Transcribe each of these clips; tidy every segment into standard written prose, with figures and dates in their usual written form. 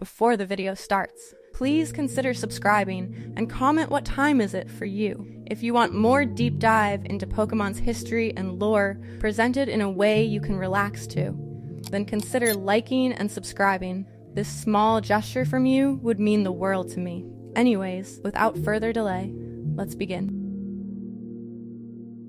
before the video starts. Please consider subscribing and comment what time is it for you. If you want more deep dive into Pokemon's history and lore presented in a way you can relax to, then consider liking and subscribing. This small gesture from you would mean the world to me. Anyways, without further delay, let's begin.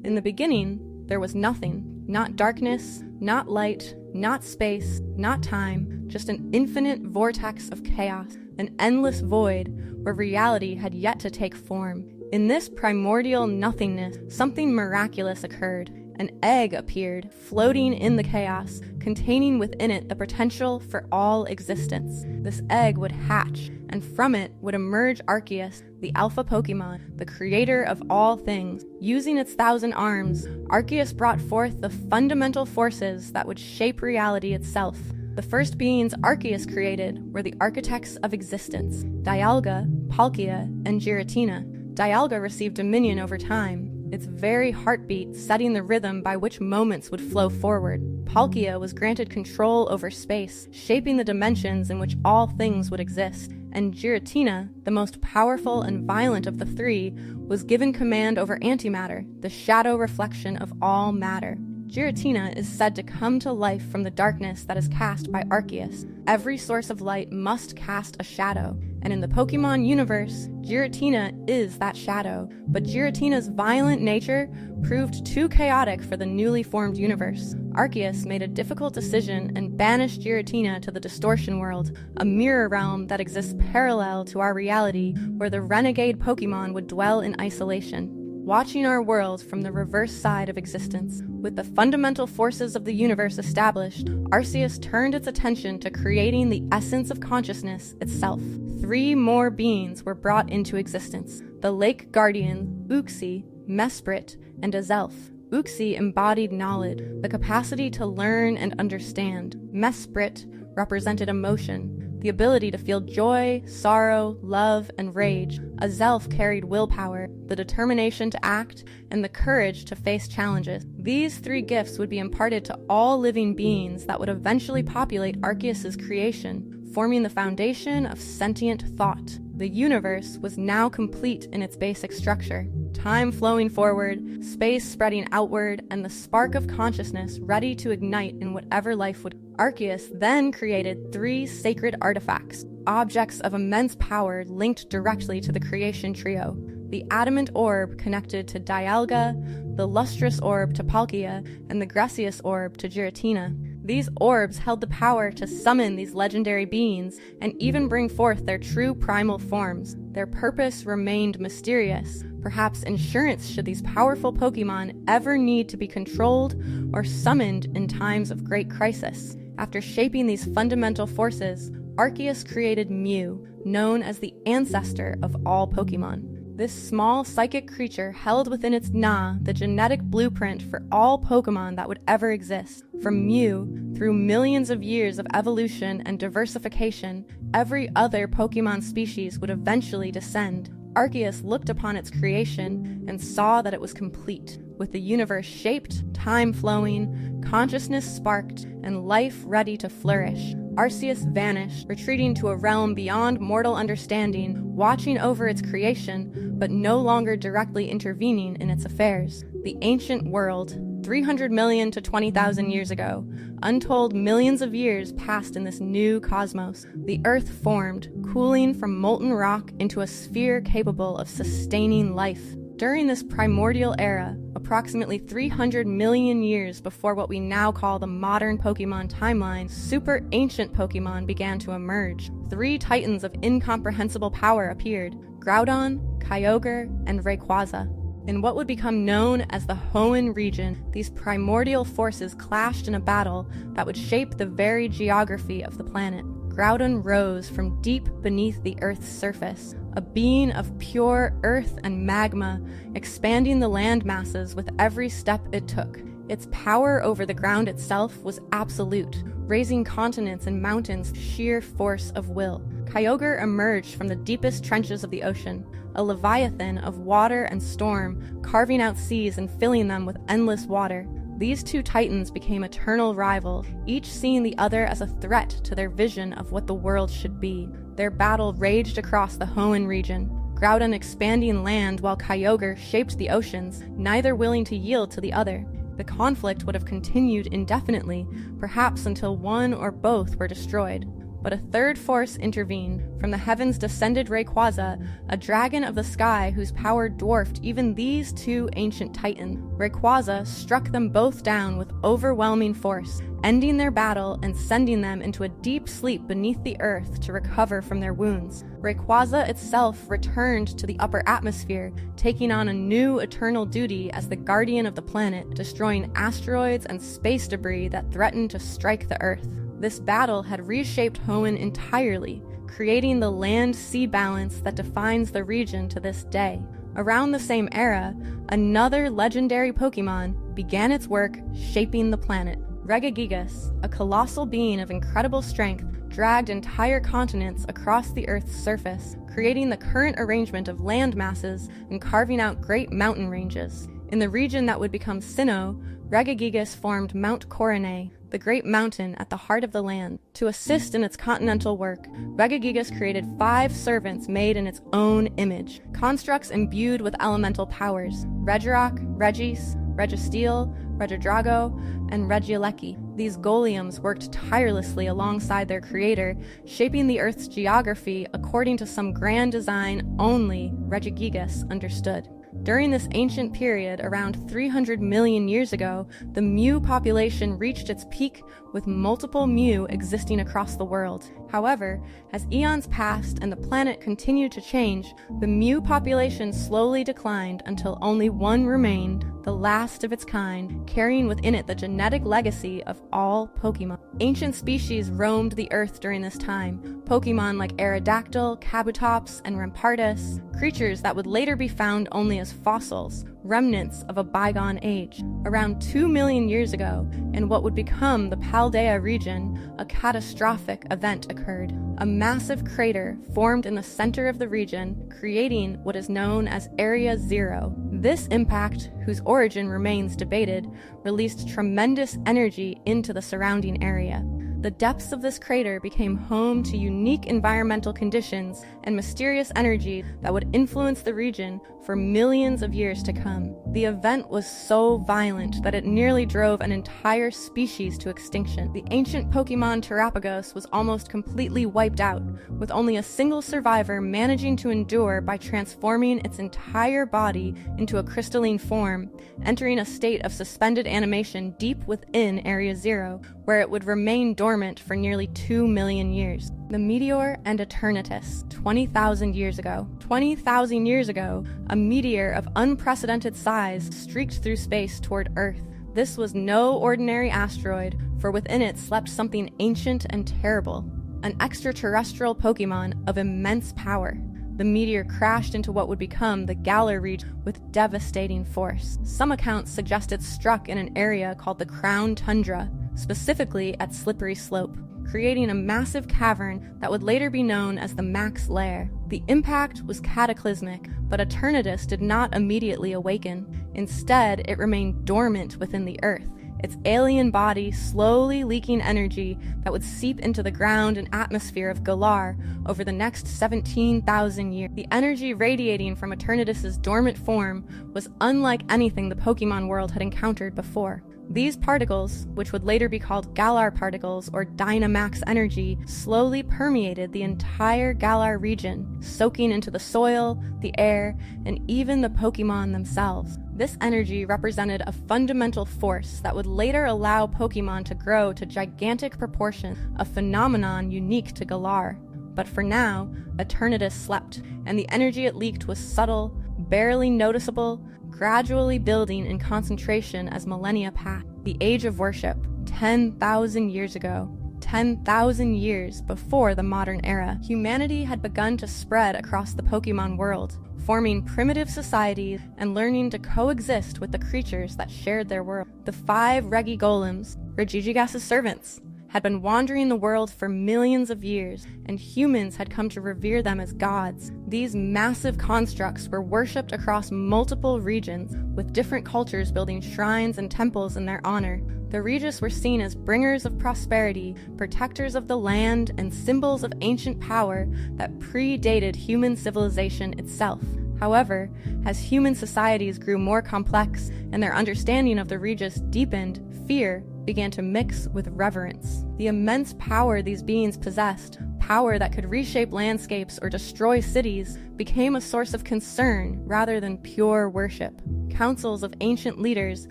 In the beginning, there was nothing. Not darkness, not light, not space, not time, just an infinite vortex of chaos, an endless void where reality had yet to take form. In this primordial nothingness, something miraculous occurred. An egg appeared, floating in the chaos, containing within it the potential for all existence. This egg would hatch, and from it would emerge Arceus, the alpha Pokemon, the creator of all things. Using its 1,000 arms, Arceus brought forth the fundamental forces that would shape reality itself. The first beings Arceus created were the architects of existence, Dialga, Palkia, and Giratina. Dialga received dominion over time, its very heartbeat setting the rhythm by which moments would flow forward. Palkia was granted control over space, shaping the dimensions in which all things would exist. And Giratina, the most powerful and violent of the three, was given command over antimatter, the shadow reflection of all matter. Giratina is said to come to life from the darkness that is cast by Arceus. Every source of light must cast a shadow, and in the Pokemon universe, Giratina is that shadow. But Giratina's violent nature proved too chaotic for the newly formed universe. Arceus made a difficult decision and banished Giratina to the Distortion World, a mirror realm that exists parallel to our reality, where the renegade Pokemon would dwell in isolation, watching our world from the reverse side of existence. With the fundamental forces of the universe established, Arceus turned its attention to creating the essence of consciousness itself. 3 more beings were brought into existence: the Lake Guardian, Uxie, Mesprit, and Azelf. Uxie embodied knowledge, the capacity to learn and understand. Mesprit represented emotion, the ability to feel joy, sorrow, love, and rage. Azelf carried willpower, the determination to act, and the courage to face challenges. These 3 gifts would be imparted to all living beings that would eventually populate Arceus's creation, forming the foundation of sentient thought. The universe was now complete in its basic structure. Time flowing forward, space spreading outward, and the spark of consciousness ready to ignite in whatever life would. Arceus then created 3 sacred artifacts, objects of immense power linked directly to the creation trio. The Adamant Orb connected to Dialga, the Lustrous Orb to Palkia, and the Grecius Orb to Giratina. These orbs held the power to summon these legendary beings and even bring forth their true primal forms. Their purpose remained mysterious, perhaps insurance should these powerful Pokemon ever need to be controlled or summoned in times of great crisis. After shaping these fundamental forces, Arceus created Mew, known as the ancestor of all Pokemon. This small psychic creature held within its Na the genetic blueprint for all Pokemon that would ever exist. From Mew, through millions of years of evolution and diversification, every other Pokemon species would eventually descend. Arceus looked upon its creation and saw that it was complete, with the universe shaped, time flowing, consciousness sparked, and life ready to flourish. Arceus vanished, retreating to a realm beyond mortal understanding, watching over its creation, but no longer directly intervening in its affairs. The ancient world, 300 million to 20,000 years ago, untold millions of years passed in this new cosmos. The Earth formed, cooling from molten rock into a sphere capable of sustaining life. During this primordial era, approximately 300 million years before what we now call the modern Pokemon timeline, super ancient Pokemon began to emerge. 3 titans of incomprehensible power appeared: Groudon, Kyogre, and Rayquaza. In what would become known as the Hoenn region, these primordial forces clashed in a battle that would shape the very geography of the planet. Groudon rose from deep beneath the Earth's surface, a being of pure earth and magma, expanding the land masses with every step it took. Its power over the ground itself was absolute, raising continents and mountains with sheer force of will. Kyogre emerged from the deepest trenches of the ocean, a leviathan of water and storm, carving out seas and filling them with endless water. These two titans became eternal rivals, each seeing the other as a threat to their vision of what the world should be. Their battle raged across the Hoenn region, Groudon expanding land while Kyogre shaped the oceans, neither willing to yield to the other. The conflict would have continued indefinitely, perhaps until one or both were destroyed. But a third force intervened. From the heavens descended Rayquaza, a dragon of the sky whose power dwarfed even these two ancient titans. Rayquaza struck them both down with overwhelming force, ending their battle and sending them into a deep sleep beneath the earth to recover from their wounds. Rayquaza itself returned to the upper atmosphere, taking on a new eternal duty as the guardian of the planet, destroying asteroids and space debris that threatened to strike the earth. This battle had reshaped Hoenn entirely, creating the land-sea balance that defines the region to this day. Around the same era, another legendary Pokemon began its work shaping the planet. Regigigas, a colossal being of incredible strength, dragged entire continents across the Earth's surface, creating the current arrangement of land masses and carving out great mountain ranges. In the region that would become Sinnoh, Regigigas formed Mount Coronet, the great mountain at the heart of the land. To assist in its continental work, Regigigas created 5 servants made in its own image, constructs imbued with elemental powers: Regirock, Regis, Registeel, Regidrago, and Regieleki. These Golems worked tirelessly alongside their creator, shaping the Earth's geography according to some grand design only Regigigas understood. During this ancient period, around 300 million years ago, the Mew population reached its peak with multiple Mew existing across the world. However, as eons passed and the planet continued to change, the Mew population slowly declined until only one remained, the last of its kind, carrying within it the genetic legacy of all Pokemon. Ancient species roamed the Earth during this time, Pokemon like Aerodactyl, Kabutops, and Rampardos, creatures that would later be found only as fossils, remnants of a bygone age. Around 2 million years ago, in what would become the Paldea region, a catastrophic event occurred. A massive crater formed in the center of the region, creating what is known as Area Zero. This impact, whose origin remains debated, released tremendous energy into the surrounding area. The depths of this crater became home to unique environmental conditions and mysterious energy that would influence the region for millions of years to come. The event was so violent that it nearly drove an entire species to extinction. The ancient Pokemon Terapagos was almost completely wiped out, with only a single survivor managing to endure by transforming its entire body into a crystalline form, entering a state of suspended animation deep within Area Zero, where it would remain dormant for nearly 2 million years. The meteor and Eternatus, 20,000 years ago. 20,000 years ago, a meteor of unprecedented size streaked through space toward Earth. This was no ordinary asteroid, for within it slept something ancient and terrible, an extraterrestrial Pokemon of immense power. The meteor crashed into what would become the Galar region with devastating force. Some accounts suggest it struck in an area called the Crown Tundra, specifically at Slippery Slope, creating a massive cavern that would later be known as the Max Lair. The impact was cataclysmic, but Eternatus did not immediately awaken. Instead, it remained dormant within the Earth, its alien body slowly leaking energy that would seep into the ground and atmosphere of Galar over the next 17,000 years. The energy radiating from Eternatus's dormant form was unlike anything the Pokemon world had encountered before. These particles, which would later be called Galar particles or Dynamax energy, slowly permeated the entire Galar region, soaking into the soil, the air, and even the Pokemon themselves. This energy represented a fundamental force that would later allow Pokemon to grow to gigantic proportions, a phenomenon unique to Galar. But for now, Eternatus slept, and the energy it leaked was subtle, barely noticeable, gradually building in concentration as millennia passed. The Age of Worship, 10,000 years ago. 10,000 years before the modern era, humanity had begun to spread across the Pokemon world, forming primitive societies and learning to coexist with the creatures that shared their world. The 5 Regigolems, Regigigas' servants, had been wandering the world for millions of years, and humans had come to revere them as gods. These massive constructs were worshipped across multiple regions, with different cultures building shrines and temples in their honor. The Regis were seen as bringers of prosperity, protectors of the land, and symbols of ancient power that predated human civilization itself. However, as human societies grew more complex and their understanding of the Regis deepened, fear began to mix with reverence. The immense power these beings possessed, power that could reshape landscapes or destroy cities, became a source of concern rather than pure worship. Councils of ancient leaders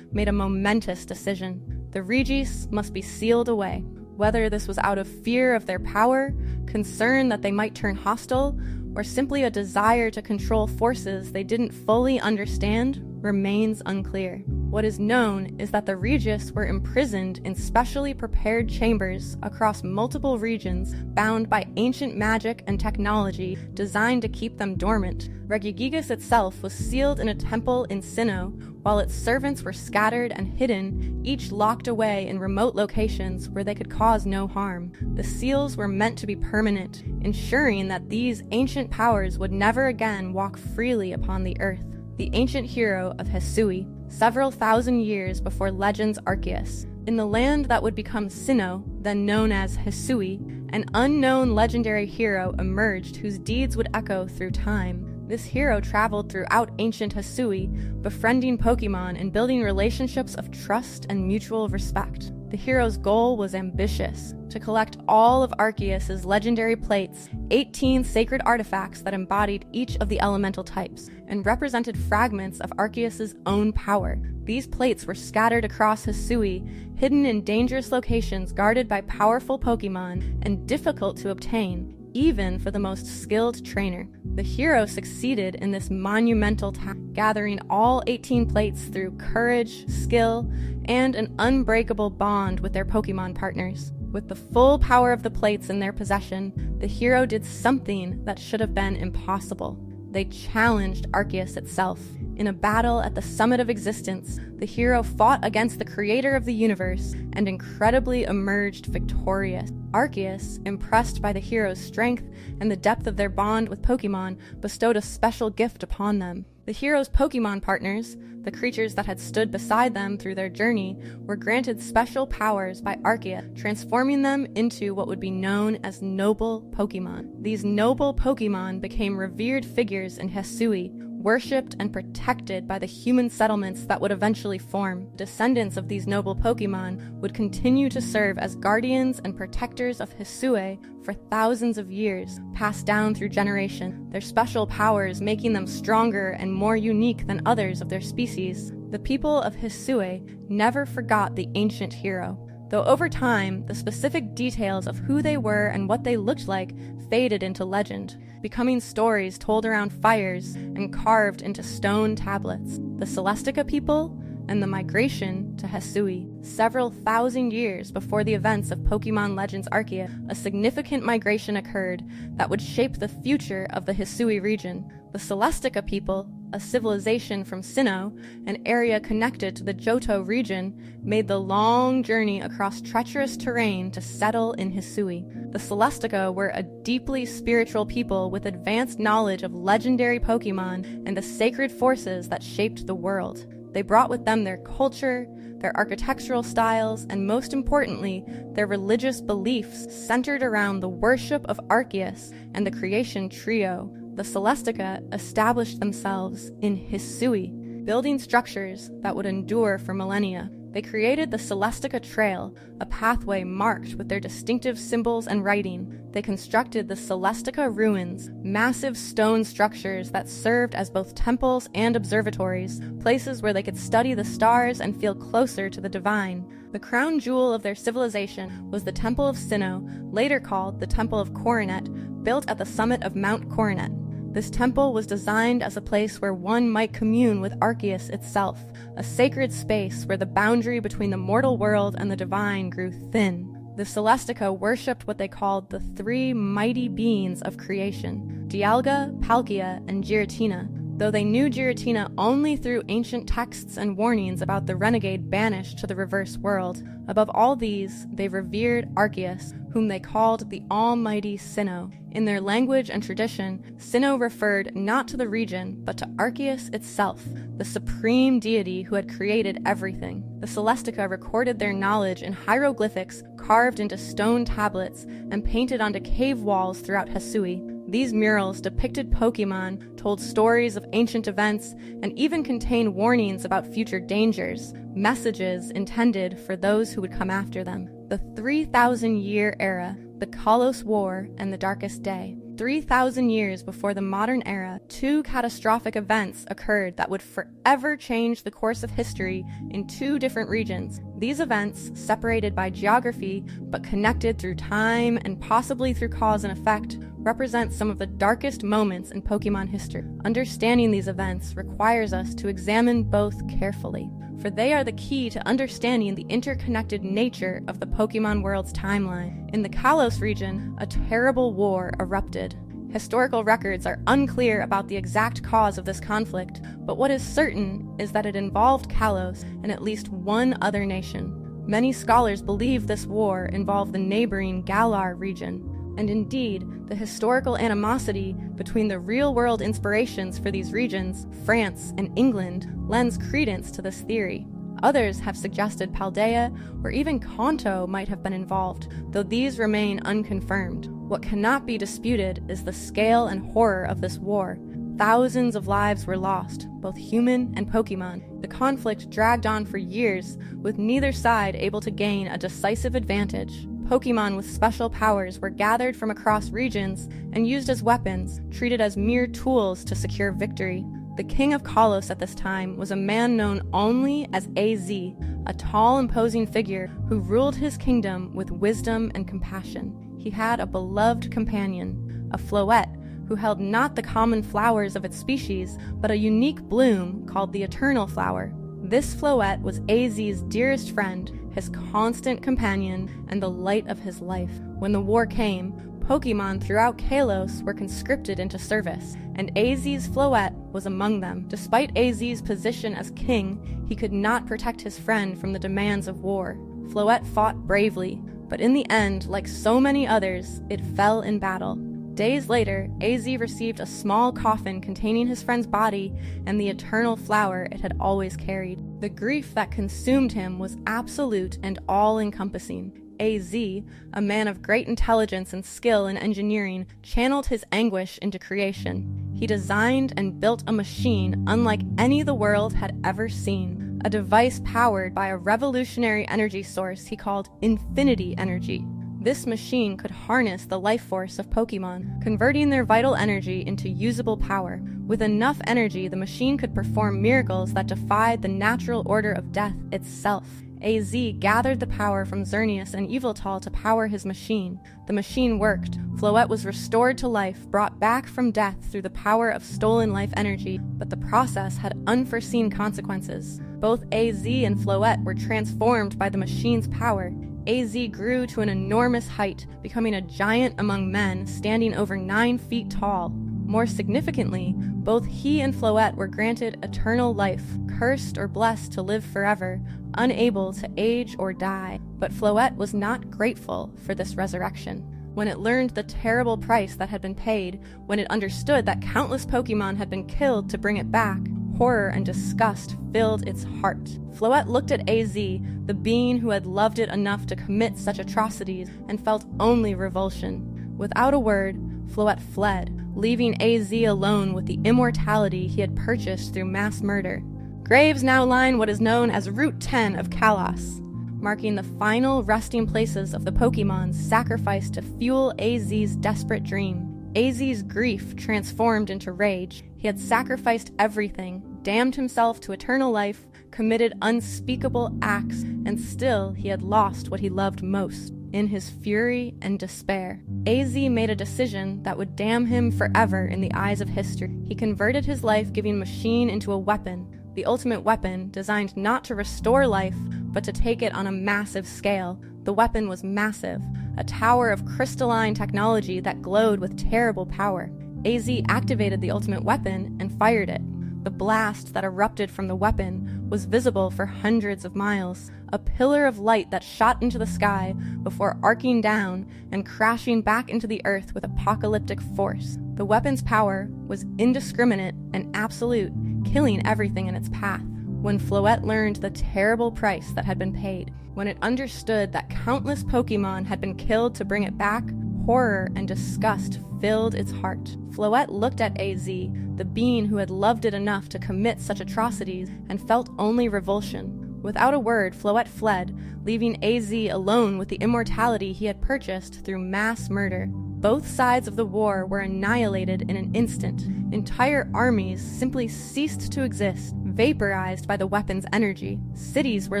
made a momentous decision. The Regis must be sealed away. Whether this was out of fear of their power, concern that they might turn hostile, or simply a desire to control forces they didn't fully understand, remains unclear. What is known is that the Regis were imprisoned in specially prepared chambers across multiple regions, bound by ancient magic and technology designed to keep them dormant. Regigigas itself was sealed in a temple in Sinnoh, while its servants were scattered and hidden, each locked away in remote locations where they could cause no harm. The seals were meant to be permanent, ensuring that these ancient powers would never again walk freely upon the earth. The ancient hero of Hisui, several thousand years before Legends Arceus. In the land that would become Sinnoh, then known as Hisui, an unknown legendary hero emerged whose deeds would echo through time. This hero traveled throughout ancient Hisui, befriending Pokemon and building relationships of trust and mutual respect. The hero's goal was ambitious: to collect all of Arceus' legendary plates, 18 sacred artifacts that embodied each of the elemental types, and represented fragments of Arceus' own power. These plates were scattered across Hisui, hidden in dangerous locations guarded by powerful Pokemon, and difficult to obtain, even for the most skilled trainer. The hero succeeded in this monumental task, gathering all 18 plates through courage, skill, and an unbreakable bond with their Pokemon partners. With the full power of the plates in their possession, the hero did something that should have been impossible. They challenged Arceus itself. In a battle at the summit of existence, the hero fought against the creator of the universe and incredibly emerged victorious. Arceus, impressed by the hero's strength and the depth of their bond with Pokemon, bestowed a special gift upon them. The hero's Pokemon partners, the creatures that had stood beside them through their journey, were granted special powers by Arceus, transforming them into what would be known as noble Pokemon. These noble Pokemon became revered figures in Hisui, worshipped and protected by the human settlements that would eventually form. Descendants of these noble Pokemon would continue to serve as guardians and protectors of Hisui for thousands of years, passed down through generations, their special powers making them stronger and more unique than others of their species. The people of Hisui never forgot the ancient hero, though over time, the specific details of who they were and what they looked like faded into legend, becoming stories told around fires and carved into stone tablets. The Celestica people and the migration to Hisui. Several thousand years before the events of Pokemon Legends Arceus, a significant migration occurred that would shape the future of the Hisui region. The Celestica people, a civilization from Sinnoh, an area connected to the Johto region, made the long journey across treacherous terrain to settle in Hisui. The Celestica were a deeply spiritual people with advanced knowledge of legendary Pokemon and the sacred forces that shaped the world. They brought with them their culture, their architectural styles, and most importantly, their religious beliefs centered around the worship of Arceus and the creation trio. The Celestica established themselves in Hisui, building structures that would endure for millennia. They created the Celestica Trail, a pathway marked with their distinctive symbols and writing. They constructed the Celestica Ruins, massive stone structures that served as both temples and observatories, places where they could study the stars and feel closer to the divine. The crown jewel of their civilization was the Temple of Sinnoh, later called the Temple of Coronet, built at the summit of Mount Coronet. This temple was designed as a place where one might commune with Arceus itself, a sacred space where the boundary between the mortal world and the divine grew thin. The Celestica worshipped what they called the three mighty beings of creation, Dialga, Palkia, and Giratina. Though they knew Giratina only through ancient texts and warnings about the renegade banished to the reverse world, above all these, they revered Arceus, whom they called the Almighty Sinnoh. In their language and tradition, Sinnoh referred not to the region, but to Arceus itself, the supreme deity who had created everything. The Celestica recorded their knowledge in hieroglyphics carved into stone tablets and painted onto cave walls throughout Hisui. These murals depicted Pokemon, told stories of ancient events, and even contained warnings about future dangers, messages intended for those who would come after them. The 3,000-year era, the Kalos War, and the Darkest Day. 3,000 years before the modern era, two catastrophic events occurred that would forever change the course of history in two different regions. These events, separated by geography but connected through time and possibly through cause and effect, represent some of the darkest moments in Pokemon history. Understanding these events requires us to examine both carefully, for they are the key to understanding the interconnected nature of the Pokemon world's timeline. In the Kalos region, a terrible war erupted. Historical records are unclear about the exact cause of this conflict, but what is certain is that it involved Kalos and at least one other nation. Many scholars believe this war involved the neighboring Galar region. And indeed, the historical animosity between the real-world inspirations for these regions, France and England, lends credence to this theory. Others have suggested Paldea or even Kanto might have been involved, though these remain unconfirmed. What cannot be disputed is the scale and horror of this war. Thousands of lives were lost, both human and Pokemon. The conflict dragged on for years, with neither side able to gain a decisive advantage. Pokemon with special powers were gathered from across regions and used as weapons, treated as mere tools to secure victory. The king of Kalos at this time was a man known only as AZ, a tall, imposing figure who ruled his kingdom with wisdom and compassion. He had a beloved companion, a Floette, who held not the common flowers of its species, but a unique bloom called the Eternal Flower. This Floette was AZ's dearest friend, his constant companion, and the light of his life. When the war came, Pokemon throughout Kalos were conscripted into service, and AZ's Floette was among them. Despite AZ's position as king, he could not protect his friend from the demands of war. Floette fought bravely, but in the end, like so many others, it fell in battle. Days later, AZ received a small coffin containing his friend's body and the eternal flower it had always carried. The grief that consumed him was absolute and all-encompassing. AZ, a man of great intelligence and skill in engineering, channeled his anguish into creation. He designed and built a machine unlike any the world had ever seen, a device powered by a revolutionary energy source he called Infinity Energy. This machine could harness the life force of Pokemon, converting their vital energy into usable power. With enough energy, the machine could perform miracles that defied the natural order of death itself. AZ gathered the power from Xerneas and Yveltal to power his machine. The machine worked. Floette was restored to life, brought back from death through the power of stolen life energy, but the process had unforeseen consequences. Both AZ and Floette were transformed by the machine's power. AZ grew to an enormous height, becoming a giant among men, standing over 9 feet tall. More significantly, both he and Floette were granted eternal life, cursed or blessed to live forever, unable to age or die. But Floette was not grateful for this resurrection. When it learned the terrible price that had been paid, when it understood that countless Pokemon had been killed to bring it back, horror and disgust filled its heart. Floette looked at AZ, the being who had loved it enough to commit such atrocities, and felt only revulsion. Without a word, Floette fled, leaving AZ alone with the immortality he had purchased through mass murder. Graves now line what is known as Route 10 of Kalos, marking the final resting places of the Pokemon sacrificed to fuel AZ's desperate dream. AZ's grief transformed into rage. He had sacrificed everything, damned himself to eternal life, committed unspeakable acts, and still he had lost what he loved most. In his fury and despair, AZ made a decision that would damn him forever in the eyes of history. He converted his life-giving machine into a weapon, the ultimate weapon designed not to restore life, but to take it on a massive scale. The weapon was massive, a tower of crystalline technology that glowed with terrible power. AZ activated the ultimate weapon and fired it. The blast that erupted from the weapon was visible for hundreds of miles, a pillar of light that shot into the sky before arcing down and crashing back into the earth with apocalyptic force. The weapon's power was indiscriminate and absolute, killing everything in its path. When Floette learned the terrible price that had been paid, when it understood that countless Pokemon had been killed to bring it back, horror and disgust filled its heart. Floette looked at AZ, the being who had loved it enough to commit such atrocities, and felt only revulsion. Without a word, Floette fled, leaving AZ alone with the immortality he had purchased through mass murder. Both sides of the war were annihilated in an instant. Entire armies simply ceased to exist, vaporized by the weapon's energy. Cities were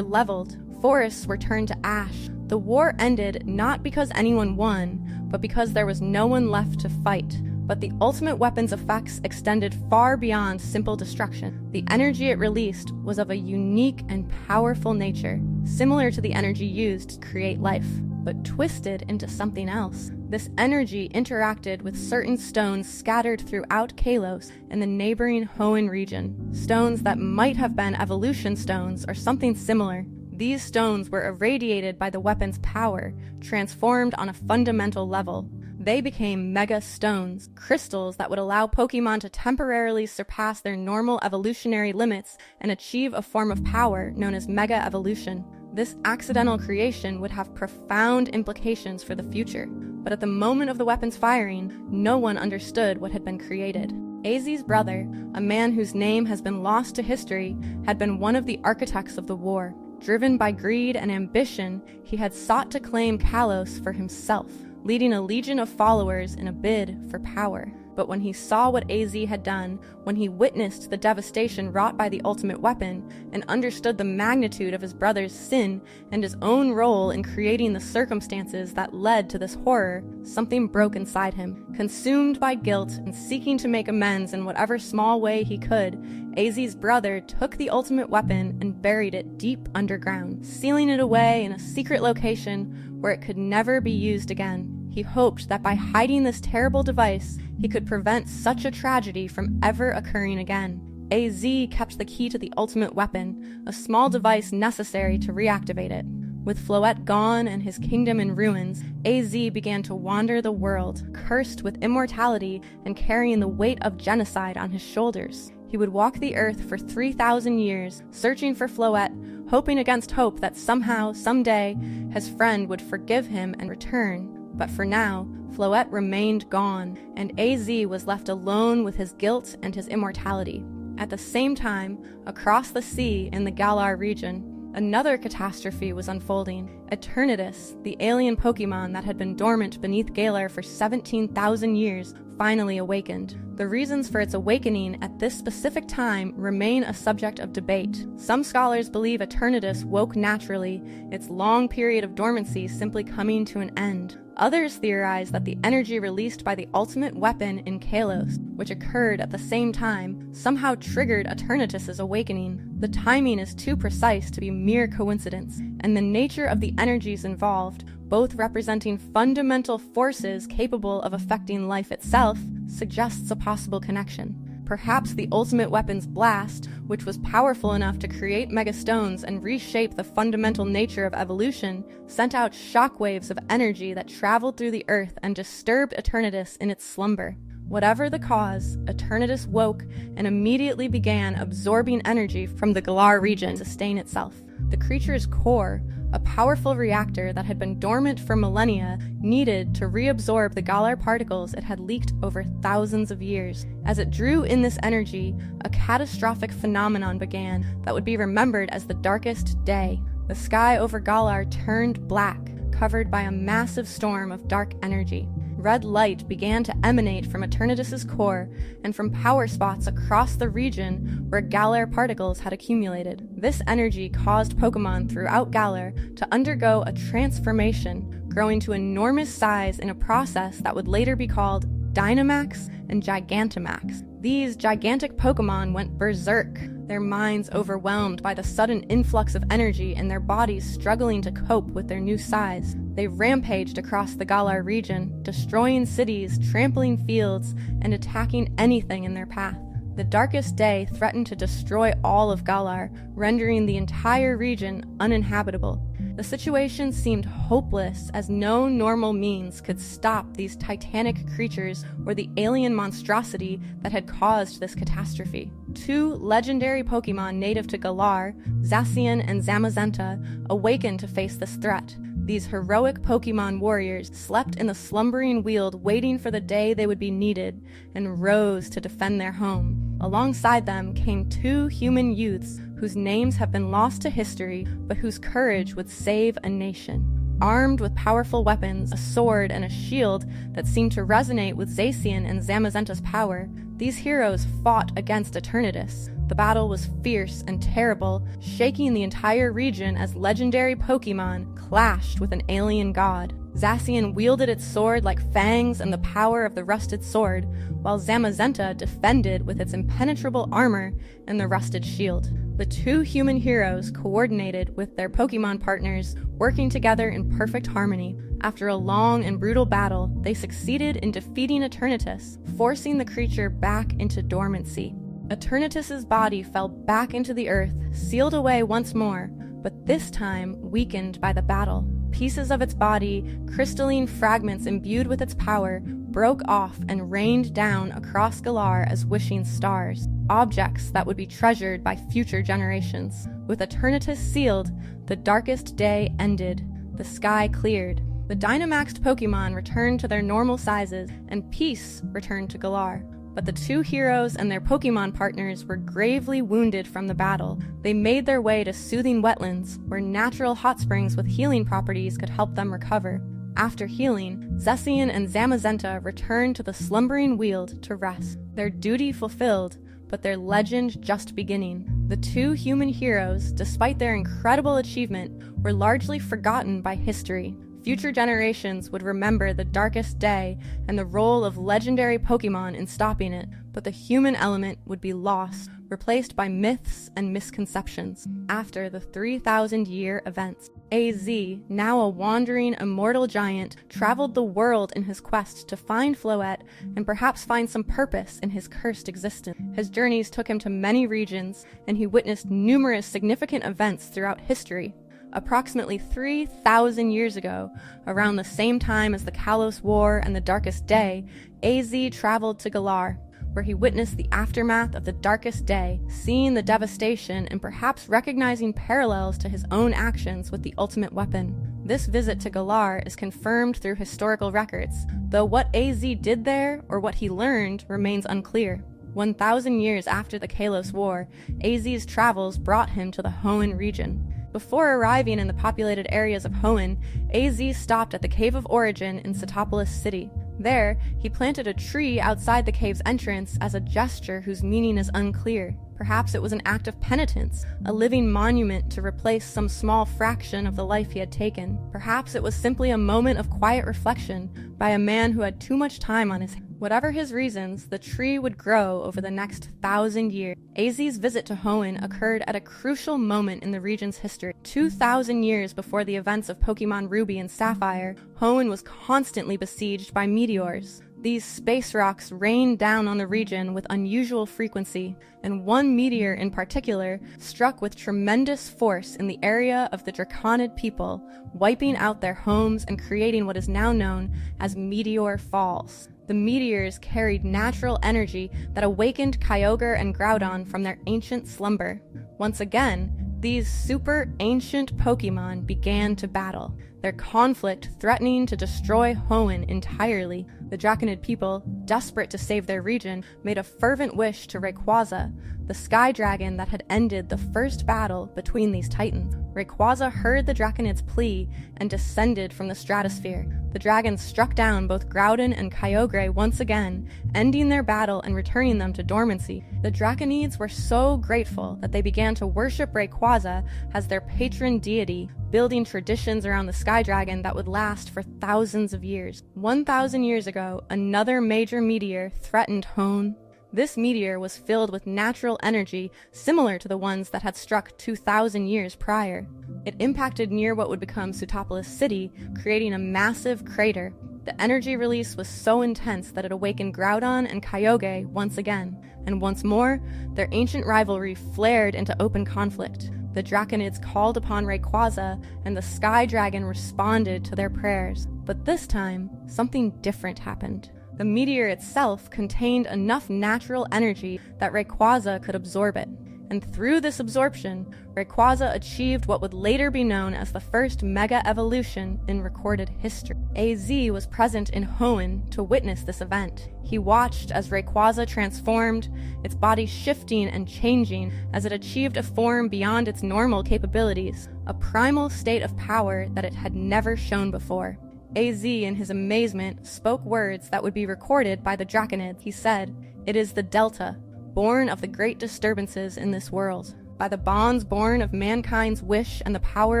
leveled. Forests were turned to ash. The war ended not because anyone won, but because there was no one left to fight. But the ultimate weapon's effects extended far beyond simple destruction. The energy it released was of a unique and powerful nature, similar to the energy used to create life, but twisted into something else. This energy interacted with certain stones scattered throughout Kalos and the neighboring Hoenn region, stones that might have been evolution stones or something similar. These stones were irradiated by the weapon's power, transformed on a fundamental level. They became Mega Stones, crystals that would allow Pokemon to temporarily surpass their normal evolutionary limits and achieve a form of power known as Mega Evolution. This accidental creation would have profound implications for the future, but at the moment of the weapon's firing, no one understood what had been created. AZ's brother, a man whose name has been lost to history, had been one of the architects of the war. Driven by greed and ambition, he had sought to claim Kalos for himself, leading a legion of followers in a bid for power. But when he saw what AZ had done, when he witnessed the devastation wrought by the ultimate weapon, and understood the magnitude of his brother's sin and his own role in creating the circumstances that led to this horror, something broke inside him. Consumed by guilt and seeking to make amends in whatever small way he could, AZ's brother took the ultimate weapon and buried it deep underground, sealing it away in a secret location where it could never be used again. He hoped that by hiding this terrible device, he could prevent such a tragedy from ever occurring again. AZ kept the key to the ultimate weapon, a small device necessary to reactivate it. With Floette gone and his kingdom in ruins, AZ began to wander the world, cursed with immortality and carrying the weight of genocide on his shoulders. He would walk the earth for 3,000 years, searching for Floette, hoping against hope that somehow, someday, his friend would forgive him and return. But for now, Floette remained gone, and AZ was left alone with his guilt and his immortality. At the same time, across the sea in the Galar region, another catastrophe was unfolding. Eternatus, the alien Pokemon that had been dormant beneath Galar for 17,000 years, finally awakened. The reasons for its awakening at this specific time remain a subject of debate. Some scholars believe Eternatus woke naturally, its long period of dormancy simply coming to an end. Others theorize that the energy released by the ultimate weapon in Kalos, which occurred at the same time, somehow triggered Eternatus's awakening. The timing is too precise to be mere coincidence, and the nature of the energies involved, both representing fundamental forces capable of affecting life itself, suggests a possible connection. Perhaps the ultimate weapon's blast, which was powerful enough to create megastones and reshape the fundamental nature of evolution, sent out shockwaves of energy that traveled through the earth and disturbed Eternatus in its slumber. Whatever the cause, Eternatus woke and immediately began absorbing energy from the Galar region to sustain itself. The creature's core, a powerful reactor that had been dormant for millennia, needed to reabsorb the Galar particles it had leaked over thousands of years. As it drew in this energy, a catastrophic phenomenon began that would be remembered as the Darkest Day. The sky over Galar turned black, covered by a massive storm of dark energy. Red light began to emanate from Eternatus's core and from power spots across the region where Galar particles had accumulated. This energy caused Pokemon throughout Galar to undergo a transformation, growing to enormous size in a process that would later be called Dynamax and Gigantamax. These gigantic Pokemon went berserk, their minds overwhelmed by the sudden influx of energy and their bodies struggling to cope with their new size. They rampaged across the Galar region, destroying cities, trampling fields, and attacking anything in their path. The darkest day threatened to destroy all of Galar, rendering the entire region uninhabitable. The situation seemed hopeless, as no normal means could stop these titanic creatures or the alien monstrosity that had caused this catastrophe. Two legendary Pokemon native to Galar, Zacian and Zamazenta, awakened to face this threat. These heroic Pokemon warriors slept in the slumbering Weald, waiting for the day they would be needed, and rose to defend their home. Alongside them came two human youths whose names have been lost to history, but whose courage would save a nation. Armed with powerful weapons, a sword, and a shield that seemed to resonate with Zacian and Zamazenta's power, these heroes fought against Eternatus. The battle was fierce and terrible, shaking the entire region as legendary Pokemon clashed with an alien god. Zacian wielded its sword like fangs and the power of the rusted sword, while Zamazenta defended with its impenetrable armor and the rusted shield. The two human heroes coordinated with their Pokemon partners, working together in perfect harmony. After a long and brutal battle, they succeeded in defeating Eternatus, forcing the creature back into dormancy. Eternatus's body fell back into the earth, sealed away once more, but this time weakened by the battle. Pieces of its body, crystalline fragments imbued with its power, broke off and rained down across Galar as wishing stars, objects that would be treasured by future generations. With Eternatus sealed, the darkest day ended. The sky cleared. The Dynamaxed Pokemon returned to their normal sizes, and peace returned to Galar. But the two heroes and their Pokemon partners were gravely wounded from the battle. They made their way to soothing wetlands, where natural hot springs with healing properties could help them recover. After healing, Zacian and Zamazenta returned to the slumbering Weald to rest. Their duty fulfilled, but their legend just beginning. The two human heroes, despite their incredible achievement, were largely forgotten by history. Future generations would remember the darkest day and the role of legendary Pokemon in stopping it, but the human element would be lost, replaced by myths and misconceptions. After the 3,000-year events, AZ, now a wandering immortal giant, traveled the world in his quest to find Floette and perhaps find some purpose in his cursed existence. His journeys took him to many regions, and he witnessed numerous significant events throughout history. Approximately 3,000 years ago, around the same time as the Kalos War and the Darkest Day, AZ traveled to Galar, where he witnessed the aftermath of the Darkest Day, seeing the devastation and perhaps recognizing parallels to his own actions with the ultimate weapon. This visit to Galar is confirmed through historical records, though what AZ did there or what he learned remains unclear. 1,000 years after the Kalos War, AZ's travels brought him to the Hoenn region. Before arriving in the populated areas of Hoenn, AZ stopped at the Cave of Origin in Setopolis City. There, he planted a tree outside the cave's entrance as a gesture whose meaning is unclear. Perhaps it was an act of penitence, a living monument to replace some small fraction of the life he had taken. Perhaps it was simply a moment of quiet reflection by a man who had too much time on his hands. Whatever his reasons, the tree would grow over the next 1,000 years. AZ's visit to Hoenn occurred at a crucial moment in the region's history. 2,000 years before the events of Pokemon Ruby and Sapphire, Hoenn was constantly besieged by meteors. These space rocks rained down on the region with unusual frequency, and one meteor in particular struck with tremendous force in the area of the Draconid people, wiping out their homes and creating what is now known as Meteor Falls. The meteors carried natural energy that awakened Kyogre and Groudon from their ancient slumber. Once again, these super ancient Pokemon began to battle, their conflict threatening to destroy Hoenn entirely. The Draconid people, desperate to save their region, made a fervent wish to Rayquaza, the sky dragon that had ended the first battle between these titans. Rayquaza heard the Draconid's plea and descended from the stratosphere. The dragon struck down both Groudon and Kyogre once again, ending their battle and returning them to dormancy. The Draconids were so grateful that they began to worship Rayquaza as their patron deity, building traditions around the Sky Dragon that would last for thousands of years. 1,000 years ago, another major meteor threatened Hoenn. This meteor was filled with natural energy similar to the ones that had struck 2,000 years prior. It impacted near what would become Sootopolis City, creating a massive crater. The energy release was so intense that it awakened Groudon and Kyogre once again, and once more, their ancient rivalry flared into open conflict. The Draconids called upon Rayquaza, and the Sky Dragon responded to their prayers. But this time, something different happened. The meteor itself contained enough natural energy that Rayquaza could absorb it. And through this absorption, Rayquaza achieved what would later be known as the first Mega Evolution in recorded history. AZ was present in Hoenn to witness this event. He watched as Rayquaza transformed, its body shifting and changing as it achieved a form beyond its normal capabilities, a primal state of power that it had never shown before. AZ, in his amazement, spoke words that would be recorded by the Draconids. He said, "It is the Delta, born of the great disturbances in this world. By the bonds born of mankind's wish and the power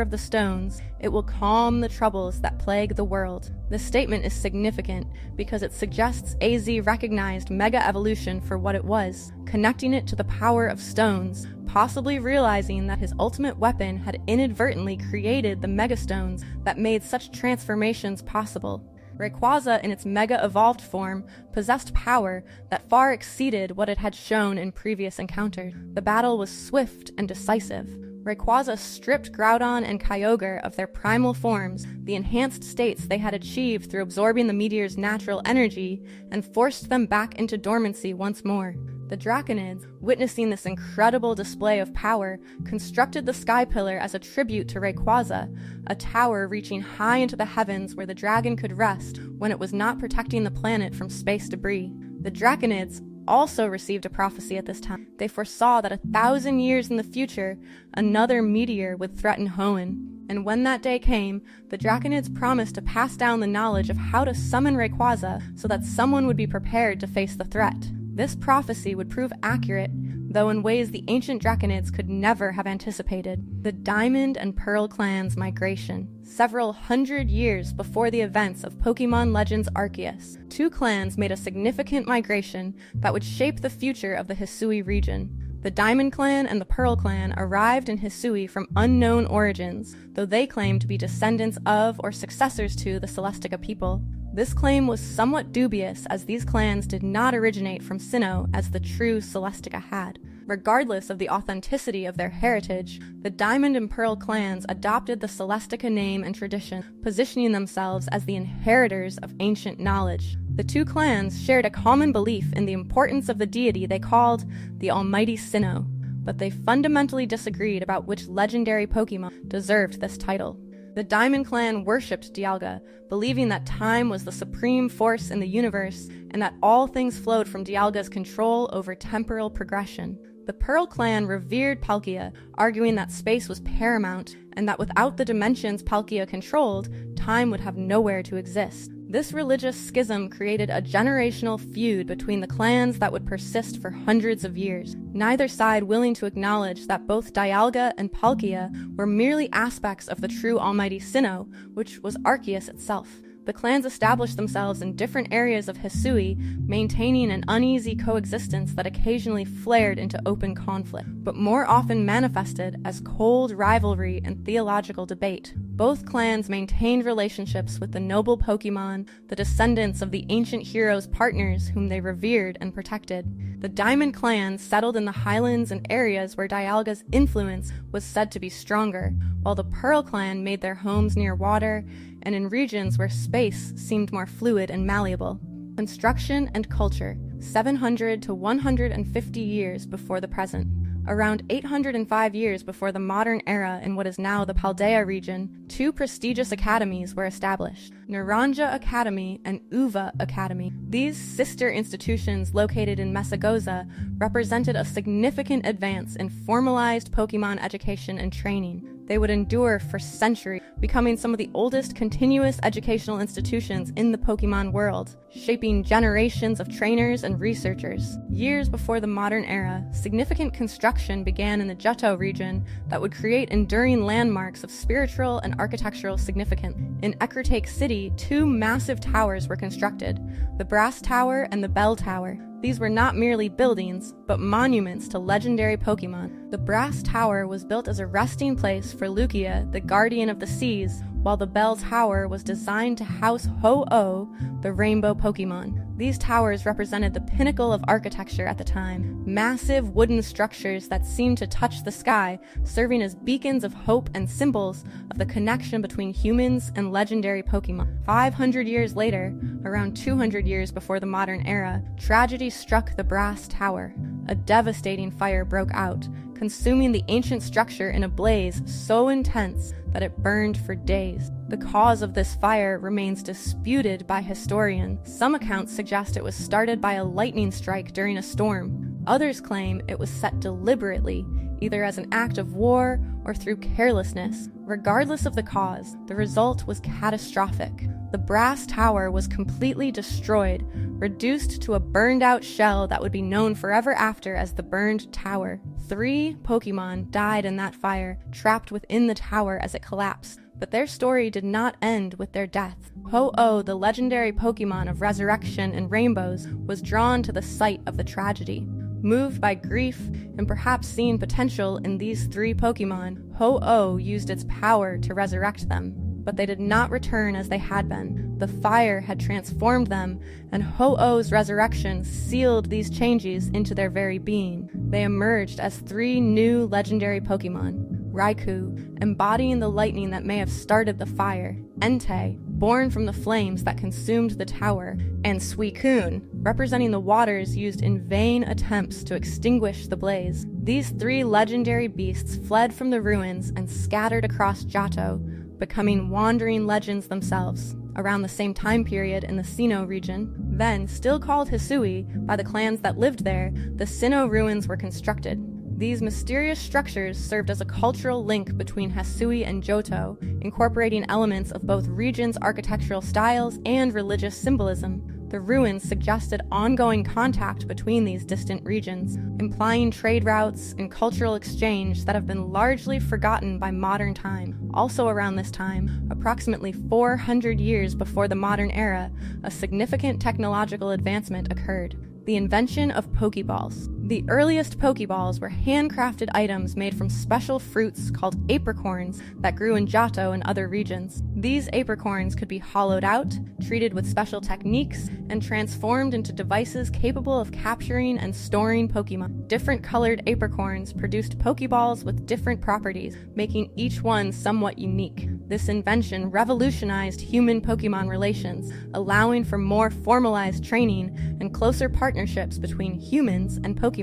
of the stones, it will calm the troubles that plague the world." This statement is significant because it suggests AZ recognized Mega Evolution for what it was, connecting it to the power of stones, possibly realizing that his ultimate weapon had inadvertently created the Mega Stones that made such transformations possible. Rayquaza, in its mega-evolved form, possessed power that far exceeded what it had shown in previous encounters. The battle was swift and decisive. Rayquaza stripped Groudon and Kyogre of their primal forms, the enhanced states they had achieved through absorbing the meteor's natural energy, and forced them back into dormancy once more. The Draconids, witnessing this incredible display of power, constructed the Sky Pillar as a tribute to Rayquaza, a tower reaching high into the heavens where the dragon could rest when it was not protecting the planet from space debris. The Draconids also received a prophecy at this time. They foresaw that 1,000 years in the future, another meteor would threaten Hoenn. And when that day came, the Draconids promised to pass down the knowledge of how to summon Rayquaza so that someone would be prepared to face the threat. This prophecy would prove accurate, though in ways the ancient Draconids could never have anticipated. The Diamond and Pearl Clan's migration. Several hundred years before the events of Pokemon Legends Arceus, two clans made a significant migration that would shape the future of the Hisui region. The Diamond Clan and the Pearl Clan arrived in Hisui from unknown origins, though they claimed to be descendants of or successors to the Celestica people. This claim was somewhat dubious, as these clans did not originate from Sinnoh as the true Celestica had. Regardless of the authenticity of their heritage, the Diamond and Pearl clans adopted the Celestica name and tradition, positioning themselves as the inheritors of ancient knowledge. The two clans shared a common belief in the importance of the deity they called the Almighty Sinnoh, but they fundamentally disagreed about which legendary Pokemon deserved this title. The Diamond Clan worshipped Dialga, believing that time was the supreme force in the universe and that all things flowed from Dialga's control over temporal progression. The Pearl Clan revered Palkia, arguing that space was paramount and that without the dimensions Palkia controlled, time would have nowhere to exist. This religious schism created a generational feud between the clans that would persist for hundreds of years, neither side willing to acknowledge that both Dialga and Palkia were merely aspects of the true Almighty Sinnoh, which was Arceus itself. The clans established themselves in different areas of Hisui, maintaining an uneasy coexistence that occasionally flared into open conflict, but more often manifested as cold rivalry and theological debate. Both clans maintained relationships with the noble Pokemon, the descendants of the ancient heroes' partners whom they revered and protected. The Diamond Clan settled in the highlands and areas where Dialga's influence was said to be stronger, while the Pearl Clan made their homes near water and in regions where space seemed more fluid and malleable. Construction and culture, 700 to 150 years before the present. Around 805 years before the modern era in what is now the Paldea region, two prestigious academies were established, Naranja Academy and Uva Academy. These sister institutions located in Mesagoza represented a significant advance in formalized Pokemon education and training. They would endure for centuries, becoming some of the oldest continuous educational institutions in the Pokemon world, shaping generations of trainers and researchers. Years before the modern era, significant construction began in the Johto region that would create enduring landmarks of spiritual and architectural significance. In Ecruteak City, two massive towers were constructed, the Brass Tower and the Bell Tower. These were not merely buildings, but monuments to legendary Pokemon. The Brass Tower was built as a resting place for Lugia, the guardian of the seas, while the Bell Tower was designed to house Ho-Oh, the rainbow Pokemon. These towers represented the pinnacle of architecture at the time, massive wooden structures that seemed to touch the sky, serving as beacons of hope and symbols of the connection between humans and legendary Pokemon. 500 years later, around 200 years before the modern era, tragedy struck the Brass Tower. A devastating fire broke out, consuming the ancient structure in a blaze so intense that it burned for days. The cause of this fire remains disputed by historians. Some accounts suggest it was started by a lightning strike during a storm. Others claim it was set deliberately, either as an act of war or through carelessness. Regardless of the cause, the result was catastrophic. The Brass Tower was completely destroyed, reduced to a burned-out shell that would be known forever after as the Burned Tower. 3 Pokemon died in that fire, trapped within the tower as it collapsed. But their story did not end with their death. Ho-Oh, the legendary Pokemon of resurrection and rainbows, was drawn to the site of the tragedy. Moved by grief and perhaps seeing potential in these 3 Pokemon, Ho-Oh used its power to resurrect them. But they did not return as they had been. The fire had transformed them, and Ho-Oh's resurrection sealed these changes into their very being. They emerged as 3 new legendary Pokemon. Raikou, embodying the lightning that may have started the fire. Entei, born from the flames that consumed the tower. And Suicune, representing the waters used in vain attempts to extinguish the blaze. These 3 legendary beasts fled from the ruins and scattered across Johto, becoming wandering legends themselves. Around the same time period in the Sinnoh region, then still called Hisui by the clans that lived there, the Sinnoh ruins were constructed. These mysterious structures served as a cultural link between Hisui and Johto, incorporating elements of both regions' architectural styles and religious symbolism. The ruins suggested ongoing contact between these distant regions, implying trade routes and cultural exchange that have been largely forgotten by modern time. Also around this time, approximately 400 years before the modern era, a significant technological advancement occurred: the invention of Pokeballs. The earliest Pokeballs were handcrafted items made from special fruits called apricorns that grew in Johto and other regions. These apricorns could be hollowed out, treated with special techniques, and transformed into devices capable of capturing and storing Pokemon. Different colored apricorns produced Pokeballs with different properties, making each one somewhat unique. This invention revolutionized human-Pokemon relations, allowing for more formalized training and closer partnerships between humans and Pokemon.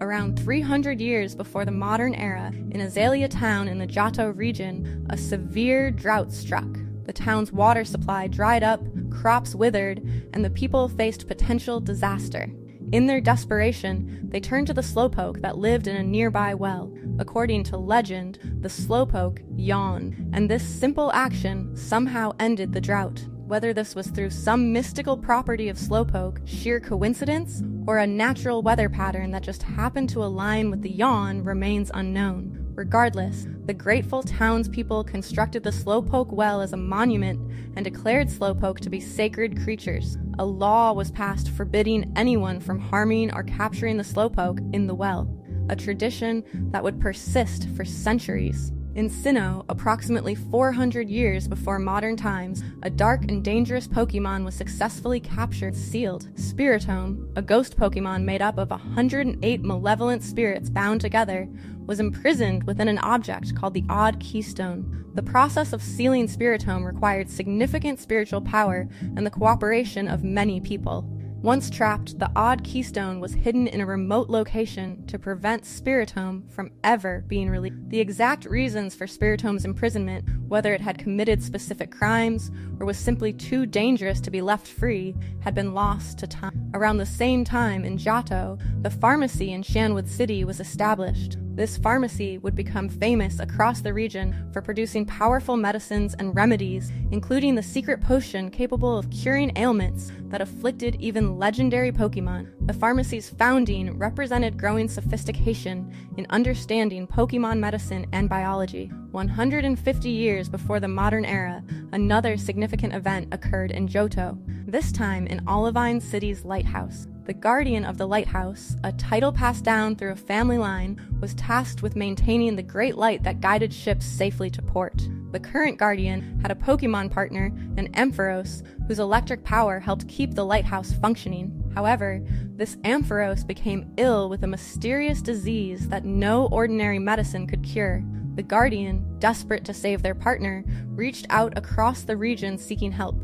Around 300 years before the modern era, in Azalea Town in the Johto region, a severe drought struck. The town's water supply dried up, crops withered, and the people faced potential disaster. In their desperation, they turned to the Slowpoke that lived in a nearby well. According to legend, the Slowpoke yawned, and this simple action somehow ended the drought. Whether this was through some mystical property of Slowpoke, sheer coincidence, or a natural weather pattern that just happened to align with the yawn remains unknown. Regardless, the grateful townspeople constructed the Slowpoke well as a monument and declared Slowpoke to be sacred creatures. A law was passed forbidding anyone from harming or capturing the Slowpoke in the well, a tradition that would persist for centuries. In Sinnoh, approximately 400 years before modern times, a dark and dangerous Pokemon was successfully captured and sealed. Spiritomb, a ghost Pokemon made up of 108 malevolent spirits bound together, was imprisoned within an object called the Odd Keystone. The process of sealing Spiritomb required significant spiritual power and the cooperation of many people. Once trapped, the Odd Keystone was hidden in a remote location to prevent Spiritomb from ever being released. The exact reasons for Spiritomb's imprisonment, whether it had committed specific crimes or was simply too dangerous to be left free, had been lost to time. Around the same time in Johto, the pharmacy in Shanwood City was established. This pharmacy would become famous across the region for producing powerful medicines and remedies, including the secret potion capable of curing ailments that afflicted even legendary Pokemon. The pharmacy's founding represented growing sophistication in understanding Pokemon medicine and biology. 150 years before the modern era, another significant event occurred in Johto, this time in Olivine City's lighthouse. The guardian of the lighthouse, a title passed down through a family line, was tasked with maintaining the great light that guided ships safely to port. The current guardian had a Pokemon partner, an Ampharos, whose electric power helped keep the lighthouse functioning. However, this Ampharos became ill with a mysterious disease that no ordinary medicine could cure. The guardian, desperate to save their partner, reached out across the region seeking help.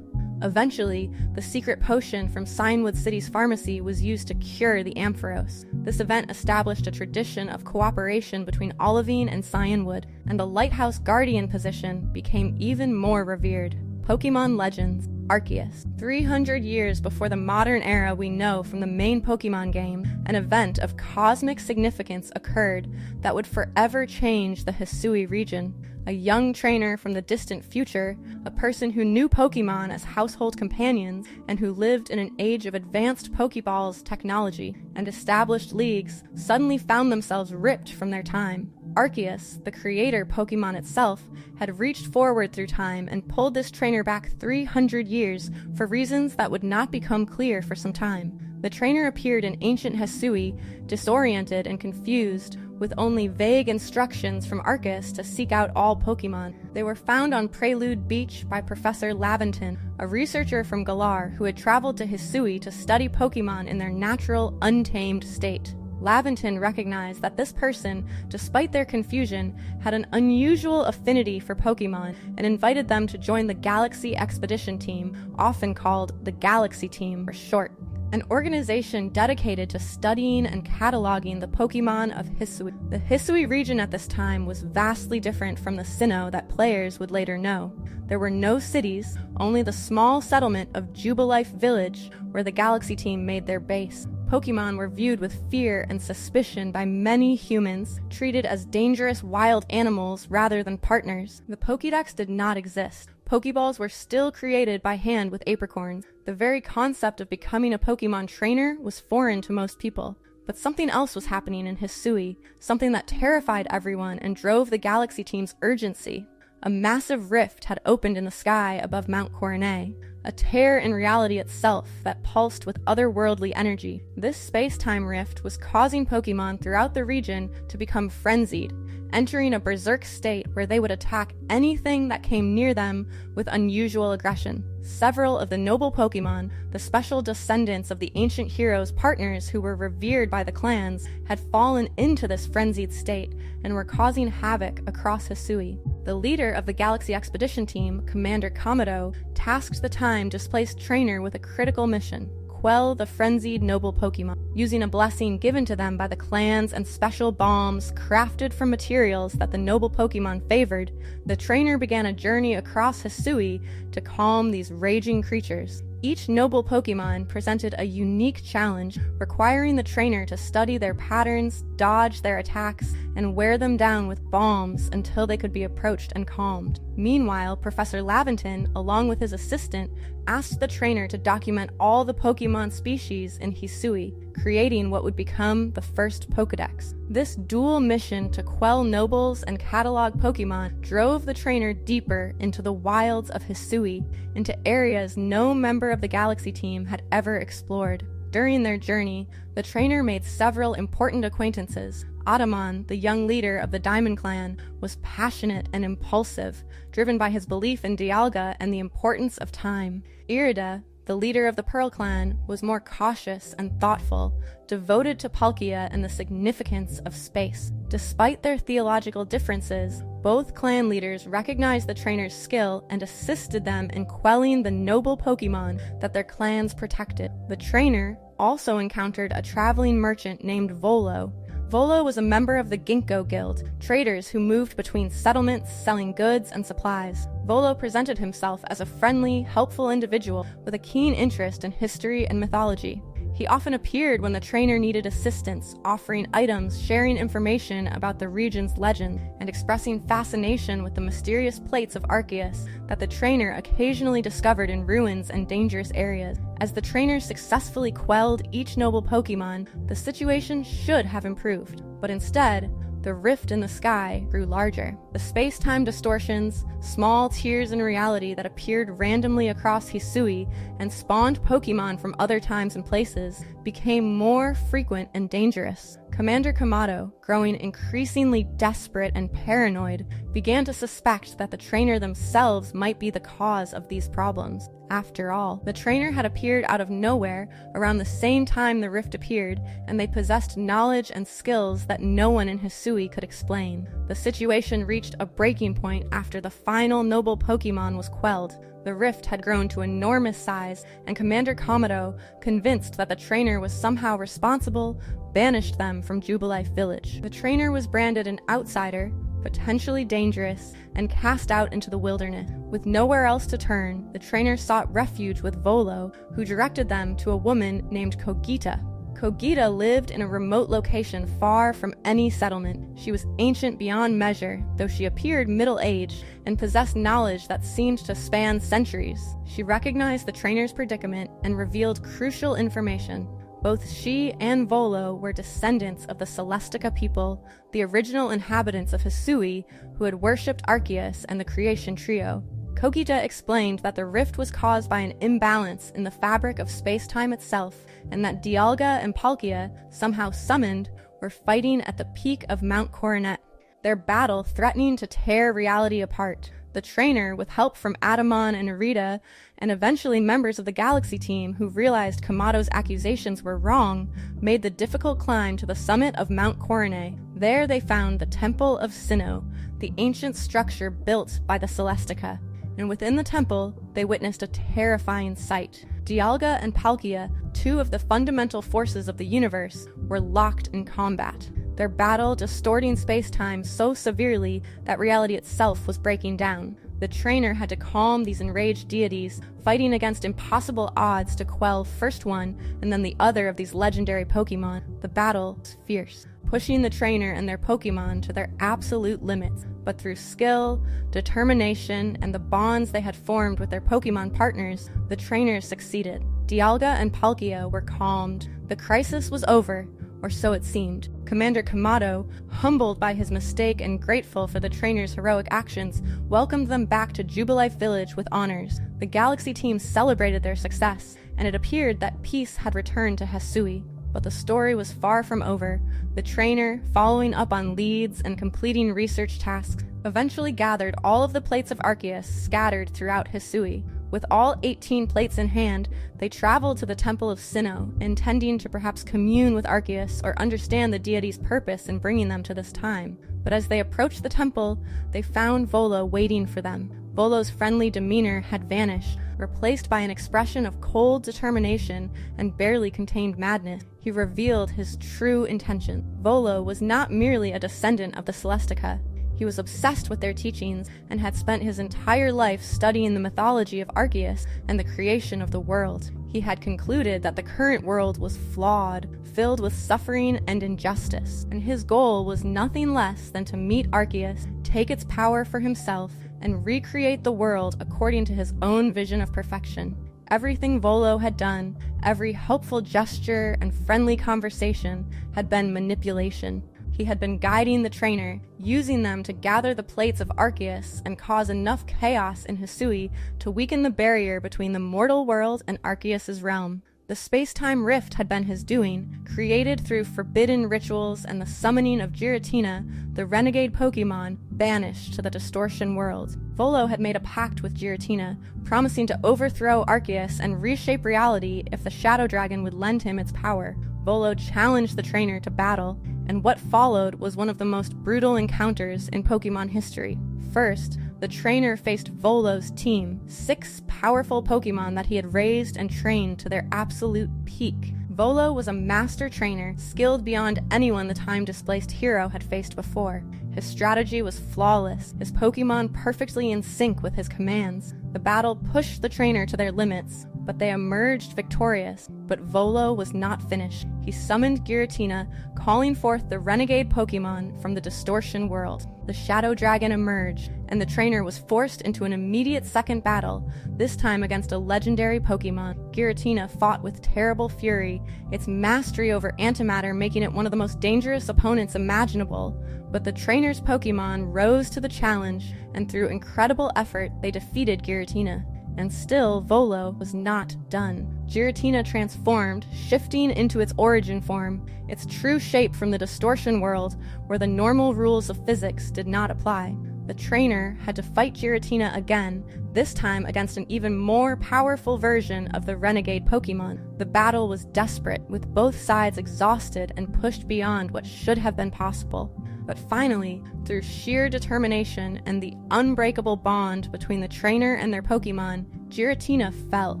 Eventually, the secret potion from Cianwood City's pharmacy was used to cure the Ampharos. This event established a tradition of cooperation between Olivine and Cianwood, and the Lighthouse Guardian position became even more revered. Pokemon Legends: Arceus. 300 years before the modern era we know from the main Pokemon game, an event of cosmic significance occurred that would forever change the Hisui region. A young trainer from the distant future, a person who knew Pokemon as household companions and who lived in an age of advanced Pokeballs technology and established leagues, suddenly found themselves ripped from their time. Arceus, the creator Pokemon itself, had reached forward through time and pulled this trainer back 300 years for reasons that would not become clear for some time. The trainer appeared in ancient Hisui, disoriented and confused, with only vague instructions from Arceus to seek out all Pokemon. They were found on Prelude Beach by Professor Laventon, a researcher from Galar who had traveled to Hisui to study Pokemon in their natural, untamed state. Laventon recognized that this person, despite their confusion, had an unusual affinity for Pokemon and invited them to join the Galaxy Expedition Team, often called the Galaxy Team for short, an organization dedicated to studying and cataloging the Pokemon of Hisui. The Hisui region at this time was vastly different from the Sinnoh that players would later know. There were no cities, only the small settlement of Jubilife Village, where the Galaxy Team made their base. Pokemon were viewed with fear and suspicion by many humans, treated as dangerous wild animals rather than partners. The Pokédex did not exist. Pokeballs were still created by hand with apricorns. The very concept of becoming a Pokemon trainer was foreign to most people. But something else was happening in Hisui, something that terrified everyone and drove the Galaxy Team's urgency. A massive rift had opened in the sky above Mount Coronet, a tear in reality itself that pulsed with otherworldly energy. This space-time rift was causing Pokemon throughout the region to become frenzied, entering a berserk state where they would attack anything that came near them with unusual aggression. Several of the noble Pokemon, the special descendants of the ancient heroes' partners who were revered by the clans, had fallen into this frenzied state and were causing havoc across Hisui. The leader of the Galaxy Expedition Team, Commander Kamado, tasked the time-displaced trainer with a critical mission: quell the frenzied noble Pokemon. Using a blessing given to them by the clans and special bombs crafted from materials that the noble Pokemon favored, the trainer began a journey across Hisui to calm these raging creatures. Each noble Pokemon presented a unique challenge, requiring the trainer to study their patterns, dodge their attacks, and wear them down with bombs until they could be approached and calmed. Meanwhile, Professor Laventon, along with his assistant, asked the trainer to document all the Pokemon species in Hisui, creating what would become the first Pokédex. This dual mission to quell nobles and catalog Pokemon drove the trainer deeper into the wilds of Hisui, into areas no member of the Galaxy Team had ever explored. During their journey, the trainer made several important acquaintances. Atamon, the young leader of the Diamond Clan, was passionate and impulsive, driven by his belief in Dialga and the importance of time. Irida, the leader of the Pearl Clan, was more cautious and thoughtful, devoted to Palkia and the significance of space. Despite their theological differences, both clan leaders recognized the trainer's skill and assisted them in quelling the noble Pokemon that their clans protected. The trainer also encountered a traveling merchant named Volo. Volo was a member of the Ginkgo Guild, traders who moved between settlements selling goods and supplies. Volo presented himself as a friendly, helpful individual with a keen interest in history and mythology. He often appeared when the trainer needed assistance, offering items, sharing information about the region's legend, and expressing fascination with the mysterious plates of Arceus that the trainer occasionally discovered in ruins and dangerous areas. As the trainer successfully quelled each noble Pokemon, the situation should have improved, but instead, the rift in the sky grew larger. The space-time distortions, small tears in reality that appeared randomly across Hisui and spawned Pokemon from other times and places, became more frequent and dangerous. Commander Kamado, growing increasingly desperate and paranoid, began to suspect that the trainer themselves might be the cause of these problems. After all, the trainer had appeared out of nowhere around the same time the rift appeared, and they possessed knowledge and skills that no one in Hisui could explain. The situation reached a breaking point after the final noble Pokemon was quelled. The rift had grown to enormous size, and Commander Kamado, convinced that the trainer was somehow responsible, banished them from Jubilife Village. The trainer was branded an outsider, potentially dangerous, and cast out into the wilderness. With nowhere else to turn, the trainer sought refuge with Volo, who directed them to a woman named Kogita. Kogita lived in a remote location far from any settlement. She was ancient beyond measure, though she appeared middle-aged and possessed knowledge that seemed to span centuries. She recognized the trainer's predicament and revealed crucial information. Both she and Volo were descendants of the Celestica people, the original inhabitants of Hisui, who had worshipped Arceus and the Creation Trio. Kogita explained that the rift was caused by an imbalance in the fabric of space-time itself, and that Dialga and Palkia, somehow summoned, were fighting at the peak of Mount Coronet, their battle threatening to tear reality apart. The trainer, with help from Atamon and Irida, and eventually members of the Galaxy team who realized Kamado's accusations were wrong, made the difficult climb to the summit of Mount Coronet. There they found the Temple of Sinnoh, the ancient structure built by the Celestica. And within the temple, they witnessed a terrifying sight. Dialga and Palkia, two of the fundamental forces of the universe, were locked in combat, their battle distorting space-time so severely that reality itself was breaking down. The trainer had to calm these enraged deities, fighting against impossible odds to quell first one and then the other of these legendary Pokemon. The battle was fierce, pushing the trainer and their Pokemon to their absolute limits. But through skill, determination, and the bonds they had formed with their Pokemon partners, the trainers succeeded. Dialga and Palkia were calmed. The crisis was over, or so it seemed. Commander Kamado, humbled by his mistake and grateful for the trainers' heroic actions, welcomed them back to Jubilife Village with honors. The Galaxy team celebrated their success, and it appeared that peace had returned to Hisui. But the story was far from over. The trainer, following up on leads and completing research tasks, eventually gathered all of the plates of Arceus scattered throughout Hisui. With all 18 plates in hand, they traveled to the Temple of Sinnoh, intending to perhaps commune with Arceus or understand the deity's purpose in bringing them to this time. But as they approached the temple, they found Volo waiting for them. Volo's friendly demeanor had vanished, replaced by an expression of cold determination and barely contained madness. He revealed his true intention. Volo was not merely a descendant of the Celestica. He was obsessed with their teachings and had spent his entire life studying the mythology of Arceus and the creation of the world. He had concluded that the current world was flawed, filled with suffering and injustice, and his goal was nothing less than to meet Arceus, take its power for himself, and recreate the world according to his own vision of perfection. Everything Volo had done, every helpful gesture and friendly conversation, had been manipulation. He had been guiding the trainer, using them to gather the plates of Arceus and cause enough chaos in Hisui to weaken the barrier between the mortal world and Arceus' realm. The space-time rift had been his doing, created through forbidden rituals and the summoning of Giratina, the renegade Pokemon, banished to the distortion world. Volo had made a pact with Giratina, promising to overthrow Arceus and reshape reality if the Shadow Dragon would lend him its power. Volo challenged the trainer to battle, and what followed was one of the most brutal encounters in Pokemon history. First, the trainer faced Volo's team, 6 powerful Pokemon that he had raised and trained to their absolute peak. Volo was a master trainer, skilled beyond anyone the time-displaced hero had faced before. His strategy was flawless, his Pokemon perfectly in sync with his commands. The battle pushed the trainer to their limits. but they emerged victorious. But Volo was not finished. He summoned Giratina, calling forth the renegade Pokemon from the Distortion world. The Shadow Dragon emerged, and the trainer was forced into an immediate second battle, this time against a legendary Pokemon. Giratina fought with terrible fury, its mastery over antimatter making it one of the most dangerous opponents imaginable. But the trainer's Pokemon rose to the challenge, and through incredible effort, they defeated Giratina. And still, Volo was not done. Giratina transformed, shifting into its origin form, its true shape from the Distortion world, where the normal rules of physics did not apply. The trainer had to fight Giratina again, this time against an even more powerful version of the renegade Pokemon. The battle was desperate, with both sides exhausted and pushed beyond what should have been possible. But finally, through sheer determination and the unbreakable bond between the trainer and their Pokemon, Giratina fell.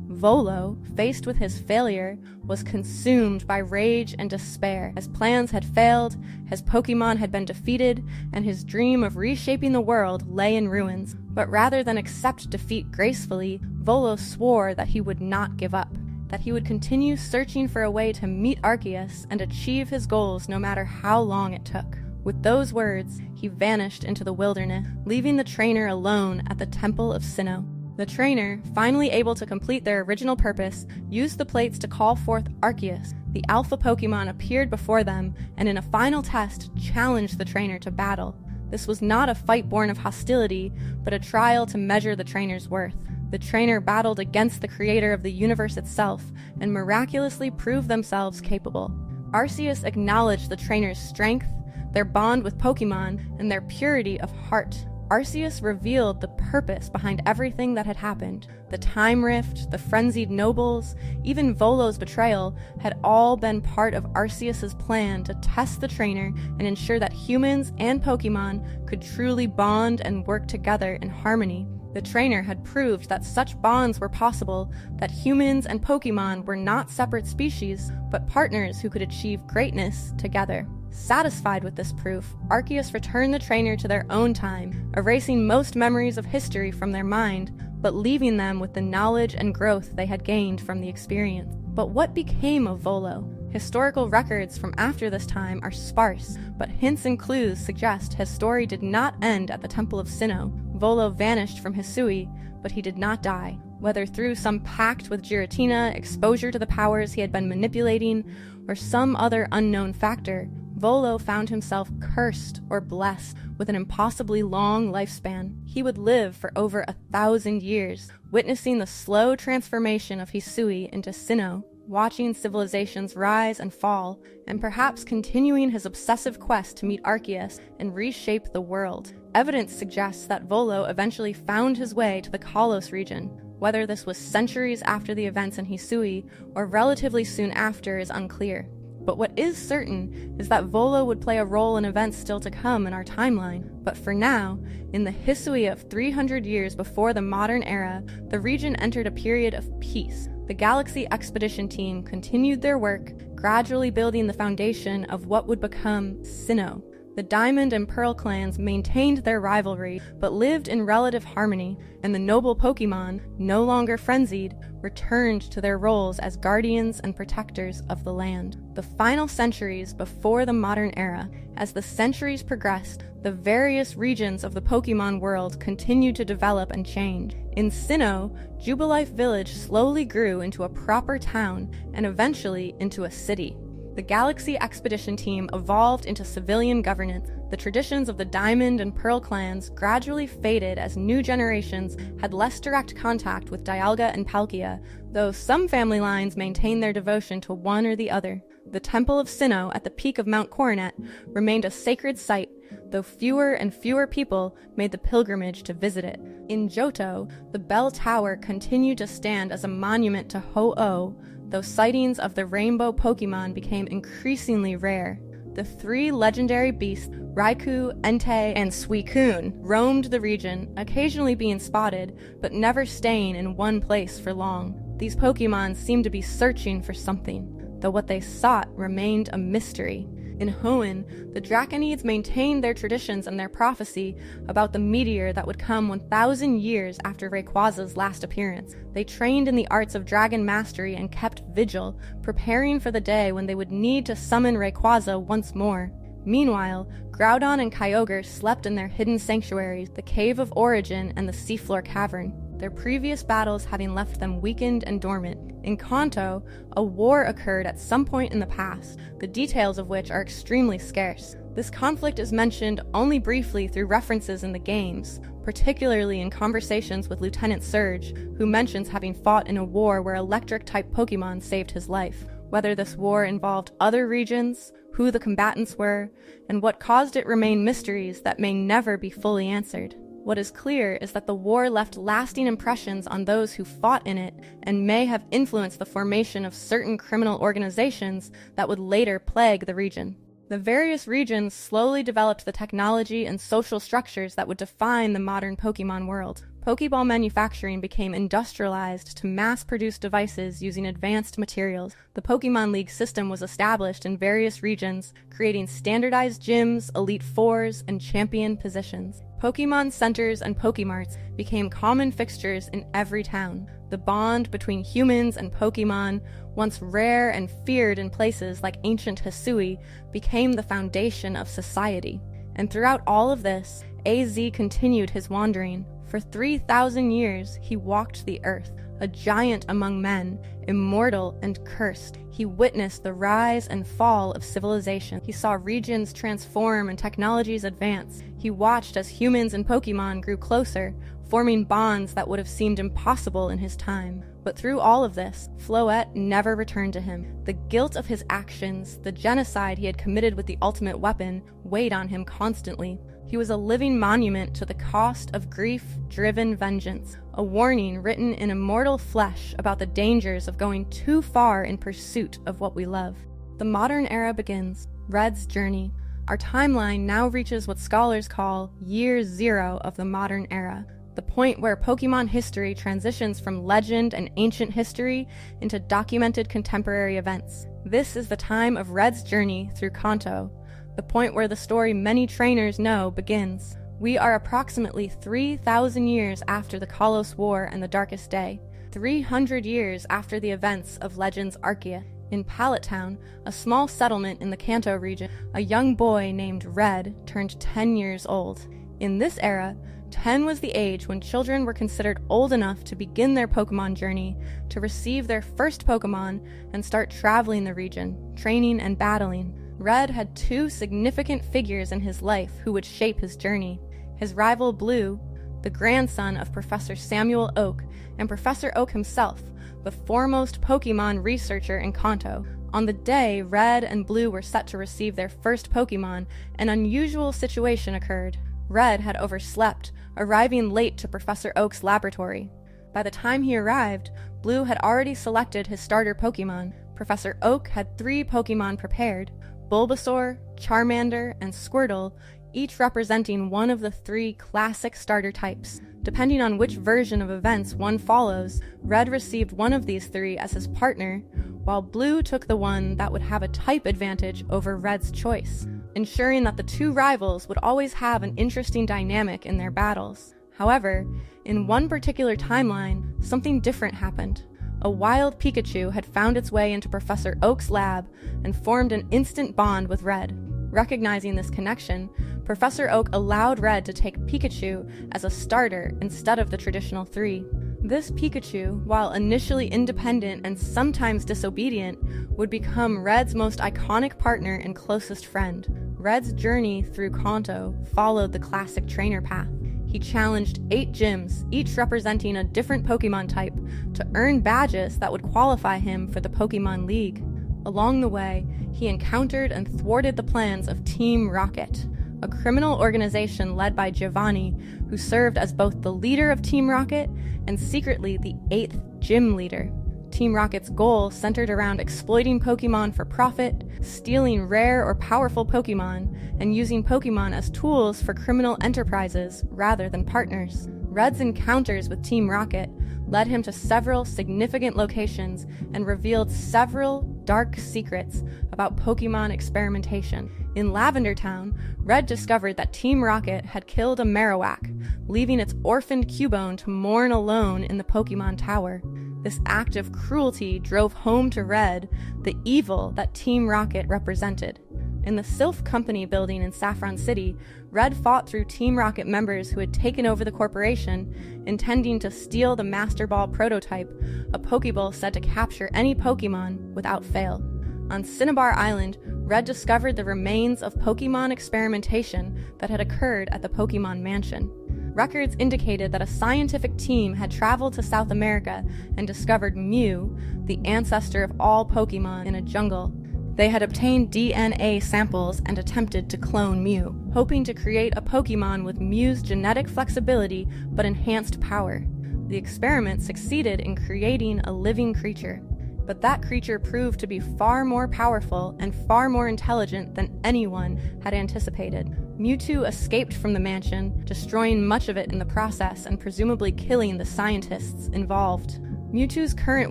Volo, faced with his failure, was consumed by rage and despair. His plans had failed, his Pokemon had been defeated, and his dream of reshaping the world lay in ruins. But rather than accept defeat gracefully, Volo swore that he would not give up, that he would continue searching for a way to meet Arceus and achieve his goals no matter how long it took. With those words, he vanished into the wilderness, leaving the trainer alone at the Temple of Sinnoh. The trainer, finally able to complete their original purpose, used the plates to call forth Arceus. The alpha Pokemon appeared before them, and in a final test, challenged the trainer to battle. This was not a fight born of hostility, but a trial to measure the trainer's worth. The trainer battled against the creator of the universe itself, and miraculously proved themselves capable. Arceus acknowledged the trainer's strength, their bond with Pokemon, and their purity of heart. Arceus revealed the purpose behind everything that had happened. The time rift, the frenzied nobles, even Volo's betrayal had all been part of Arceus's plan to test the trainer and ensure that humans and Pokemon could truly bond and work together in harmony. The trainer had proved that such bonds were possible, that humans and Pokemon were not separate species, but partners who could achieve greatness together. Satisfied with this proof, Arceus returned the trainer to their own time, erasing most memories of history from their mind, but leaving them with the knowledge and growth they had gained from the experience. But what became of Volo? Historical records from after this time are sparse, but hints and clues suggest his story did not end at the Temple of Sinnoh. Volo vanished from Hisui, but he did not die. Whether through some pact with Giratina, exposure to the powers he had been manipulating, or some other unknown factor, Volo found himself cursed or blessed with an impossibly long lifespan. He would live for over 1,000 years, witnessing the slow transformation of Hisui into Sinnoh, watching civilizations rise and fall, and perhaps continuing his obsessive quest to meet Arceus and reshape the world. Evidence suggests that Volo eventually found his way to the Kalos region. Whether this was centuries after the events in Hisui or relatively soon after is unclear. But what is certain is that Volo would play a role in events still to come in our timeline. But for now, in the Hisui of 300 years before the modern era, the region entered a period of peace. The Galaxy Expedition team continued their work, gradually building the foundation of what would become Sinnoh. The Diamond and Pearl clans maintained their rivalry, but lived in relative harmony, and the noble Pokemon, no longer frenzied, returned to their roles as guardians and protectors of the land. The final centuries before the modern era. As the centuries progressed, the various regions of the Pokemon world continued to develop and change. In Sinnoh, Jubilife Village slowly grew into a proper town, and eventually into a city. The Galaxy Expedition team evolved into civilian governance. The traditions of the Diamond and Pearl clans gradually faded as new generations had less direct contact with Dialga and Palkia, though some family lines maintained their devotion to one or the other. The Temple of Sinnoh at the peak of Mount Coronet remained a sacred site, though fewer and fewer people made the pilgrimage to visit it. In Johto, the Bell Tower continued to stand as a monument to Ho-Oh, though sightings of the rainbow Pokemon became increasingly rare. The three legendary beasts, Raikou, Entei, and Suicune, roamed the region, occasionally being spotted, but never staying in one place for long. These Pokemon seemed to be searching for something, though what they sought remained a mystery. In Hoenn, the Draconids maintained their traditions and their prophecy about the meteor that would come 1,000 years after Rayquaza's last appearance. They trained in the arts of dragon mastery and kept vigil, preparing for the day when they would need to summon Rayquaza once more. Meanwhile, Groudon and Kyogre slept in their hidden sanctuaries, the Cave of Origin and the Seafloor Cavern, their previous battles having left them weakened and dormant. In Kanto, a war occurred at some point in the past, the details of which are extremely scarce. This conflict is mentioned only briefly through references in the games, particularly in conversations with Lieutenant Surge, who mentions having fought in a war where electric-type Pokemon saved his life. Whether this war involved other regions, who the combatants were, and what caused it remain mysteries that may never be fully answered. What is clear is that the war left lasting impressions on those who fought in it and may have influenced the formation of certain criminal organizations that would later plague the region. The various regions slowly developed the technology and social structures that would define the modern Pokemon world. Pokeball manufacturing became industrialized to mass-produce devices using advanced materials. The Pokemon League system was established in various regions, creating standardized gyms, Elite Fours, and champion positions. Pokemon centers and Pokemarts became common fixtures in every town. The bond between humans and Pokemon, once rare and feared in places like ancient Hisui, became the foundation of society. And throughout all of this, AZ continued his wandering. For 3,000 years, he walked the earth, a giant among men, immortal and cursed. He witnessed the rise and fall of civilization. He saw regions transform and technologies advance. He watched as humans and Pokemon grew closer, forming bonds that would have seemed impossible in his time. But through all of this, Floette never returned to him. The guilt of his actions, the genocide he had committed with the ultimate weapon, weighed on him constantly. He was a living monument to the cost of grief-driven vengeance, a warning written in immortal flesh about the dangers of going too far in pursuit of what we love. The modern era begins, Red's journey. Our timeline now reaches what scholars call Year Zero of the modern era, the point where Pokemon history transitions from legend and ancient history into documented contemporary events. This is the time of Red's journey through Kanto, the point where the story many trainers know begins. We are approximately 3,000 years after the Kalos War and the Darkest Day, 300 years after the events of Legends Arceus. In Pallet Town, a small settlement in the Kanto region, a young boy named Red turned 10 years old. In this era, 10 was the age when children were considered old enough to begin their Pokemon journey, to receive their first Pokemon, and start traveling the region, training and battling. Red had two significant figures in his life who would shape his journey. His rival Blue, the grandson of Professor Samuel Oak, and Professor Oak himself, the foremost Pokemon researcher in Kanto. On the day Red and Blue were set to receive their first Pokemon, an unusual situation occurred. Red had overslept, arriving late to Professor Oak's laboratory. By the time he arrived, Blue had already selected his starter Pokemon. Professor Oak had 3 Pokemon prepared: Bulbasaur, Charmander, and Squirtle, each representing one of the 3 classic starter types. Depending on which version of events one follows, Red received one of these 3 as his partner, while Blue took the one that would have a type advantage over Red's choice, ensuring that the 2 rivals would always have an interesting dynamic in their battles. However, in one particular timeline, something different happened. A wild Pikachu had found its way into Professor Oak's lab and formed an instant bond with Red. Recognizing this connection, Professor Oak allowed Red to take Pikachu as a starter instead of the traditional 3. This Pikachu, while initially independent and sometimes disobedient, would become Red's most iconic partner and closest friend. Red's journey through Kanto followed the classic trainer path. He challenged 8 gyms, each representing a different Pokemon type, to earn badges that would qualify him for the Pokemon League. Along the way, he encountered and thwarted the plans of Team Rocket, a criminal organization led by Giovanni, who served as both the leader of Team Rocket and secretly the 8th gym leader. Team Rocket's goal centered around exploiting Pokemon for profit, stealing rare or powerful Pokemon, and using Pokemon as tools for criminal enterprises rather than partners. Red's encounters with Team Rocket led him to several significant locations and revealed several dark secrets about Pokemon experimentation. In Lavender Town, Red discovered that Team Rocket had killed a Marowak, leaving its orphaned Cubone to mourn alone in the Pokemon Tower. This act of cruelty drove home to Red the evil that Team Rocket represented. In the Sylph Company building in Saffron City, Red fought through Team Rocket members who had taken over the corporation, intending to steal the Master Ball prototype, a Pokeball said to capture any Pokemon without fail. On Cinnabar Island, Red discovered the remains of Pokemon experimentation that had occurred at the Pokemon Mansion. Records indicated that a scientific team had traveled to South America and discovered Mew, the ancestor of all Pokemon, in a jungle. They had obtained DNA samples and attempted to clone Mew, hoping to create a Pokemon with Mew's genetic flexibility but enhanced power. The experiment succeeded in creating a living creature, but that creature proved to be far more powerful and far more intelligent than anyone had anticipated. Mewtwo escaped from the mansion, destroying much of it in the process and presumably killing the scientists involved. Mewtwo's current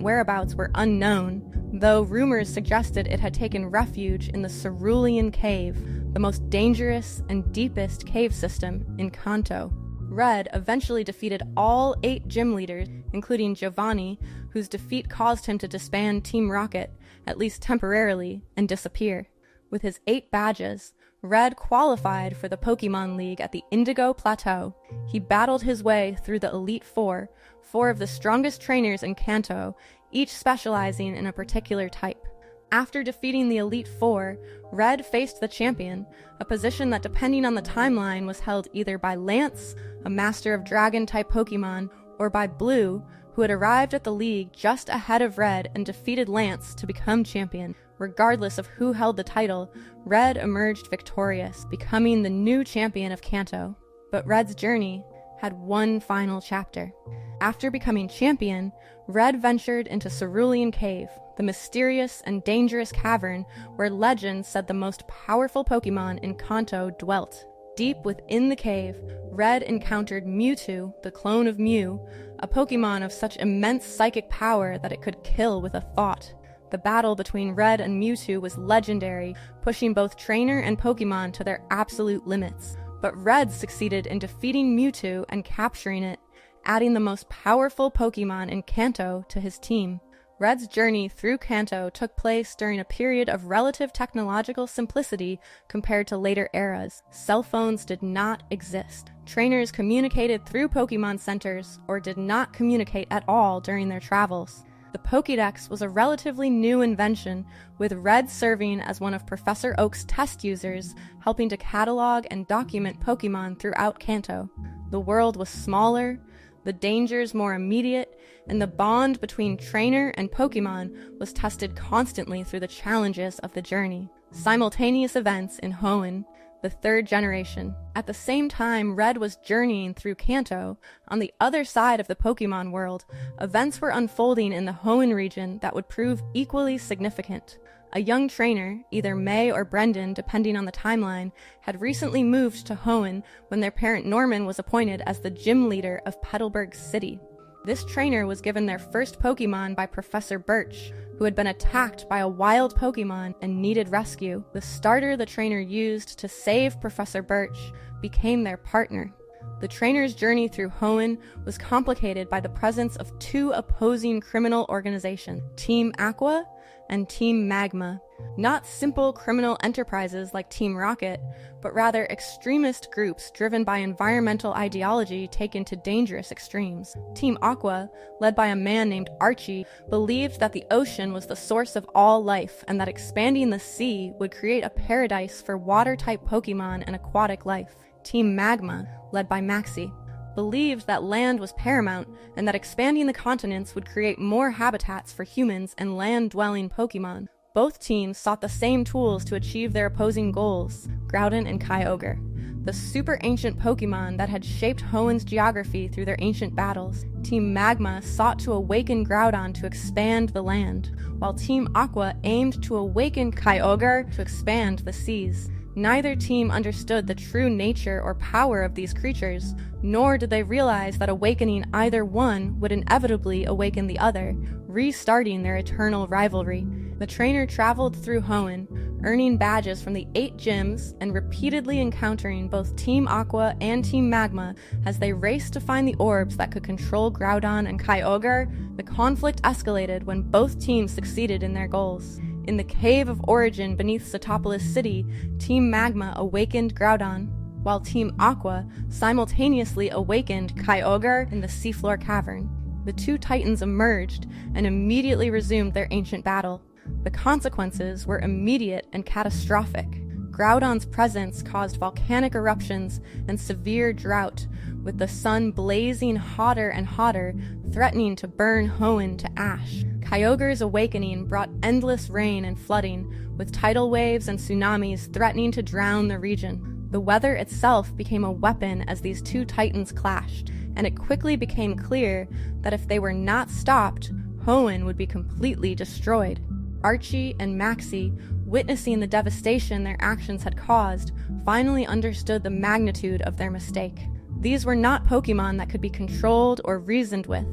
whereabouts were unknown, though rumors suggested it had taken refuge in the Cerulean Cave, the most dangerous and deepest cave system in Kanto. Red eventually defeated all 8 gym leaders, including Giovanni, whose defeat caused him to disband Team Rocket, at least temporarily, and disappear. With his 8 badges, Red qualified for the Pokemon League at the Indigo Plateau. He battled his way through the Elite Four, 4 of the strongest trainers in Kanto, each specializing in a particular type. After defeating the Elite Four, Red faced the champion, a position that, depending on the timeline, was held either by Lance, a master of dragon-type Pokemon, or by Blue, who had arrived at the league just ahead of Red and defeated Lance to become champion. Regardless of who held the title, Red emerged victorious, becoming the new champion of Kanto. But Red's journey had one final chapter. After becoming champion, Red ventured into Cerulean Cave, the mysterious and dangerous cavern where legend said the most powerful Pokemon in Kanto dwelt. Deep within the cave, Red encountered Mewtwo, the clone of Mew, a Pokemon of such immense psychic power that it could kill with a thought. The battle between Red and Mewtwo was legendary, pushing both trainer and Pokemon to their absolute limits. But Red succeeded in defeating Mewtwo and capturing it, adding the most powerful Pokemon in Kanto to his team. Red's journey through Kanto took place during a period of relative technological simplicity compared to later eras. Cell phones did not exist. Trainers communicated through Pokemon centers or did not communicate at all during their travels. The Pokédex was a relatively new invention, with Red serving as one of Professor Oak's test users, helping to catalog and document Pokemon throughout Kanto. The world was smaller, the dangers more immediate, and the bond between trainer and Pokemon was tested constantly through the challenges of the journey. Simultaneous events in Hoenn, the 3rd generation. At the same time Red was journeying through Kanto, on the other side of the Pokemon world, events were unfolding in the Hoenn region that would prove equally significant. A young trainer, either May or Brendan depending on the timeline, had recently moved to Hoenn when their parent Norman was appointed as the gym leader of Petalburg City. This trainer was given their first Pokemon by Professor Birch, who had been attacked by a wild Pokemon and needed rescue. The starter the trainer used to save Professor Birch became their partner. The trainer's journey through Hoenn was complicated by the presence of 2 opposing criminal organizations, Team Aqua and Team Magma. Not simple criminal enterprises like Team Rocket, but rather extremist groups driven by environmental ideology taken to dangerous extremes. Team Aqua, led by a man named Archie, believed that the ocean was the source of all life and that expanding the sea would create a paradise for water-type Pokemon and aquatic life. Team Magma, led by Maxie, believed that land was paramount and that expanding the continents would create more habitats for humans and land-dwelling Pokemon. Both teams sought the same tools to achieve their opposing goals, Groudon and Kyogre, the super ancient Pokemon that had shaped Hoenn's geography through their ancient battles. Team Magma sought to awaken Groudon to expand the land, while Team Aqua aimed to awaken Kyogre to expand the seas. Neither team understood the true nature or power of these creatures, nor did they realize that awakening either one would inevitably awaken the other, restarting their eternal rivalry. The trainer traveled through Hoenn, earning badges from the 8 gyms and repeatedly encountering both Team Aqua and Team Magma as they raced to find the orbs that could control Groudon and Kyogre. The conflict escalated when both teams succeeded in their goals. In the Cave of Origin beneath Setopolis City, Team Magma awakened Groudon, while Team Aqua simultaneously awakened Kyogre in the seafloor cavern. The two titans emerged and immediately resumed their ancient battle. The consequences were immediate and catastrophic. Groudon's presence caused volcanic eruptions and severe drought, with the sun blazing hotter and hotter, threatening to burn Hoenn to ash. Kyogre's awakening brought endless rain and flooding, with tidal waves and tsunamis threatening to drown the region. The weather itself became a weapon as these two titans clashed, and it quickly became clear that if they were not stopped, Hoenn would be completely destroyed. Archie and Maxie, witnessing the devastation their actions had caused, finally understood the magnitude of their mistake. These were not Pokemon that could be controlled or reasoned with.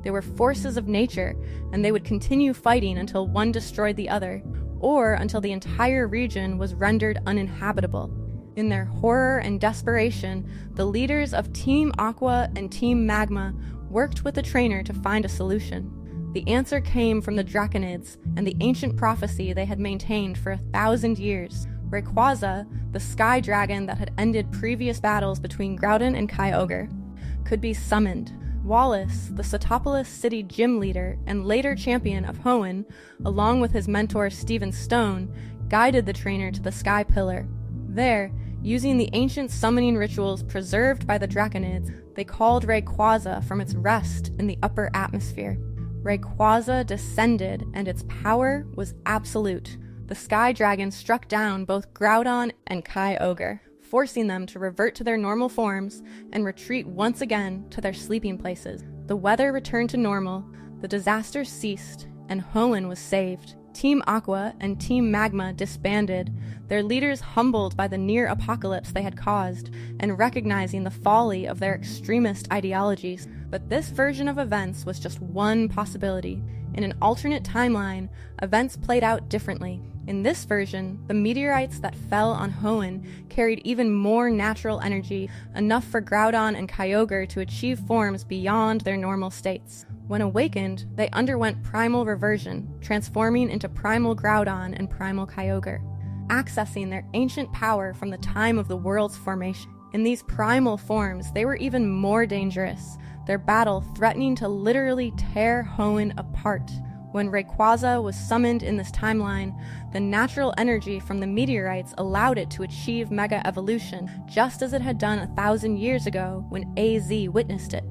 They were forces of nature, and they would continue fighting until one destroyed the other, or until the entire region was rendered uninhabitable. In their horror and desperation, the leaders of Team Aqua and Team Magma worked with the trainer to find a solution. The answer came from the Draconids and the ancient prophecy they had maintained for 1,000 years. Rayquaza, the sky dragon that had ended previous battles between Groudon and Kyogre, could be summoned. Wallace, the Setopolis City gym leader and later champion of Hoenn, along with his mentor Steven Stone, guided the trainer to the Sky Pillar. There, using the ancient summoning rituals preserved by the Draconids, they called Rayquaza from its rest in the upper atmosphere. Rayquaza descended, and its power was absolute. The Sky Dragon struck down both Groudon and Kyogre, forcing them to revert to their normal forms and retreat once again to their sleeping places. The weather returned to normal, the disaster ceased, and Hoenn was saved. Team Aqua and Team Magma disbanded, their leaders humbled by the near apocalypse they had caused, and recognizing the folly of their extremist ideologies. But this version of events was just one possibility. In an alternate timeline, events played out differently. In this version, the meteorites that fell on Hoenn carried even more natural energy, enough for Groudon and Kyogre to achieve forms beyond their normal states. When awakened, they underwent primal reversion, transforming into Primal Groudon and Primal Kyogre, accessing their ancient power from the time of the world's formation. In these primal forms, they were even more dangerous, their battle threatening to literally tear Hoenn apart. When Rayquaza was summoned in this timeline, the natural energy from the meteorites allowed it to achieve Mega Evolution, just as it had done 1,000 years ago when AZ witnessed it.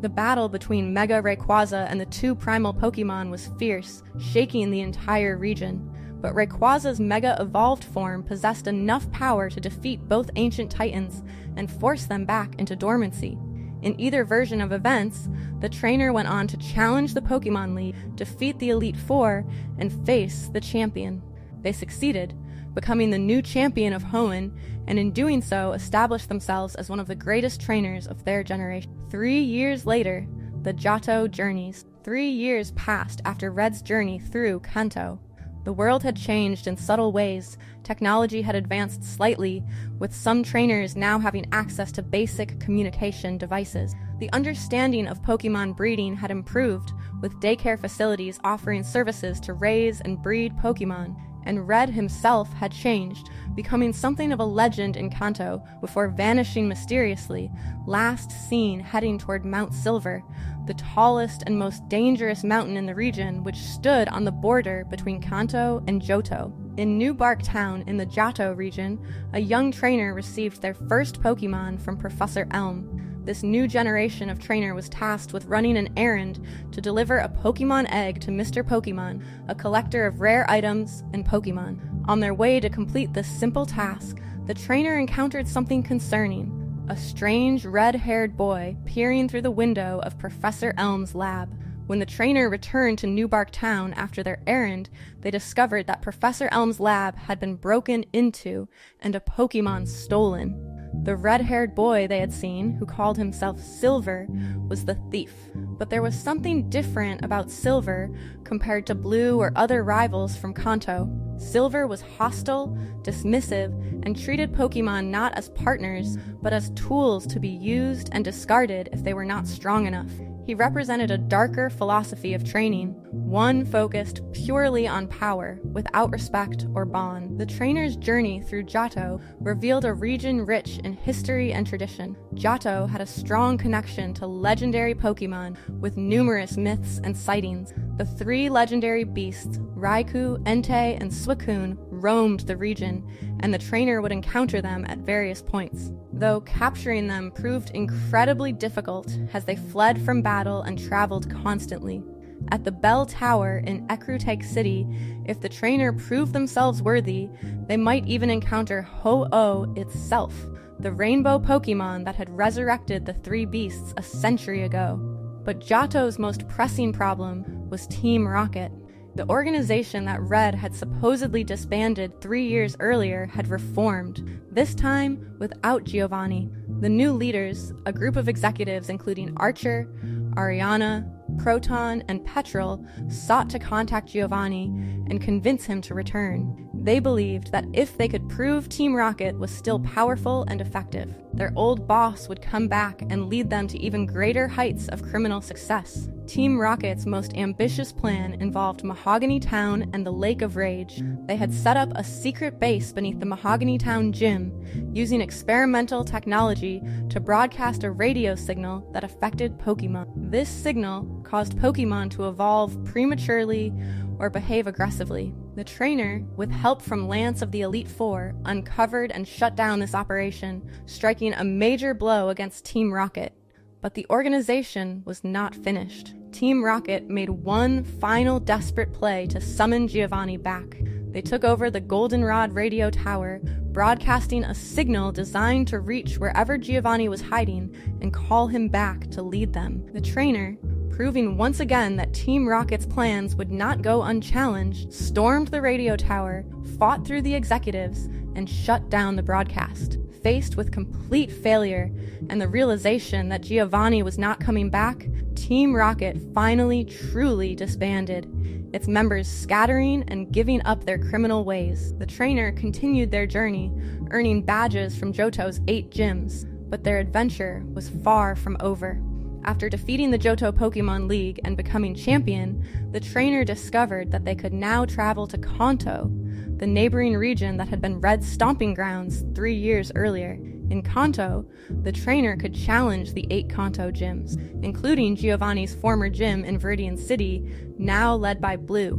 The battle between Mega Rayquaza and the two primal Pokemon was fierce, shaking the entire region. But Rayquaza's Mega Evolved form possessed enough power to defeat both ancient titans and force them back into dormancy. In either version of events, the trainer went on to challenge the Pokemon League, defeat the Elite Four, and face the champion. They succeeded, becoming the new champion of Hoenn, and in doing so established themselves as one of the greatest trainers of their generation. 3 years later, the Johto journeys. 3 years passed after Red's journey through Kanto. The world had changed in subtle ways. Technology had advanced slightly, with some trainers now having access to basic communication devices. The understanding of Pokemon breeding had improved, with daycare facilities offering services to raise and breed Pokemon. And Red himself had changed, becoming something of a legend in Kanto before vanishing mysteriously, last seen heading toward Mount Silver, the tallest and most dangerous mountain in the region, which stood on the border between Kanto and Johto. In New Bark Town in the Johto region, a young trainer received their first Pokemon from Professor Elm. This new generation of trainer was tasked with running an errand to deliver a Pokemon egg to Mr. Pokemon, a collector of rare items and Pokemon. On their way to complete this simple task, the trainer encountered something concerning: a strange red-haired boy peering through the window of Professor Elm's lab. When the trainer returned to New Bark Town after their errand, they discovered that Professor Elm's lab had been broken into and a Pokemon stolen. The red-haired boy they had seen, who called himself Silver, was the thief. But there was something different about Silver compared to Blue or other rivals from Kanto. Silver was hostile, dismissive, and treated Pokemon not as partners, but as tools to be used and discarded if they were not strong enough. He represented a darker philosophy of training, one focused purely on power, without respect or bond. The trainer's journey through Johto revealed a region rich in history and tradition. Johto had a strong connection to legendary Pokemon, with numerous myths and sightings. The 3 legendary beasts, Raikou, Entei, and Suicune, roamed the region, and the trainer would encounter them at various points. Though capturing them proved incredibly difficult as they fled from battle and traveled constantly. At the Bell Tower in Ecruteak City, if the trainer proved themselves worthy, they might even encounter Ho-Oh itself, the rainbow Pokemon that had resurrected the 3 beasts a century ago. But Johto's most pressing problem was Team Rocket. The organization that Red had supposedly disbanded 3 years earlier had reformed, this time without Giovanni. The new leaders, a group of executives including Archer, Ariana, Proton, and Petrel, sought to contact Giovanni and convince him to return. They believed that if they could prove Team Rocket was still powerful and effective, their old boss would come back and lead them to even greater heights of criminal success. Team Rocket's most ambitious plan involved Mahogany Town and the Lake of Rage. They had set up a secret base beneath the Mahogany Town gym, using experimental technology to broadcast a radio signal that affected Pokemon. This signal caused Pokemon to evolve prematurely or behave aggressively. The trainer, with help from Lance of the Elite Four, uncovered and shut down this operation, striking a major blow against Team Rocket. But the organization was not finished. Team Rocket made one final desperate play to summon Giovanni back. They took over the Goldenrod radio tower, broadcasting a signal designed to reach wherever Giovanni was hiding and call him back to lead them. The trainer, proving once again that Team Rocket's plans would not go unchallenged, stormed the radio tower, fought through the executives, and shut down the broadcast. Faced with complete failure and the realization that Giovanni was not coming back, Team Rocket finally truly disbanded, its members scattering and giving up their criminal ways. The trainer continued their journey, earning badges from Johto's 8 gyms, but their adventure was far from over. After defeating the Johto Pokemon League and becoming champion, the trainer discovered that they could now travel to Kanto, the neighboring region that had been Red's stomping grounds 3 years earlier. In Kanto, the trainer could challenge the 8 Kanto gyms, including Giovanni's former gym in Viridian City, now led by Blue.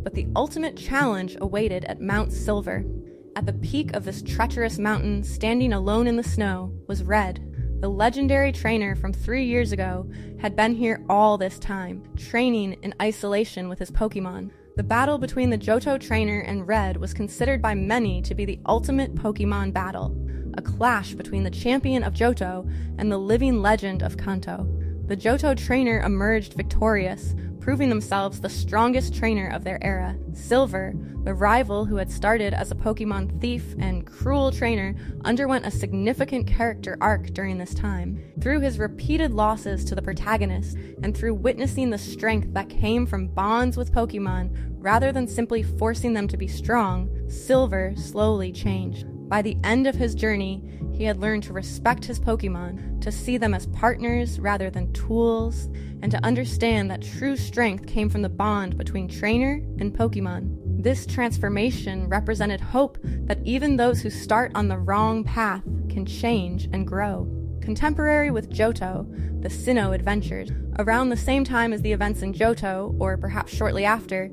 But the ultimate challenge awaited at Mount Silver. At the peak of this treacherous mountain, standing alone in the snow, was Red. The legendary trainer from 3 years ago had been here all this time, training in isolation with his Pokemon. The battle between the Johto trainer and Red was considered by many to be the ultimate Pokemon battle, a clash between the champion of Johto and the living legend of Kanto. The Johto trainer emerged victorious, proving themselves the strongest trainer of their era. Silver, the rival who had started as a Pokemon thief and cruel trainer, underwent a significant character arc during this time. Through his repeated losses to the protagonist, and through witnessing the strength that came from bonds with Pokemon, rather than simply forcing them to be strong, Silver slowly changed. By the end of his journey, he had learned to respect his Pokemon, to see them as partners rather than tools, and to understand that true strength came from the bond between trainer and Pokemon. This transformation represented hope that even those who start on the wrong path can change and grow. Contemporary with Johto, the Sinnoh adventures. Around the same time as the events in Johto, or perhaps shortly after,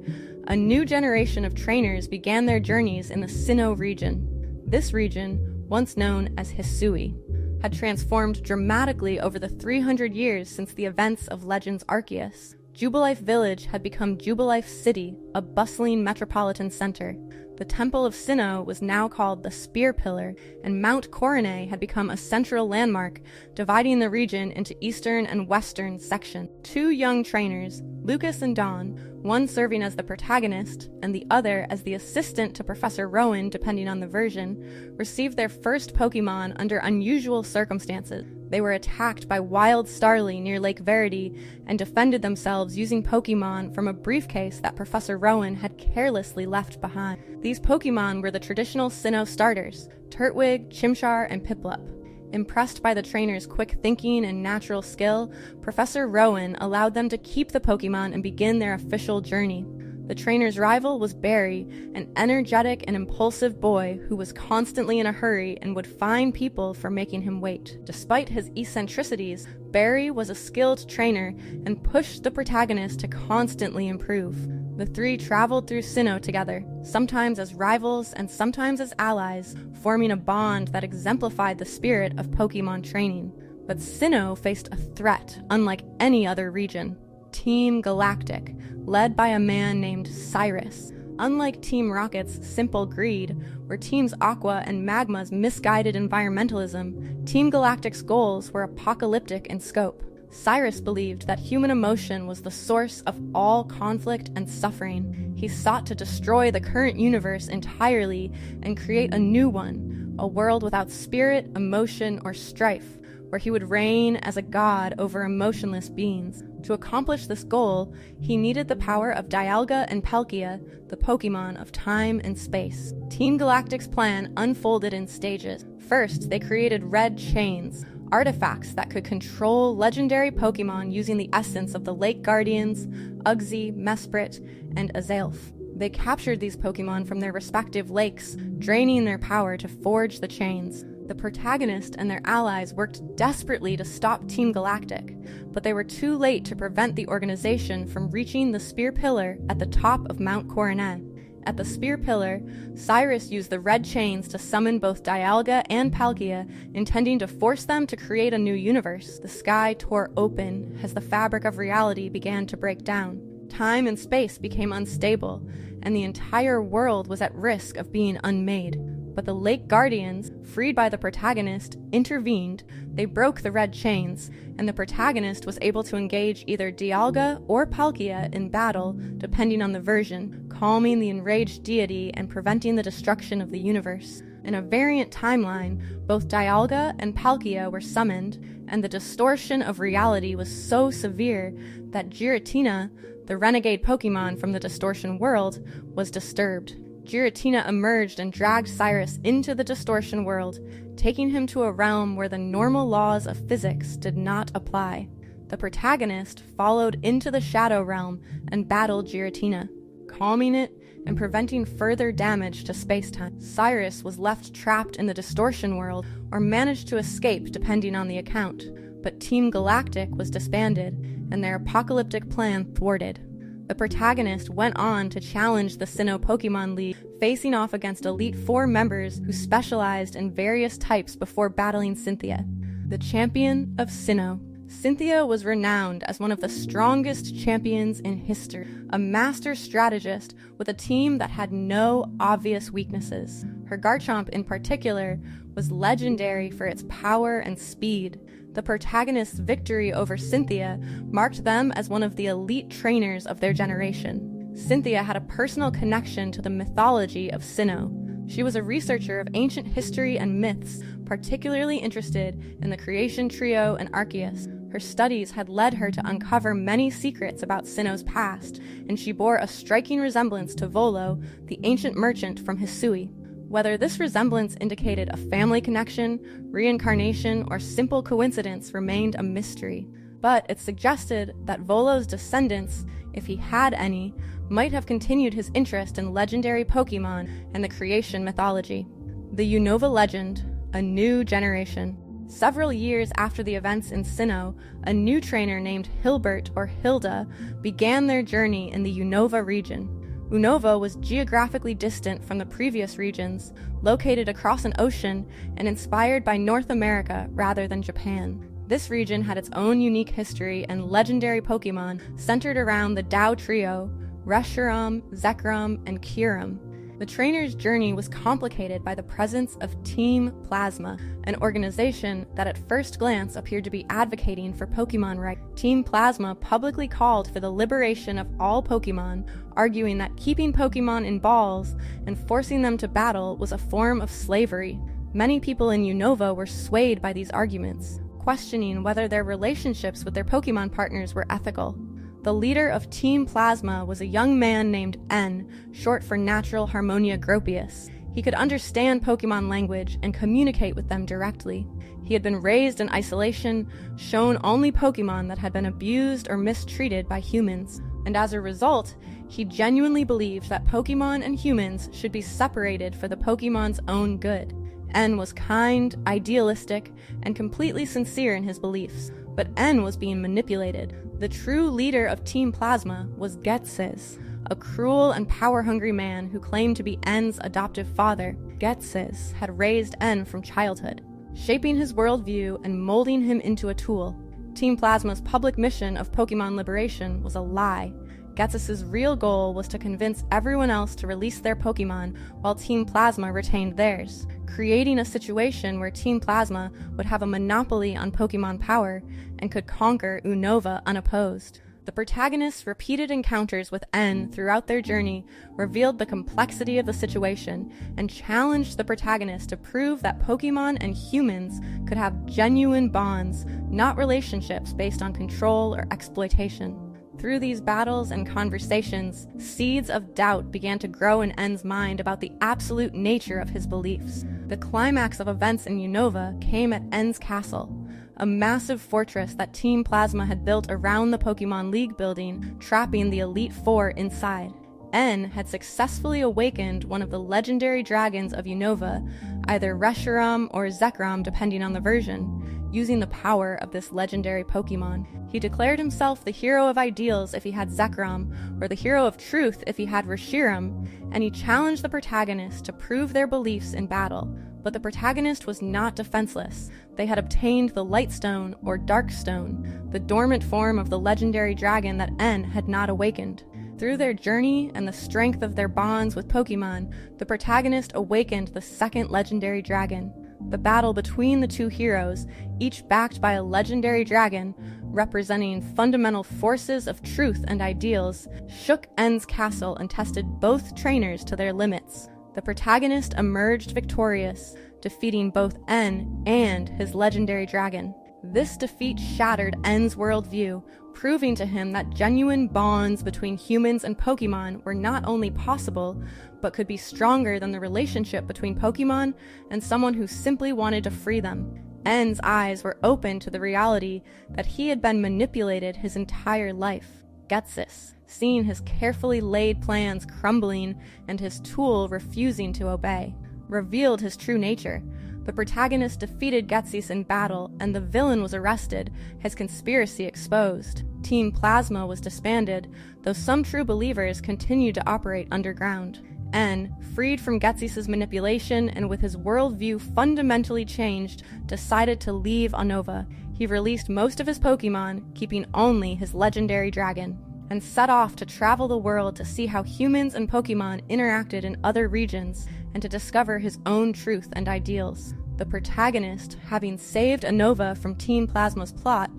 a new generation of trainers began their journeys in the Sinnoh region. This region, once known as Hisui, had transformed dramatically over the 300 years since the events of Legends Arceus. Jubilife Village had become Jubilife City, a bustling metropolitan center. The Temple of Sinnoh was now called the Spear Pillar, and Mount Coronet had become a central landmark, dividing the region into eastern and western sections. Two young trainers, Lucas and Dawn, one serving as the protagonist and the other as the assistant to Professor Rowan, depending on the version, received their first Pokemon under unusual circumstances. They were attacked by wild Starly near Lake Verity and defended themselves using Pokemon from a briefcase that Professor Rowan had carelessly left behind. These Pokemon were the traditional Sinnoh starters, Turtwig, Chimchar, and Piplup. Impressed by the trainers' quick thinking and natural skill, Professor Rowan allowed them to keep the Pokemon and begin their official journey. The trainer's rival was Barry, an energetic and impulsive boy who was constantly in a hurry and would fine people for making him wait. Despite his eccentricities, Barry was a skilled trainer and pushed the protagonist to constantly improve. The three traveled through Sinnoh together, sometimes as rivals and sometimes as allies, forming a bond that exemplified the spirit of Pokemon training. But Sinnoh faced a threat unlike any other region: Team Galactic, led by a man named Cyrus. Unlike Team Rocket's simple greed, or Teams Aqua and Magma's misguided environmentalism, Team Galactic's goals were apocalyptic in scope. Cyrus believed that human emotion was the source of all conflict and suffering. He sought to destroy the current universe entirely and create a new one, a world without spirit, emotion, or strife, where he would reign as a god over emotionless beings. To accomplish this goal, he needed the power of Dialga and Palkia, the Pokemon of time and space. Team Galactic's plan unfolded in stages. First, they created Red Chains, artifacts that could control legendary Pokemon using the essence of the Lake Guardians, Uxie, Mesprit, and Azelf. They captured these Pokemon from their respective lakes, draining their power to forge the chains. The protagonist and their allies worked desperately to stop Team Galactic, but they were too late to prevent the organization from reaching the Spear Pillar at the top of Mount Coronet. At the Spear Pillar, Cyrus used the Red Chains to summon both Dialga and Palkia, intending to force them to create a new universe. The sky tore open as the fabric of reality began to break down. Time and space became unstable, and the entire world was at risk of being unmade. But the Lake Guardians, freed by the protagonist, intervened. They broke the Red Chains, and the protagonist was able to engage either Dialga or Palkia in battle, depending on the version, calming the enraged deity and preventing the destruction of the universe. In a variant timeline, both Dialga and Palkia were summoned, and the distortion of reality was so severe that Giratina, the renegade Pokemon from the distortion world, was disturbed. Giratina emerged and dragged Cyrus into the distortion world, taking him to a realm where the normal laws of physics did not apply. The protagonist followed into the Shadow Realm and battled Giratina, calming it and preventing further damage to space-time. Cyrus was left trapped in the distortion world or managed to escape depending on the account, but Team Galactic was disbanded and their apocalyptic plan thwarted. The protagonist went on to challenge the Sinnoh Pokemon League, facing off against Elite Four members who specialized in various types before battling Cynthia, the champion of Sinnoh. Cynthia was renowned as one of the strongest champions in history, a master strategist with a team that had no obvious weaknesses. Her Garchomp in particular was legendary for its power and speed. The protagonist's victory over Cynthia marked them as one of the elite trainers of their generation. Cynthia had a personal connection to the mythology of Sinnoh. She was a researcher of ancient history and myths, particularly interested in the Creation Trio and Arceus. Her studies had led her to uncover many secrets about Sinnoh's past, and she bore a striking resemblance to Volo, the ancient merchant from Hisui. Whether this resemblance indicated a family connection, reincarnation, or simple coincidence remained a mystery, but it suggested that Volo's descendants, if he had any, might have continued his interest in legendary Pokemon and the creation mythology. The Unova legend, a new generation. Several years after the events in Sinnoh, a new trainer named Hilbert or Hilda began their journey in the Unova region. Unova was geographically distant from the previous regions, located across an ocean, and inspired by North America rather than Japan. This region had its own unique history and legendary Pokemon centered around the Dao Trio, Reshiram, Zekrom, and Kyurem. The trainer's journey was complicated by the presence of Team Plasma, an organization that at first glance appeared to be advocating for Pokemon rights. Team Plasma publicly called for the liberation of all Pokemon, arguing that keeping Pokemon in balls and forcing them to battle was a form of slavery. Many people in Unova were swayed by these arguments, questioning whether their relationships with their Pokemon partners were ethical. The leader of Team Plasma was a young man named N, short for Natural Harmonia Gropius. He could understand Pokemon language and communicate with them directly. He had been raised in isolation, shown only Pokemon that had been abused or mistreated by humans, and as a result, he genuinely believed that Pokemon and humans should be separated for the Pokemon's own good. N was kind, idealistic, and completely sincere in his beliefs, but N was being manipulated. The true leader of Team Plasma was Ghetsis, a cruel and power-hungry man who claimed to be N's adoptive father. Ghetsis had raised N from childhood, shaping his worldview and molding him into a tool. Team Plasma's public mission of Pokemon liberation was a lie. Ghetsis' real goal was to convince everyone else to release their Pokemon while Team Plasma retained theirs, creating a situation where Team Plasma would have a monopoly on Pokemon power and could conquer Unova unopposed. The protagonist's repeated encounters with N throughout their journey revealed the complexity of the situation and challenged the protagonist to prove that Pokemon and humans could have genuine bonds, not relationships based on control or exploitation. Through these battles and conversations, seeds of doubt began to grow in N's mind about the absolute nature of his beliefs. The climax of events in Unova came at N's castle, a massive fortress that Team Plasma had built around the Pokemon League building, trapping the Elite Four inside. N had successfully awakened one of the legendary dragons of Unova, either Reshiram or Zekrom depending on the version, using the power of this legendary Pokemon. He declared himself the hero of ideals if he had Zekrom, or the hero of truth if he had Reshiram, and he challenged the protagonist to prove their beliefs in battle. But the protagonist was not defenseless. They had obtained the Lightstone or Darkstone, the dormant form of the legendary dragon that N had not awakened. Through their journey and the strength of their bonds with Pokemon, the protagonist awakened the second legendary dragon. The battle between the two heroes, each backed by a legendary dragon, representing fundamental forces of truth and ideals, shook N's castle and tested both trainers to their limits. The protagonist emerged victorious, defeating both N and his legendary dragon. This defeat shattered N's worldview, proving to him that genuine bonds between humans and Pokemon were not only possible, but could be stronger than the relationship between Pokemon and someone who simply wanted to free them. N's eyes were open to the reality that he had been manipulated his entire life. Ghetsis, seeing his carefully laid plans crumbling and his tool refusing to obey, revealed his true nature. The protagonist defeated Ghetsis in battle, and the villain was arrested, his conspiracy exposed. Team Plasma was disbanded, though some true believers continued to operate underground. N, freed from Ghetsis' manipulation and with his worldview fundamentally changed, decided to leave Unova. He released most of his Pokemon, keeping only his legendary dragon, and set off to travel the world to see how humans and Pokemon interacted in other regions and to discover his own truth and ideals. The protagonist, having saved Unova from Team Plasma's plot,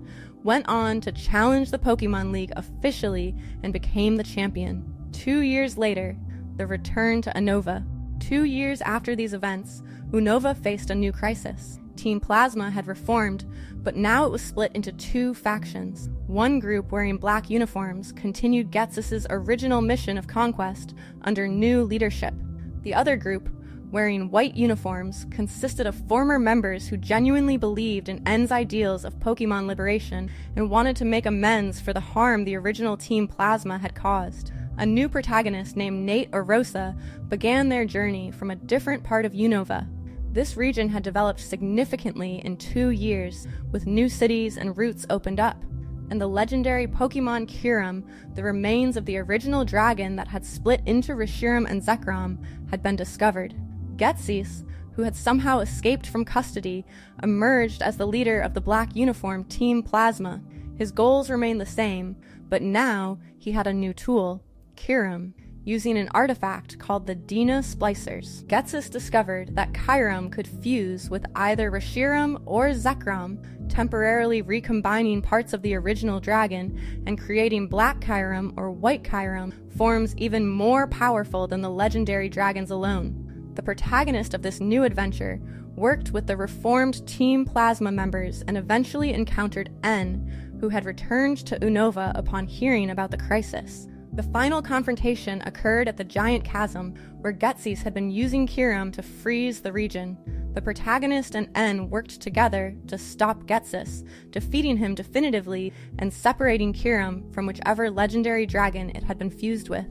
went on to challenge the Pokemon League officially and became the champion. 2 years later, the return to Unova. 2 years after these events, Unova faced a new crisis. Team Plasma had reformed, but now it was split into two factions. One group wearing black uniforms continued Ghetsis' original mission of conquest under new leadership. The other group, wearing white uniforms, consisted of former members who genuinely believed in N's ideals of Pokemon liberation and wanted to make amends for the harm the original Team Plasma had caused. A new protagonist named Nate Orosa began their journey from a different part of Unova. This region had developed significantly in 2 years, with new cities and routes opened up, and the legendary Pokemon Kyurem, the remains of the original dragon that had split into Reshiram and Zekrom, had been discovered. Ghetsis, who had somehow escaped from custody, emerged as the leader of the black uniform Team Plasma. His goals remained the same, but now he had a new tool, Kyurem. using an artifact called the Dina Splicers. Ghetsis discovered that Kyurem could fuse with either Reshiram or Zekrom, temporarily recombining parts of the original dragon and creating Black Kyurem or White Kyurem, forms even more powerful than the legendary dragons alone. The protagonist of this new adventure worked with the reformed Team Plasma members and eventually encountered N, who had returned to Unova upon hearing about the crisis. The final confrontation occurred at the Giant Chasm, where Ghetsis had been using Kyurem to freeze the region. The protagonist and N worked together to stop Ghetsis, defeating him definitively and separating Kyurem from whichever legendary dragon it had been fused with.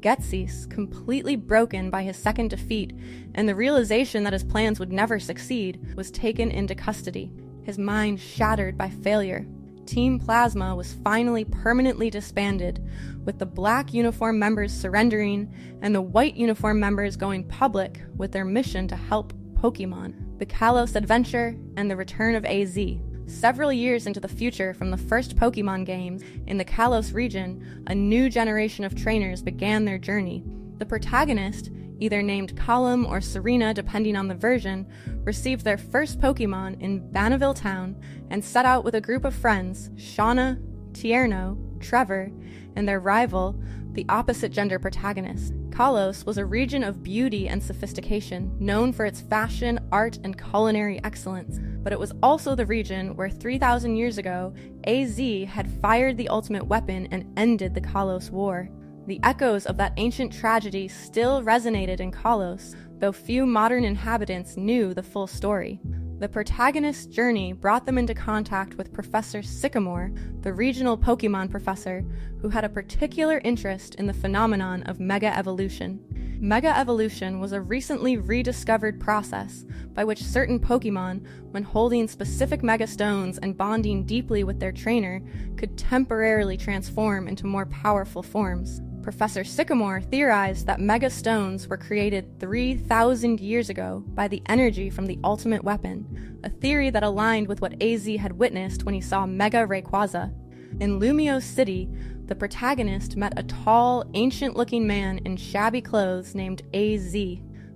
Ghetsis, completely broken by his second defeat and the realization that his plans would never succeed, was taken into custody, his mind shattered by failure. Team Plasma was finally permanently disbanded, with the black uniform members surrendering and the white uniform members going public with their mission to help Pokemon, the Kalos Adventure, and the return of AZ. Several years into the future from the first Pokemon games, in the Kalos region, a new generation of trainers began their journey. The protagonist, either named Column or Serena depending on the version, received their first Pokemon in Banaville Town and set out with a group of friends, Shauna, Tierno, Trevor, and their rival, the opposite-gender protagonist. Kalos was a region of beauty and sophistication, known for its fashion, art, and culinary excellence, but it was also the region where 3,000 years ago, AZ had fired the ultimate weapon and ended the Kalos War. The echoes of that ancient tragedy still resonated in Kalos, though few modern inhabitants knew the full story. The protagonist's journey brought them into contact with Professor Sycamore, the regional Pokemon professor, who had a particular interest in the phenomenon of mega evolution. Mega evolution was a recently rediscovered process by which certain Pokemon, when holding specific Mega Stones and bonding deeply with their trainer, could temporarily transform into more powerful forms. Professor Sycamore theorized that Mega Stones were created 3,000 years ago by the energy from the ultimate weapon, a theory that aligned with what AZ had witnessed when he saw Mega Rayquaza. In Lumiose City, the protagonist met a tall, ancient-looking man in shabby clothes named AZ.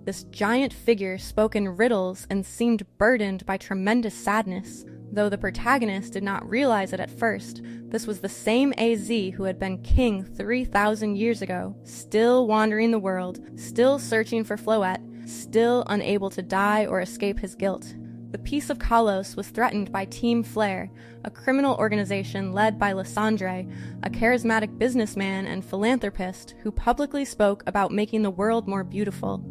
This giant figure spoke in riddles and seemed burdened by tremendous sadness. Though the protagonist did not realize it at first, this was the same AZ who had been king 3,000 years ago, still wandering the world, still searching for Floette, still unable to die or escape his guilt. The peace of Kalos was threatened by Team Flare, a criminal organization led by Lysandre, a charismatic businessman and philanthropist who publicly spoke about making the world more beautiful.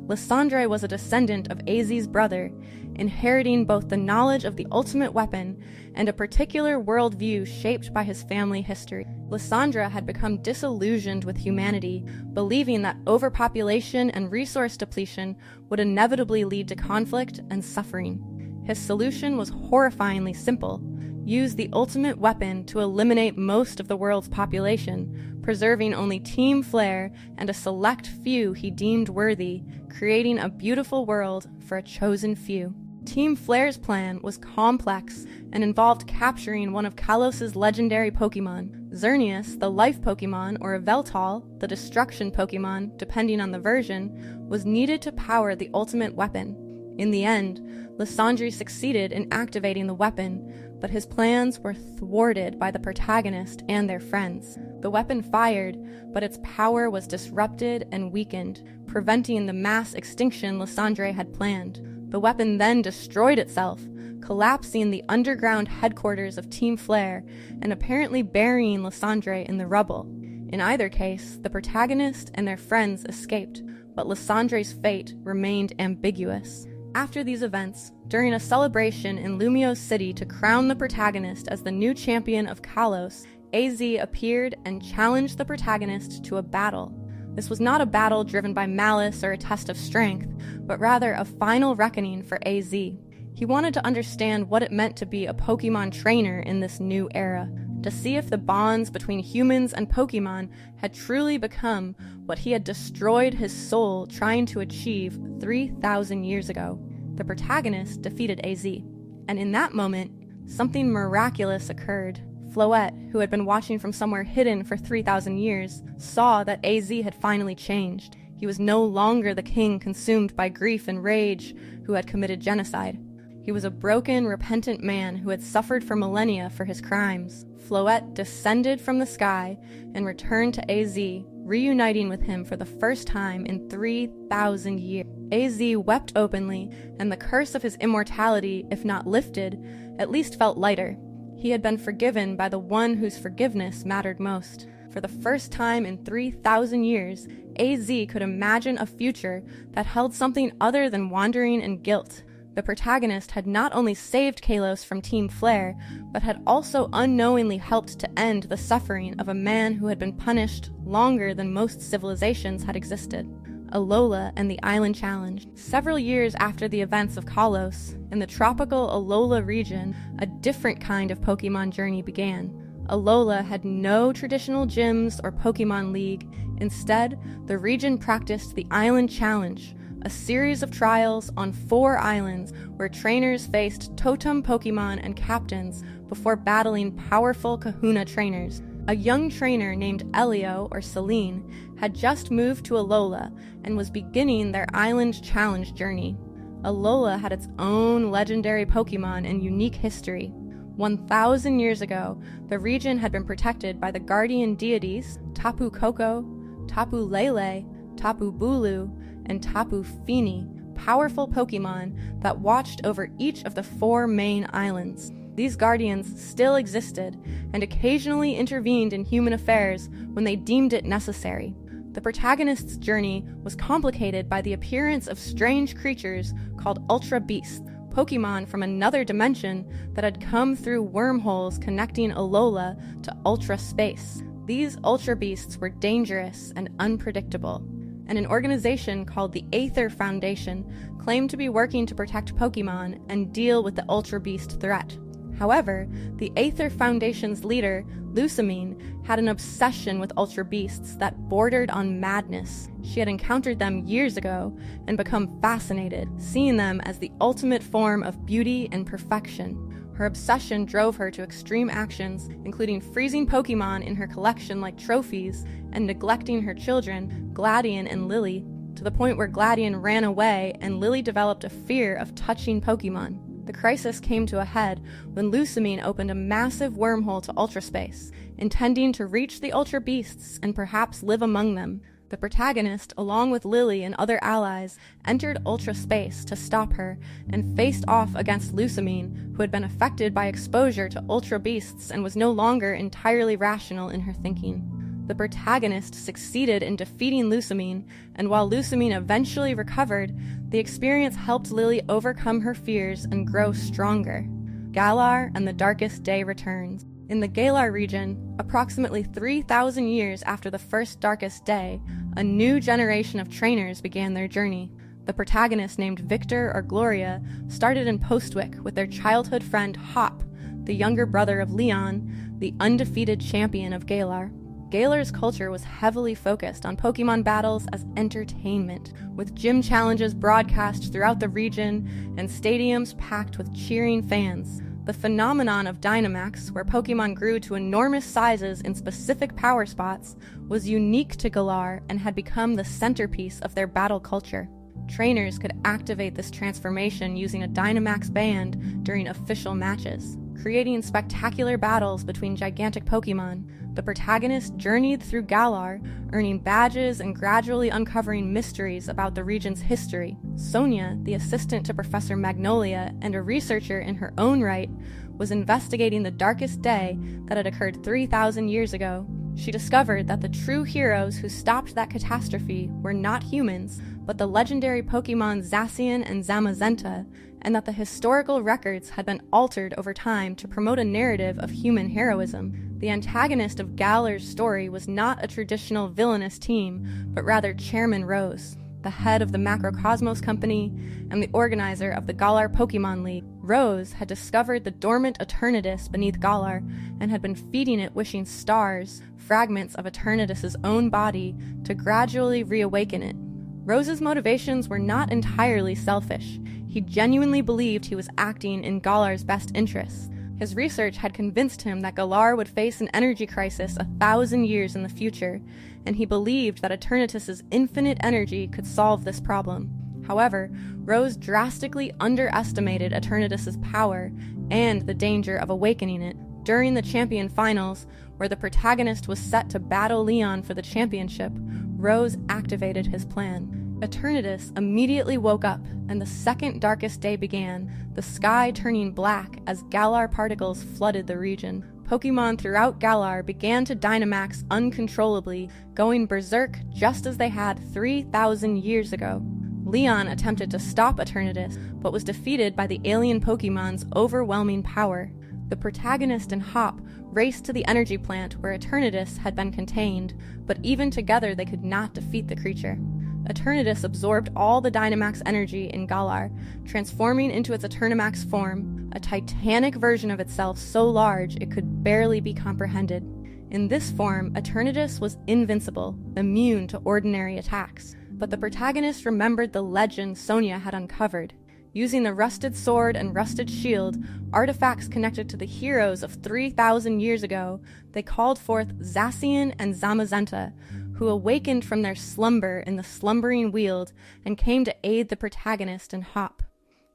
Lysandre was a descendant of AZ's brother, inheriting both the knowledge of the ultimate weapon and a particular worldview shaped by his family history. Lysandre had become disillusioned with humanity, believing that overpopulation and resource depletion would inevitably lead to conflict and suffering. His solution was horrifyingly simple: use the ultimate weapon to eliminate most of the world's population, preserving only Team Flare and a select few he deemed worthy, creating a beautiful world for a chosen few. Team Flare's plan was complex and involved capturing one of Kalos' legendary Pokemon. Xerneas, the life Pokemon, or Veltal, the destruction Pokemon, depending on the version, was needed to power the ultimate weapon. In the end, Lysandre succeeded in activating the weapon, but his plans were thwarted by the protagonist and their friends. The weapon fired, but its power was disrupted and weakened, preventing the mass extinction Lysandre had planned. The weapon then destroyed itself, collapsing the underground headquarters of Team Flare and apparently burying Lysandre in the rubble. In either case, the protagonist and their friends escaped, but Lysandre's fate remained ambiguous. After these events, during a celebration in Lumiose City to crown the protagonist as the new champion of Kalos, AZ appeared and challenged the protagonist to a battle. This was not a battle driven by malice or a test of strength, but rather a final reckoning for AZ. He wanted to understand what it meant to be a Pokemon trainer in this new era, to see if the bonds between humans and Pokemon had truly become what he had destroyed his soul trying to achieve 3,000 years ago. The protagonist defeated AZ, and in that moment, something miraculous occurred. Floette, who had been watching from somewhere hidden for 3,000 years, saw that AZ had finally changed. He was no longer the king consumed by grief and rage who had committed genocide. He was a broken, repentant man who had suffered for millennia for his crimes. Floette descended from the sky and returned to AZ, reuniting with him for the first time in 3,000 years. AZ wept openly, and the curse of his immortality, if not lifted, at least felt lighter. He had been forgiven by the one whose forgiveness mattered most. For the first time in 3,000 years, AZ could imagine a future that held something other than wandering and guilt. The protagonist had not only saved Kalos from Team Flare, but had also unknowingly helped to end the suffering of a man who had been punished longer than most civilizations had existed. Alola and the Island Challenge. Several years after the events of Kalos, in the tropical Alola region, a different kind of Pokemon journey began. Alola had no traditional gyms or Pokemon League. Instead, the region practiced the Island Challenge, a series of trials on 4 islands where trainers faced totem Pokemon and captains before battling powerful Kahuna trainers. A young trainer named Elio, or Celine, had just moved to Alola and was beginning their Island Challenge journey. Alola had its own legendary Pokemon and unique history. 1,000 years ago, the region had been protected by the guardian deities Tapu Koko, Tapu Lele, Tapu Bulu, and Tapu Fini, powerful Pokemon that watched over each of the 4 main islands. These guardians still existed and occasionally intervened in human affairs when they deemed it necessary. The protagonist's journey was complicated by the appearance of strange creatures called Ultra Beasts, Pokemon from another dimension that had come through wormholes connecting Alola to Ultra Space. These Ultra Beasts were dangerous and unpredictable, and an organization called the Aether Foundation claimed to be working to protect Pokemon and deal with the Ultra Beast threat. However, the Aether Foundation's leader, Lusamine, had an obsession with Ultra Beasts that bordered on madness. She had encountered them years ago and become fascinated, seeing them as the ultimate form of beauty and perfection. Her obsession drove her to extreme actions, including freezing Pokemon in her collection like trophies and neglecting her children, Gladion and Lily, to the point where Gladion ran away and Lily developed a fear of touching Pokemon. The crisis came to a head when Lusamine opened a massive wormhole to Ultra Space, intending to reach the Ultra Beasts and perhaps live among them. The protagonist, along with Lily and other allies, entered Ultra Space to stop her and faced off against Lusamine, who had been affected by exposure to Ultra Beasts and was no longer entirely rational in her thinking. The protagonist succeeded in defeating Lusamine, and while Lusamine eventually recovered, the experience helped Lily overcome her fears and grow stronger. Galar and the Darkest Day returns. In the Galar region, approximately 3,000 years after the first Darkest Day, a new generation of trainers began their journey. The protagonist, named Victor or Gloria, started in Postwick with their childhood friend Hop, the younger brother of Leon, the undefeated champion of Galar. Galar's culture was heavily focused on Pokemon battles as entertainment, with gym challenges broadcast throughout the region and stadiums packed with cheering fans. The phenomenon of Dynamax, where Pokemon grew to enormous sizes in specific power spots, was unique to Galar and had become the centerpiece of their battle culture. Trainers could activate this transformation using a Dynamax band during official matches, creating spectacular battles between gigantic Pokemon. The protagonist journeyed through Galar, earning badges and gradually uncovering mysteries about the region's history. Sonia, the assistant to Professor Magnolia and a researcher in her own right, was investigating the Darkest Day that had occurred 3,000 years ago. She discovered that the true heroes who stopped that catastrophe were not humans, but the legendary Pokemon Zacian and Zamazenta, and that the historical records had been altered over time to promote a narrative of human heroism. The antagonist of Galar's story was not a traditional villainous team, but rather Chairman Rose, the head of the Macrocosmos Company and the organizer of the Galar Pokemon League. Rose had discovered the dormant Eternatus beneath Galar and had been feeding it wishing stars, fragments of Eternatus's own body, to gradually reawaken it. Rose's motivations were not entirely selfish. He genuinely believed he was acting in Galar's best interests. His research had convinced him that Galar would face an energy crisis 1,000 years in the future, and he believed that Eternatus's infinite energy could solve this problem. However, Rose drastically underestimated Eternatus's power and the danger of awakening it. During the champion finals, where the protagonist was set to battle Leon for the championship, Rose activated his plan. Eternatus immediately woke up, and the second darkest day began, the sky turning black as Galar particles flooded the region. Pokemon throughout Galar began to Dynamax uncontrollably, going berserk just as they had 3,000 years ago. Leon attempted to stop Eternatus, but was defeated by the alien Pokemon's overwhelming power. The protagonist and Hop raced to the energy plant where Eternatus had been contained, but even together they could not defeat the creature. Eternatus absorbed all the Dynamax energy in Galar, transforming into its Eternamax form, a titanic version of itself so large it could barely be comprehended. In this form, Eternatus was invincible, immune to ordinary attacks. But the protagonist remembered the legend Sonia had uncovered. Using the rusted sword and rusted shield, artifacts connected to the heroes of 3,000 years ago, they called forth Zacian and Zamazenta, who awakened from their slumber in the slumbering Weald and came to aid the protagonist and Hop.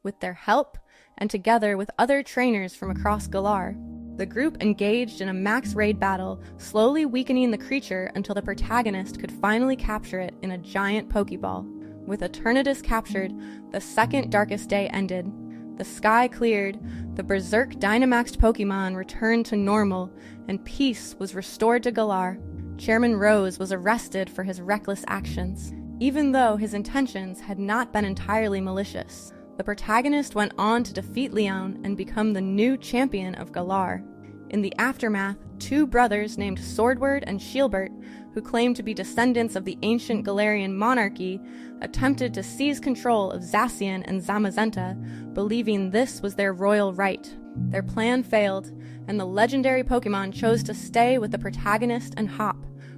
With their help, and together with other trainers from across Galar, the group engaged in a max raid battle, slowly weakening the creature until the protagonist could finally capture it in a giant Pokeball. With Eternatus captured, the second darkest day ended. The sky cleared, the berserk Dynamaxed Pokemon returned to normal, and peace was restored to Galar. Chairman Rose was arrested for his reckless actions. Even though his intentions had not been entirely malicious, the protagonist went on to defeat Leon and become the new champion of Galar. In the aftermath, two brothers named Swordward and Shieldbert, who claimed to be descendants of the ancient Galarian monarchy, attempted to seize control of Zacian and Zamazenta, believing this was their royal right. Their plan failed, and the legendary Pokemon chose to stay with the protagonist and Hop,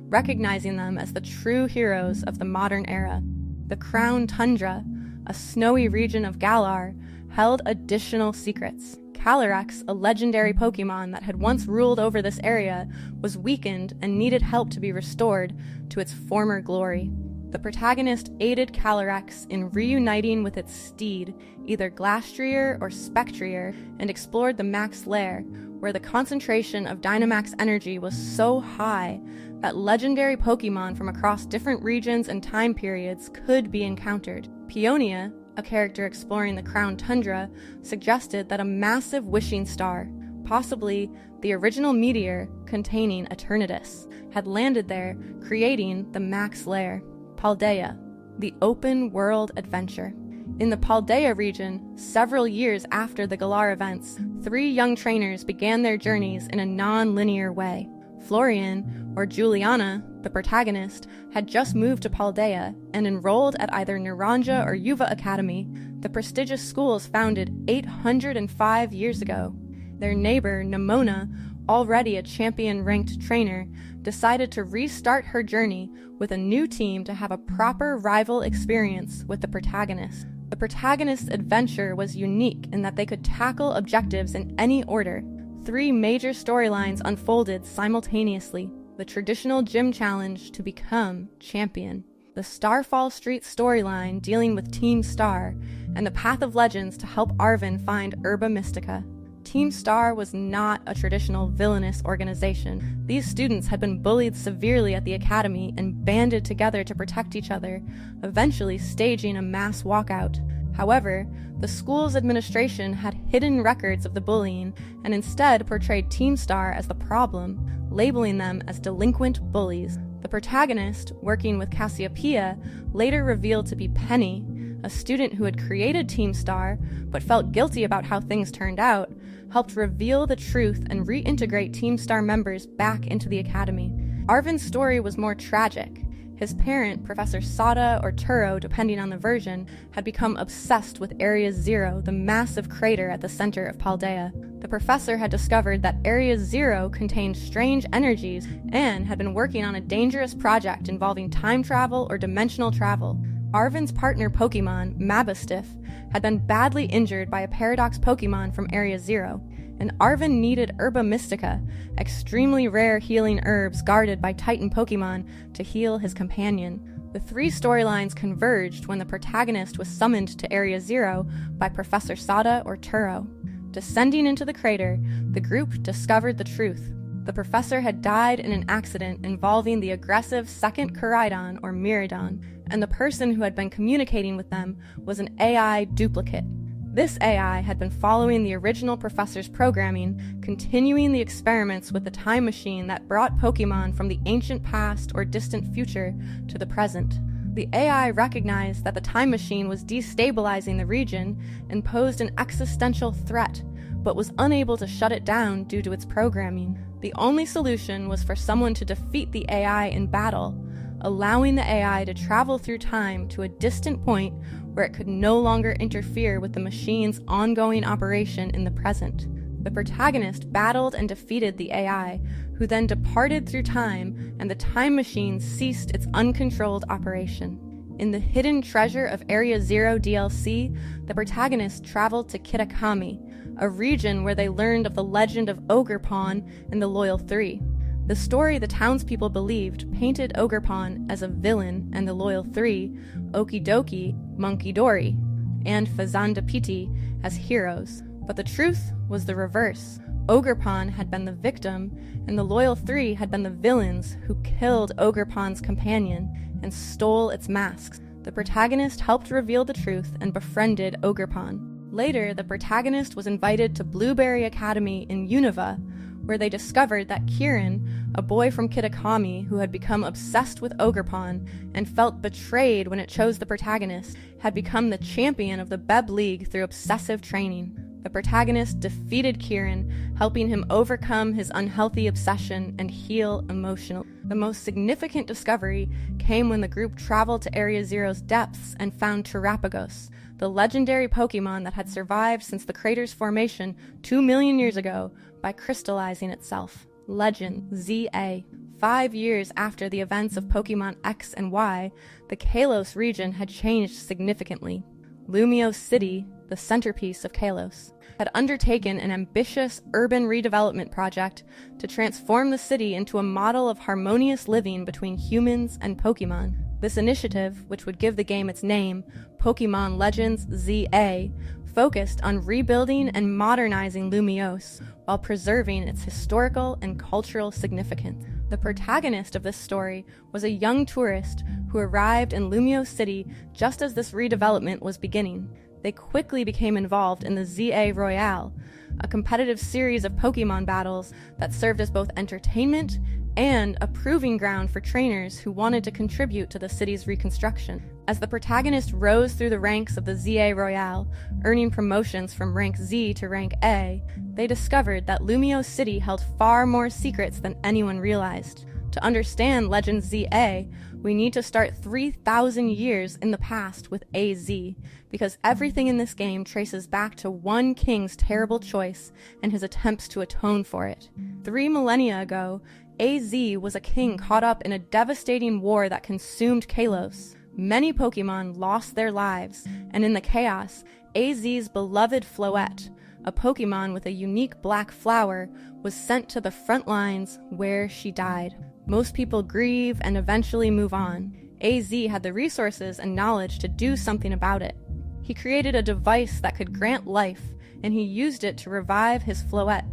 recognizing them as the true heroes of the modern era. The Crown Tundra, a snowy region of Galar, held additional secrets. Calyrex, a legendary Pokemon that had once ruled over this area, was weakened and needed help to be restored to its former glory. The protagonist aided Calyrex in reuniting with its steed, either Glastrier or Spectrier, and explored the Max Lair, where the concentration of Dynamax energy was so high that legendary Pokemon from across different regions and time periods could be encountered. Peonia, a character exploring the Crown Tundra, suggested that a massive wishing star, possibly the original meteor containing Eternatus, had landed there, creating the Max Lair. Paldea, the open world adventure. In the Paldea region, several years after the Galar events, 3 young trainers began their journeys in a non-linear way. Florian, or Juliana, the protagonist, had just moved to Paldea and enrolled at either Naranja or Yuva Academy, the prestigious schools founded 805 years ago. Their neighbor, Nemona, already a champion-ranked trainer, decided to restart her journey with a new team to have a proper rival experience with the protagonist. The protagonist's adventure was unique in that they could tackle objectives in any order. 3 major storylines unfolded simultaneously: the traditional gym challenge to become champion, the Starfall Street storyline dealing with Team Star, and the Path of Legends to help Arven find Herba Mystica. Team Star was not a traditional villainous organization. These students had been bullied severely at the academy and banded together to protect each other, eventually staging a mass walkout. However, the school's administration had hidden records of the bullying and instead portrayed Team Star as the problem, labeling them as delinquent bullies. The protagonist, working with Cassiopeia, later revealed to be Penny, a student who had created Team Star but felt guilty about how things turned out, helped reveal the truth and reintegrate Team Star members back into the academy. Arven's story was more tragic. His parent, Professor Sada or Turo, depending on the version, had become obsessed with Area Zero, the massive crater at the center of Paldea. The professor had discovered that Area Zero contained strange energies and had been working on a dangerous project involving time travel or dimensional travel. Arven's partner Pokemon, Mabastiff, had been badly injured by a Paradox Pokemon from Area Zero, and Arven needed Herba Mystica, extremely rare healing herbs guarded by Titan Pokemon, to heal his companion. The three storylines converged when the protagonist was summoned to Area Zero by Professor Sada or Turo. Descending into the crater, the group discovered the truth. The professor had died in an accident involving the aggressive second Koraidon or Miraidon, and the person who had been communicating with them was an AI duplicate. This AI had been following the original professor's programming, continuing the experiments with the time machine that brought Pokemon from the ancient past or distant future to the present. The AI recognized that the time machine was destabilizing the region and posed an existential threat, but was unable to shut it down due to its programming. The only solution was for someone to defeat the AI in battle, allowing the AI to travel through time to a distant point where it could no longer interfere with the machine's ongoing operation in the present. The protagonist battled and defeated the AI, who then departed through time, and the time machine ceased its uncontrolled operation. In the Hidden Treasure of Area Zero DLC, the protagonist traveled to Kitakami, a region where they learned of the legend of Ogerpon and the Loyal Three. The story the townspeople believed painted Ogerpon as a villain and the Loyal Three, Okidoki, Monkey Dory, and Fazandapiti as heroes. But the truth was the reverse. Ogerpon had been the victim, and the Loyal Three had been the villains who killed Ogerpon's companion and stole its masks. The protagonist helped reveal the truth and befriended Ogerpon. Later, the protagonist was invited to Blueberry Academy in Unova, where they discovered that Kieran, a boy from Kitakami who had become obsessed with Ogerpon and felt betrayed when it chose the protagonist, had become the champion of the Beb League through obsessive training. The protagonist defeated Kieran, helping him overcome his unhealthy obsession and heal emotionally. The most significant discovery came when the group traveled to Area Zero's depths and found Terapagos, the legendary Pokemon that had survived since the crater's formation 2 million years ago by crystallizing itself. Legend ZA. 5 years after the events of Pokemon X and Y, the Kalos region had changed significantly. Lumiose City, the centerpiece of Kalos, had undertaken an ambitious urban redevelopment project to transform the city into a model of harmonious living between humans and Pokemon. This initiative, which would give the game its name, Pokemon Legends ZA, focused on rebuilding and modernizing Lumiose while preserving its historical and cultural significance. The protagonist of this story was a young tourist who arrived in Lumiose City just as this redevelopment was beginning. They quickly became involved in the ZA Royale, a competitive series of Pokemon battles that served as both entertainment and a proving ground for trainers who wanted to contribute to the city's reconstruction. As the protagonist rose through the ranks of the ZA Royale, earning promotions from rank Z to rank A, they discovered that Lumiose City held far more secrets than anyone realized. To understand Legend ZA, we need to start 3,000 years in the past with AZ, because everything in this game traces back to one king's terrible choice and his attempts to atone for it. 3 millennia ago, AZ was a king caught up in a devastating war that consumed Kalos. Many Pokemon lost their lives, and in the chaos, AZ's beloved Floette, a Pokemon with a unique black flower, was sent to the front lines where she died. Most people grieve and eventually move on. AZ had the resources and knowledge to do something about it. He created a device that could grant life, and he used it to revive his Floette.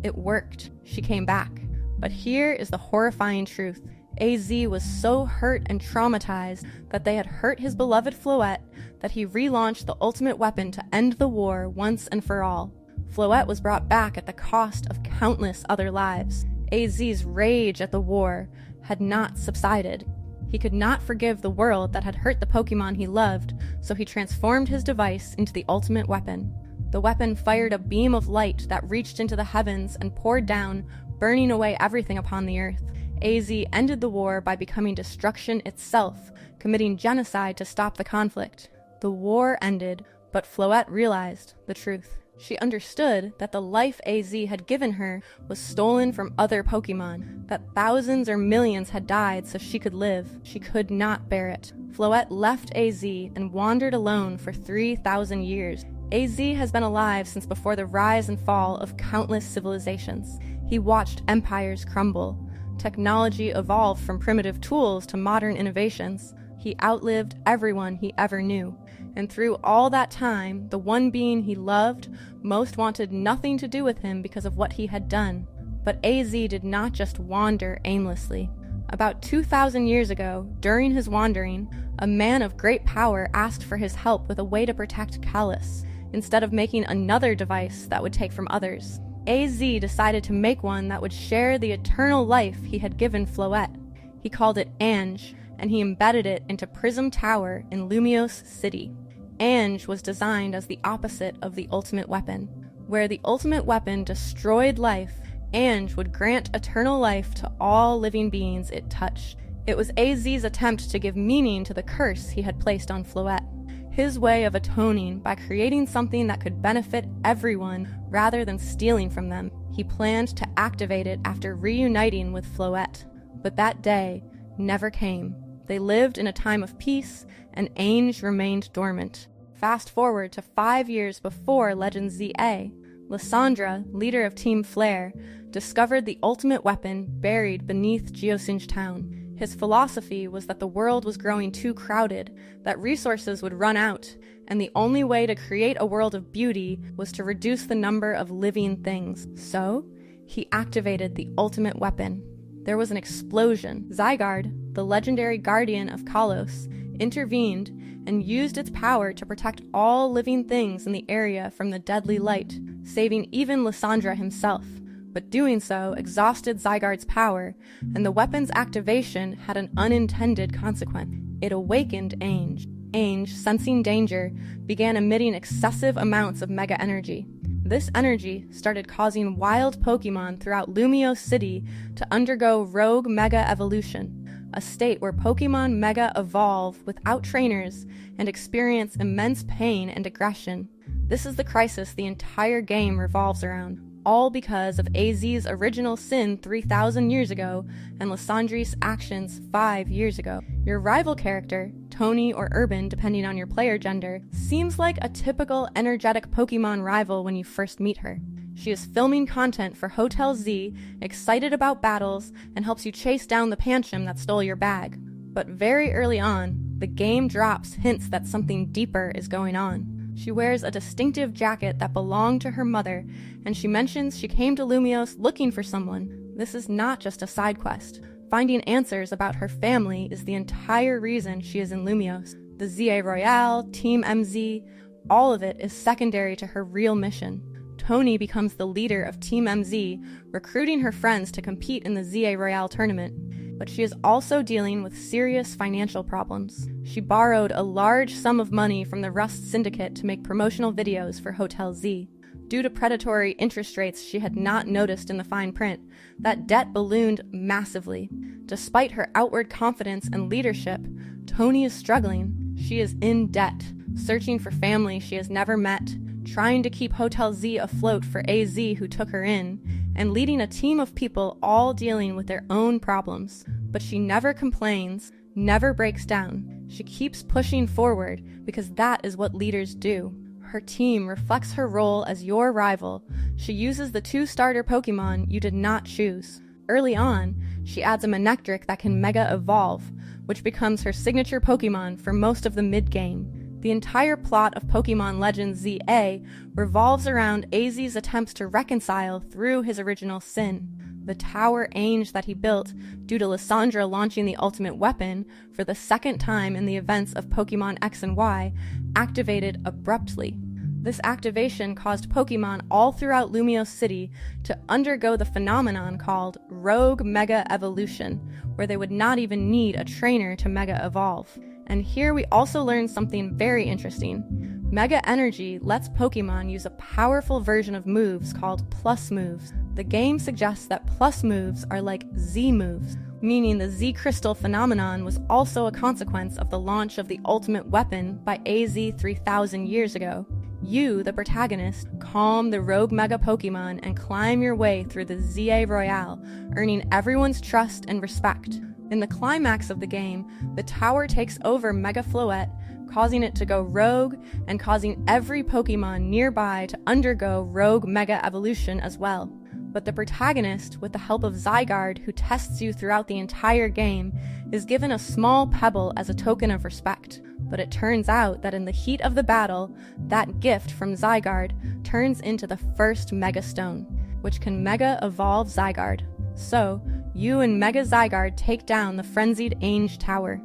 It worked. She came back. But here is the horrifying truth. AZ was so hurt and traumatized that they had hurt his beloved Floette that he relaunched the ultimate weapon to end the war once and for all. Floette was brought back at the cost of countless other lives. AZ's rage at the war had not subsided. He could not forgive the world that had hurt the Pokemon he loved, so he transformed his device into the ultimate weapon. The weapon fired a beam of light that reached into the heavens and poured down, burning away everything upon the earth. AZ ended the war by becoming destruction itself, committing genocide to stop the conflict. The war ended, But Floette realized the truth. She understood that the life AZ had given her was stolen from other Pokemon, that thousands or millions had died so she could live. She could not bear it. Floette left AZ and wandered alone for 3,000 years. AZ has been alive since before the rise and fall of countless civilizations. He watched empires crumble. Technology evolved from primitive tools to modern innovations. He outlived everyone he ever knew. And through all that time, the one being he loved most wanted nothing to do with him because of what he had done. But AZ did not just wander aimlessly. About 2,000 years ago, during his wandering, a man of great power asked for his help with a way to protect Kalos, instead of making another device that would take from others. AZ decided to make one that would share the eternal life he had given Floette. He called it Ange, and he embedded it into Prism Tower in Lumiose City. Ange was designed as the opposite of the ultimate weapon. Where the ultimate weapon destroyed life, Ange would grant eternal life to all living beings it touched. It was AZ's attempt to give meaning to the curse he had placed on Floette. His way of atoning by creating something that could benefit everyone rather than stealing from them. He planned to activate it after reuniting with Floette. But that day never came. They lived in a time of peace, and Ange remained dormant. Fast forward to 5 years before Legend ZA, Lysandra, leader of Team Flare, discovered the ultimate weapon buried beneath Geosenge Town. His philosophy was that the world was growing too crowded, that resources would run out, and the only way to create a world of beauty was to reduce the number of living things. So, he activated the ultimate weapon. There was an explosion. Zygarde, the legendary guardian of Kalos, intervened and used its power to protect all living things in the area from the deadly light, saving even Lysandra himself. But doing so exhausted Zygarde's power, and the weapon's activation had an unintended consequence. It awakened Ange. Ange, sensing danger, began emitting excessive amounts of mega energy. This energy started causing wild Pokemon throughout Lumiose City to undergo rogue mega evolution, a state where Pokemon mega evolve without trainers and experience immense pain and aggression. This is the crisis the entire game revolves around, all because of AZ's original sin 3,000 years ago and Lysandre's actions 5 years ago. Your rival character, Tony or Urban depending on your player gender, seems like a typical energetic Pokemon rival when you first meet her. She is filming content for Hotel Z, excited about battles, and helps you chase down the Pancham that stole your bag. But very early on, the game drops hints that something deeper is going on. She wears a distinctive jacket that belonged to her mother, and she mentions she came to Lumiose looking for someone. This is not just a side quest. Finding answers about her family is the entire reason she is in Lumiose. The ZA Royale, Team MZ, all of it is secondary to her real mission. Tony becomes the leader of Team MZ, recruiting her friends to compete in the ZA Royale tournament. But she is also dealing with serious financial problems. She borrowed a large sum of money from the Rust Syndicate to make promotional videos for Hotel Z. Due to predatory interest rates she had not noticed in the fine print, that debt ballooned massively. Despite her outward confidence and leadership, Tony is struggling. She is in debt, searching for family she has never met, trying to keep Hotel Z afloat for AZ who took her in, and leading a team of people all dealing with their own problems. But she never complains, never breaks down. She keeps pushing forward because that is what leaders do. Her team reflects her role as your rival. She uses the 2 starter Pokemon you did not choose. Early on, she adds a Manectric that can Mega Evolve, which becomes her signature Pokemon for most of the mid-game. The entire plot of Pokemon Legends ZA revolves around AZ's attempts to reconcile through his original sin. The Tower Ange that he built due to Lysandra launching the ultimate weapon for the second time in the events of Pokemon X and Y activated abruptly. This activation caused Pokemon all throughout Lumiose City to undergo the phenomenon called Rogue Mega Evolution, where they would not even need a trainer to Mega Evolve. And here we also learn something very interesting. Mega Energy lets Pokemon use a powerful version of moves called Plus moves. The game suggests that Plus moves are like Z moves, meaning the Z crystal phenomenon was also a consequence of the launch of the ultimate weapon by AZ 3,000 years ago. You, the protagonist, calm the rogue Mega Pokemon and climb your way through the ZA Royale, earning everyone's trust and respect. In the climax of the game, the tower takes over Mega Floette, causing it to go rogue and causing every Pokemon nearby to undergo rogue Mega Evolution as well. But the protagonist, with the help of Zygarde, who tests you throughout the entire game, is given a small pebble as a token of respect. But it turns out that in the heat of the battle, that gift from Zygarde turns into the first Mega Stone, which can Mega Evolve Zygarde. So, you and Mega Zygarde take down the frenzied Ainge Tower.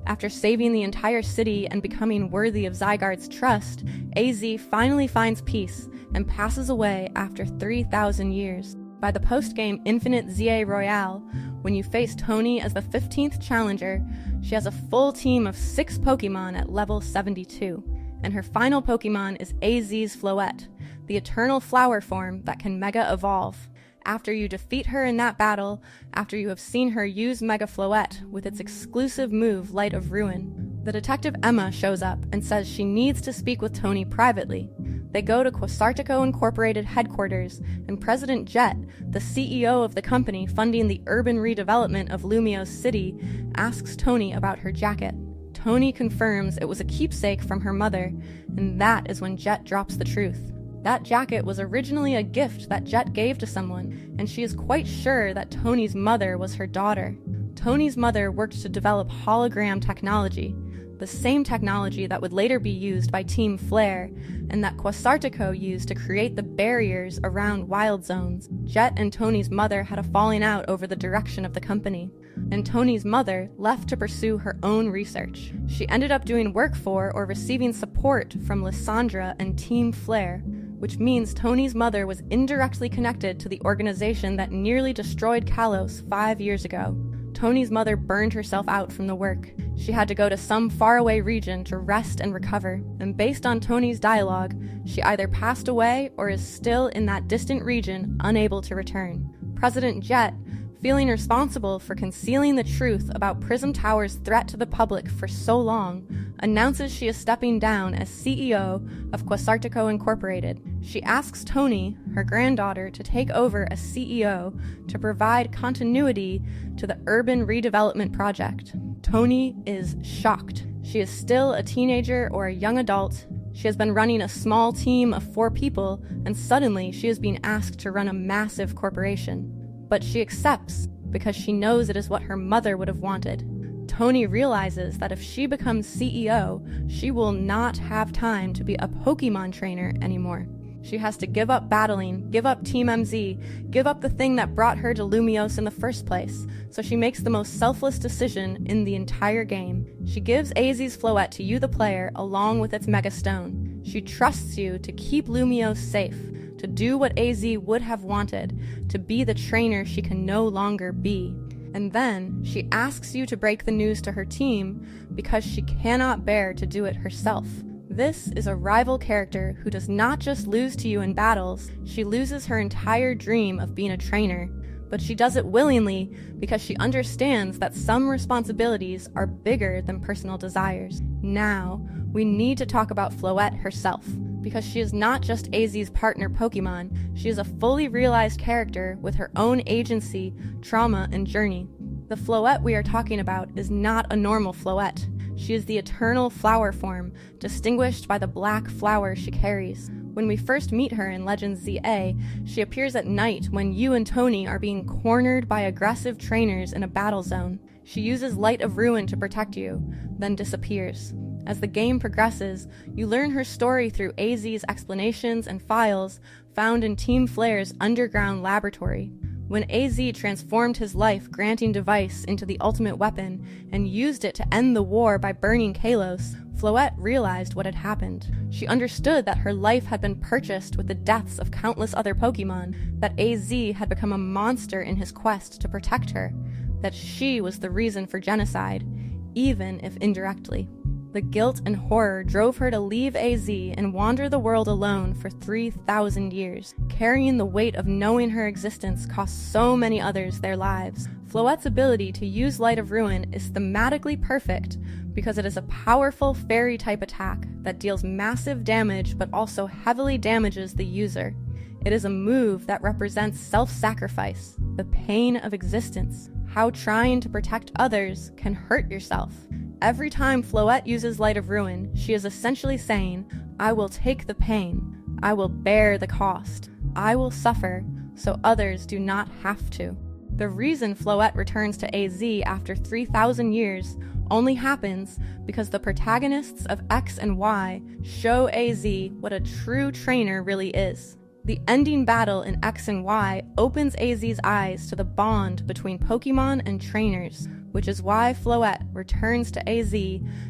After saving the entire city and becoming worthy of Zygarde's trust, AZ finally finds peace and passes away after 3,000 years. By the post-game Infinite ZA Royale, when you face Tony as the 15th challenger, she has a full team of 6 Pokemon at level 72, and her final Pokemon is AZ's Floette, the eternal flower form that can Mega Evolve. After you defeat her in that battle, after you have seen her use Mega Floette with its exclusive move Light of Ruin, the detective Emma shows up and says she needs to speak with Tony privately. They go to Quasartico Incorporated headquarters, and President Jet, the CEO of the company funding the urban redevelopment of Lumiose City, asks Tony about her jacket. Tony confirms it was a keepsake from her mother, and that is when Jet drops the truth. That jacket was originally a gift that Jet gave to someone, and she is quite sure that Tony's mother was her daughter. Tony's mother worked to develop hologram technology, the same technology that would later be used by Team Flare, and that Quasartico used to create the barriers around Wild Zones. Jet and Tony's mother had a falling out over the direction of the company, and Tony's mother left to pursue her own research. She ended up doing work for or receiving support from Lysandra and Team Flare, which means Tony's mother was indirectly connected to the organization that nearly destroyed Kalos 5 years ago. Tony's mother burned herself out from the work. She had to go to some faraway region to rest and recover, and based on Tony's dialogue, she either passed away or is still in that distant region, unable to return. President Jet, feeling responsible for concealing the truth about Prism Tower's threat to the public for so long, announces she is stepping down as CEO of Quasartico Incorporated. She asks Tony, her granddaughter, to take over as CEO to provide continuity to the urban redevelopment project. Tony is shocked. She is still a teenager or a young adult. She has been running a small team of 4 people, and suddenly she is being asked to run a massive corporation. But she accepts because she knows it is what her mother would have wanted. Tony realizes that if she becomes CEO, she will not have time to be a Pokemon trainer anymore. She has to give up battling, give up Team MZ, give up the thing that brought her to Lumiose in the first place, so she makes the most selfless decision in the entire game. She gives AZ's Floette to you, the player, along with its Mega Stone. She trusts you to keep Lumiose safe, to do what AZ would have wanted, to be the trainer she can no longer be. And then she asks you to break the news to her team because she cannot bear to do it herself. This is a rival character who does not just lose to you in battles, she loses her entire dream of being a trainer. But she does it willingly because she understands that some responsibilities are bigger than personal desires. Now, we need to talk about Floette herself, because she is not just AZ's partner Pokemon, she is a fully realized character with her own agency, trauma, and journey. The Floette we are talking about is not a normal Floette. She is the eternal flower form, distinguished by the black flower she carries. When we first meet her in Legends ZA, she appears at night when you and Tony are being cornered by aggressive trainers in a battle zone. She uses Light of Ruin to protect you, then disappears. As the game progresses, you learn her story through AZ's explanations and files found in Team Flare's underground laboratory. When AZ transformed his life-granting device into the ultimate weapon and used it to end the war by burning Kalos, Floette realized what had happened. She understood that her life had been purchased with the deaths of countless other Pokemon, that AZ had become a monster in his quest to protect her, that she was the reason for genocide, even if indirectly. The guilt and horror drove her to leave AZ and wander the world alone for 3,000 years. Carrying the weight of knowing her existence cost so many others their lives. Floette's ability to use Light of Ruin is thematically perfect because it is a powerful fairy-type attack that deals massive damage but also heavily damages the user. It is a move that represents self-sacrifice, the pain of existence, how trying to protect others can hurt yourself. Every time Floette uses Light of Ruin, she is essentially saying, I will take the pain, I will bear the cost, I will suffer, so others do not have to. The reason Floette returns to AZ after 3,000 years only happens because the protagonists of X and Y show AZ what a true trainer really is. The ending battle in X and Y opens AZ's eyes to the bond between Pokemon and trainers, which is why Floette returns to AZ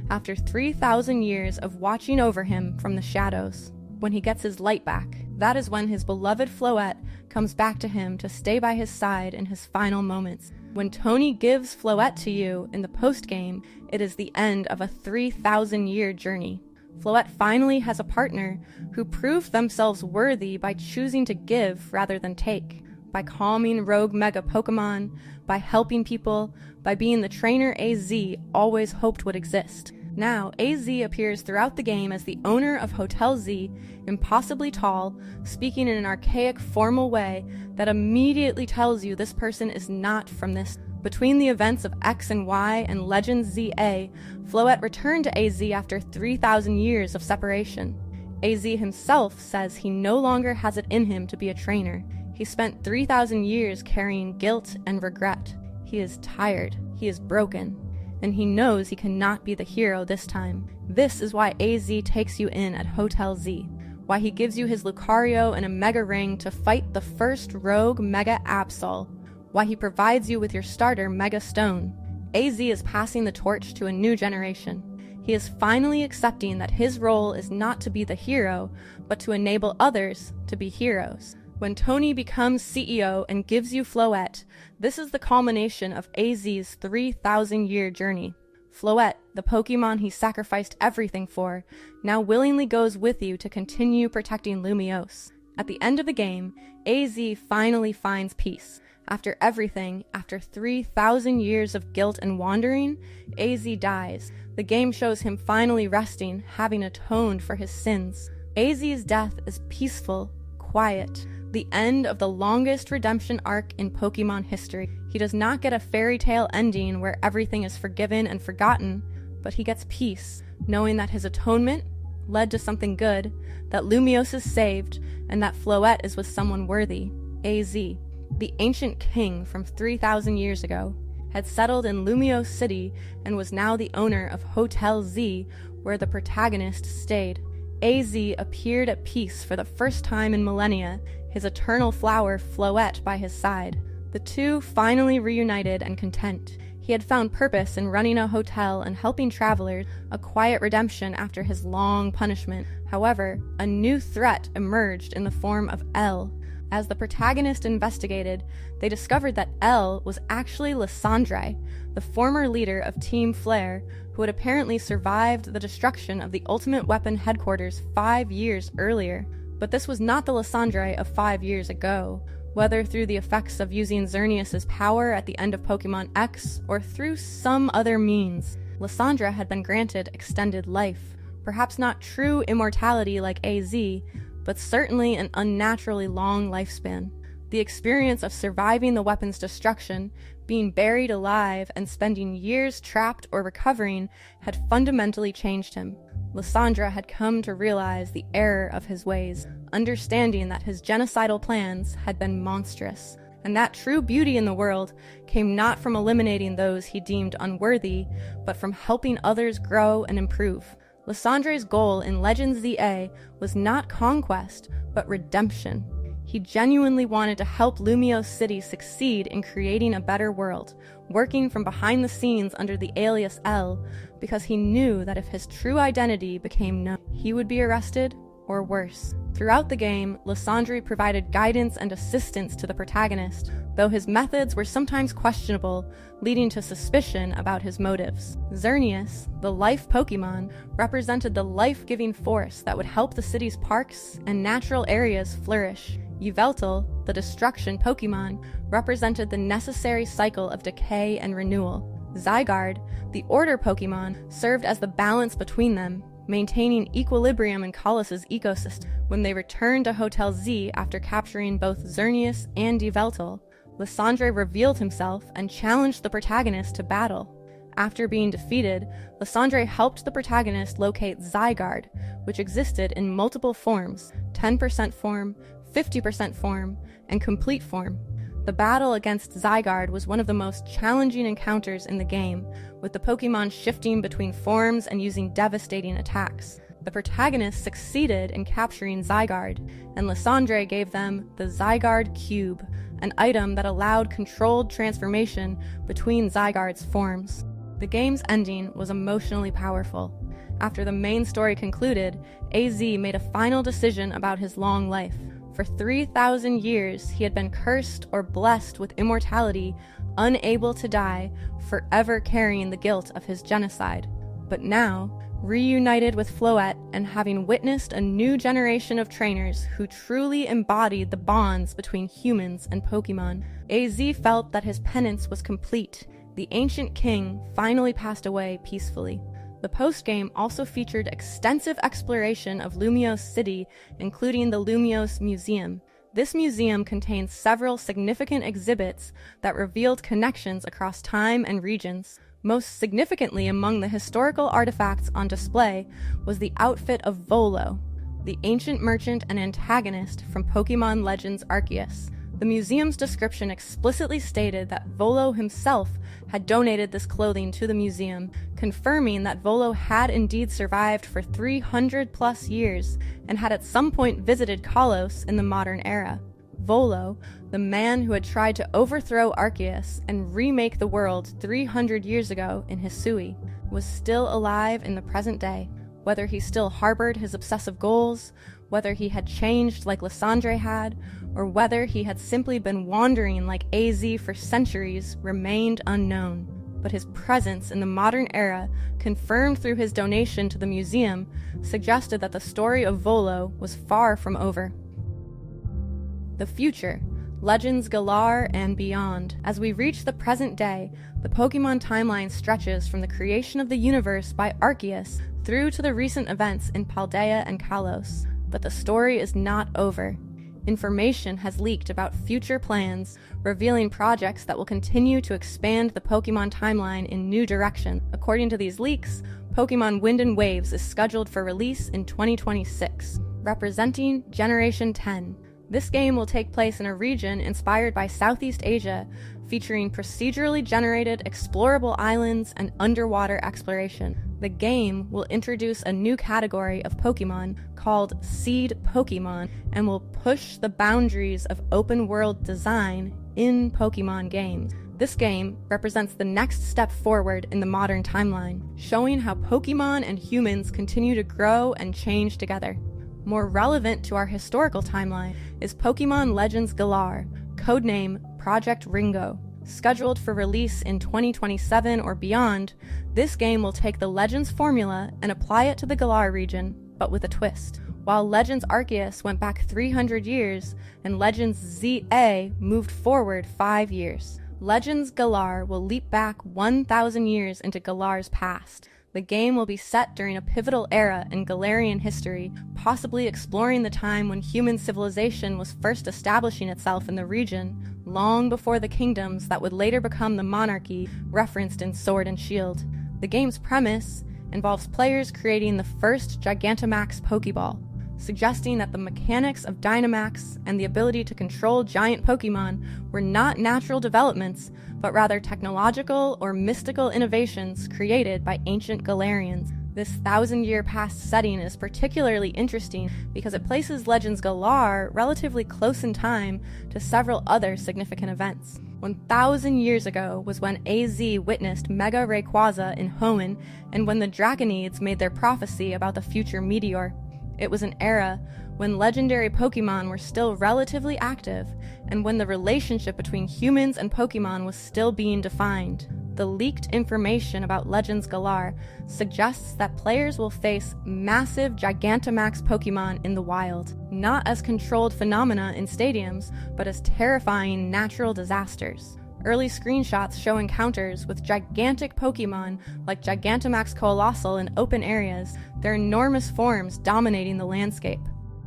after 3,000 years of watching over him from the shadows. When he gets his light back, that is when his beloved Floette comes back to him to stay by his side in his final moments. When Tony gives Floette to you in the post-game, it is the end of a 3,000-year journey. Floette finally has a partner who proved themselves worthy by choosing to give rather than take, by calming rogue mega Pokemon, by helping people, by being the trainer AZ always hoped would exist. Now, AZ appears throughout the game as the owner of Hotel Z, impossibly tall, speaking in an archaic, formal way that immediately tells you this person is not from this. Between the events of X and Y and Legends ZA, Floette returned to AZ after 3,000 years of separation. AZ himself says he no longer has it in him to be a trainer. He spent 3,000 years carrying guilt and regret. He is tired, he is broken, and he knows he cannot be the hero this time. This is why AZ takes you in at Hotel Z, why he gives you his Lucario and a Mega Ring to fight the first rogue Mega Absol, why he provides you with your starter Mega Stone. AZ is passing the torch to a new generation. He is finally accepting that his role is not to be the hero, but to enable others to be heroes. When Tony becomes CEO and gives you Floette, this is the culmination of AZ's 3,000-year journey. Floette, the Pokemon he sacrificed everything for, now willingly goes with you to continue protecting Lumiose. At the end of the game, AZ finally finds peace. After everything, after 3,000 years of guilt and wandering, AZ dies. The game shows him finally resting, having atoned for his sins. AZ's death is peaceful, quiet, the end of the longest redemption arc in Pokemon history. He does not get a fairy tale ending where everything is forgiven and forgotten, but he gets peace, knowing that his atonement led to something good, that Lumiose is saved, and that Floette is with someone worthy. AZ, the ancient king from 3,000 years ago, had settled in Lumiose City and was now the owner of Hotel Z, where the protagonist stayed. AZ appeared at peace for the first time in millennia, his eternal flower Floette by his side. The two finally reunited and content. He had found purpose in running a hotel and helping travelers, a quiet redemption after his long punishment. However, a new threat emerged in the form of L. As the protagonist investigated, they discovered that L was actually Lysandre, the former leader of Team Flare, who had apparently survived the destruction of the Ultimate Weapon headquarters 5 years earlier. But this was not the Lysandre of 5 years ago. Whether through the effects of using Xerneas's power at the end of Pokemon X, or through some other means, Lysandre had been granted extended life. Perhaps not true immortality like AZ, but certainly an unnaturally long lifespan. The experience of surviving the weapon's destruction, being buried alive, and spending years trapped or recovering had fundamentally changed him. Lysandre had come to realize the error of his ways, understanding that his genocidal plans had been monstrous, and that true beauty in the world came not from eliminating those he deemed unworthy, but from helping others grow and improve. Lysandre's goal in Legends ZA was not conquest, but redemption. He genuinely wanted to help Lumiose City succeed in creating a better world, working from behind the scenes under the alias L, because he knew that if his true identity became known, he would be arrested, or worse, Throughout the game, Lysandre provided guidance and assistance to the protagonist, though his methods were sometimes questionable, leading to suspicion about his motives. Xerneas, the life Pokemon, represented the life-giving force that would help the city's parks and natural areas flourish. Yveltal, the destruction Pokemon, represented the necessary cycle of decay and renewal. Zygarde, the order Pokemon, served as the balance between them, maintaining equilibrium in Kalos' ecosystem. When they returned to Hotel Z after capturing both Xerneas and Yveltal, Lysandre revealed himself and challenged the protagonist to battle. After being defeated, Lysandre helped the protagonist locate Zygarde, which existed in multiple forms: 10% form, 50% form, and complete form. The battle against Zygarde was one of the most challenging encounters in the game, with the Pokemon shifting between forms and using devastating attacks. The protagonist succeeded in capturing Zygarde, and Lysandre gave them the Zygarde Cube, an item that allowed controlled transformation between Zygarde's forms. The game's ending was emotionally powerful. After the main story concluded, AZ made a final decision about his long life. For 3,000 years, he had been cursed or blessed with immortality, unable to die, forever carrying the guilt of his genocide. But now, reunited with Floette and having witnessed a new generation of trainers who truly embodied the bonds between humans and Pokemon, AZ felt that his penance was complete. The ancient king finally passed away peacefully. The postgame also featured extensive exploration of Lumiose City, including the Lumiose Museum. This museum contains several significant exhibits that revealed connections across time and regions. Most significantly among the historical artifacts on display was the outfit of Volo, the ancient merchant and antagonist from Pokemon Legends Arceus. The museum's description explicitly stated that Volo himself had donated this clothing to the museum, confirming that Volo had indeed survived for 300+ years and had at some point visited Kalos in the modern era. Volo, the man who had tried to overthrow Arceus and remake the world 300 years ago in Hisui, was still alive in the present day. Whether he still harbored his obsessive goals, whether he had changed like Lysandre had, or whether he had simply been wandering like AZ for centuries remained unknown. But his presence in the modern era, confirmed through his donation to the museum, suggested that the story of Volo was far from over. The future, Legends Galar and beyond. As we reach the present day, the Pokemon timeline stretches from the creation of the universe by Arceus through to the recent events in Paldea and Kalos. But the story is not over. Information has leaked about future plans, revealing projects that will continue to expand the Pokemon timeline in new directions. According to these leaks, Pokemon Wind and Waves is scheduled for release in 2026, representing Generation 10. This game will take place in a region inspired by Southeast Asia, featuring procedurally generated explorable islands and underwater exploration. The game will introduce a new category of Pokemon called Seed Pokemon and will push the boundaries of open-world design in Pokemon games. This game represents the next step forward in the modern timeline, showing how Pokemon and humans continue to grow and change together. More relevant to our historical timeline is Pokemon Legends Galar, codename Project Ringo. Scheduled for release in 2027 or beyond, this game will take the Legends formula and apply it to the Galar region, but with a twist. While Legends Arceus went back 300 years, and Legends ZA moved forward 5 years, Legends Galar will leap back 1,000 years into Galar's past. The game will be set during a pivotal era in Galarian history, possibly exploring the time when human civilization was first establishing itself in the region, long before the kingdoms that would later become the monarchy referenced in Sword and Shield. The game's premise involves players creating the first Gigantamax Pokeball, suggesting that the mechanics of Dynamax and the ability to control giant Pokemon were not natural developments, but rather technological or mystical innovations created by ancient Galarians. This 1,000-year past setting is particularly interesting because it places Legends Galar relatively close in time to several other significant events. 1,000 years ago was when AZ witnessed Mega Rayquaza in Hoenn, and when the Draconids made their prophecy about the future meteor. It was an era when legendary Pokemon were still relatively active, and when the relationship between humans and Pokemon was still being defined. The leaked information about Legends Galar suggests that players will face massive Gigantamax Pokemon in the wild, not as controlled phenomena in stadiums, but as terrifying natural disasters. Early screenshots show encounters with gigantic Pokemon like Gigantamax Colossal in open areas, their enormous forms dominating the landscape.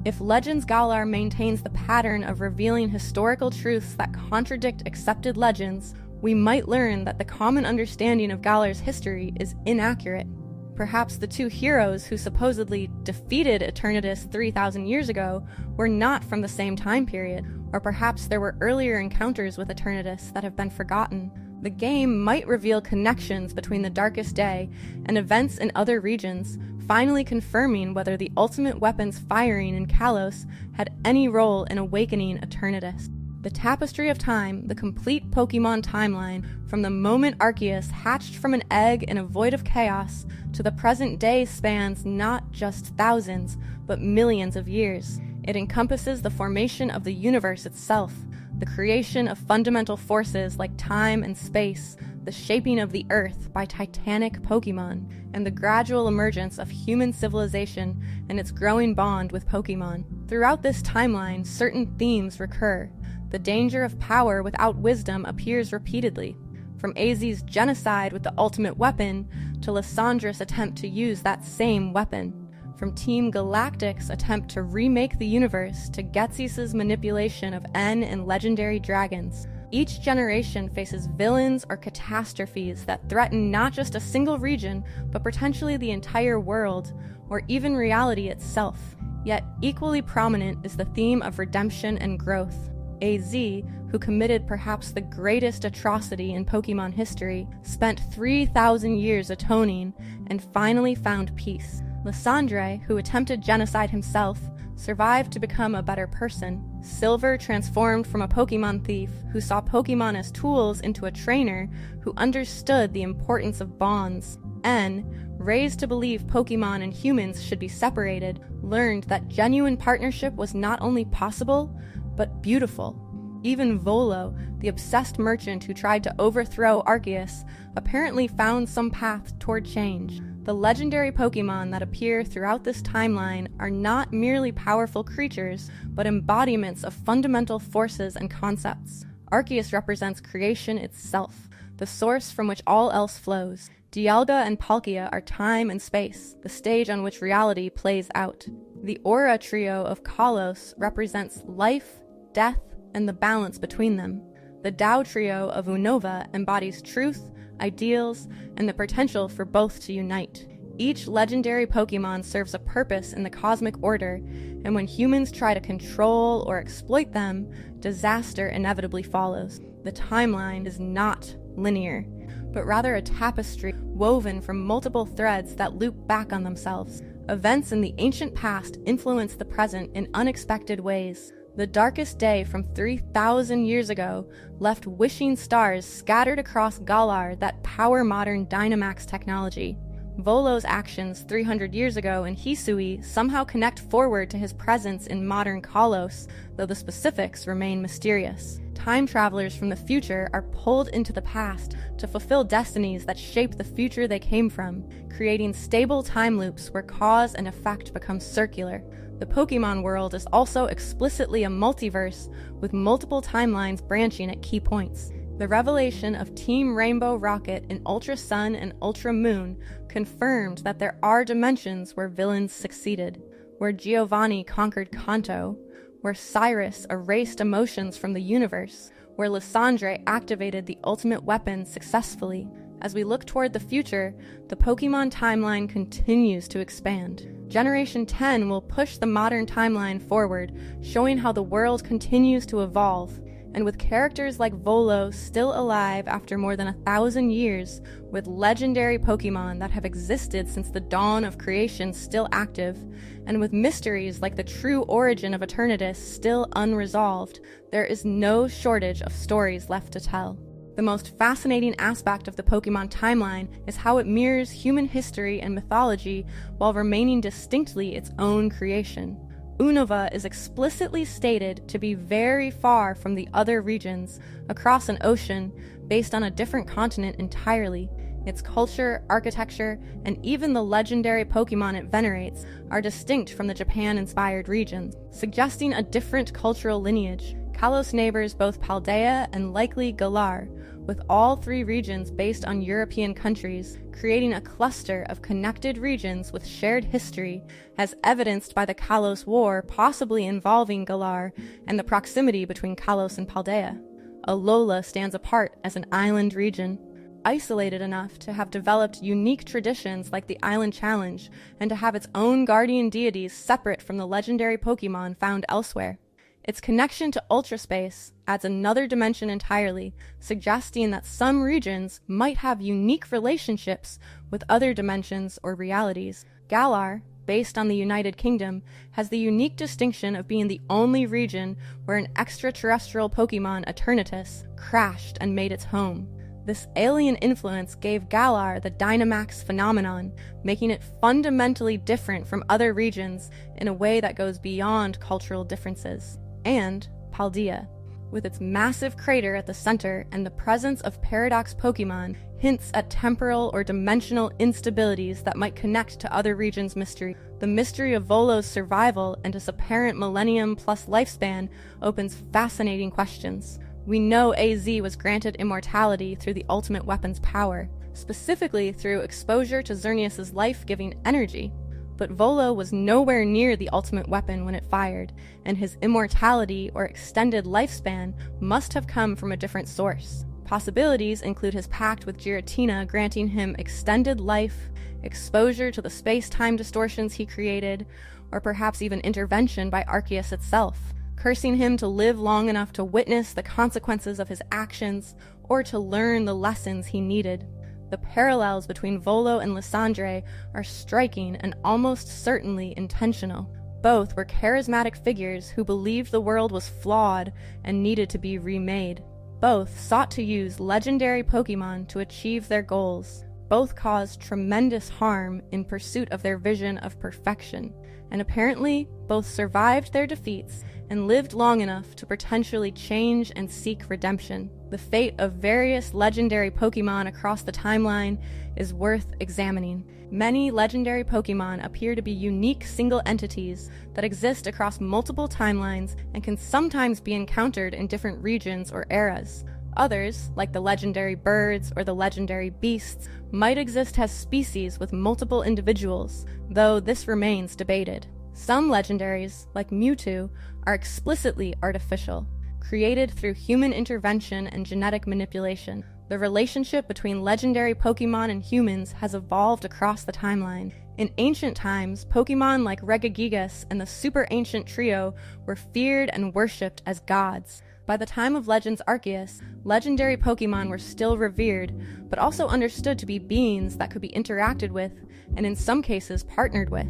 If Legends Galar maintains the pattern of revealing historical truths that contradict accepted legends, we might learn that the common understanding of Galar's history is inaccurate. Perhaps the two heroes who supposedly defeated Eternatus 3,000 years ago were not from the same time period, or perhaps there were earlier encounters with Eternatus that have been forgotten. The game might reveal connections between the Darkest Day and events in other regions, finally confirming whether the ultimate weapons firing in Kalos had any role in awakening Eternatus. The Tapestry of Time, the complete Pokemon timeline, from the moment Arceus hatched from an egg in a void of chaos to the present day, spans not just thousands, but millions of years. It encompasses the formation of the universe itself, the creation of fundamental forces like time and space, the shaping of the Earth by titanic Pokemon, and the gradual emergence of human civilization and its growing bond with Pokemon. Throughout this timeline, certain themes recur. The danger of power without wisdom appears repeatedly, from AZ's genocide with the ultimate weapon to Lysandre's attempt to use that same weapon, from Team Galactic's attempt to remake the universe to Ghetsis' manipulation of N and legendary dragons. Each generation faces villains or catastrophes that threaten not just a single region, but potentially the entire world, or even reality itself. Yet equally prominent is the theme of redemption and growth. AZ, who committed perhaps the greatest atrocity in Pokemon history, spent 3,000 years atoning and finally found peace. Lysandre, who attempted genocide himself, survived to become a better person. Silver transformed from a Pokemon thief who saw Pokemon as tools into a trainer who understood the importance of bonds. N, raised to believe Pokemon and humans should be separated, learned that genuine partnership was not only possible, but beautiful. Even Volo, the obsessed merchant who tried to overthrow Arceus, apparently found some path toward change. The legendary Pokemon that appear throughout this timeline are not merely powerful creatures, but embodiments of fundamental forces and concepts. Arceus represents creation itself, the source from which all else flows. Dialga and Palkia are time and space, the stage on which reality plays out. The Aura trio of Kalos represents life, death, and the balance between them. The Tao trio of Unova embodies truth, ideals, and the potential for both to unite. Each legendary Pokemon serves a purpose in the cosmic order, and when humans try to control or exploit them, disaster inevitably follows. The timeline is not linear, but rather a tapestry woven from multiple threads that loop back on themselves. Events in the ancient past influence the present in unexpected ways. The Darkest Day from 3,000 years ago left wishing stars scattered across Galar that power modern Dynamax technology. Volo's actions 300 years ago in Hisui somehow connect forward to his presence in modern Kalos, though the specifics remain mysterious. Time travelers from the future are pulled into the past to fulfill destinies that shape the future they came from, creating stable time loops where cause and effect become circular. The Pokemon world is also explicitly a multiverse, with multiple timelines branching at key points. The revelation of Team Rainbow Rocket in Ultra Sun and Ultra Moon confirmed that there are dimensions where villains succeeded, where Giovanni conquered Kanto, where Cyrus erased emotions from the universe, where Lysandre activated the ultimate weapon successfully. As we look toward the future, the Pokemon timeline continues to expand. Generation 10 will push the modern timeline forward, showing how the world continues to evolve. And with characters like Volo still alive after more than 1,000 years, with legendary Pokemon that have existed since the dawn of creation still active, and with mysteries like the true origin of Eternatus still unresolved, there is no shortage of stories left to tell. The most fascinating aspect of the Pokemon timeline is how it mirrors human history and mythology while remaining distinctly its own creation. Unova is explicitly stated to be very far from the other regions, across an ocean, based on a different continent entirely. Its culture, architecture, and even the legendary Pokemon it venerates are distinct from the Japan-inspired regions, suggesting a different cultural lineage. Kalos neighbors both Paldea and likely Galar, with all three regions based on European countries, creating a cluster of connected regions with shared history, as evidenced by the Kalos War possibly involving Galar and the proximity between Kalos and Paldea. Alola stands apart as an island region, isolated enough to have developed unique traditions like the Island Challenge and to have its own guardian deities separate from the legendary Pokemon found elsewhere. Its connection to Ultraspace adds another dimension entirely, suggesting that some regions might have unique relationships with other dimensions or realities. Galar, based on the United Kingdom, has the unique distinction of being the only region where an extraterrestrial Pokemon, Eternatus, crashed and made its home. This alien influence gave Galar the Dynamax phenomenon, making it fundamentally different from other regions in a way that goes beyond cultural differences. And Paldea, with its massive crater at the center and the presence of Paradox Pokemon, hints at temporal or dimensional instabilities that might connect to other regions' mystery. The mystery of Volo's survival and its apparent millennium-plus lifespan opens fascinating questions. We know AZ was granted immortality through the ultimate weapon's power, specifically through exposure to Xerneas' life-giving energy. But Volo was nowhere near the ultimate weapon when it fired, and his immortality or extended lifespan must have come from a different source. Possibilities include his pact with Giratina granting him extended life, exposure to the space-time distortions he created, or perhaps even intervention by Arceus itself, cursing him to live long enough to witness the consequences of his actions or to learn the lessons he needed. The parallels between Volo and Lysandre are striking and almost certainly intentional. Both were charismatic figures who believed the world was flawed and needed to be remade. Both sought to use legendary Pokemon to achieve their goals. Both caused tremendous harm in pursuit of their vision of perfection, and apparently both survived their defeats and lived long enough to potentially change and seek redemption. The fate of various legendary Pokemon across the timeline is worth examining. Many legendary Pokemon appear to be unique single entities that exist across multiple timelines and can sometimes be encountered in different regions or eras. Others, like the legendary birds or the legendary beasts, might exist as species with multiple individuals, though this remains debated. Some legendaries, like Mewtwo, are explicitly artificial, created through human intervention and genetic manipulation. The relationship between legendary Pokemon and humans has evolved across the timeline. In ancient times, Pokemon like Regigigas and the Super Ancient Trio were feared and worshipped as gods. By the time of Legends Arceus, legendary Pokemon were still revered, but also understood to be beings that could be interacted with, and in some cases partnered with.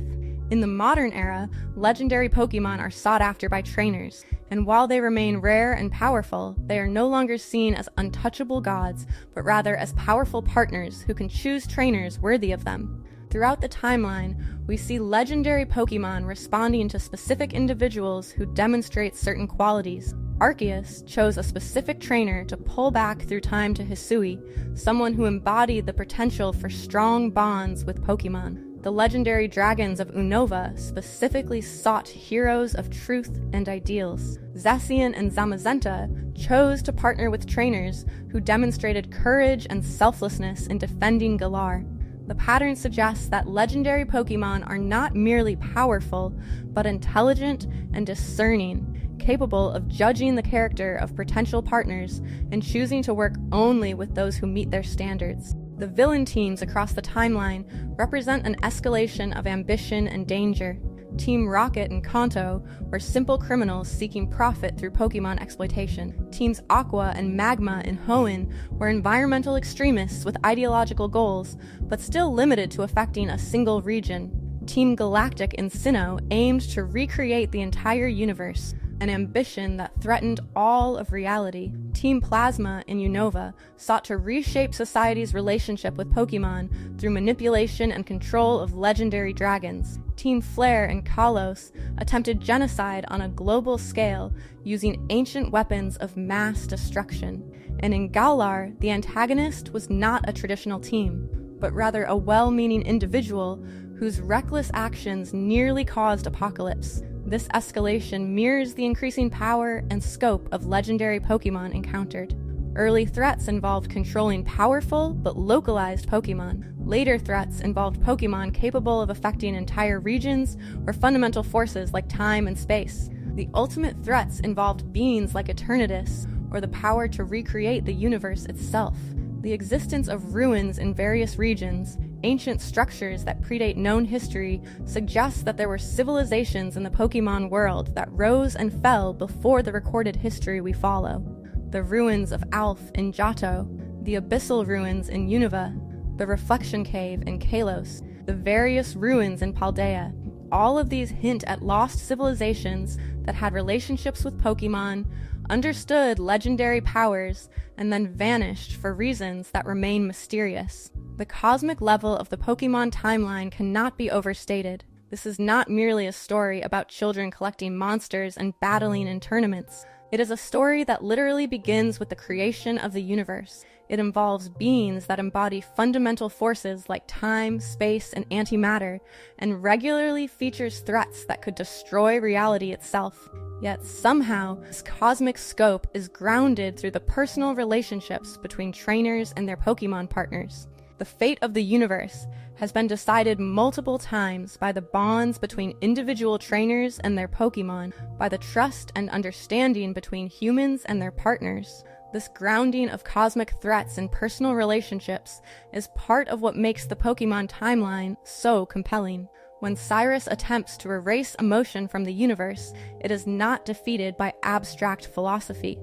In the modern era, legendary Pokemon are sought after by trainers, and while they remain rare and powerful, they are no longer seen as untouchable gods, but rather as powerful partners who can choose trainers worthy of them. Throughout the timeline, we see legendary Pokemon responding to specific individuals who demonstrate certain qualities. Arceus chose a specific trainer to pull back through time to Hisui, someone who embodied the potential for strong bonds with Pokemon. The legendary dragons of Unova specifically sought heroes of truth and ideals. Zacian and Zamazenta chose to partner with trainers who demonstrated courage and selflessness in defending Galar. The pattern suggests that legendary Pokemon are not merely powerful, but intelligent and discerning, capable of judging the character of potential partners and choosing to work only with those who meet their standards. The villain teams across the timeline represent an escalation of ambition and danger. Team Rocket and Kanto were simple criminals seeking profit through Pokemon exploitation. Teams Aqua and Magma in Hoenn were environmental extremists with ideological goals, but still limited to affecting a single region. Team Galactic in Sinnoh aimed to recreate the entire universe. an ambition that threatened all of reality. Team Plasma in Unova sought to reshape society's relationship with Pokemon through manipulation and control of legendary dragons. Team Flare in Kalos attempted genocide on a global scale using ancient weapons of mass destruction. And in Galar, the antagonist was not a traditional team, but rather a well-meaning individual whose reckless actions nearly caused apocalypse. This escalation mirrors the increasing power and scope of legendary Pokemon encountered. Early threats involved controlling powerful but localized Pokemon. Later threats involved Pokemon capable of affecting entire regions or fundamental forces like time and space. The ultimate threats involved beings like Eternatus or the power to recreate the universe itself. The existence of ruins in various regions, ancient structures that predate known history, suggests that there were civilizations in the Pokemon world that rose and fell before the recorded history we follow. The ruins of Alph in Johto, the abyssal ruins in Unova, the reflection cave in Kalos, the various ruins in Paldea. All of these hint at lost civilizations that had relationships with Pokemon, understood legendary powers, and then vanished for reasons that remain mysterious. The cosmic level of the Pokemon timeline cannot be overstated. This is not merely a story about children collecting monsters and battling in tournaments. It is a story that literally begins with the creation of the universe. It involves beings that embody fundamental forces like time, space, and antimatter, and regularly features threats that could destroy reality itself. Yet somehow, this cosmic scope is grounded through the personal relationships between trainers and their Pokemon partners. The fate of the universe has been decided multiple times by the bonds between individual trainers and their Pokemon, by the trust and understanding between humans and their partners. This grounding of cosmic threats and personal relationships is part of what makes the Pokemon timeline so compelling. When Cyrus attempts to erase emotion from the universe, it is not defeated by abstract philosophy,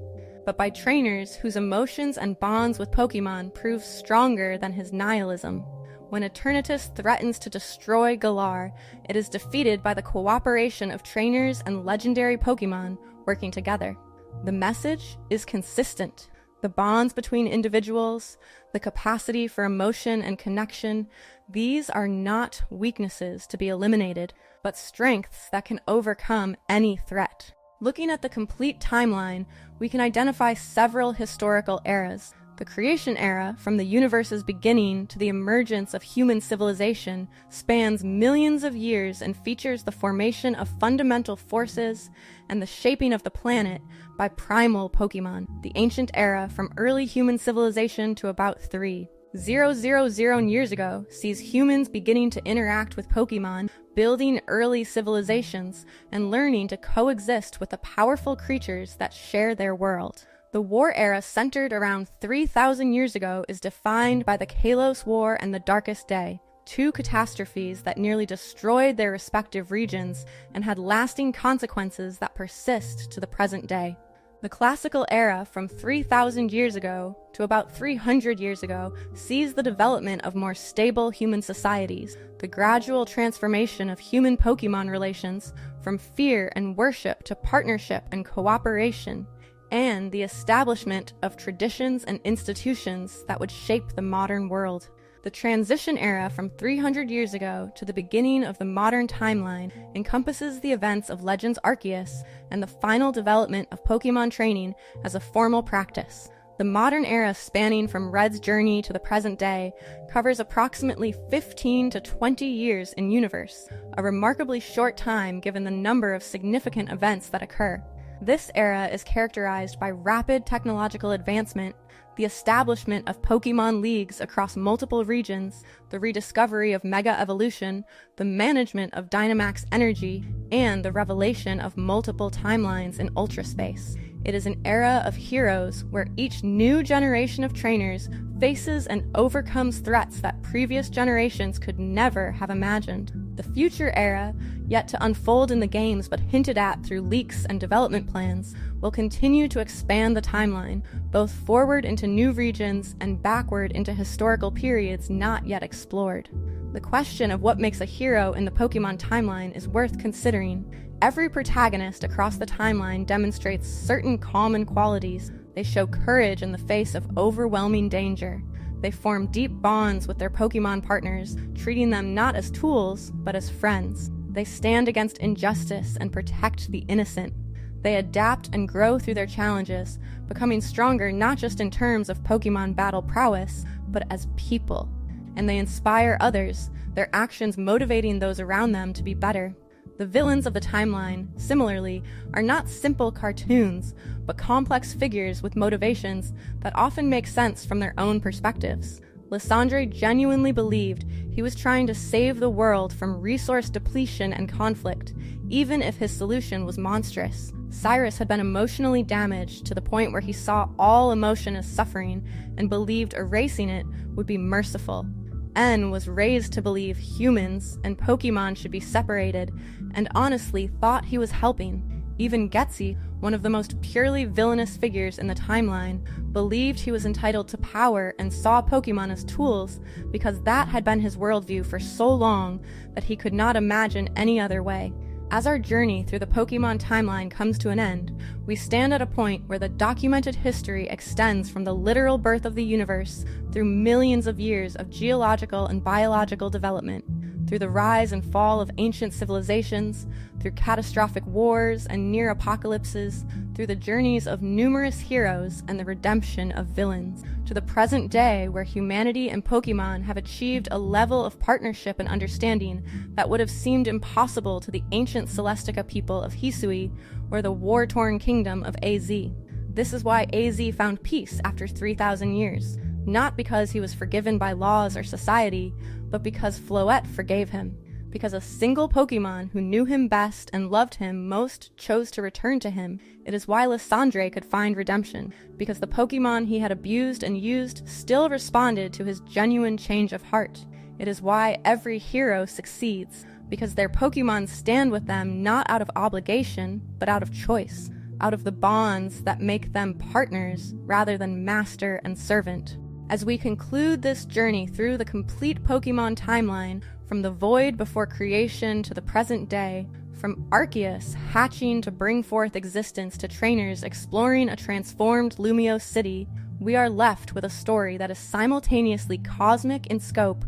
but by trainers whose emotions and bonds with Pokemon prove stronger than his nihilism. When Eternatus threatens to destroy Galar, it is defeated by the cooperation of trainers and legendary Pokemon working together. The message is consistent. The bonds between individuals, the capacity for emotion and connection, these are not weaknesses to be eliminated, but strengths that can overcome any threat. Looking at the complete timeline, we can identify several historical eras. The creation era, from the universe's beginning to the emergence of human civilization, spans millions of years and features the formation of fundamental forces and the shaping of the planet by primal Pokemon. The ancient era, from early human civilization to about 3,000 years ago, sees humans beginning to interact with Pokemon, building early civilizations, and learning to coexist with the powerful creatures that share their world. The war era, centered around 3,000 years ago, is defined by the Kalos War and the Darkest Day, two catastrophes that nearly destroyed their respective regions and had lasting consequences that persist to the present day. The Classical era, from 3,000 years ago to about 300 years ago, sees the development of more stable human societies, the gradual transformation of human Pokemon relations from fear and worship to partnership and cooperation, and the establishment of traditions and institutions that would shape the modern world. The transition era, from 300 years ago to the beginning of the modern timeline, encompasses the events of Legends Arceus and the final development of Pokemon training as a formal practice. The modern era, spanning from Red's journey to the present day, covers approximately 15 to 20 years in universe, a remarkably short time given the number of significant events that occur. This era is characterized by rapid technological advancement, the establishment of Pokemon leagues across multiple regions, the rediscovery of Mega Evolution, the management of Dynamax energy, and the revelation of multiple timelines in Ultra Space. It is an era of heroes where each new generation of trainers faces and overcomes threats that previous generations could never have imagined. The future era, yet to unfold in the games but hinted at through leaks and development plans, will continue to expand the timeline, both forward into new regions and backward into historical periods not yet explored. The question of what makes a hero in the Pokemon timeline is worth considering. Every protagonist across the timeline demonstrates certain common qualities. They show courage in the face of overwhelming danger. They form deep bonds with their Pokemon partners, treating them not as tools, but as friends. They stand against injustice and protect the innocent. They adapt and grow through their challenges, becoming stronger not just in terms of Pokemon battle prowess, but as people. And they inspire others, their actions motivating those around them to be better. The villains of the timeline, similarly, are not simple cartoons, but complex figures with motivations that often make sense from their own perspectives. Lysandre genuinely believed he was trying to save the world from resource depletion and conflict, even if his solution was monstrous. Cyrus had been emotionally damaged to the point where he saw all emotion as suffering and believed erasing it would be merciful. N was raised to believe humans and Pokemon should be separated, and honestly thought he was helping. Even Getsy, one of the most purely villainous figures in the timeline, believed he was entitled to power and saw Pokemon as tools because that had been his worldview for so long that he could not imagine any other way. As our journey through the Pokemon timeline comes to an end, we stand at a point where the documented history extends from the literal birth of the universe through millions of years of geological and biological development, through the rise and fall of ancient civilizations, through catastrophic wars and near apocalypses, through the journeys of numerous heroes and the redemption of villains, to the present day where humanity and Pokemon have achieved a level of partnership and understanding that would have seemed impossible to the ancient Celestica people of Hisui or the war-torn kingdom of AZ. This is why AZ found peace after 3,000 years, not because he was forgiven by laws or society, but because Floette forgave him. Because a single Pokemon who knew him best and loved him most chose to return to him. It is why Lysandre could find redemption, because the Pokemon he had abused and used still responded to his genuine change of heart. It is why every hero succeeds, because their Pokemon stand with them not out of obligation, but out of choice, out of the bonds that make them partners rather than master and servant. As we conclude this journey through the complete Pokemon timeline, from the void before creation to the present day, from Arceus hatching to bring forth existence to trainers exploring a transformed Lumiose city, we are left with a story that is simultaneously cosmic in scope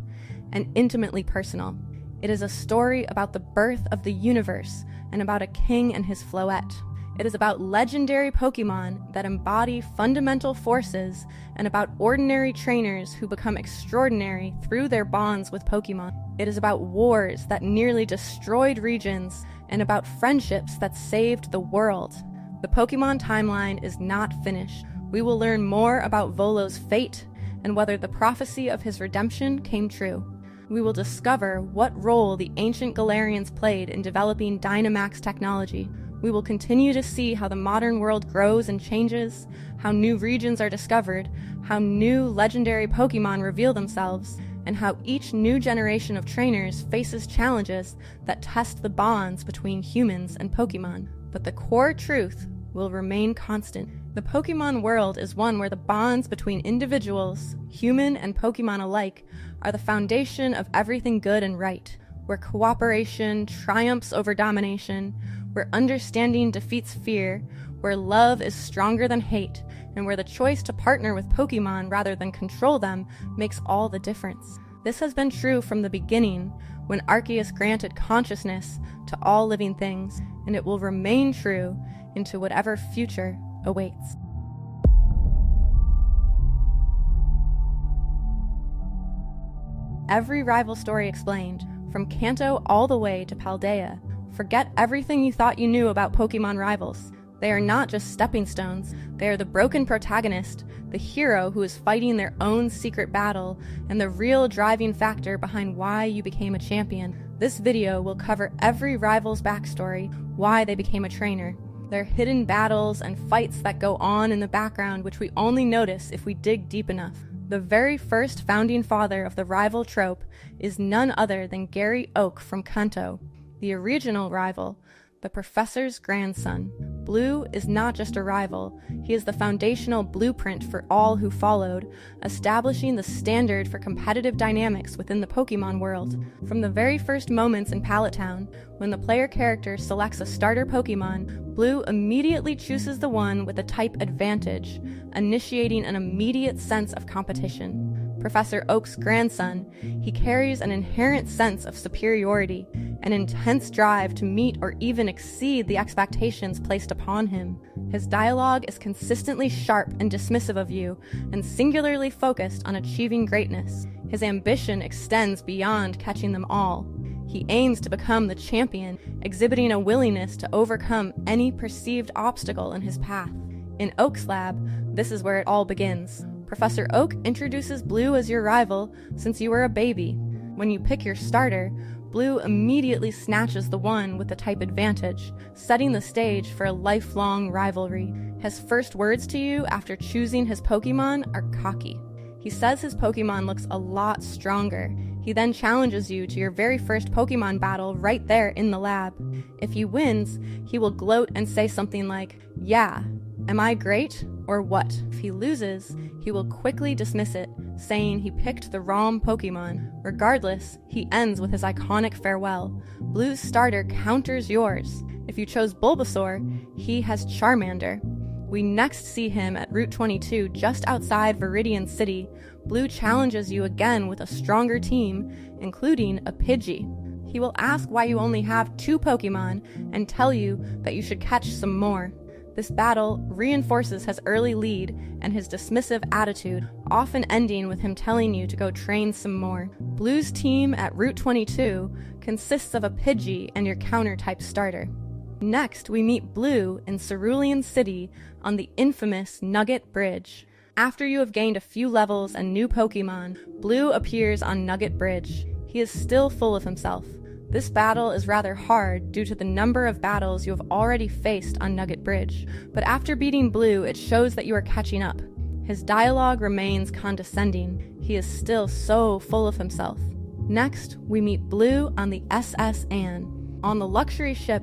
and intimately personal. It is a story about the birth of the universe and about a king and his Floette. It is about legendary Pokemon that embody fundamental forces and about ordinary trainers who become extraordinary through their bonds with Pokemon. It is about wars that nearly destroyed regions and about friendships that saved the world. The Pokemon timeline is not finished. We will learn more about Volo's fate and whether the prophecy of his redemption came true. We will discover what role the ancient Galarians played in developing Dynamax technology. We will continue to see how the modern world grows and changes, how new regions are discovered, how new legendary Pokemon reveal themselves, and how each new generation of trainers faces challenges that test the bonds between humans and Pokemon. But the core truth will remain constant. The Pokemon world is one where the bonds between individuals, human and Pokemon alike, are the foundation of everything good and right, where cooperation triumphs over domination, where understanding defeats fear, where love is stronger than hate, and where the choice to partner with Pokemon rather than control them makes all the difference. This has been true from the beginning, when Arceus granted consciousness to all living things, and it will remain true into whatever future awaits. Every rival story explained, from Kanto all the way to Paldea. Forget everything you thought you knew about Pokemon rivals. They are not just stepping stones, they are the broken protagonist, the hero who is fighting their own secret battle, and the real driving factor behind why you became a champion. This video will cover every rival's backstory, why they became a trainer, their hidden battles and fights that go on in the background which we only notice if we dig deep enough. The very first founding father of the rival trope is none other than Gary Oak from Kanto, the original rival, the professor's grandson. Blue is not just a rival, he is the foundational blueprint for all who followed, establishing the standard for competitive dynamics within the Pokemon world. From the very first moments in Pallet Town, when the player character selects a starter Pokemon, Blue immediately chooses the one with the type advantage, initiating an immediate sense of competition. Professor Oak's grandson, he carries an inherent sense of superiority, an intense drive to meet or even exceed the expectations placed upon him. His dialogue is consistently sharp and dismissive of you, and singularly focused on achieving greatness. His ambition extends beyond catching them all. He aims to become the champion, exhibiting a willingness to overcome any perceived obstacle in his path. In Oak's lab, this is where it all begins. Professor Oak introduces Blue as your rival since you were a baby. When you pick your starter, Blue immediately snatches the one with the type advantage, setting the stage for a lifelong rivalry. His first words to you after choosing his Pokemon are cocky. He says his Pokemon looks a lot stronger. He then challenges you to your very first Pokemon battle right there in the lab. If he wins, he will gloat and say something like, "Yeah, am I great, or what?" If he loses, he will quickly dismiss it, saying he picked the wrong Pokemon. Regardless, he ends with his iconic farewell. Blue's starter counters yours. If you chose Bulbasaur, he has Charmander. We next see him at Route 22 just outside Viridian City. Blue challenges you again with a stronger team, including a Pidgey. He will ask why you only have 2 Pokemon and tell you that you should catch some more. This battle reinforces his early lead and his dismissive attitude, often ending with him telling you to go train some more. Blue's team at Route 22 consists of a Pidgey and your counter-type starter. Next, we meet Blue in Cerulean City on the infamous Nugget Bridge. After you have gained a few levels and new Pokemon, Blue appears on Nugget Bridge. He is still full of himself. This battle is rather hard due to the number of battles you have already faced on Nugget Bridge, but after beating Blue, it shows that you are catching up. His dialogue remains condescending. He is still so full of himself. Next, we meet Blue on the SS Anne. On the luxury ship,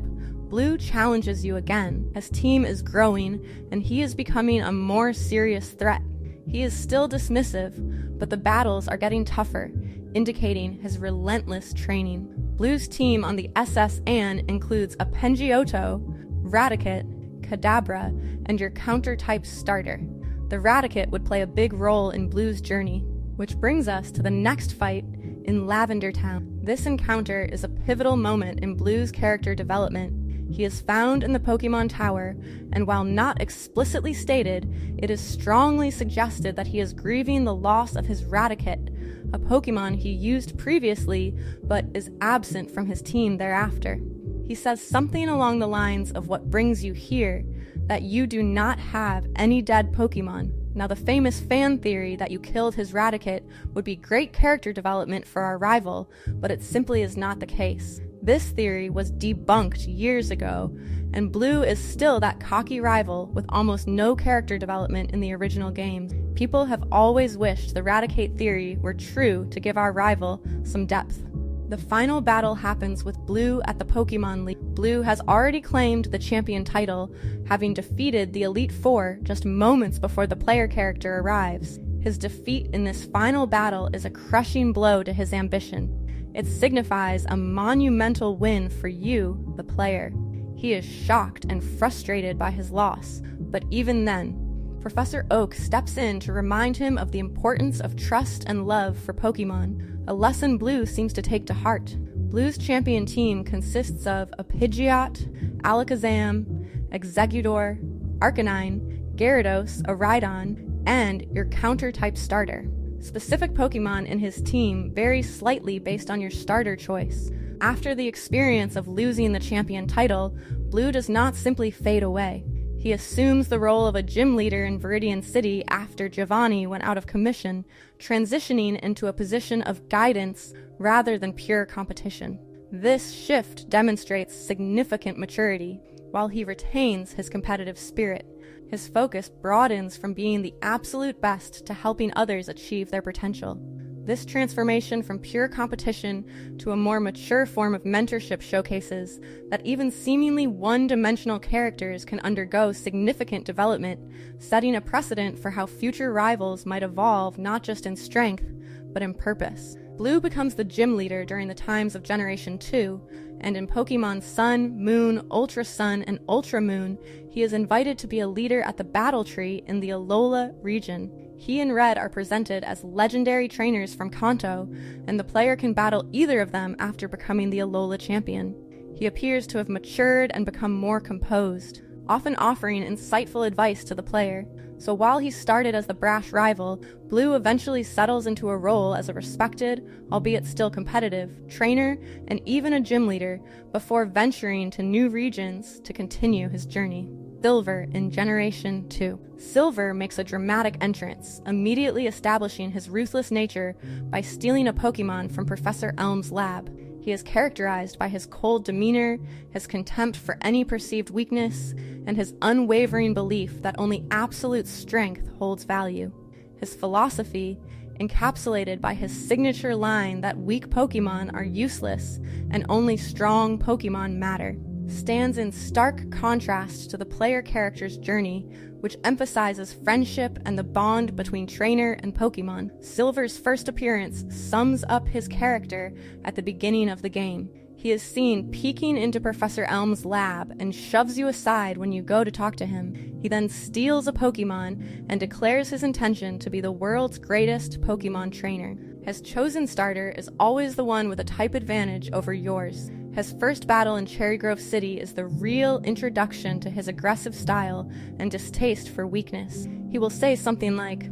Blue challenges you again. His team is growing, and he is becoming a more serious threat. He is still dismissive, but the battles are getting tougher, indicating his relentless training. Blue's team on the SS Anne includes a Pidgeotto, Raticate, Kadabra, and your counter-type starter. The Raticate would play a big role in Blue's journey, which brings us to the next fight in Lavender Town. This encounter is a pivotal moment in Blue's character development. He is found in the Pokemon Tower, and while not explicitly stated, it is strongly suggested that he is grieving the loss of his Raticate, a Pokemon he used previously but is absent from his team thereafter. He says something along the lines of what brings you here, that you do not have any dead Pokemon. Now, the famous fan theory that you killed his Raticate would be great character development for our rival, but it simply is not the case. This theory was debunked years ago, and Blue is still that cocky rival with almost no character development in the original games. People have always wished the Raticate theory were true to give our rival some depth. The final battle happens with Blue at the Pokemon League. Blue has already claimed the champion title, having defeated the Elite Four just moments before the player character arrives. His defeat in this final battle is a crushing blow to his ambition. It signifies a monumental win for you, the player. He is shocked and frustrated by his loss, but even then, Professor Oak steps in to remind him of the importance of trust and love for Pokemon, a lesson Blue seems to take to heart. Blue's champion team consists of a Pidgeot, Alakazam, Exeggutor, Arcanine, Gyarados, a Rhydon, and your counter-type starter. Specific Pokemon in his team vary slightly based on your starter choice. After the experience of losing the champion title, Blue does not simply fade away. He assumes the role of a gym leader in Viridian City after Giovanni went out of commission, transitioning into a position of guidance rather than pure competition. This shift demonstrates significant maturity, while he retains his competitive spirit. His focus broadens from being the absolute best to helping others achieve their potential. This transformation from pure competition to a more mature form of mentorship showcases that even seemingly one-dimensional characters can undergo significant development, setting a precedent for how future rivals might evolve not just in strength, but in purpose. Blue becomes the gym leader during the times of Generation 2, and in Pokemon Sun, Moon, Ultra Sun, and Ultra Moon, he is invited to be a leader at the Battle Tree in the Alola region. He and Red are presented as legendary trainers from Kanto, and the player can battle either of them after becoming the Alola champion. He appears to have matured and become more composed, often offering insightful advice to the player. So while he started as the brash rival, Blue eventually settles into a role as a respected, albeit still competitive, trainer and even a gym leader before venturing to new regions to continue his journey. Silver in Generation 2. Silver makes a dramatic entrance, immediately establishing his ruthless nature by stealing a Pokemon from Professor Elm's lab. He is characterized by his cold demeanor, his contempt for any perceived weakness, and his unwavering belief that only absolute strength holds value. His philosophy, encapsulated by his signature line that weak Pokemon are useless and only strong Pokemon matter, stands in stark contrast to the player character's journey, which emphasizes friendship and the bond between trainer and Pokemon. Silver's first appearance sums up his character at the beginning of the game. He is seen peeking into Professor Elm's lab and shoves you aside when you go to talk to him. He then steals a Pokemon and declares his intention to be the world's greatest Pokemon trainer. His chosen starter is always the one with a type advantage over yours. His first battle in Cherry Grove City is the real introduction to his aggressive style and distaste for weakness. He will say something like,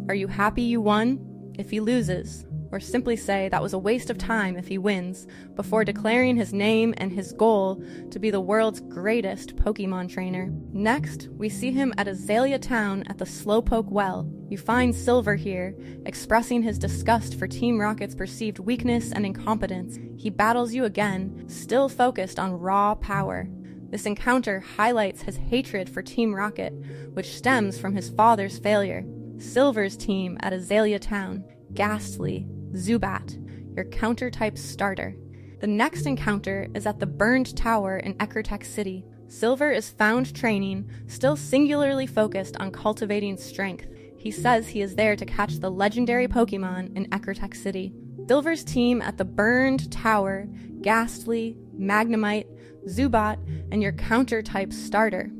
are you happy you won? If he loses, or simply say that was a waste of time if he wins, before declaring his name and his goal to be the world's greatest Pokemon trainer. Next, we see him at Azalea Town at the Slowpoke Well. You find Silver here, expressing his disgust for Team Rocket's perceived weakness and incompetence. He battles you again, still focused on raw power. This encounter highlights his hatred for Team Rocket, which stems from his father's failure. Silver's team at Azalea Town, Ghastly, Zubat, your counter-type starter. The next encounter is at the Burned Tower in Ecruteak City. Silver is found training, still singularly focused on cultivating strength. He says he is there to catch the legendary Pokemon in Ecruteak City. Silver's team at the Burned Tower, Ghastly, Magnemite, Zubat, and your counter-type starter.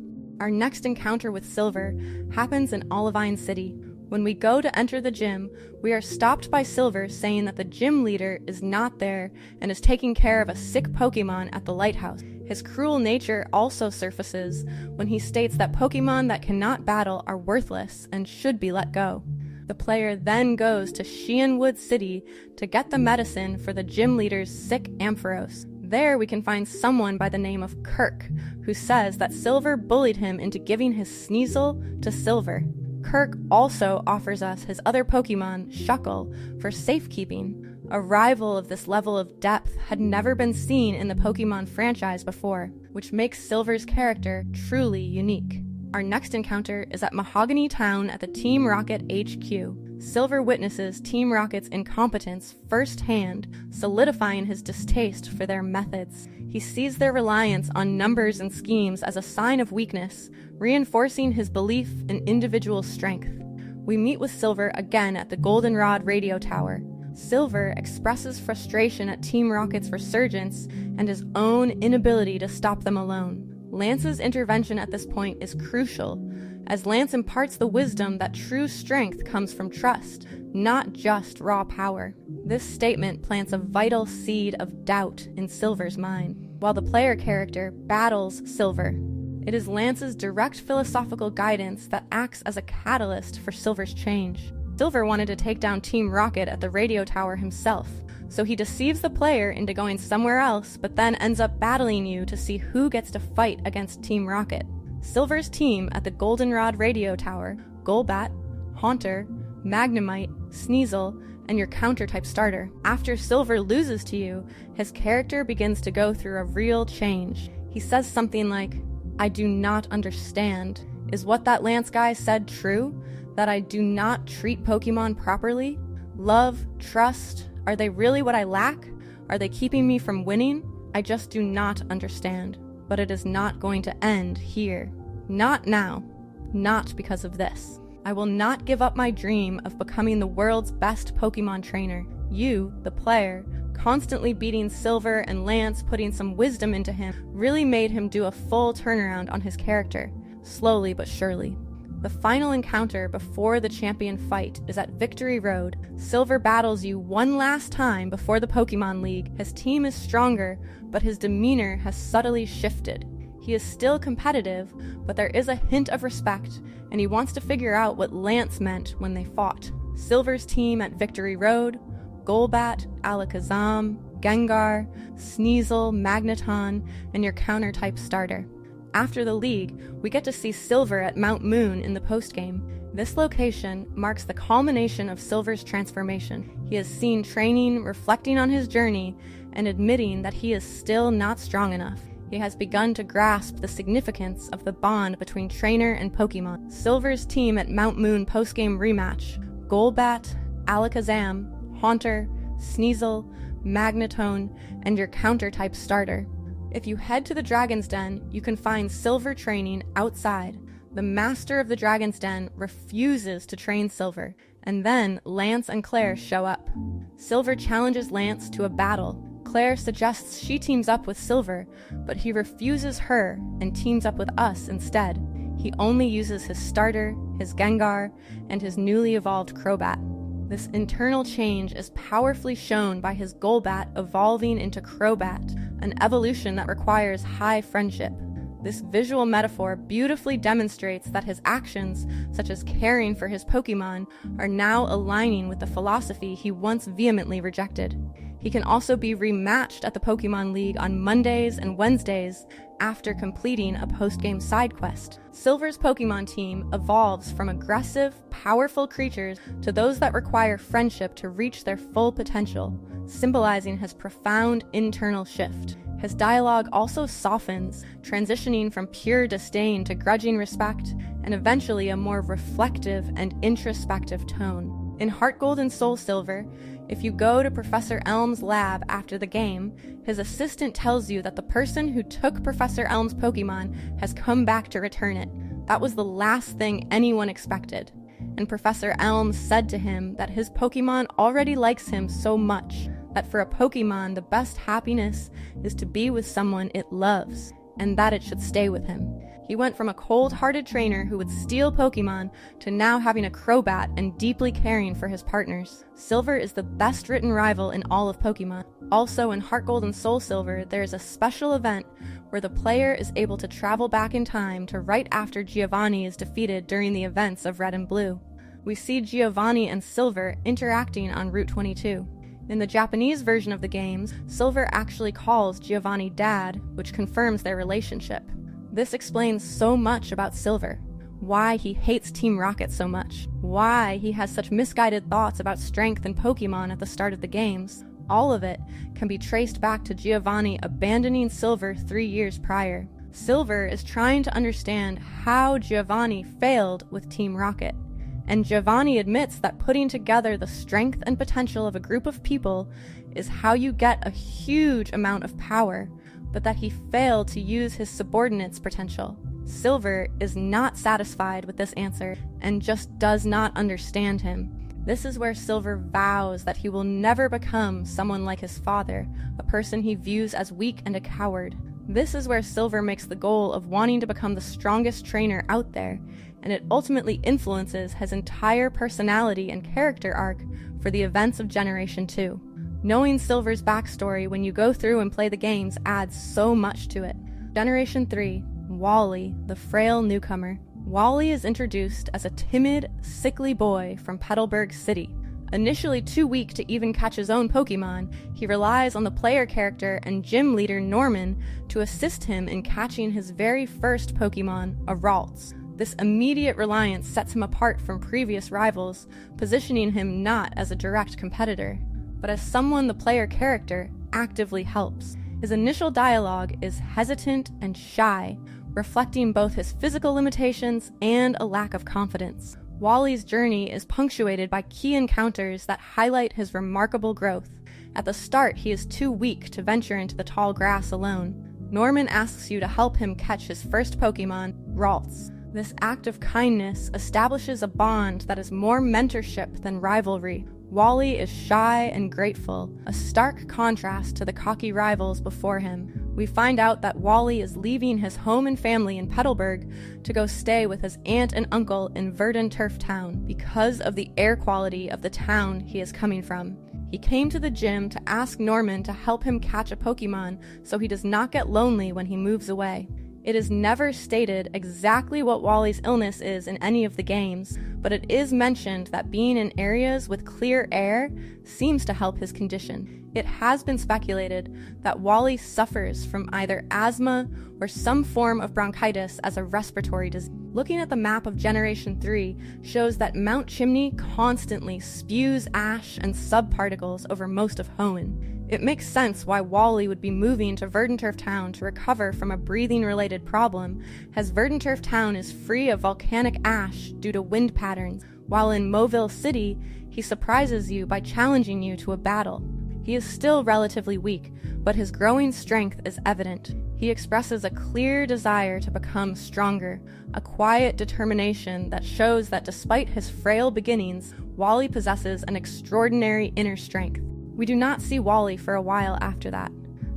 Our next encounter with Silver happens in Olivine City. When we go to enter the gym, we are stopped by Silver saying that the gym leader is not there and is taking care of a sick Pokemon at the lighthouse. His cruel nature also surfaces when he states that Pokemon that cannot battle are worthless and should be let go. The player then goes to Sheanwood City to get the medicine for the gym leader's sick Ampharos. There we can find someone by the name of Kirk, who says that Silver bullied him into giving his Sneasel to Silver. Kirk also offers us his other Pokemon, Shuckle, for safekeeping. A rival of this level of depth had never been seen in the Pokemon franchise before, which makes Silver's character truly unique. Our next encounter is at Mahogany Town at the Team Rocket HQ. Silver witnesses Team Rocket's incompetence firsthand, solidifying his distaste for their methods. He sees their reliance on numbers and schemes as a sign of weakness, reinforcing his belief in individual strength. We meet with Silver again at the Goldenrod radio tower. Silver expresses frustration at Team Rocket's resurgence and his own inability to stop them alone. Lance's intervention at this point is crucial, as Lance imparts the wisdom that true strength comes from trust, not just raw power. This statement plants a vital seed of doubt in Silver's mind, while the player character battles Silver. It is Lance's direct philosophical guidance that acts as a catalyst for Silver's change. Silver wanted to take down Team Rocket at the radio tower himself, so he deceives the player into going somewhere else, but then ends up battling you to see who gets to fight against Team Rocket. Silver's team at the Goldenrod radio tower, Golbat, Haunter, Magnemite, Sneasel, and your counter-type starter. After Silver loses to you, his character begins to go through a real change. He says something like, "I do not understand. Is what that Lance guy said true? That I do not treat Pokemon properly?" Love, trust, are they really what I lack? Are they keeping me from winning? I just do not understand. But it is not going to end here. Not now. Not because of this. I will not give up my dream of becoming the world's best Pokemon trainer. You, the player, constantly beating Silver and Lance, putting some wisdom into him, really made him do a full turnaround on his character, slowly but surely. The final encounter before the champion fight is at Victory Road. Silver battles you one last time before the Pokemon League. His team is stronger, but his demeanor has subtly shifted. He is still competitive, but there is a hint of respect, and he wants to figure out what Lance meant when they fought. Silver's team at Victory Road: Golbat, Alakazam, Gengar, Sneasel, Magneton, and your counter-type starter. After the league, we get to see Silver at Mount Moon in the postgame. This location marks the culmination of Silver's transformation. He is seen training, reflecting on his journey, and admitting that he is still not strong enough. He has begun to grasp the significance of the bond between trainer and Pokemon. Silver's team at Mount Moon postgame rematch: Golbat, Alakazam, Haunter, Sneasel, Magneton, and your counter-type starter. If you head to the Dragon's Den, you can find Silver training outside. The master of the Dragon's Den refuses to train Silver, and then Lance and Claire show up. Silver challenges Lance to a battle. Claire suggests she teams up with Silver, but he refuses her and teams up with us instead. He only uses his starter, his Gengar, and his newly evolved Crobat. This internal change is powerfully shown by his Golbat evolving into Crobat, an evolution that requires high friendship. This visual metaphor beautifully demonstrates that his actions, such as caring for his Pokemon, are now aligning with the philosophy he once vehemently rejected. He can also be rematched at the Pokemon League on Mondays and Wednesdays after completing a post-game side quest. Silver's Pokemon team evolves from aggressive, powerful creatures to those that require friendship to reach their full potential, symbolizing his profound internal shift. His dialogue also softens, transitioning from pure disdain to grudging respect, and eventually a more reflective and introspective tone. In Heart Gold and Soul Silver, if you go to Professor Elm's lab after the game, his assistant tells you that the person who took Professor Elm's Pokemon has come back to return it. That was the last thing anyone expected. And Professor Elm said to him that his Pokemon already likes him so much that for a Pokemon, the best happiness is to be with someone it loves, and that it should stay with him. He went from a cold-hearted trainer who would steal Pokemon to now having a Crobat and deeply caring for his partners. Silver is the best-written rival in all of Pokemon. Also, in Heart Gold and Soul Silver, there is a special event where the player is able to travel back in time to right after Giovanni is defeated during the events of Red and Blue. We see Giovanni and Silver interacting on Route 22. In the Japanese version of the games, Silver actually calls Giovanni Dad, which confirms their relationship. This explains so much about Silver. Why he hates Team Rocket so much. Why he has such misguided thoughts about strength and Pokemon at the start of the games. All of it can be traced back to Giovanni abandoning Silver 3 years prior. Silver is trying to understand how Giovanni failed with Team Rocket. And Giovanni admits that putting together the strength and potential of a group of people is how you get a huge amount of power, but that he failed to use his subordinates' potential. Silver is not satisfied with this answer and just does not understand him. This is where Silver vows that he will never become someone like his father, a person he views as weak and a coward. This is where Silver makes the goal of wanting to become the strongest trainer out there, and it ultimately influences his entire personality and character arc for the events of Generation 2. Knowing Silver's backstory when you go through and play the games adds so much to it. Generation 3, Wally, the frail newcomer. Wally is introduced as a timid, sickly boy from Petalburg City. Initially too weak to even catch his own Pokemon, he relies on the player character and gym leader Norman to assist him in catching his very first Pokemon, a Ralts. This immediate reliance sets him apart from previous rivals, positioning him not as a direct competitor, but as someone the player character actively helps. His initial dialogue is hesitant and shy, reflecting both his physical limitations and a lack of confidence. Wally's journey is punctuated by key encounters that highlight his remarkable growth. At the start, he is too weak to venture into the tall grass alone. Norman asks you to help him catch his first Pokemon, Ralts. This act of kindness establishes a bond that is more mentorship than rivalry. Wally is shy and grateful, a stark contrast to the cocky rivals before him. We find out that Wally is leaving his home and family in Petalburg to go stay with his aunt and uncle in Verdanturf Town because of the air quality of the town he is coming from. He came to the gym to ask Norman to help him catch a Pokemon so he does not get lonely when he moves away. It is never stated exactly what Wally's illness is in any of the games, but it is mentioned that being in areas with clear air seems to help his condition. It has been speculated that Wally suffers from either asthma or some form of bronchitis as a respiratory disease. Looking at the map of Generation 3 shows that Mount Chimney constantly spews ash and subparticles over most of Hoenn. It makes sense why Wally would be moving to Verdanturf Town to recover from a breathing-related problem, as Verdanturf Town is free of volcanic ash due to wind patterns, while in Mauville City, he surprises you by challenging you to a battle. He is still relatively weak, but his growing strength is evident. He expresses a clear desire to become stronger, a quiet determination that shows that despite his frail beginnings, Wally possesses an extraordinary inner strength. We do not see Wally for a while after that.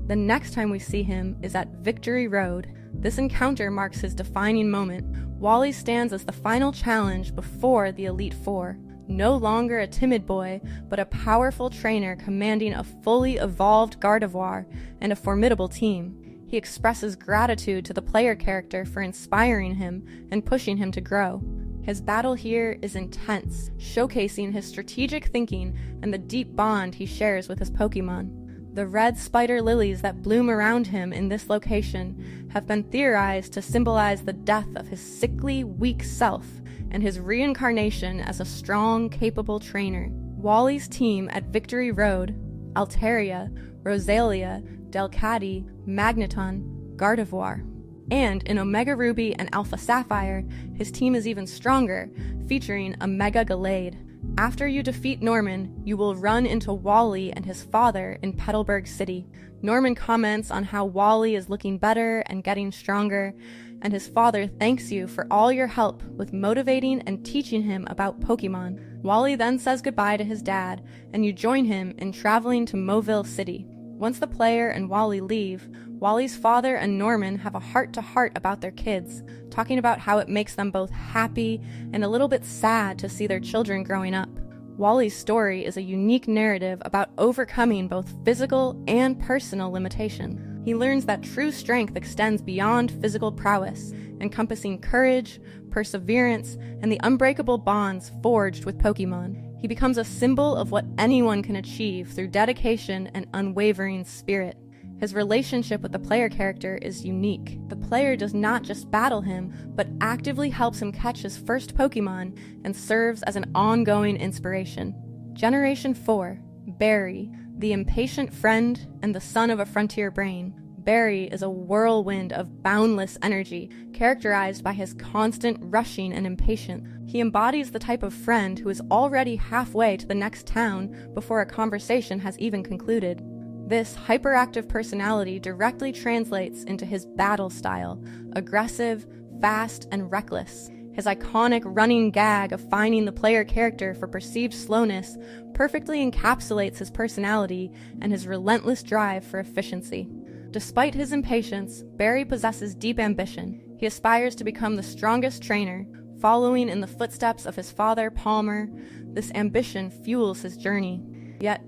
The next time we see him is at Victory Road. This encounter marks his defining moment. Wally stands as the final challenge before the Elite Four. No longer a timid boy, but a powerful trainer commanding a fully evolved Gardevoir and a formidable team. He expresses gratitude to the player character for inspiring him and pushing him to grow. His battle here is intense, showcasing his strategic thinking and the deep bond he shares with his Pokemon. The red spider lilies that bloom around him in this location have been theorized to symbolize the death of his sickly, weak self and his reincarnation as a strong, capable trainer. Wally's team at Victory Road, Altaria, Roselia, Delcatty, Magneton, Gardevoir. And in Omega Ruby and Alpha Sapphire, his team is even stronger, featuring a Mega Gallade. After you defeat Norman, you will run into Wally and his father in Petalburg City. Norman comments on how Wally is looking better and getting stronger, and his father thanks you for all your help with motivating and teaching him about Pokemon. Wally then says goodbye to his dad, and you join him in traveling to Mauville City. Once the player and Wally leave, Wally's father and Norman have a heart-to-heart about their kids, talking about how it makes them both happy and a little bit sad to see their children growing up. Wally's story is a unique narrative about overcoming both physical and personal limitation. He learns that true strength extends beyond physical prowess, encompassing courage, perseverance, and the unbreakable bonds forged with Pokemon. He becomes a symbol of what anyone can achieve through dedication and unwavering spirit. His relationship with the player character is unique. The player does not just battle him, but actively helps him catch his first Pokemon and serves as an ongoing inspiration. Generation 4, Barry, the impatient friend and the son of a frontier brain. Barry is a whirlwind of boundless energy, characterized by his constant rushing and impatience. He embodies the type of friend who is already halfway to the next town before a conversation has even concluded. This hyperactive personality directly translates into his battle style, aggressive, fast, and reckless. His iconic running gag of finding the player character for perceived slowness perfectly encapsulates his personality and his relentless drive for efficiency. Despite his impatience, Barry possesses deep ambition. He aspires to become the strongest trainer, following in the footsteps of his father, Palmer. This ambition fuels his journey. Yet,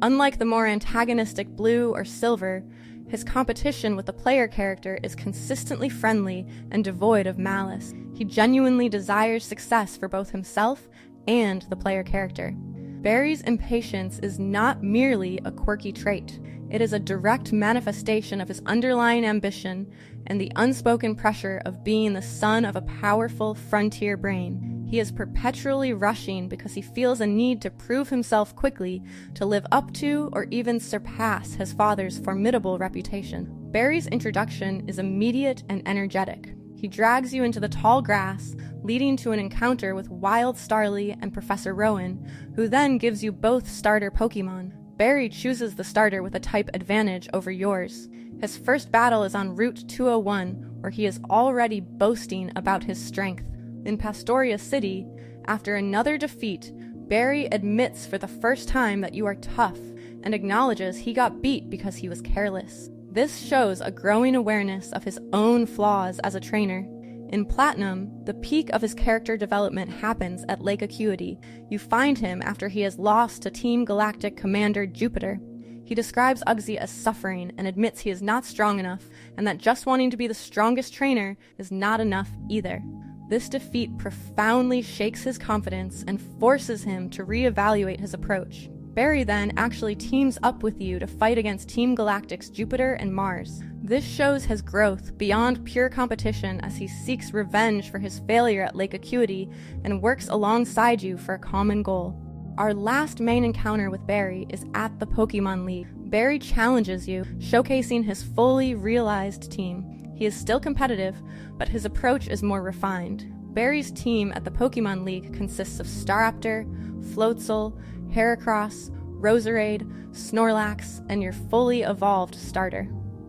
unlike the more antagonistic Blue or Silver, his competition with the player character is consistently friendly and devoid of malice. He genuinely desires success for both himself and the player character. Barry's impatience is not merely a quirky trait. It is a direct manifestation of his underlying ambition and the unspoken pressure of being the son of a powerful frontier brain. He is perpetually rushing because he feels a need to prove himself quickly to live up to or even surpass his father's formidable reputation. Barry's introduction is immediate and energetic. He drags you into the tall grass, leading to an encounter with Wild Starly and Professor Rowan, who then gives you both starter Pokemon. Barry chooses the starter with a type advantage over yours. His first battle is on Route 201, where he is already boasting about his strength. In Pastoria City, after another defeat, Barry admits for the first time that you are tough and acknowledges he got beat because he was careless. This shows a growing awareness of his own flaws as a trainer. In Platinum, the peak of his character development happens at Lake Acuity. You find him after he has lost to Team Galactic Commander Jupiter. He describes Ugsy as suffering and admits he is not strong enough, and that just wanting to be the strongest trainer is not enough either. This defeat profoundly shakes his confidence and forces him to reevaluate his approach. Barry then actually teams up with you to fight against Team Galactic's Jupiter and Mars. This shows his growth beyond pure competition as he seeks revenge for his failure at Lake Acuity and works alongside you for a common goal. Our last main encounter with Barry is at the Pokemon League. Barry challenges you, showcasing his fully realized team. He is still competitive, but his approach is more refined. Barry's team at the Pokemon League consists of Staraptor, Floatzel, Heracross, Roserade, Snorlax, and your fully evolved starter.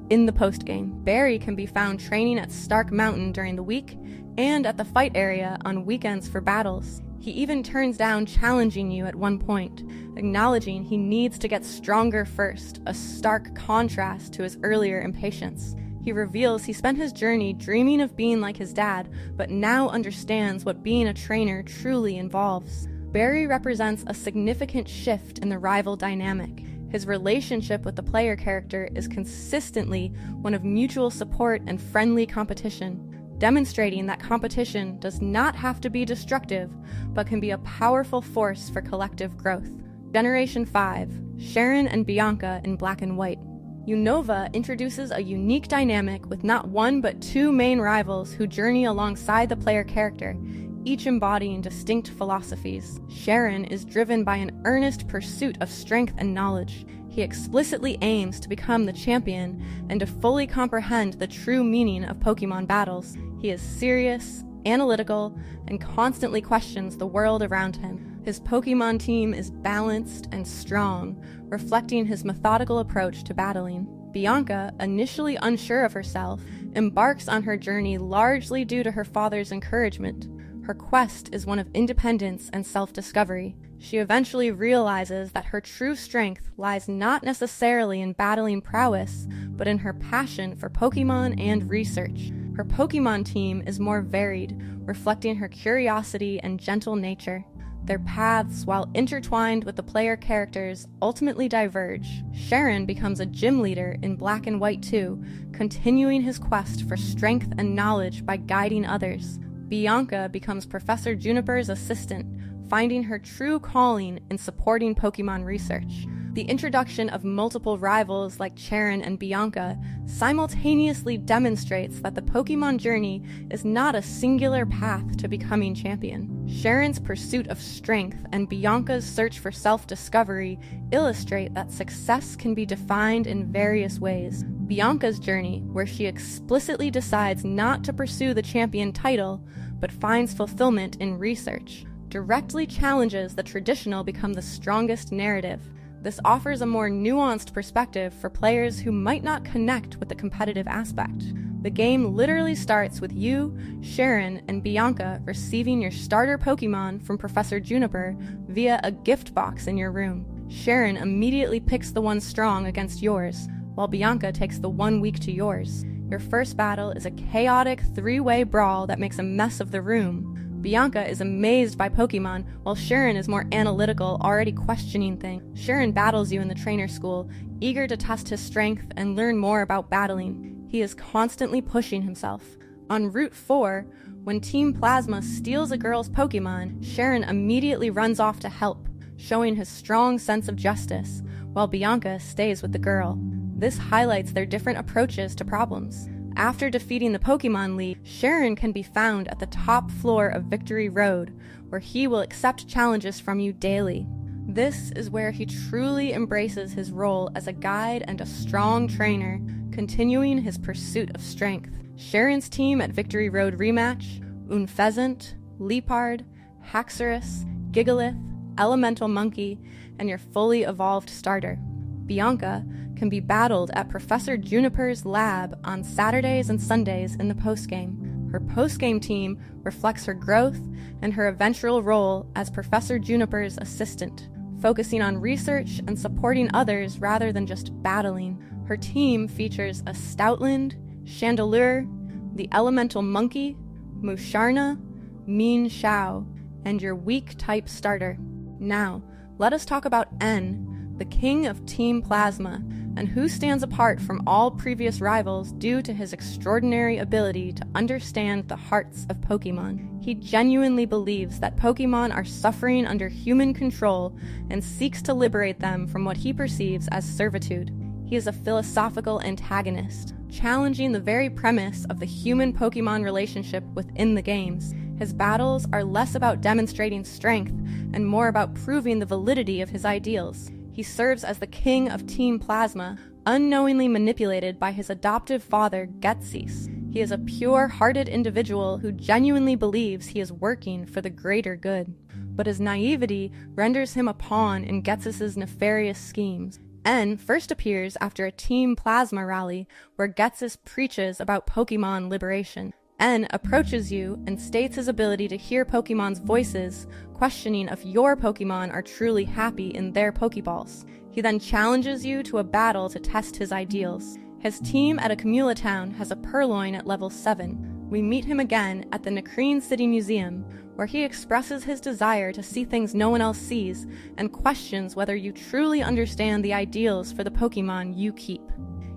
In the postgame, Barry can be found training at Stark Mountain during the week and at the fight area on weekends for battles. He even turns down challenging you at one point, acknowledging he needs to get stronger first, a stark contrast to his earlier impatience. He reveals he spent his journey dreaming of being like his dad, but now understands what being a trainer truly involves. Barry represents a significant shift in the rival dynamic. His relationship with the player character is consistently one of mutual support and friendly competition, demonstrating that competition does not have to be destructive, but can be a powerful force for collective growth. Generation 5, Sharon and Bianca in Black and White. Unova introduces a unique dynamic with not one but two main rivals who journey alongside the player character, each embodying distinct philosophies. Sharon is driven by an earnest pursuit of strength and knowledge. He explicitly aims to become the champion and to fully comprehend the true meaning of Pokemon battles. He is serious, analytical, and constantly questions the world around him. His Pokemon team is balanced and strong, reflecting his methodical approach to battling. Bianca, initially unsure of herself, embarks on her journey largely due to her father's encouragement. Her quest is one of independence and self-discovery. She eventually realizes that her true strength lies not necessarily in battling prowess, but in her passion for Pokemon and research. Her Pokemon team is more varied, reflecting her curiosity and gentle nature. Their paths, while intertwined with the player characters, ultimately diverge. Sharon becomes a gym leader in Black and White 2, continuing his quest for strength and knowledge by guiding others. Bianca becomes Professor Juniper's assistant, finding her true calling in supporting Pokemon research. The introduction of multiple rivals like Sharon and Bianca simultaneously demonstrates that the Pokemon journey is not a singular path to becoming champion. Sharon's pursuit of strength and Bianca's search for self-discovery illustrate that success can be defined in various ways. Bianca's journey, where she explicitly decides not to pursue the champion title, but finds fulfillment in research, directly challenges the traditional become the strongest narrative. This offers a more nuanced perspective for players who might not connect with the competitive aspect. The game literally starts with you, Sharon, and Bianca receiving your starter Pokemon from Professor Juniper via a gift box in your room. Sharon immediately picks the one strong against yours, while Bianca takes the one weak to yours. Your first battle is a chaotic three-way brawl that makes a mess of the room. Bianca is amazed by Pokemon, while Sharon is more analytical, already questioning things. Sharon battles you in the trainer school, eager to test his strength and learn more about battling. He is constantly pushing himself. On Route 4, when Team Plasma steals a girl's Pokemon, Sharon immediately runs off to help, showing his strong sense of justice, while Bianca stays with the girl. This highlights their different approaches to problems. After defeating the Pokemon League, Sharon can be found at the top floor of Victory Road, where he will accept challenges from you daily. This is where he truly embraces his role as a guide and a strong trainer, continuing his pursuit of strength. Sharon's team at Victory Road Rematch, Unfezant, Leopard, Haxorus, Gigalith, Elemental Monkey, and your fully evolved starter. Bianca can be battled at Professor Juniper's lab on Saturdays and Sundays in the postgame. Her postgame team reflects her growth and her eventual role as Professor Juniper's assistant, focusing on research and supporting others rather than just battling. Her team features a Stoutland, Chandelure, the Elemental Monkey, Musharna, Mean Shao, and your weak-type starter. Now, let us talk about N, the king of Team Plasma, and who stands apart from all previous rivals due to his extraordinary ability to understand the hearts of Pokemon. He genuinely believes that Pokemon are suffering under human control and seeks to liberate them from what he perceives as servitude. He is a philosophical antagonist, challenging the very premise of the human-Pokemon relationship within the games. His battles are less about demonstrating strength and more about proving the validity of his ideals. He serves as the king of Team Plasma, unknowingly manipulated by his adoptive father, Ghetsis. He is a pure-hearted individual who genuinely believes he is working for the greater good. But his naivety renders him a pawn in Ghetsis' nefarious schemes. N first appears after a Team Plasma rally where Ghetsis preaches about Pokemon liberation. N approaches you and states his ability to hear Pokemon's voices, questioning if your Pokemon are truly happy in their Pokeballs. He then challenges you to a battle to test his ideals. His team at Accumula Town has a Purloin at level 7. We meet him again at the Nacrene City Museum, where he expresses his desire to see things no one else sees and questions whether you truly understand the ideals for the Pokemon you keep.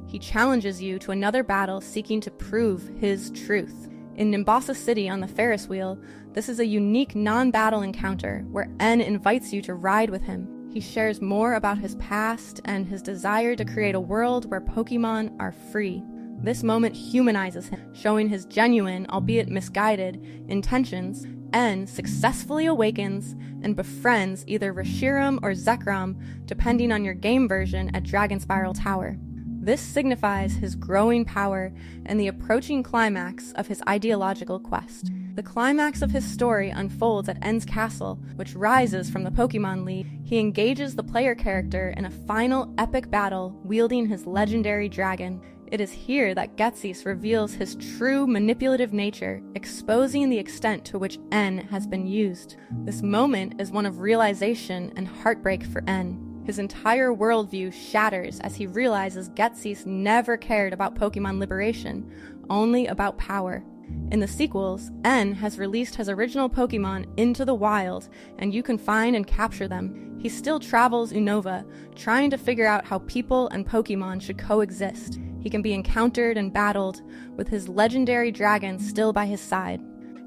He challenges you to another battle seeking to prove his truth. In Nimbasa City on the Ferris wheel, this is a unique non-battle encounter where N invites you to ride with him. He shares more about his past and his desire to create a world where Pokemon are free. This moment humanizes him, showing his genuine, albeit misguided, intentions. N successfully awakens and befriends either Reshiram or Zekrom, depending on your game version at Dragon Spiral Tower. This signifies his growing power and the approaching climax of his ideological quest. The climax of his story unfolds at N's castle, which rises from the Pokemon League. He engages the player character in a final epic battle wielding his legendary dragon. It is here that Ghetsis reveals his true manipulative nature, exposing the extent to which N has been used. This moment is one of realization and heartbreak for N. His entire worldview shatters as he realizes Ghetsis never cared about Pokemon liberation, only about power. In the sequels, N has released his original Pokemon into the wild, and you can find and capture them. He still travels Unova, trying to figure out how people and Pokemon should coexist. He can be encountered and battled, with his legendary dragon still by his side,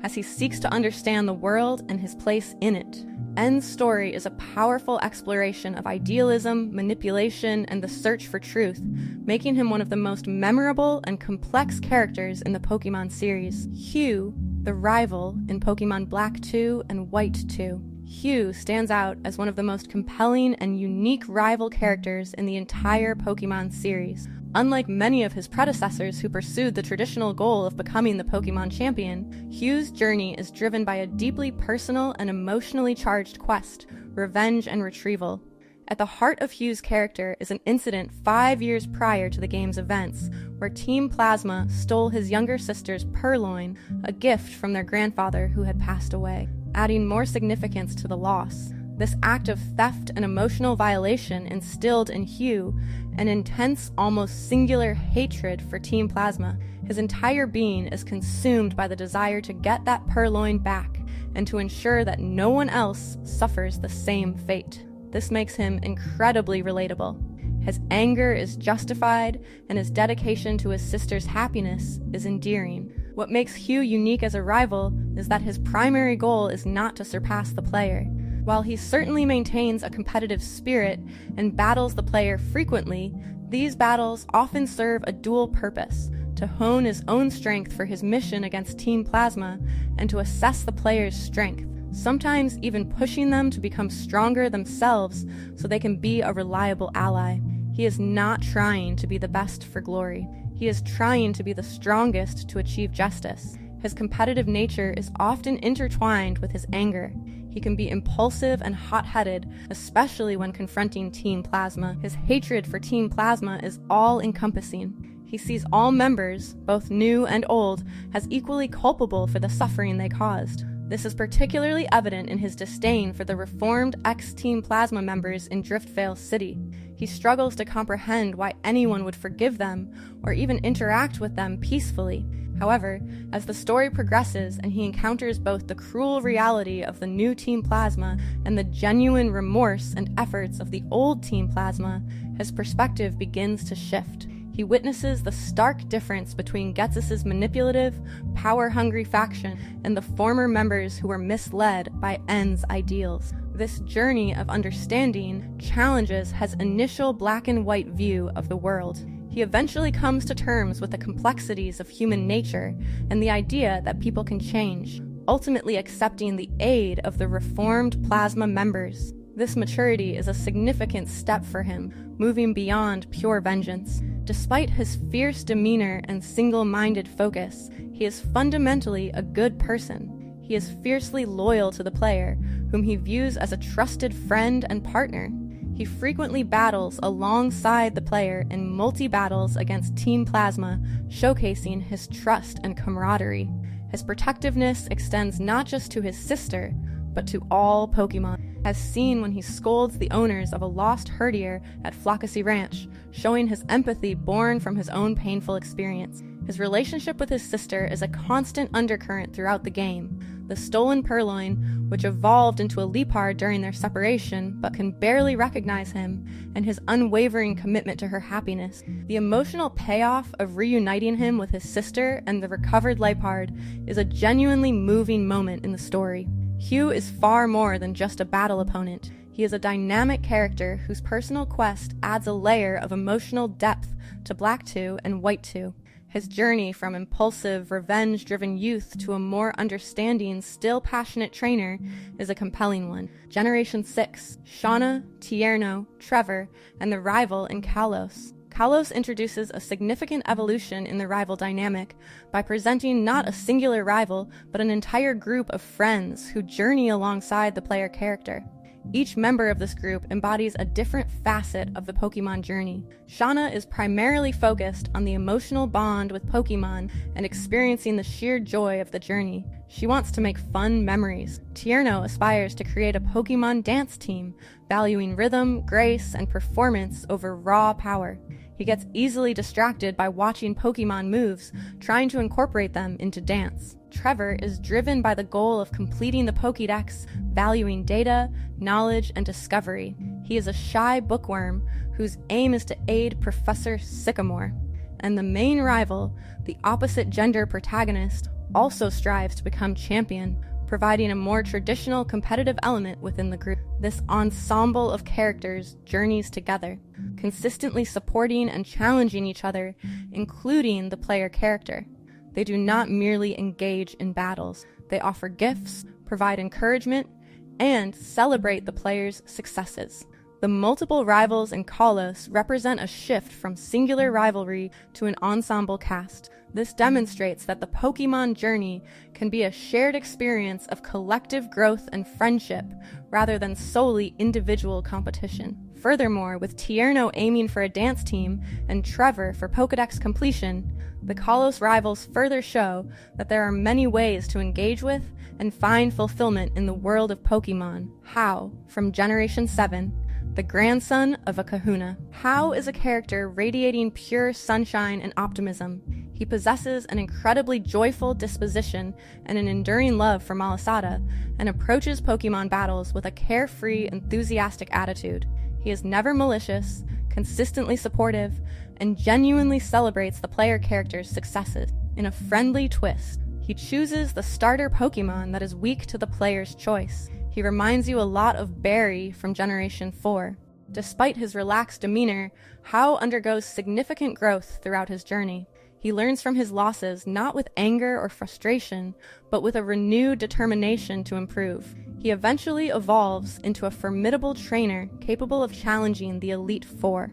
as he seeks to understand the world and his place in it. N's story is a powerful exploration of idealism, manipulation, and the search for truth, making him one of the most memorable and complex characters in the Pokemon series. Hugh, the rival in Pokemon Black 2 and White 2. Hugh stands out as one of the most compelling and unique rival characters in the entire Pokemon series. Unlike many of his predecessors who pursued the traditional goal of becoming the Pokemon champion, Hugh's journey is driven by a deeply personal and emotionally charged quest, revenge and retrieval. At the heart of Hugh's character is an incident 5 years prior to the game's events, where Team Plasma stole his younger sister's Purloin, a gift from their grandfather who had passed away, adding more significance to the loss. This act of theft and emotional violation instilled in Hugh an intense, almost singular hatred for Team Plasma. His entire being is consumed by the desire to get that Purloin back and to ensure that no one else suffers the same fate. This makes him incredibly relatable. His anger is justified, and his dedication to his sister's happiness is endearing. What makes Hugh unique as a rival is that his primary goal is not to surpass the player. While he certainly maintains a competitive spirit and battles the player frequently, these battles often serve a dual purpose: to hone his own strength for his mission against Team Plasma, and to assess the player's strength, sometimes even pushing them to become stronger themselves so they can be a reliable ally. He is not trying to be the best for glory. He is trying to be the strongest to achieve justice. His competitive nature is often intertwined with his anger. He can be impulsive and hot-headed, especially when confronting Team Plasma. His hatred for Team Plasma is all-encompassing. He sees all members, both new and old, as equally culpable for the suffering they caused. This is particularly evident in his disdain for the reformed ex-Team Plasma members in Driftvale City. He struggles to comprehend why anyone would forgive them or even interact with them peacefully. However, as the story progresses and he encounters both the cruel reality of the new Team Plasma and the genuine remorse and efforts of the old Team Plasma, his perspective begins to shift. He witnesses the stark difference between Ghetsis' manipulative, power-hungry faction and the former members who were misled by N's ideals. This journey of understanding challenges his initial black and white view of the world. He eventually comes to terms with the complexities of human nature and the idea that people can change, ultimately accepting the aid of the reformed Plasma members. This maturity is a significant step for him, moving beyond pure vengeance. Despite his fierce demeanor and single-minded focus, he is fundamentally a good person. He is fiercely loyal to the player, whom he views as a trusted friend and partner. He frequently battles alongside the player in multi-battles against Team Plasma, showcasing his trust and camaraderie. His protectiveness extends not just to his sister, but to all Pokemon, as seen when he scolds the owners of a lost herdier at Flockacy Ranch, showing his empathy born from his own painful experience. His relationship with his sister is a constant undercurrent throughout the game. The stolen Purloin, which evolved into a Liepard during their separation but can barely recognize him, and his unwavering commitment to her happiness. The emotional payoff of reuniting him with his sister and the recovered Liepard is a genuinely moving moment in the story. Hugh is far more than just a battle opponent. He is a dynamic character whose personal quest adds a layer of emotional depth to Black 2 and White 2. His journey from impulsive, revenge-driven youth to a more understanding, still passionate trainer is a compelling one. Generation 6, Shauna, Tierno, Trevor, and the rival in Kalos. Kalos introduces a significant evolution in the rival dynamic by presenting not a singular rival, but an entire group of friends who journey alongside the player character. Each member of this group embodies a different facet of the Pokemon journey. Shauna is primarily focused on the emotional bond with Pokemon and experiencing the sheer joy of the journey. She wants to make fun memories. Tierno aspires to create a Pokemon dance team, valuing rhythm, grace, and performance over raw power. He gets easily distracted by watching Pokemon moves, trying to incorporate them into dance. Trevor is driven by the goal of completing the Pokédex, valuing data, knowledge, and discovery. He is a shy bookworm whose aim is to aid Professor Sycamore. And the main rival, the opposite gender protagonist, also strives to become champion, providing a more traditional competitive element within the group. This ensemble of characters journeys together, consistently supporting and challenging each other, including the player character. They do not merely engage in battles. They offer gifts, provide encouragement, and celebrate the player's successes. The multiple rivals in Kalos represent a shift from singular rivalry to an ensemble cast. This demonstrates that the Pokemon journey can be a shared experience of collective growth and friendship, rather than solely individual competition. Furthermore, with Tierno aiming for a dance team and Trevor for Pokédex completion, the Kalos rivals further show that there are many ways to engage with and find fulfillment in the world of Pokemon. Hau, from Generation 7, the grandson of a kahuna. Hau is a character radiating pure sunshine and optimism. He possesses an incredibly joyful disposition and an enduring love for Malasada, and approaches Pokemon battles with a carefree, enthusiastic attitude. He is never malicious, consistently supportive, and genuinely celebrates the player character's successes. In a friendly twist, he chooses the starter Pokemon that is weak to the player's choice. He reminds you a lot of Barry from Generation 4. Despite his relaxed demeanor, Hau undergoes significant growth throughout his journey. He learns from his losses not with anger or frustration, but with a renewed determination to improve. He eventually evolves into a formidable trainer capable of challenging the Elite Four.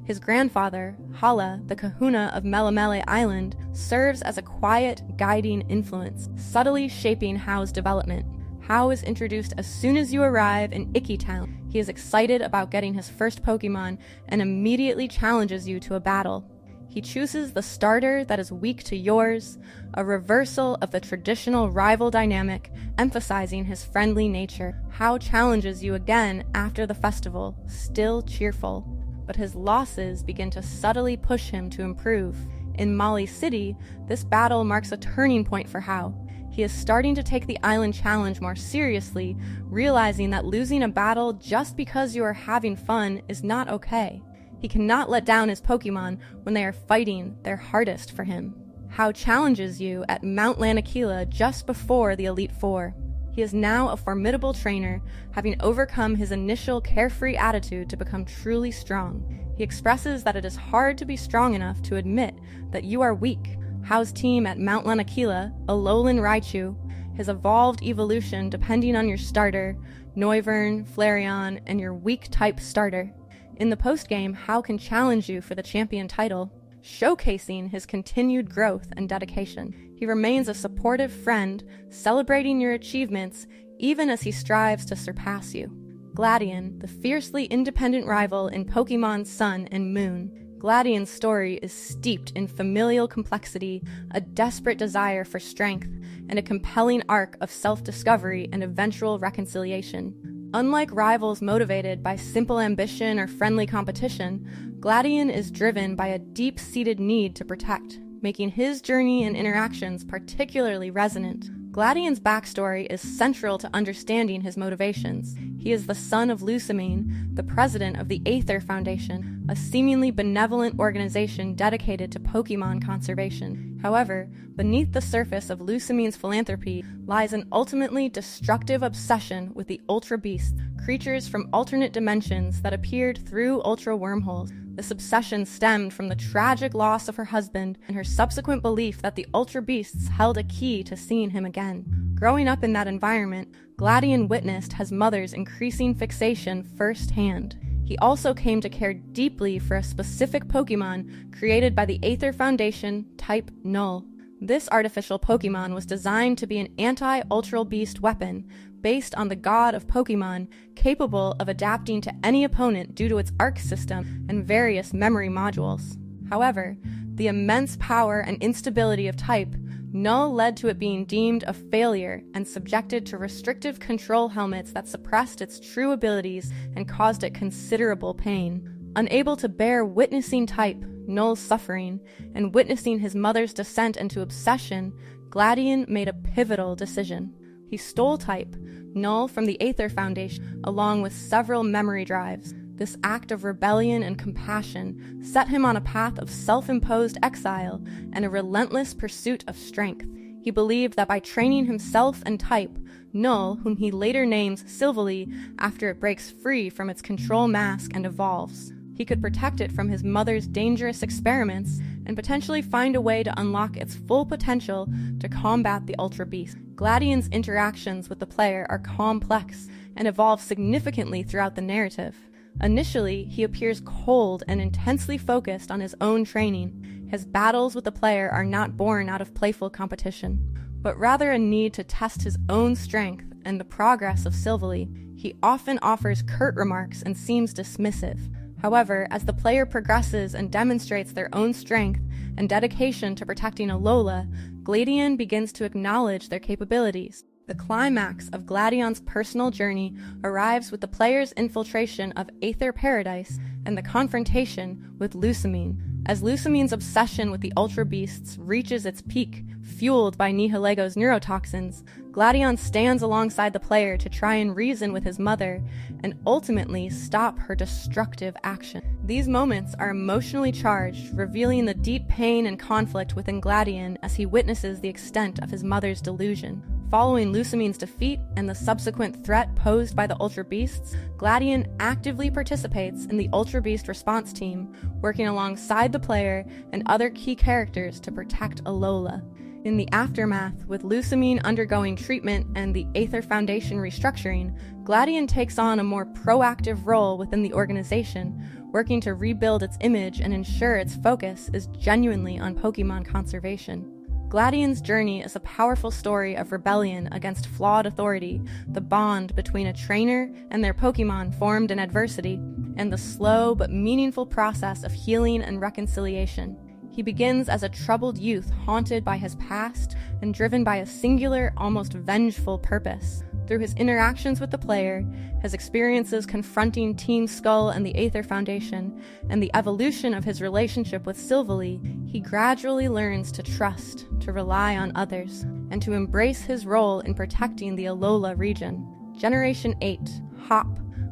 His grandfather, Hala, the kahuna of Melemele Island, serves as a quiet, guiding influence, subtly shaping Hau's development. Hau is introduced as soon as you arrive in Iki Town. He is excited about getting his first Pokemon and immediately challenges you to a battle. He chooses the starter that is weak to yours, a reversal of the traditional rival dynamic, emphasizing his friendly nature. Hau challenges you again after the festival, still cheerful, but his losses begin to subtly push him to improve. In Mali City, this battle marks a turning point for Hau. He is starting to take the island challenge more seriously, realizing that losing a battle just because you are having fun is not okay. He cannot let down his Pokemon when they are fighting their hardest for him. Hau challenges you at Mount Lanakila just before the Elite Four. He is now a formidable trainer, having overcome his initial carefree attitude to become truly strong. He expresses that it is hard to be strong enough to admit that you are weak. Hau's team at Mount Lanakila, Alolan Raichu, his evolved evolution depending on your starter, Noivern, Flareon, and your weak-type starter. In the postgame, Hau can challenge you for the champion title, showcasing his continued growth and dedication. He remains a supportive friend, celebrating your achievements even as he strives to surpass you. Gladion, the fiercely independent rival in Pokemon Sun and Moon. Gladion's story is steeped in familial complexity, a desperate desire for strength, and a compelling arc of self-discovery and eventual reconciliation. Unlike rivals motivated by simple ambition or friendly competition, Gladion is driven by a deep-seated need to protect, making his journey and interactions particularly resonant. Gladion's backstory is central to understanding his motivations. He is the son of Lusamine, the president of the Aether Foundation, a seemingly benevolent organization dedicated to Pokemon conservation. However, beneath the surface of Lusamine's philanthropy lies an ultimately destructive obsession with the Ultra Beasts, creatures from alternate dimensions that appeared through Ultra wormholes. This obsession stemmed from the tragic loss of her husband and her subsequent belief that the Ultra Beasts held a key to seeing him again. Growing up in that environment, Gladion witnessed his mother's increasing fixation firsthand. He also came to care deeply for a specific Pokemon created by the Aether Foundation, type Null. This artificial Pokemon was designed to be an anti-Ultra Beast weapon, based on the god of Pokemon, capable of adapting to any opponent due to its arc system and various memory modules. However, the immense power and instability of type Null led to it being deemed a failure and subjected to restrictive control helmets that suppressed its true abilities and caused it considerable pain. Unable to bear witnessing type Null's suffering and witnessing his mother's descent into obsession, Gladion made a pivotal decision. He stole type Null from the Aether Foundation along with several memory drives. This act of rebellion and compassion set him on a path of self-imposed exile and a relentless pursuit of strength. He believed that by training himself and type, Null, whom he later names Silvally after it breaks free from its control mask and evolves, he could protect it from his mother's dangerous experiments and potentially find a way to unlock its full potential to combat the Ultra Beast. Gladion's interactions with the player are complex and evolve significantly throughout the narrative. Initially, he appears cold and intensely focused on his own training. His battles with the player are not born out of playful competition, but rather a need to test his own strength and the progress of Silvally. He often offers curt remarks and seems dismissive. However, as the player progresses and demonstrates their own strength and dedication to protecting Alola, Gladion begins to acknowledge their capabilities. The climax of Gladion's personal journey arrives with the player's infiltration of Aether Paradise and the confrontation with Lusamine. As Lusamine's obsession with the Ultra Beasts reaches its peak, fueled by Nihilego neurotoxins, Gladion stands alongside the player to try and reason with his mother and ultimately stop her destructive action. These moments are emotionally charged, revealing the deep pain and conflict within Gladion as he witnesses the extent of his mother's delusion. Following Lusamine's defeat and the subsequent threat posed by the Ultra Beasts, Gladion actively participates in the Ultra Beast response team, working alongside the player and other key characters to protect Alola. In the aftermath, with Lusamine undergoing treatment and the Aether Foundation restructuring, Gladion takes on a more proactive role within the organization, working to rebuild its image and ensure its focus is genuinely on Pokemon conservation. Gladian's journey is a powerful story of rebellion against flawed authority, the bond between a trainer and their Pokemon formed in adversity, and the slow but meaningful process of healing and reconciliation. He begins as a troubled youth haunted by his past and driven by a singular, almost vengeful purpose. Through his interactions with the player, his experiences confronting Team Skull and the Aether Foundation, and the evolution of his relationship with Silvally, he gradually learns to trust, to rely on others, and to embrace his role in protecting the Alola region. Generation 8, Hop,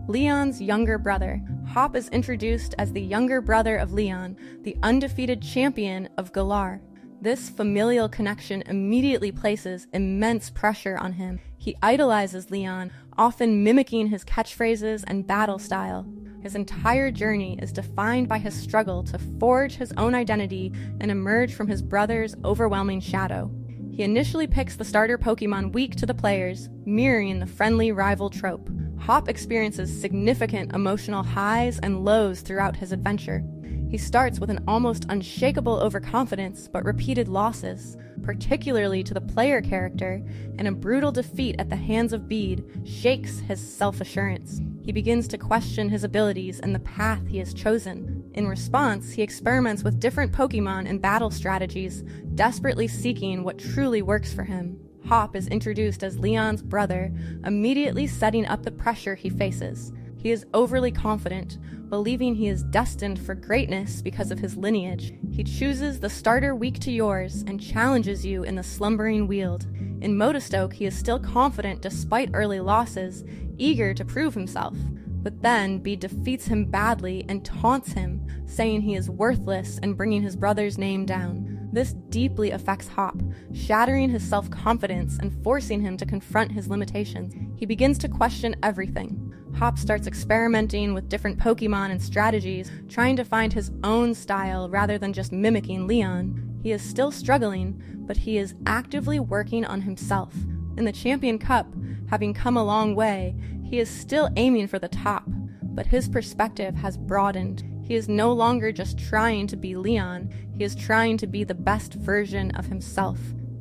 Leon's younger brother. Hop is introduced as the younger brother of Leon, the undefeated champion of Galar. This familial connection immediately places immense pressure on him. He idolizes Leon, often mimicking his catchphrases and battle style. His entire journey is defined by his struggle to forge his own identity and emerge from his brother's overwhelming shadow. He initially picks the starter Pokemon weak to the players, mirroring the friendly rival trope. Hop experiences significant emotional highs and lows throughout his adventure. He starts with an almost unshakable overconfidence, but repeated losses, particularly to the player character, and a brutal defeat at the hands of Bede shakes his self-assurance. He begins to question his abilities and the path he has chosen. In response, he experiments with different Pokemon and battle strategies, desperately seeking what truly works for him. Hop is introduced as Leon's brother, immediately setting up the pressure he faces. He is overly confident, believing he is destined for greatness because of his lineage. He chooses the starter weak to yours and challenges you in the slumbering Weald. In Motostoke, he is still confident despite early losses, eager to prove himself. But then Bede defeats him badly and taunts him, saying he is worthless and bringing his brother's name down. This deeply affects Hop, shattering his self-confidence and forcing him to confront his limitations. He begins to question everything. Hop starts experimenting with different Pokemon and strategies, trying to find his own style rather than just mimicking Leon. He is still struggling, but he is actively working on himself. In the Champion Cup, having come a long way, he is still aiming for the top, but his perspective has broadened. He is no longer just trying to be Leon, he is trying to be the best version of himself.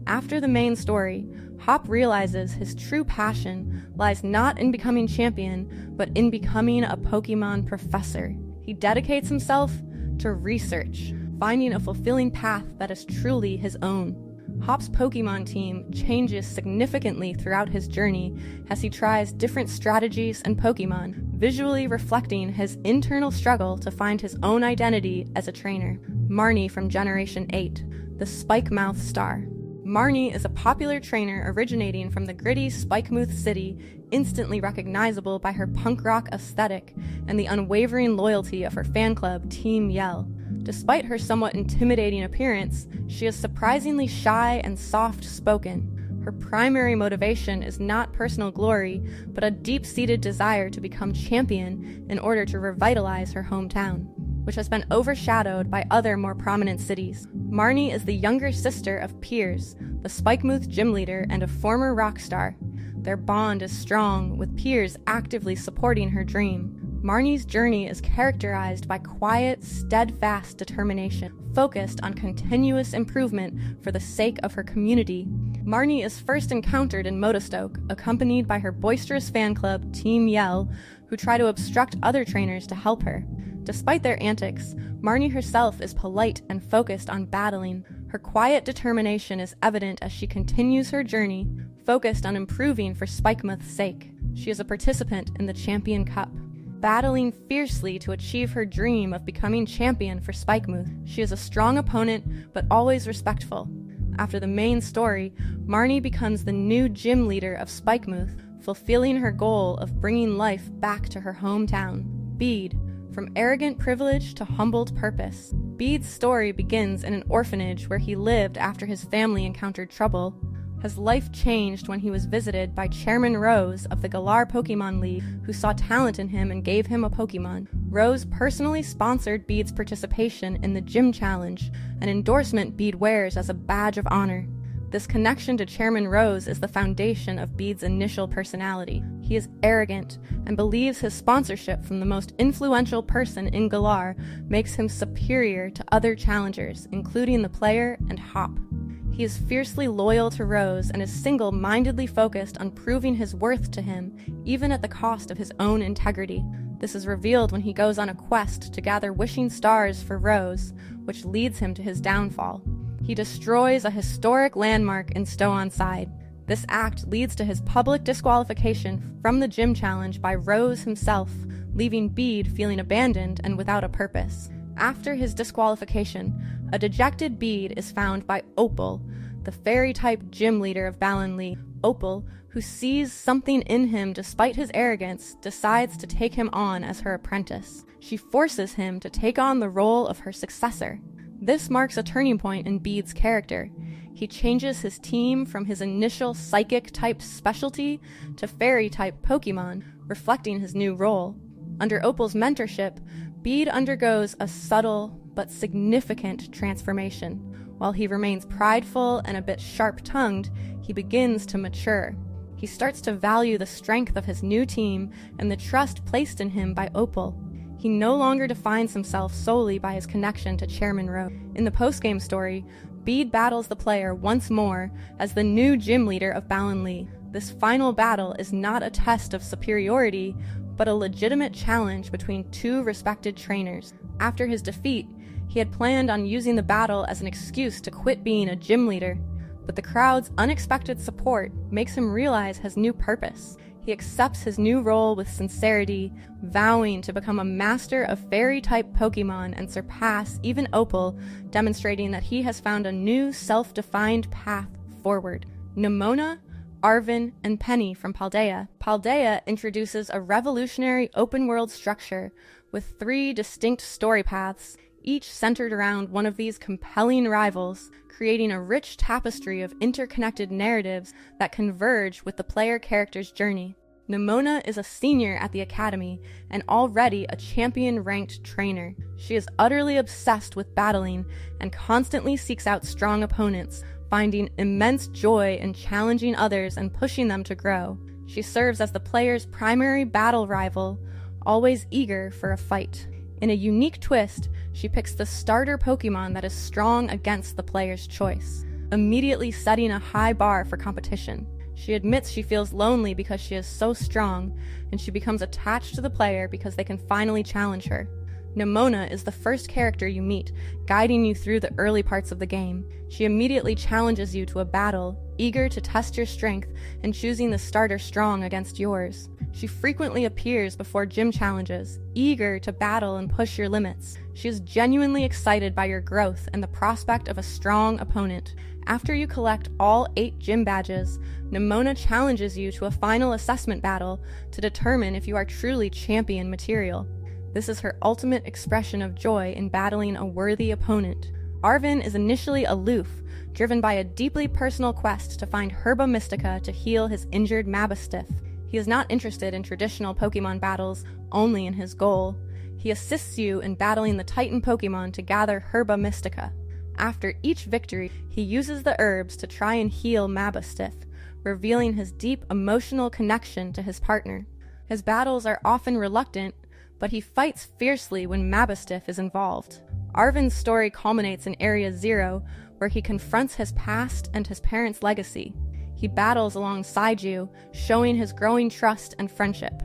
After the main story, Hop realizes his true passion lies not in becoming champion, but in becoming a Pokemon professor. He dedicates himself to research, finding a fulfilling path that is truly his own. Hop's Pokemon team changes significantly throughout his journey as he tries different strategies and Pokemon, visually reflecting his internal struggle to find his own identity as a trainer. Marnie from Generation 8, the Spikemouth Star. Marnie is a popular trainer originating from the gritty Spikemouth city, instantly recognizable by her punk rock aesthetic and the unwavering loyalty of her fan club, Team Yell. Despite her somewhat intimidating appearance, she is surprisingly shy and soft-spoken. Her primary motivation is not personal glory, but a deep-seated desire to become champion in order to revitalize her hometown, which has been overshadowed by other more prominent cities. Marnie is the younger sister of Piers, the Spikemouth gym leader and a former rock star. Their bond is strong, with Piers actively supporting her dream. Marnie's journey is characterized by quiet, steadfast determination, focused on continuous improvement for the sake of her community. Marnie is first encountered in Motostoke, accompanied by her boisterous fan club, Team Yell, who try to obstruct other trainers to help her. Despite their antics, Marnie herself is polite and focused on battling. Her quiet determination is evident as she continues her journey, focused on improving for Spikemouth's sake. She is a participant in the Champion Cup, battling fiercely to achieve her dream of becoming champion for Spikemouth. She is a strong opponent, but always respectful. After the main story, Marnie becomes the new gym leader of Spikemouth, fulfilling her goal of bringing life back to her hometown. Bede, from arrogant privilege to humbled purpose. Bede's story begins in an orphanage where he lived after his family encountered trouble. His life changed when he was visited by Chairman Rose of the Galar Pokemon League, who saw talent in him and gave him a Pokemon. Rose personally sponsored Bede's participation in the Gym Challenge, an endorsement Bede wears as a badge of honor. This connection to Chairman Rose is the foundation of Bede's initial personality. He is arrogant and believes his sponsorship from the most influential person in Galar makes him superior to other challengers, including the player and Hop. He is fiercely loyal to Rose and is single-mindedly focused on proving his worth to him, even at the cost of his own integrity. This is revealed when he goes on a quest to gather wishing stars for Rose, which leads him to his downfall. He destroys a historic landmark in Stow-on-Side. This act leads to his public disqualification from the gym challenge by Rose himself, leaving Bede feeling abandoned and without a purpose. After his disqualification, a dejected Bede is found by Opal, the fairy-type gym leader of Balin-Lee. Opal, who sees something in him despite his arrogance, decides to take him on as her apprentice. She forces him to take on the role of her successor. This marks a turning point in Bede's character. He changes his team from his initial psychic-type specialty to fairy-type Pokemon, reflecting his new role. Under Opal's mentorship, Bede undergoes a subtle but significant transformation. While he remains prideful and a bit sharp-tongued, he begins to mature. He starts to value the strength of his new team and the trust placed in him by Opal. He no longer defines himself solely by his connection to Chairman Rose. In the postgame story, Bede battles the player once more as the new gym leader of Balin-Lee. This final battle is not a test of superiority, but a legitimate challenge between two respected trainers. After his defeat, he had planned on using the battle as an excuse to quit being a gym leader, but the crowd's unexpected support makes him realize his new purpose. He accepts his new role with sincerity, vowing to become a master of fairy-type Pokemon and surpass even Opal, demonstrating that he has found a new self-defined path forward. Nemona, Arven, and Penny from Paldea. Paldea introduces a revolutionary open-world structure with 3 distinct story paths, each centered around one of these compelling rivals, creating a rich tapestry of interconnected narratives that converge with the player character's journey. Nemona is a senior at the academy and already a champion-ranked trainer. She is utterly obsessed with battling and constantly seeks out strong opponents, finding immense joy in challenging others and pushing them to grow. She serves as the player's primary battle rival, always eager for a fight. In a unique twist, she picks the starter Pokemon that is strong against the player's choice, immediately setting a high bar for competition. She admits she feels lonely because she is so strong, and she becomes attached to the player because they can finally challenge her. Nemona is the first character you meet, guiding you through the early parts of the game. She immediately challenges you to a battle, eager to test your strength and choosing the starter strong against yours. She frequently appears before gym challenges, eager to battle and push your limits. She is genuinely excited by your growth and the prospect of a strong opponent. After you collect all 8 gym badges, Nemona challenges you to a final assessment battle to determine if you are truly champion material. This is her ultimate expression of joy in battling a worthy opponent. Arven is initially aloof, driven by a deeply personal quest to find Herba Mystica to heal his injured Mabosstiff. He is not interested in traditional Pokemon battles, only in his goal. He assists you in battling the Titan Pokemon to gather Herba Mystica. After each victory, he uses the herbs to try and heal Mabosstiff, revealing his deep emotional connection to his partner. His battles are often reluctant, but he fights fiercely when Mabosstiff is involved. Arven's story culminates in Area 0, where he confronts his past and his parents' legacy. He battles alongside you, showing his growing trust and friendship.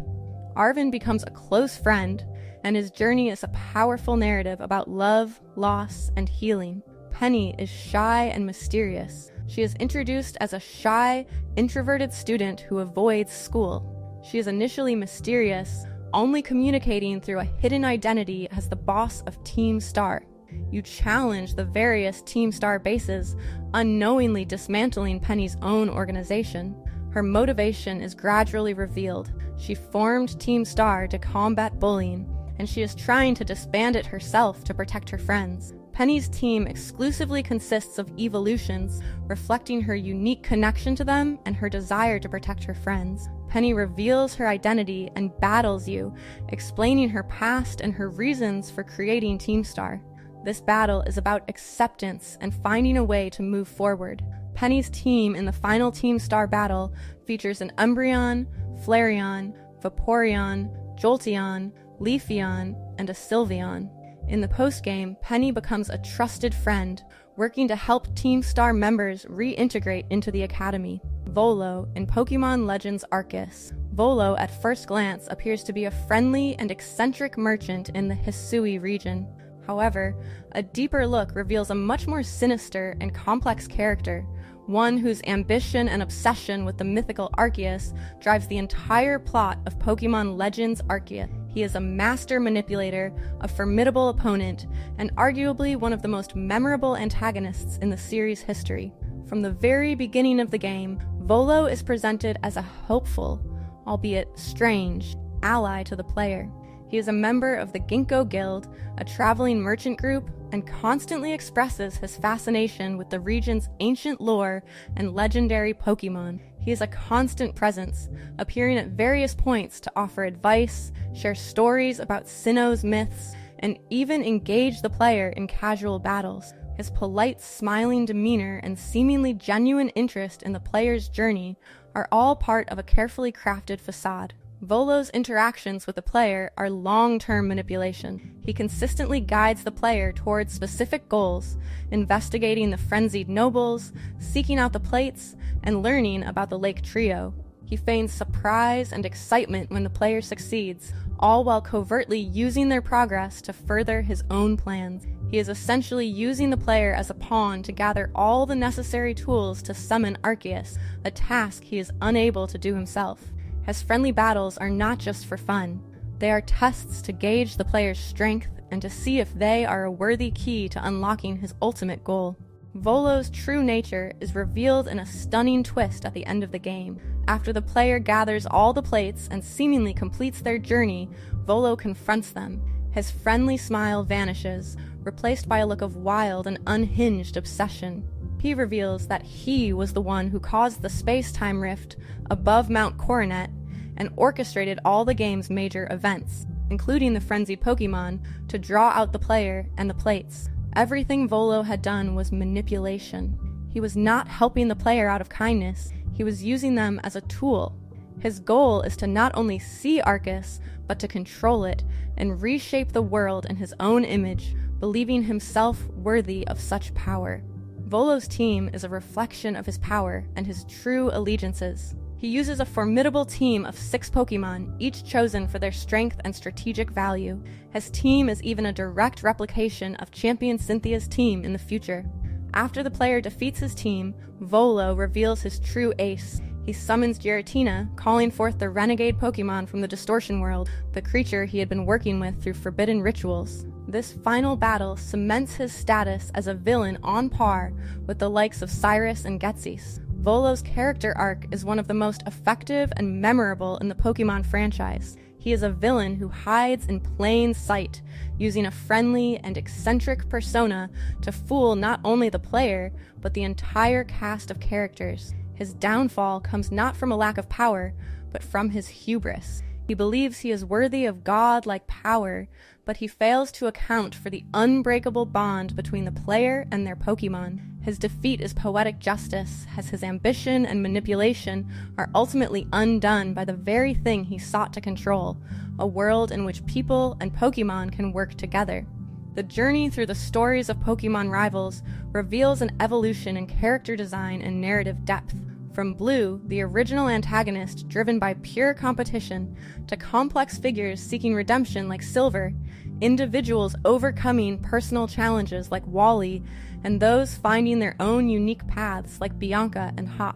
Arven becomes a close friend, and his journey is a powerful narrative about love, loss, and healing. Penny is shy and mysterious. She is introduced as a shy, introverted student who avoids school. She is initially mysterious, only communicating through a hidden identity as the boss of Team Star. You challenge the various Team Star bases, unknowingly dismantling Penny's own organization. Her motivation is gradually revealed. She formed Team Star to combat bullying, and she is trying to disband it herself to protect her friends. Penny's team exclusively consists of evolutions, reflecting her unique connection to them and her desire to protect her friends. Penny reveals her identity and battles you, explaining her past and her reasons for creating Team Star. This battle is about acceptance and finding a way to move forward. Penny's team in the final Team Star battle features an Umbreon, Flareon, Vaporeon, Jolteon, Leafeon, and a Sylveon. In the postgame, Penny becomes a trusted friend, working to help Team Star members reintegrate into the Academy. Volo in Pokemon Legends Arceus. Volo at first glance appears to be a friendly and eccentric merchant in the Hisui region. However, a deeper look reveals a much more sinister and complex character, one whose ambition and obsession with the mythical Arceus drives the entire plot of Pokemon Legends Arceus. He is a master manipulator, a formidable opponent, and arguably one of the most memorable antagonists in the series' history. From the very beginning of the game, Volo is presented as a hopeful, albeit strange, ally to the player. He is a member of the Ginkgo Guild, a traveling merchant group, and constantly expresses his fascination with the region's ancient lore and legendary Pokemon. He is a constant presence, appearing at various points to offer advice, share stories about Sinnoh's myths, and even engage the player in casual battles. His polite, smiling demeanor and seemingly genuine interest in the player's journey are all part of a carefully crafted facade. Volo's interactions with the player are long-term manipulation. He consistently guides the player towards specific goals, investigating the frenzied nobles, seeking out the plates, and learning about the Lake Trio. He feigns surprise and excitement when the player succeeds, all while covertly using their progress to further his own plans. He is essentially using the player as a pawn to gather all the necessary tools to summon Arceus, a task he is unable to do himself. His friendly battles are not just for fun. They are tests to gauge the player's strength and to see if they are a worthy key to unlocking his ultimate goal. Volo's true nature is revealed in a stunning twist at the end of the game. After the player gathers all the plates and seemingly completes their journey, Volo confronts them. His friendly smile vanishes, replaced by a look of wild and unhinged obsession. He reveals that he was the one who caused the space-time rift above Mount Coronet and orchestrated all the game's major events, including the frenzied Pokemon, to draw out the player and the plates. Everything Volo had done was manipulation. He was not helping the player out of kindness, he was using them as a tool. His goal is to not only see Arceus, but to control it and reshape the world in his own image, believing himself worthy of such power. Volo's team is a reflection of his power and his true allegiances. He uses a formidable team of 6 Pokemon, each chosen for their strength and strategic value. His team is even a direct replication of Champion Cynthia's team in the future. After the player defeats his team, Volo reveals his true ace. He summons Giratina, calling forth the renegade Pokemon from the Distortion World, the creature he had been working with through forbidden rituals. This final battle cements his status as a villain on par with the likes of Cyrus and Ghetsis. Volo's character arc is one of the most effective and memorable in the Pokemon franchise. He is a villain who hides in plain sight, using a friendly and eccentric persona to fool not only the player, but the entire cast of characters. His downfall comes not from a lack of power, but from his hubris. He believes he is worthy of god-like power, but he fails to account for the unbreakable bond between the player and their Pokemon. His defeat is poetic justice, as his ambition and manipulation are ultimately undone by the very thing he sought to control, a world in which people and Pokemon can work together. The journey through the stories of Pokemon rivals reveals an evolution in character design and narrative depth. From Blue, the original antagonist driven by pure competition, to complex figures seeking redemption like Silver, individuals overcoming personal challenges like Wally, and those finding their own unique paths like Bianca and Hop.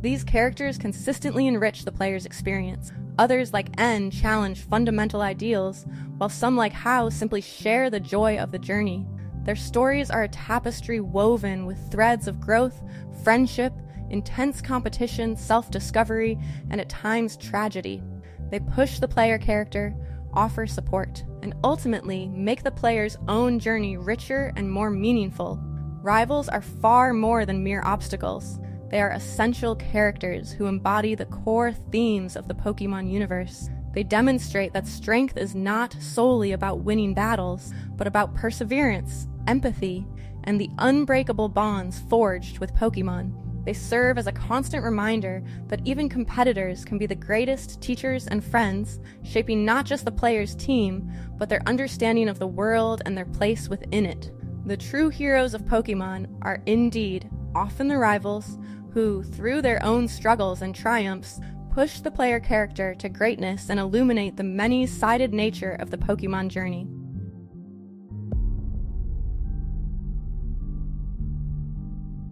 These characters consistently enrich the player's experience. Others like N challenge fundamental ideals, while some like Hao simply share the joy of the journey. Their stories are a tapestry woven with threads of growth, friendship, intense competition, self-discovery, and at times tragedy. They push the player character, offer support, and ultimately make the player's own journey richer and more meaningful. Rivals are far more than mere obstacles. They are essential characters who embody the core themes of the Pokemon universe. They demonstrate that strength is not solely about winning battles, but about perseverance, empathy, and the unbreakable bonds forged with Pokemon. They serve as a constant reminder that even competitors can be the greatest teachers and friends, shaping not just the player's team, but their understanding of the world and their place within it. The true heroes of Pokemon are indeed often the rivals who, through their own struggles and triumphs, push the player character to greatness and illuminate the many-sided nature of the Pokemon journey.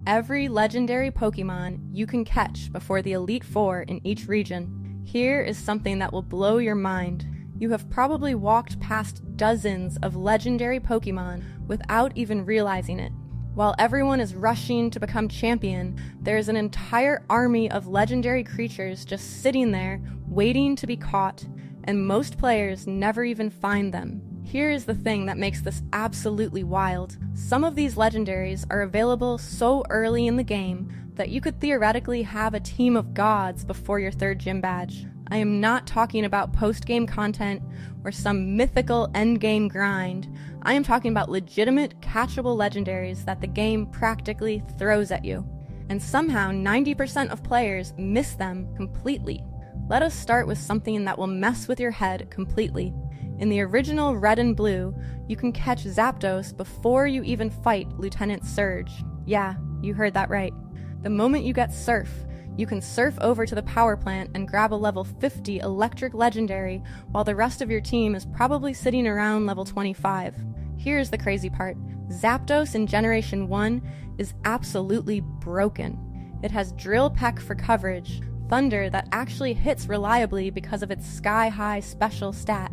Every legendary Pokemon you can catch before the Elite Four in each region. Here is something that will blow your mind. You have probably walked past dozens of legendary Pokemon without even realizing it. While everyone is rushing to become champion, there is an entire army of legendary creatures just sitting there, waiting to be caught, and most players never even find them. Here is the thing that makes this absolutely wild. Some of these legendaries are available so early in the game that you could theoretically have a team of gods before your third gym badge. I am not talking about post-game content or some mythical endgame grind. I am talking about legitimate, catchable legendaries that the game practically throws at you. And somehow 90% of players miss them completely. Let us start with something that will mess with your head completely. In the original Red and Blue, you can catch Zapdos before you even fight Lieutenant Surge. Yeah, you heard that right. The moment you get Surf, you can surf over to the power plant and grab a level 50 electric legendary while the rest of your team is probably sitting around level 25. Here's the crazy part. Zapdos in Generation 1 is absolutely broken. It has Drill Peck for coverage, Thunder that actually hits reliably because of its sky-high special stat,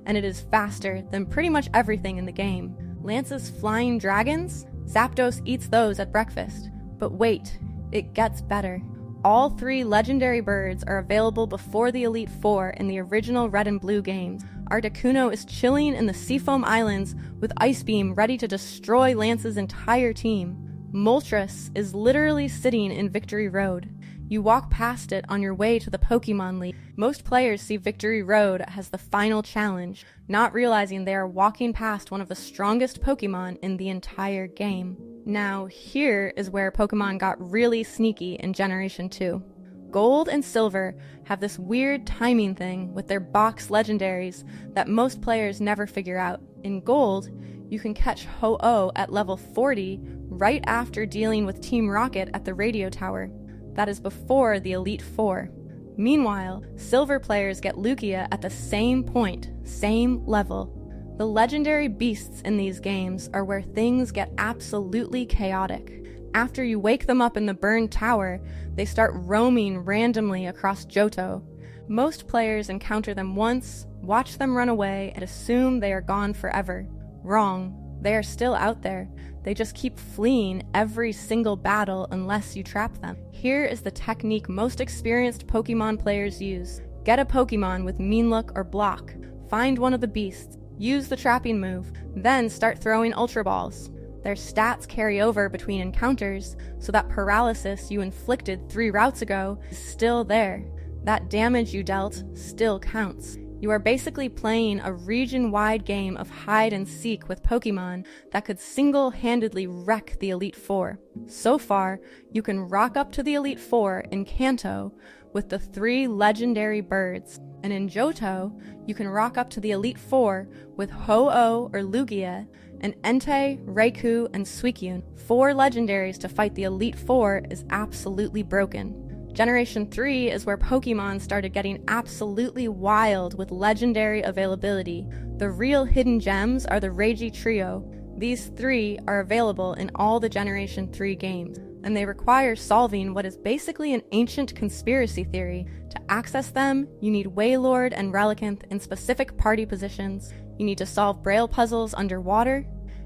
and it is faster than pretty much everything in the game. Lance's Flying Dragons? Zapdos eats those at breakfast. But wait, it gets better. All 3 legendary birds are available before the Elite Four in the original Red and Blue games. Articuno is chilling in the Seafoam Islands with Ice Beam ready to destroy Lance's entire team. Moltres is literally sitting in Victory Road. You walk past it on your way to the Pokemon League. Most players see Victory Road as the final challenge, not realizing they are walking past one of the strongest Pokemon in the entire game. Now, here is where Pokemon got really sneaky in Generation 2. Gold and Silver have this weird timing thing with their box legendaries that most players never figure out. In Gold, you can catch Ho-Oh at level 40 right after dealing with Team Rocket at the radio tower. That is before the Elite Four. Meanwhile, Silver players get Lugia at the same point, same level. The legendary beasts in these games are where things get absolutely chaotic. After you wake them up in the burned tower, they start roaming randomly across Johto. Most players encounter them once, watch them run away, and assume they are gone forever. Wrong. They are still out there. They just keep fleeing every single battle unless you trap them. Here is the technique most experienced Pokemon players use. Get a Pokemon with Mean Look or Block. Find one of the beasts. Use the trapping move. Then start throwing Ultra Balls. Their stats carry over between encounters, so that paralysis you inflicted 3 routes ago is still there. That damage you dealt still counts. You are basically playing a region-wide game of hide-and-seek with Pokemon that could single-handedly wreck the Elite Four. So far, you can rock up to the Elite Four in Kanto with the 3 legendary birds, and in Johto, you can rock up to the Elite Four with Ho-Oh or Lugia, and Entei, Raikou, and Suicune. 4 legendaries to fight the Elite Four is absolutely broken. Generation 3 is where Pokemon started getting absolutely wild with legendary availability. The real hidden gems are the Reigi Trio. These 3 are available in all the Generation 3 games, and they require solving what is basically an ancient conspiracy theory. To access them, you need Wailord and Relicanth in specific party positions, you need to solve Braille puzzles underwater,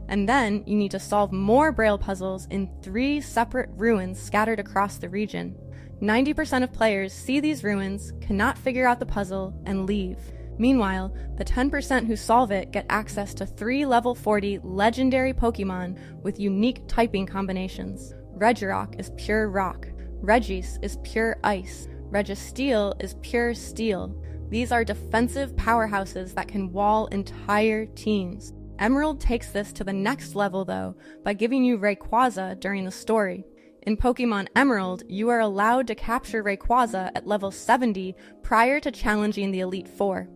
and then you need to solve more Braille puzzles in 3 separate ruins scattered across the region. 90% of players see these ruins, cannot figure out the puzzle, and leave. Meanwhile, the 10% who solve it get access to 3 level 40 legendary Pokemon with unique typing combinations. Regirock is pure rock, Regis is pure ice, Registeel is pure steel. These are defensive powerhouses that can wall entire teams. Emerald takes this to the next level though, by giving you Rayquaza during the story. In Pokemon Emerald, you are allowed to capture Rayquaza at level 70 prior to challenging the Elite Four.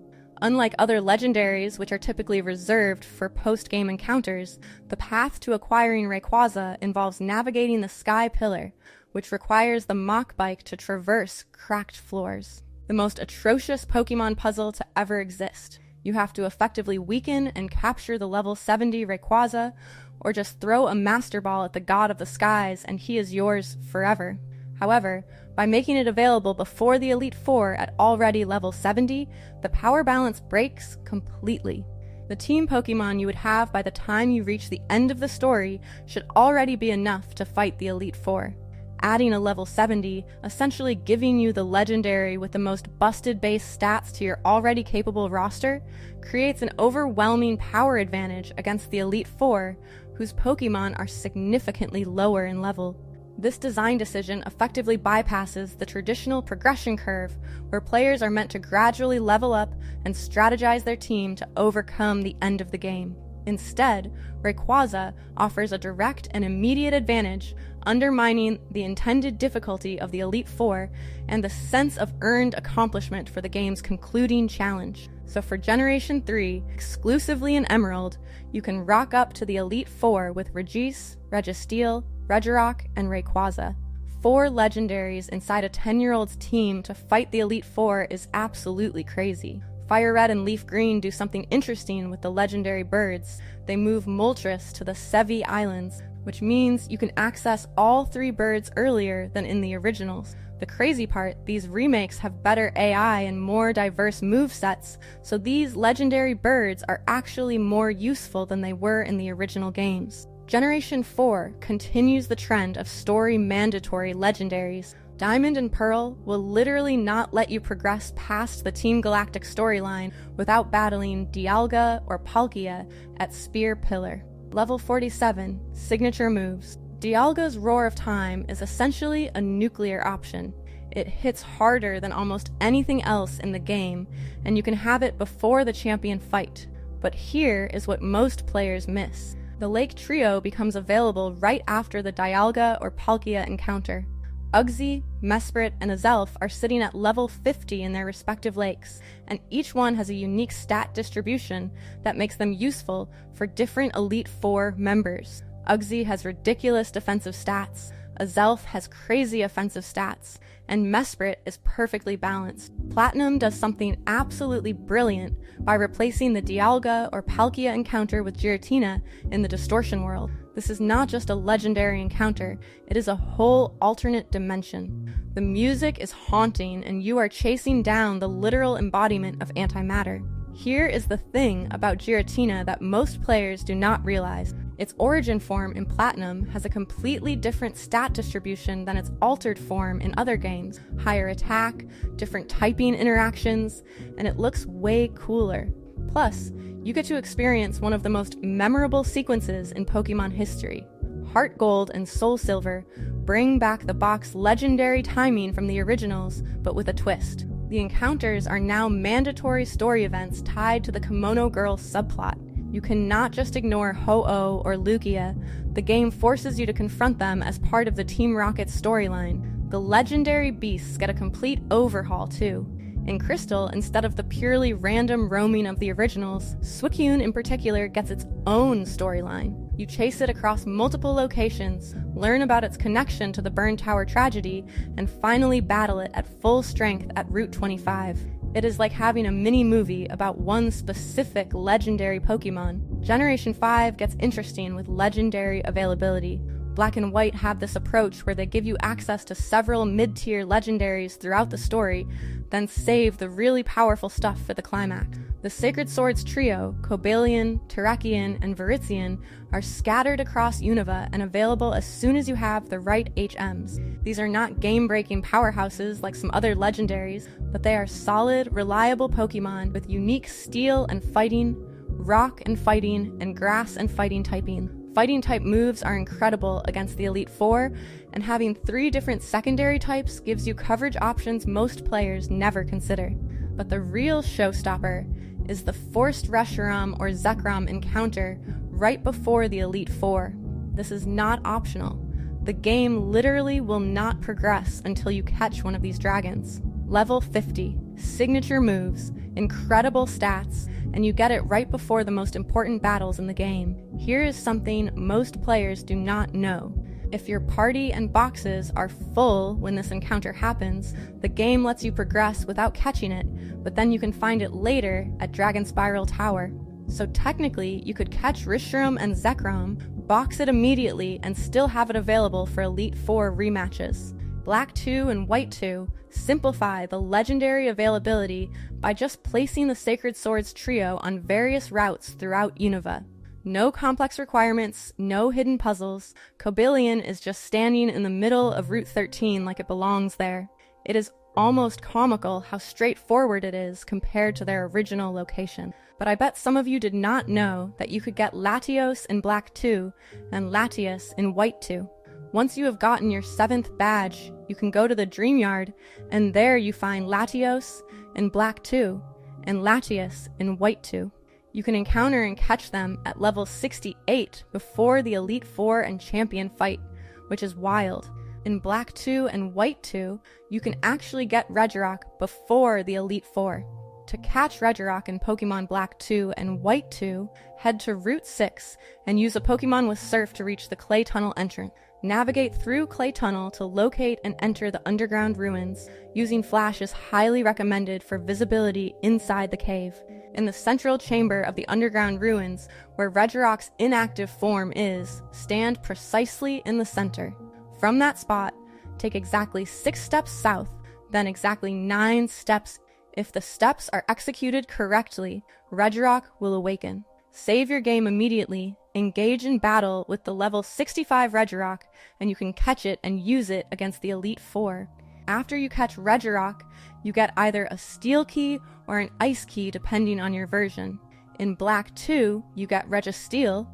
Unlike other legendaries, which are typically reserved for post-game encounters, the path to acquiring Rayquaza involves navigating the Sky Pillar, which requires the Mach Bike to traverse cracked floors. The most atrocious Pokemon puzzle to ever exist. You have to effectively weaken and capture the level 70 Rayquaza, or just throw a Master Ball at the God of the Skies and he is yours forever. However, by making it available before the Elite Four at already level 70, the power balance breaks completely. The team Pokemon you would have by the time you reach the end of the story should already be enough to fight the Elite Four. Adding a level 70, essentially giving you the legendary with the most busted base stats to your already capable roster, creates an overwhelming power advantage against the Elite Four, whose Pokemon are significantly lower in level. This design decision effectively bypasses the traditional progression curve, where players are meant to gradually level up and strategize their team to overcome the end of the game. Instead, Rayquaza offers a direct and immediate advantage, undermining the intended difficulty of the Elite Four and the sense of earned accomplishment for the game's concluding challenge. So for Generation 3, exclusively in Emerald, you can rock up to the Elite Four with Regis, Registeel, Regirock, and Rayquaza. 4 legendaries inside a 10-year-old's team to fight the Elite Four is absolutely crazy. Fire Red and Leaf Green do something interesting with the legendary birds. They move Moltres to the Sevi Islands, which means you can access all 3 birds earlier than in the originals. The crazy part, these remakes have better AI and more diverse movesets, so these legendary birds are actually more useful than they were in the original games. Generation 4 continues the trend of story-mandatory legendaries. Diamond and Pearl will literally not let you progress past the Team Galactic storyline without battling Dialga or Palkia at Spear Pillar. Level 47, Signature Moves. Dialga's Roar of Time is essentially a nuclear option. It hits harder than almost anything else in the game, and you can have it before the champion fight. But here is what most players miss. The Lake Trio becomes available right after the Dialga or Palkia encounter. Uxie, Mesprit, and Azelf are sitting at level 50 in their respective lakes, and each one has a unique stat distribution that makes them useful for different Elite Four members. Uxie has ridiculous defensive stats, Azelf has crazy offensive stats, and Mesprit is perfectly balanced. Platinum does something absolutely brilliant by replacing the Dialga or Palkia encounter with Giratina in the Distortion world. This is not just a legendary encounter, it is a whole alternate dimension. The music is haunting, and you are chasing down the literal embodiment of antimatter. Here is the thing about Giratina that most players do not realize. Its origin form in Platinum has a completely different stat distribution than its altered form in other games. Higher attack, different typing interactions, and it looks way cooler. Plus, you get to experience one of the most memorable sequences in Pokemon history. Heart Gold and Soul Silver bring back the box's legendary timing from the originals, but with a twist. The encounters are now mandatory story events tied to the Kimono Girl subplot. You cannot just ignore Ho-Oh or Lugia. The game forces you to confront them as part of the Team Rocket storyline. The legendary beasts get a complete overhaul too. In Crystal, instead of the purely random roaming of the originals, Suicune in particular gets its own storyline. You chase it across multiple locations, learn about its connection to the Burn Tower tragedy, and finally battle it at full strength at Route 25. It is like having a mini-movie about one specific legendary Pokemon. Generation 5 gets interesting with legendary availability. Black and White have this approach where they give you access to several mid-tier legendaries throughout the story, then save the really powerful stuff for the climax. The Sacred Swords trio, Cobalion, Terrakion, and Virizion, are scattered across Unova and available as soon as you have the right HMs. These are not game-breaking powerhouses like some other legendaries, but they are solid, reliable Pokemon with unique steel and fighting, rock and fighting, and grass and fighting typing. Fighting type moves are incredible against the Elite Four, and having 3 different secondary types gives you coverage options most players never consider. But the real showstopper is the forced Reshiram or Zekrom encounter right before the Elite Four. This is not optional. The game literally will not progress until you catch one of these dragons. Level 50, signature moves, incredible stats, and you get it right before the most important battles in the game. Here is something most players do not know. If your party and boxes are full when this encounter happens, the game lets you progress without catching it, but then you can find it later at Dragon Spiral Tower. So technically, you could catch Reshiram and Zekrom, box it immediately, and still have it available for Elite Four rematches. Black 2 and White 2 simplify the legendary availability by just placing the Sacred Swords trio on various routes throughout Unova. No complex requirements, no hidden puzzles. Cobalion is just standing in the middle of Route 13 like it belongs there. It is almost comical how straightforward it is compared to their original location. But I bet some of you did not know that you could get Latios in Black 2 and Latias in White 2. Once you have gotten your 7th badge, you can go to the Dream Yard, and there you find Latios in Black 2 and Latias in White 2. You can encounter and catch them at level 68 before the Elite Four and Champion fight, which is wild. In Black 2 and White 2, you can actually get Regirock before the Elite Four. To catch Regirock in Pokemon Black 2 and White 2, head to Route 6 and use a Pokemon with Surf to reach the Clay Tunnel entrance. Navigate through Clay Tunnel to locate and enter the underground ruins. Using Flash is highly recommended for visibility inside the cave. In the central chamber of the underground ruins, where Regirock's inactive form is, stand precisely in the center. From that spot, take exactly 6 steps south, then exactly 9 steps. If the steps are executed correctly, Regirock will awaken. Save your game immediately, engage in battle with the level 65 Regirock, and you can catch it and use it against the Elite Four. After you catch Regirock, you get either a Steel Key or an Ice Key depending on your version. In Black 2, you get Registeel,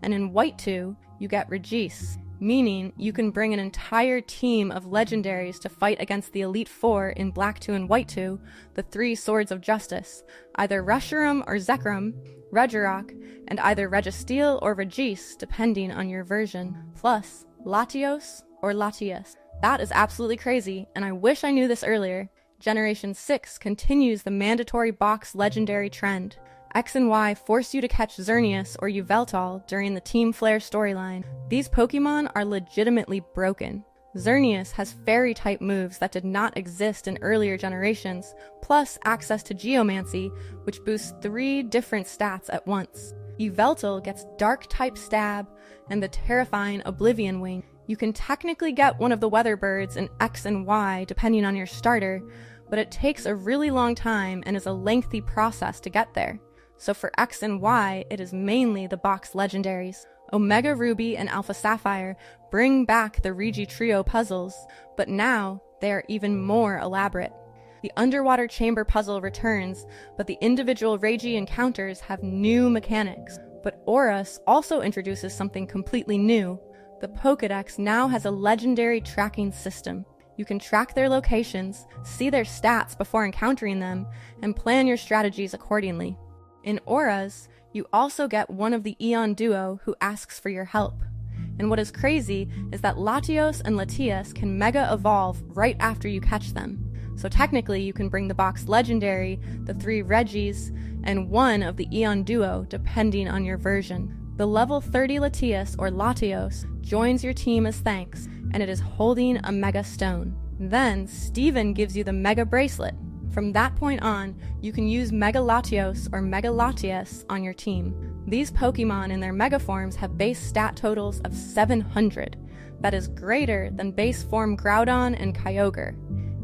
and in White 2, you get Regis, meaning you can bring an entire team of legendaries to fight against the Elite Four in Black 2 and White 2, the 3 Swords of Justice, either Reshiram or Zekrom, Regirock, and either Registeel or Regis depending on your version, plus Latios or Latias. That is absolutely crazy, and I wish I knew this earlier. Generation 6 continues the mandatory box legendary trend. X and Y force you to catch Xerneas or Yveltal during the Team Flare storyline. These Pokemon are legitimately broken. Xerneas has fairy-type moves that did not exist in earlier generations, plus access to Geomancy, which boosts 3 different stats at once. Yveltal gets Dark-type Stab and the terrifying Oblivion Wing. You can technically get one of the Weather Birds in X and Y depending on your starter, but it takes a really long time and is a lengthy process to get there. So for X and Y, it is mainly the box legendaries. Omega Ruby and Alpha Sapphire bring back the Regi Trio puzzles, but now they are even more elaborate. The underwater chamber puzzle returns, but the individual Regi encounters have new mechanics. But Oras also introduces something completely new. The Pokédex now has a legendary tracking system. You can track their locations, see their stats before encountering them, and plan your strategies accordingly. In Oras, you also get one of the Eon duo who asks for your help. And what is crazy is that Latios and Latias can Mega Evolve right after you catch them. So technically you can bring the box legendary, the 3 Regis, and one of the Eon duo depending on your version. The level 30 Latias or Latios joins your team as thanks, and it is holding a Mega Stone. Then Steven gives you the Mega Bracelet. From that point on, you can use Mega Latios or Mega Latias on your team. These Pokemon in their Mega forms have base stat totals of 700. That is greater than base form Groudon and Kyogre.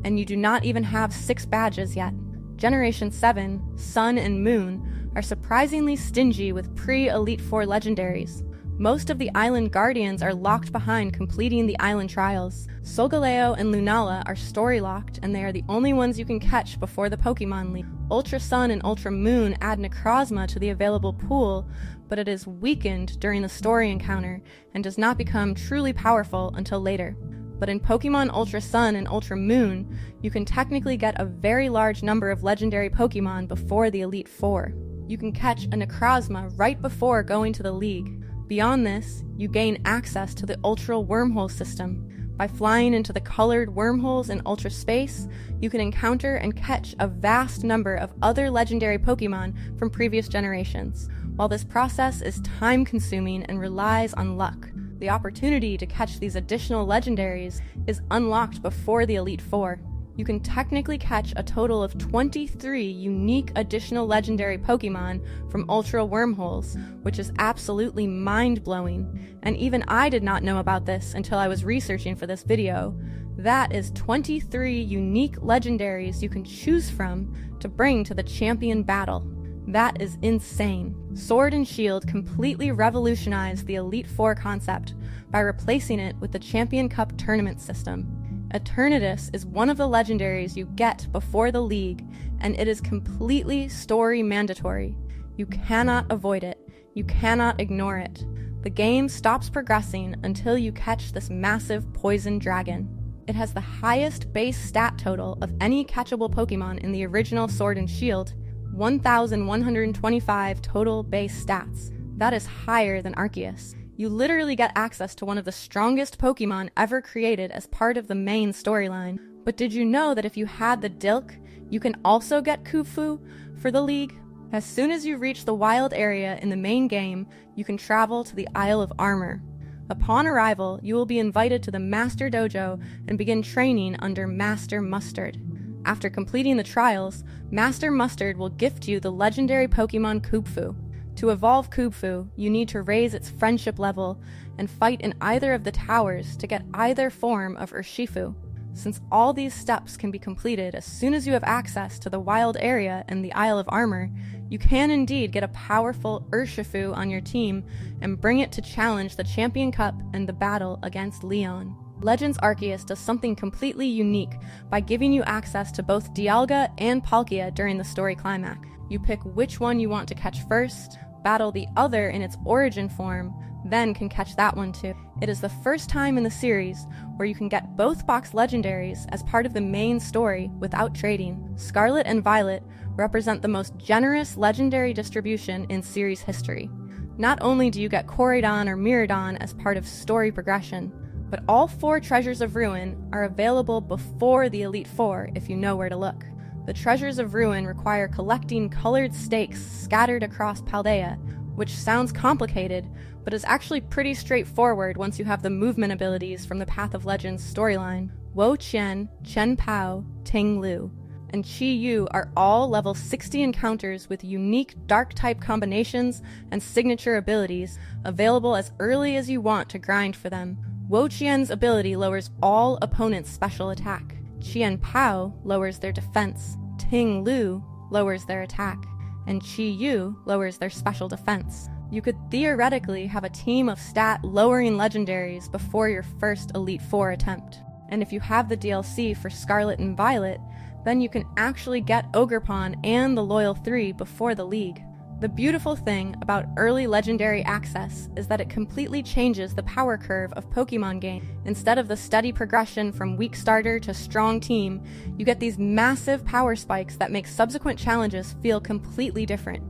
And you do not even have 6 badges yet. Generation 7, Sun and Moon, are surprisingly stingy with pre-Elite Four legendaries. Most of the island guardians are locked behind completing the island trials. Solgaleo and Lunala are story-locked, and they are the only ones you can catch before the Pokemon League. Ultra Sun and Ultra Moon add Necrozma to the available pool, but it is weakened during the story encounter, and does not become truly powerful until later. But in Pokemon Ultra Sun and Ultra Moon, you can technically get a very large number of legendary Pokemon before the Elite Four. You can catch a Necrozma right before going to the League. Beyond this, you gain access to the Ultra Wormhole system. By flying into the colored wormholes in Ultra Space, you can encounter and catch a vast number of other legendary Pokemon from previous generations. While this process is time-consuming and relies on luck, the opportunity to catch these additional legendaries is unlocked before the Elite Four. You can technically catch a total of 23 unique additional legendary Pokemon from Ultra Wormholes, which is absolutely mind-blowing, and even I did not know about this until I was researching for this video. That is 23 unique legendaries you can choose from to bring to the champion battle. That is insane. Sword and Shield completely revolutionized the Elite Four concept by replacing it with the Champion Cup tournament system. Eternatus is one of the legendaries you get before the league, and it is completely story mandatory. You cannot avoid it. You cannot ignore it. The game stops progressing until you catch this massive poison dragon. It has the highest base stat total of any catchable Pokemon in the original Sword and Shield, 1,125 total base stats. That is higher than Arceus. You literally get access to one of the strongest Pokemon ever created as part of the main storyline. But did you know that if you had the Dilk, you can also get Kubfu for the League? As soon as you reach the wild area in the main game, you can travel to the Isle of Armor. Upon arrival, you will be invited to the Master Dojo and begin training under Master Mustard. After completing the trials, Master Mustard will gift you the legendary Pokemon Kubfu. To evolve Kubfu, you need to raise its friendship level and fight in either of the towers to get either form of Urshifu. Since all these steps can be completed as soon as you have access to the wild area and the Isle of Armor, you can indeed get a powerful Urshifu on your team and bring it to challenge the Champion Cup and the battle against Leon. Legends Arceus does something completely unique by giving you access to both Dialga and Palkia during the story climax. You pick which one you want to catch first, battle the other in its origin form, then can catch that one too. It is the first time in the series where you can get both box legendaries as part of the main story without trading. Scarlet and Violet represent the most generous legendary distribution in series history. Not only do you get Koraidon or Miraidon as part of story progression, but all 4 Treasures of Ruin are available before the Elite Four if you know where to look. The Treasures of Ruin require collecting colored stakes scattered across Paldea, which sounds complicated, but is actually pretty straightforward once you have the movement abilities from the Path of Legends storyline. Wo Qian, Chen Pao, Ting Lu, and Qi Yu are all level 60 encounters with unique Dark-type combinations and signature abilities available as early as you want to grind for them. Wo Qian's ability lowers all opponents' special attack. Qian Pao lowers their defense, Ting Lu lowers their attack, and Qi Yu lowers their special defense. You could theoretically have a team of stat-lowering legendaries before your first Elite Four attempt. And if you have the DLC for Scarlet and Violet, then you can actually get Ogerpon and the Loyal 3 before the League. The beautiful thing about early legendary access is that it completely changes the power curve of Pokemon game. Instead of the steady progression from weak starter to strong team, you get these massive power spikes that make subsequent challenges feel completely different.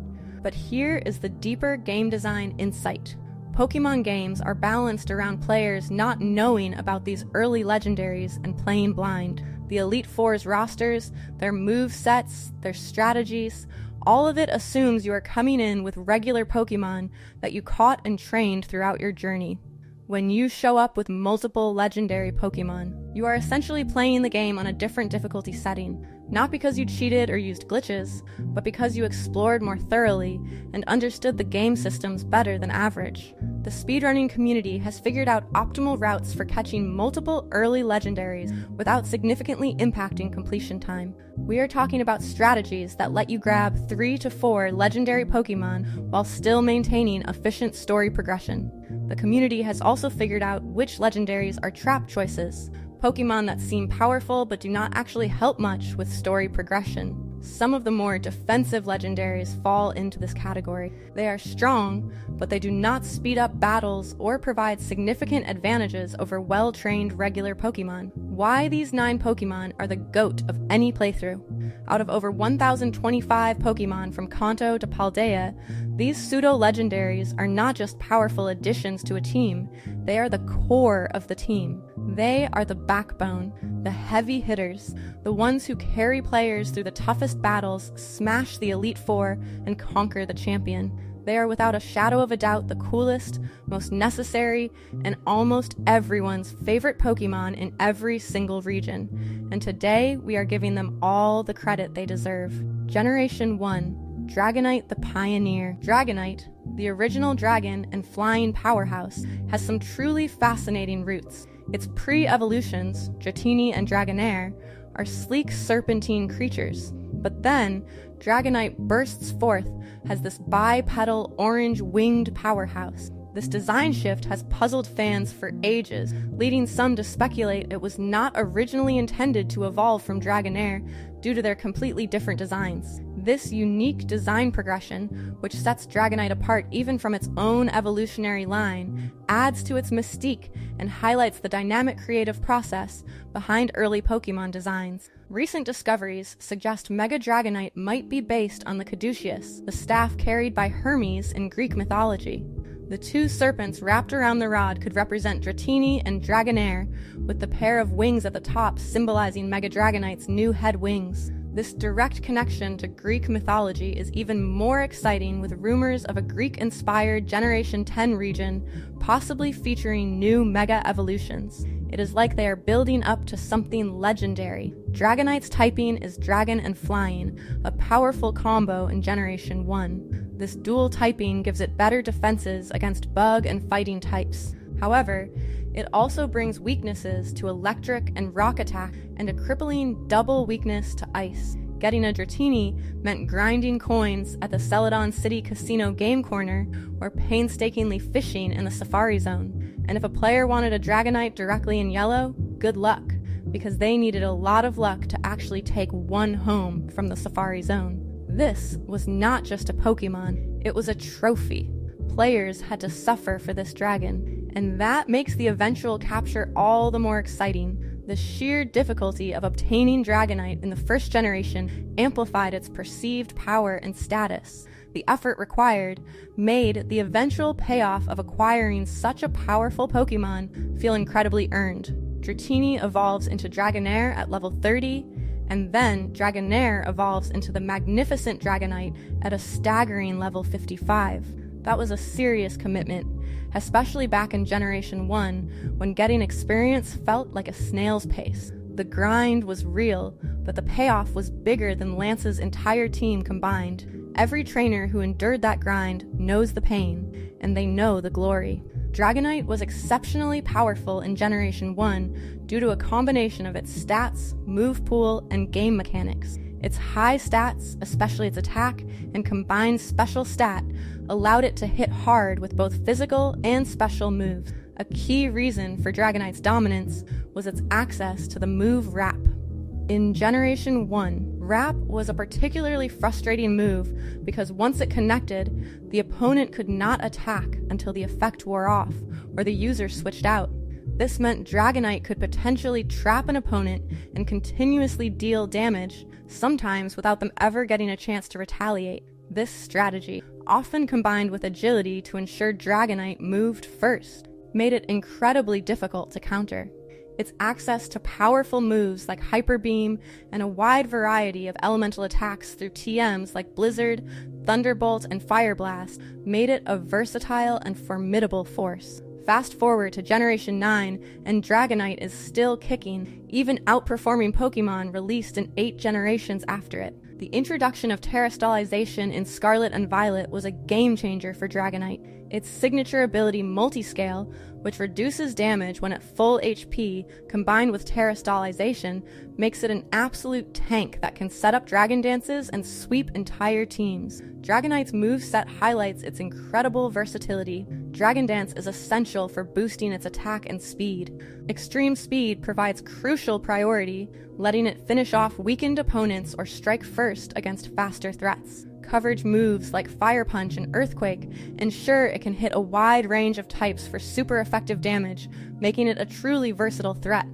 But here is the deeper game design insight. Pokemon games are balanced around players not knowing about these early legendaries and playing blind. The Elite Four's rosters, their move sets, their strategies, all of it assumes you are coming in with regular Pokemon that you caught and trained throughout your journey. When you show up with multiple legendary Pokemon, you are essentially playing the game on a different difficulty setting, not because you cheated or used glitches, but because you explored more thoroughly and understood the game systems better than average. The speedrunning community has figured out optimal routes for catching multiple early legendaries without significantly impacting completion time. We are talking about strategies that let you grab 3 to 4 legendary Pokemon while still maintaining efficient story progression. The community has also figured out which legendaries are trap choices, Pokemon that seem powerful but do not actually help much with story progression. Some of the more defensive legendaries fall into this category. They are strong, but they do not speed up battles or provide significant advantages over well-trained regular Pokemon. why these 9 Pokemon are the GOAT of any playthrough. Out of over 1,025 Pokemon from Kanto to Paldea, these pseudo-legendaries are not just powerful additions to a team, they are the core of the team. They are the backbone, the heavy hitters, the ones who carry players through the toughest battles, smash the Elite Four, and conquer the champion. They are without a shadow of a doubt the coolest, most necessary, and almost everyone's favorite Pokemon in every single region. And today, we are giving them all the credit they deserve. Generation 1, Dragonite the Pioneer. Dragonite, the original dragon and flying powerhouse, has some truly fascinating roots. Its pre-evolutions, Dratini and Dragonair, are sleek serpentine creatures. But then, Dragonite bursts forth as this bipedal orange-winged powerhouse. This design shift has puzzled fans for ages, leading some to speculate it was not originally intended to evolve from Dragonair due to their completely different designs. This unique design progression, which sets Dragonite apart even from its own evolutionary line, adds to its mystique and highlights the dynamic creative process behind early Pokemon designs. Recent discoveries suggest Mega Dragonite might be based on the Caduceus, the staff carried by Hermes in Greek mythology. The 2 serpents wrapped around the rod could represent Dratini and Dragonair, with the pair of wings at the top symbolizing Mega Dragonite's new head wings. This direct connection to Greek mythology is even more exciting, with rumors of a Greek-inspired Generation 10 region possibly featuring new Mega evolutions. It is like they are building up to something legendary. Dragonite's typing is Dragon and Flying, a powerful combo in Generation 1. This dual typing gives it better defenses against bug and fighting types. However, it also brings weaknesses to electric and rock attack and a crippling double weakness to ice. Getting a Dratini meant grinding coins at the Celadon City Casino Game Corner or painstakingly fishing in the Safari Zone. And if a player wanted a Dragonite directly in yellow, good luck, because they needed a lot of luck to actually take one home from the Safari Zone. This was not just a Pokemon, it was a trophy. Players had to suffer for this dragon, and that makes the eventual capture all the more exciting. The sheer difficulty of obtaining Dragonite in the first generation amplified its perceived power and status. The effort required made the eventual payoff of acquiring such a powerful Pokemon feel incredibly earned. Dratini evolves into Dragonair at level 30, and then Dragonair evolves into the magnificent Dragonite at a staggering level 55. That was a serious commitment, especially back in Generation 1, when getting experience felt like a snail's pace. The grind was real, but the payoff was bigger than Lance's entire team combined. Every trainer who endured that grind knows the pain, and they know the glory. Dragonite was exceptionally powerful in Generation 1 due to a combination of its stats, move pool, and game mechanics. Its high stats, especially its attack, and combined special stat, allowed it to hit hard with both physical and special moves. A key reason for Dragonite's dominance was its access to the move Wrap. In Generation 1, Wrap was a particularly frustrating move because once it connected, the opponent could not attack until the effect wore off, or the user switched out. This meant Dragonite could potentially trap an opponent and continuously deal damage, sometimes without them ever getting a chance to retaliate. This strategy, often combined with agility to ensure Dragonite moved first, made it incredibly difficult to counter. Its access to powerful moves like Hyper Beam and a wide variety of elemental attacks through TMs like Blizzard, Thunderbolt, and Fire Blast made it a versatile and formidable force. Fast forward to Generation 9, and Dragonite is still kicking, even outperforming Pokemon released in 8 generations after it. The introduction of Terastallization in Scarlet and Violet was a game-changer for Dragonite. Its signature ability Multiscale, which reduces damage when at full HP, combined with Terastallization, makes it an absolute tank that can set up Dragon Dances and sweep entire teams. Dragonite's moveset highlights its incredible versatility. Dragon Dance is essential for boosting its attack and speed. Extreme Speed provides crucial priority, letting it finish off weakened opponents or strike first against faster threats. Coverage moves like Fire Punch and Earthquake ensure it can hit a wide range of types for super effective damage, making it a truly versatile threat.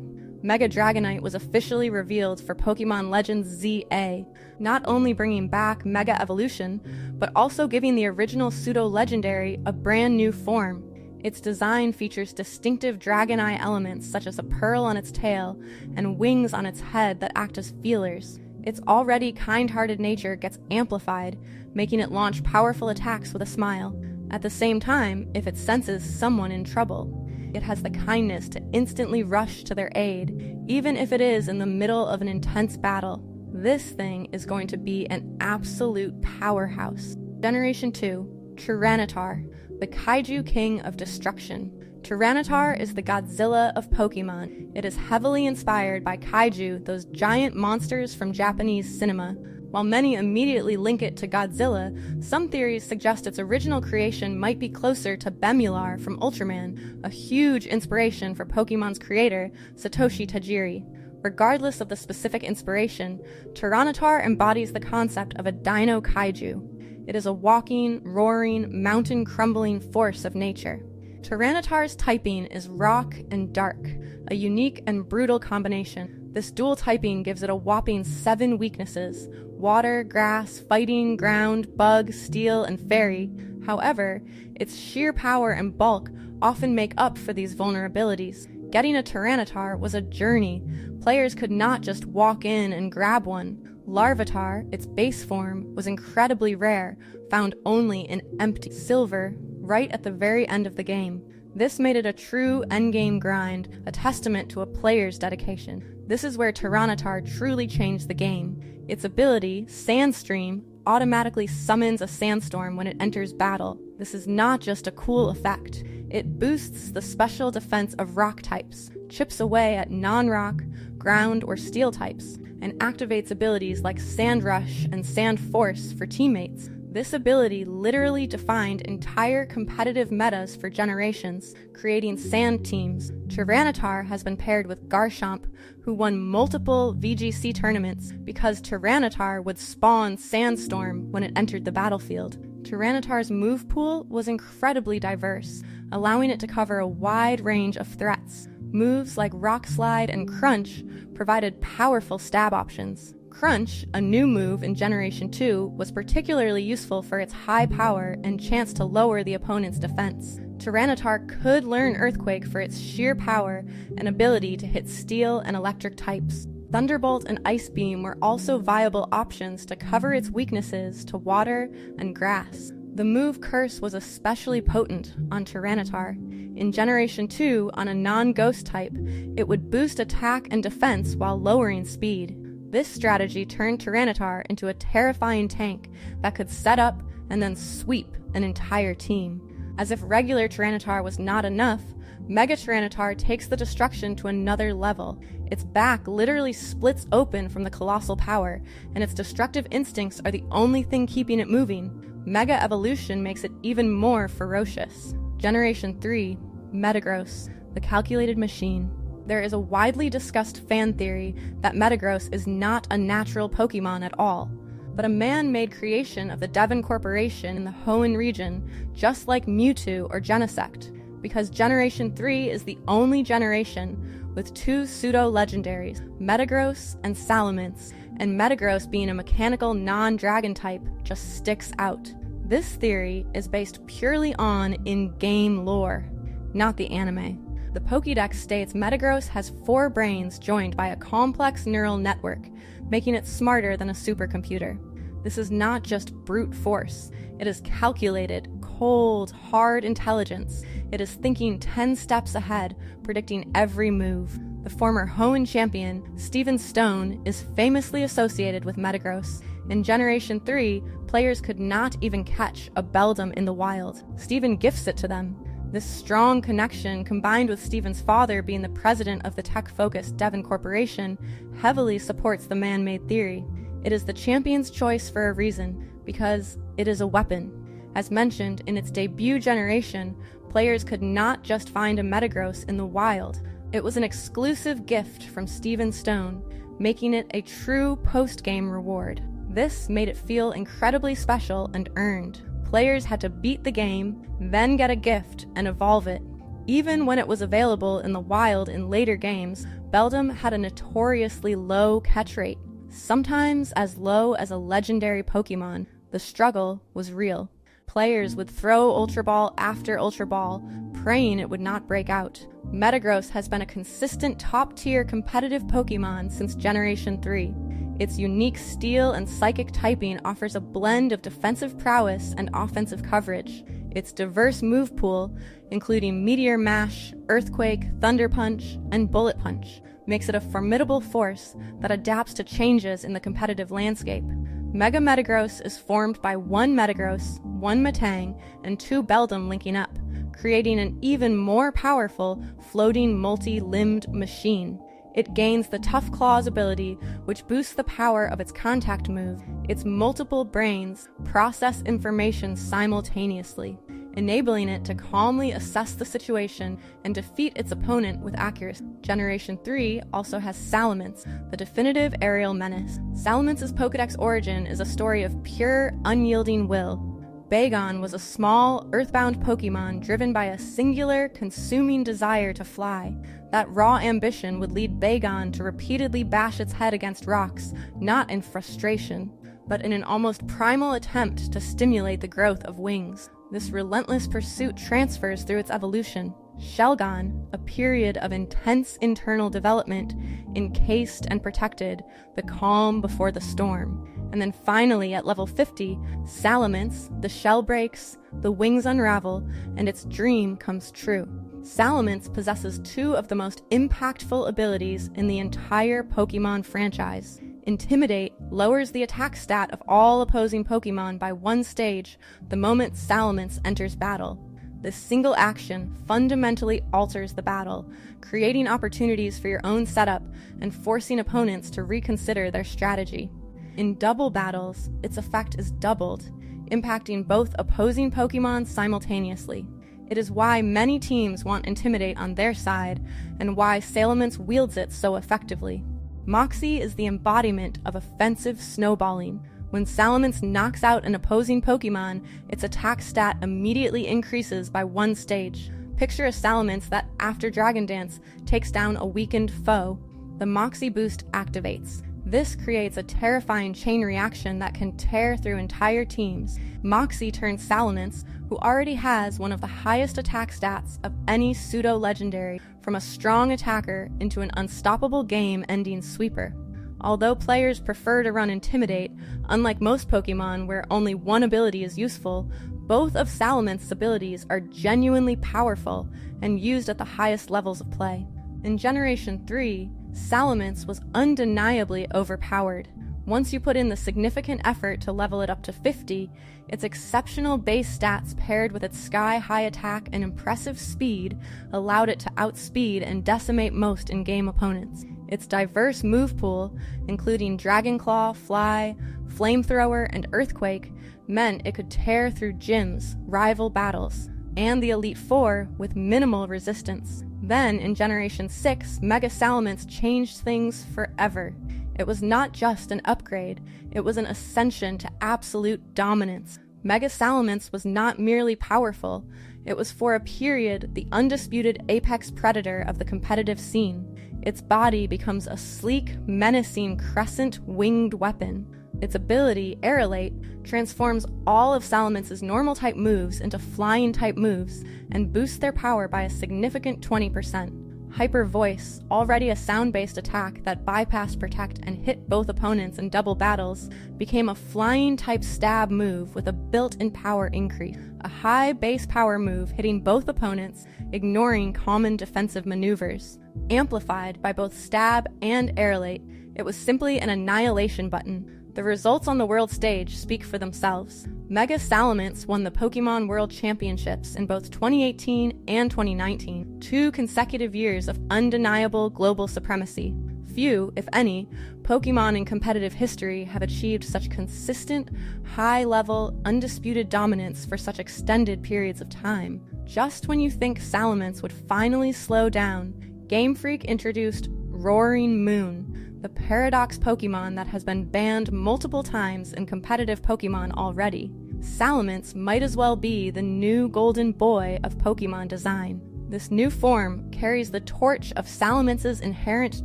Mega Dragonite was officially revealed for Pokemon Legends ZA, not only bringing back Mega Evolution, but also giving the original pseudo-legendary a brand new form. Its design features distinctive Dragonite elements such as a pearl on its tail and wings on its head that act as feelers. Its already kind-hearted nature gets amplified, making it launch powerful attacks with a smile. At the same time, if it senses someone in trouble, it has the kindness to instantly rush to their aid, even if it is in the middle of an intense battle. This thing is going to be an absolute powerhouse. Generation 2, Tyranitar, the Kaiju King of Destruction. Tyranitar is the Godzilla of Pokemon. It is heavily inspired by kaiju, those giant monsters from Japanese cinema. While many immediately link it to Godzilla, some theories suggest its original creation might be closer to Bemular from Ultraman, a huge inspiration for Pokemon's creator, Satoshi Tajiri. Regardless of the specific inspiration, Tyranitar embodies the concept of a dino kaiju. It is a walking, roaring, mountain-crumbling force of nature. Tyranitar's typing is rock and dark, a unique and brutal combination. This dual typing gives it a whopping 7 weaknesses: water, grass, fighting, ground, bug, steel, and fairy. However, its sheer power and bulk often make up for these vulnerabilities. Getting a Tyranitar was a journey. Players could not just walk in and grab one. Larvitar, its base form, was incredibly rare, found only in empty silver, right at the very end of the game. This made it a true endgame grind, a testament to a player's dedication. This is where Tyranitar truly changed the game. Its ability, Sandstream, automatically summons a sandstorm when it enters battle. This is not just a cool effect. It boosts the special defense of rock types, chips away at non-rock, ground, or steel types, and activates abilities like Sand Rush and Sand Force for teammates. This ability literally defined entire competitive metas for generations, creating sand teams. Tyranitar has been paired with Garchomp, who won multiple VGC tournaments because Tyranitar would spawn Sandstorm when it entered the battlefield. Tyranitar's move pool was incredibly diverse, allowing it to cover a wide range of threats. Moves like Rock Slide and Crunch provided powerful stab options. Crunch, a new move in Generation 2, was particularly useful for its high power and chance to lower the opponent's defense. Tyranitar could learn Earthquake for its sheer power and ability to hit steel and electric types. Thunderbolt and Ice Beam were also viable options to cover its weaknesses to water and grass. The move Curse was especially potent on Tyranitar. In Generation 2, on a non-ghost type, it would boost attack and defense while lowering speed. This strategy turned Tyranitar into a terrifying tank that could set up and then sweep an entire team. As if regular Tyranitar was not enough, Mega Tyranitar takes the destruction to another level. Its back literally splits open from the colossal power, and its destructive instincts are the only thing keeping it moving. Mega Evolution makes it even more ferocious. Generation 3, Metagross, the Calculated Machine. There is a widely discussed fan theory that Metagross is not a natural Pokemon at all, but a man-made creation of the Devon Corporation in the Hoenn region, just like Mewtwo or Genesect, because Generation 3 is the only generation with 2 pseudo-legendaries, Metagross and Salamence, and Metagross being a mechanical non-dragon type just sticks out. This theory is based purely on in-game lore, not the anime. The Pokédex states Metagross has 4 brains joined by a complex neural network, making it smarter than a supercomputer. This is not just brute force. It is calculated, cold, hard intelligence. It is thinking 10 steps ahead, predicting every move. The former Hoenn champion, Steven Stone, is famously associated with Metagross. In Generation 3, players could not even catch a Beldum in the wild. Steven gifts it to them. This strong connection, combined with Steven's father being the president of the tech-focused Devon Corporation, heavily supports the man-made theory. It is the champion's choice for a reason, because it is a weapon. As mentioned, in its debut generation, players could not just find a Metagross in the wild. It was an exclusive gift from Steven Stone, making it a true post-game reward. This made it feel incredibly special and earned. Players had to beat the game, then get a gift and evolve it. Even when it was available in the wild in later games, Beldum had a notoriously low catch rate, sometimes as low as a legendary Pokemon. The struggle was real. Players would throw Ultra Ball after Ultra Ball, praying it would not break out. Metagross has been a consistent top-tier competitive Pokemon since Generation 3. Its unique Steel and Psychic typing offers a blend of defensive prowess and offensive coverage. Its diverse move pool, including Meteor Mash, Earthquake, Thunder Punch, and Bullet Punch, makes it a formidable force that adapts to changes in the competitive landscape. Mega Metagross is formed by one Metagross, one Metang, and two Beldum linking up, creating an even more powerful, floating multi-limbed machine. It gains the Tough Claws ability, which boosts the power of its contact move. Its multiple brains process information simultaneously, enabling it to calmly assess the situation and defeat its opponent with accuracy. Generation 3 also has Salamence, the definitive aerial menace. Salamance's Pokédex origin is a story of pure, unyielding will. Bagon was a small, earthbound Pokemon driven by a singular, consuming desire to fly. That raw ambition would lead Bagon to repeatedly bash its head against rocks, not in frustration, but in an almost primal attempt to stimulate the growth of wings. This relentless pursuit transfers through its evolution. Shelgon, a period of intense internal development, encased and protected, the calm before the storm. And then finally, at level 50, Salamence, the shell breaks, the wings unravel, and its dream comes true. Salamence possesses two of the most impactful abilities in the entire Pokemon franchise. Intimidate lowers the attack stat of all opposing Pokemon by one stage the moment Salamence enters battle. This single action fundamentally alters the battle, creating opportunities for your own setup and forcing opponents to reconsider their strategy. In double battles, its effect is doubled, impacting both opposing Pokemon simultaneously. It is why many teams want Intimidate on their side, and why Salamence wields it so effectively. Moxie is the embodiment of offensive snowballing. When Salamence knocks out an opposing Pokemon, its attack stat immediately increases by one stage. Picture a Salamence that, after Dragon Dance, takes down a weakened foe. The Moxie boost activates. This creates a terrifying chain reaction that can tear through entire teams. Moxie turns Salamence, who already has one of the highest attack stats of any pseudo-legendary, from a strong attacker into an unstoppable game-ending sweeper. Although players prefer to run Intimidate, unlike most Pokemon where only one ability is useful, both of Salamance's abilities are genuinely powerful and used at the highest levels of play. In Generation 3, Salamence was undeniably overpowered. Once you put in the significant effort to level it up to 50, its exceptional base stats paired with its sky-high attack and impressive speed allowed it to outspeed and decimate most in-game opponents. Its diverse move pool, including Dragon Claw, Fly, Flamethrower, and Earthquake, meant it could tear through gyms, rival battles, and the Elite Four with minimal resistance. Then, in Generation 6, Mega Salamence changed things forever. It was not just an upgrade, it was an ascension to absolute dominance. Mega Salamence was not merely powerful, it was for a period the undisputed apex predator of the competitive scene. Its body becomes a sleek, menacing crescent-winged weapon. Its ability, Aerolate, transforms all of Salamance's normal-type moves into flying-type moves and boosts their power by a significant 20%. Hyper Voice, already a sound-based attack that bypassed Protect and hit both opponents in double battles, became a flying-type stab move with a built-in power increase. A high base power move hitting both opponents, ignoring common defensive maneuvers. Amplified by both Stab and Aerolate, it was simply an annihilation button. The results on the world stage speak for themselves. Mega Salamence won the Pokemon World Championships in both 2018 and 2019, 2 consecutive years of undeniable global supremacy. Few, if any, Pokemon in competitive history have achieved such consistent, high-level, undisputed dominance for such extended periods of time. Just when you think Salamence would finally slow down, Game Freak introduced Roaring Moon, the Paradox Pokemon that has been banned multiple times in competitive Pokemon already. Salamence might as well be the new golden boy of Pokemon design. This new form carries the torch of Salamance's inherent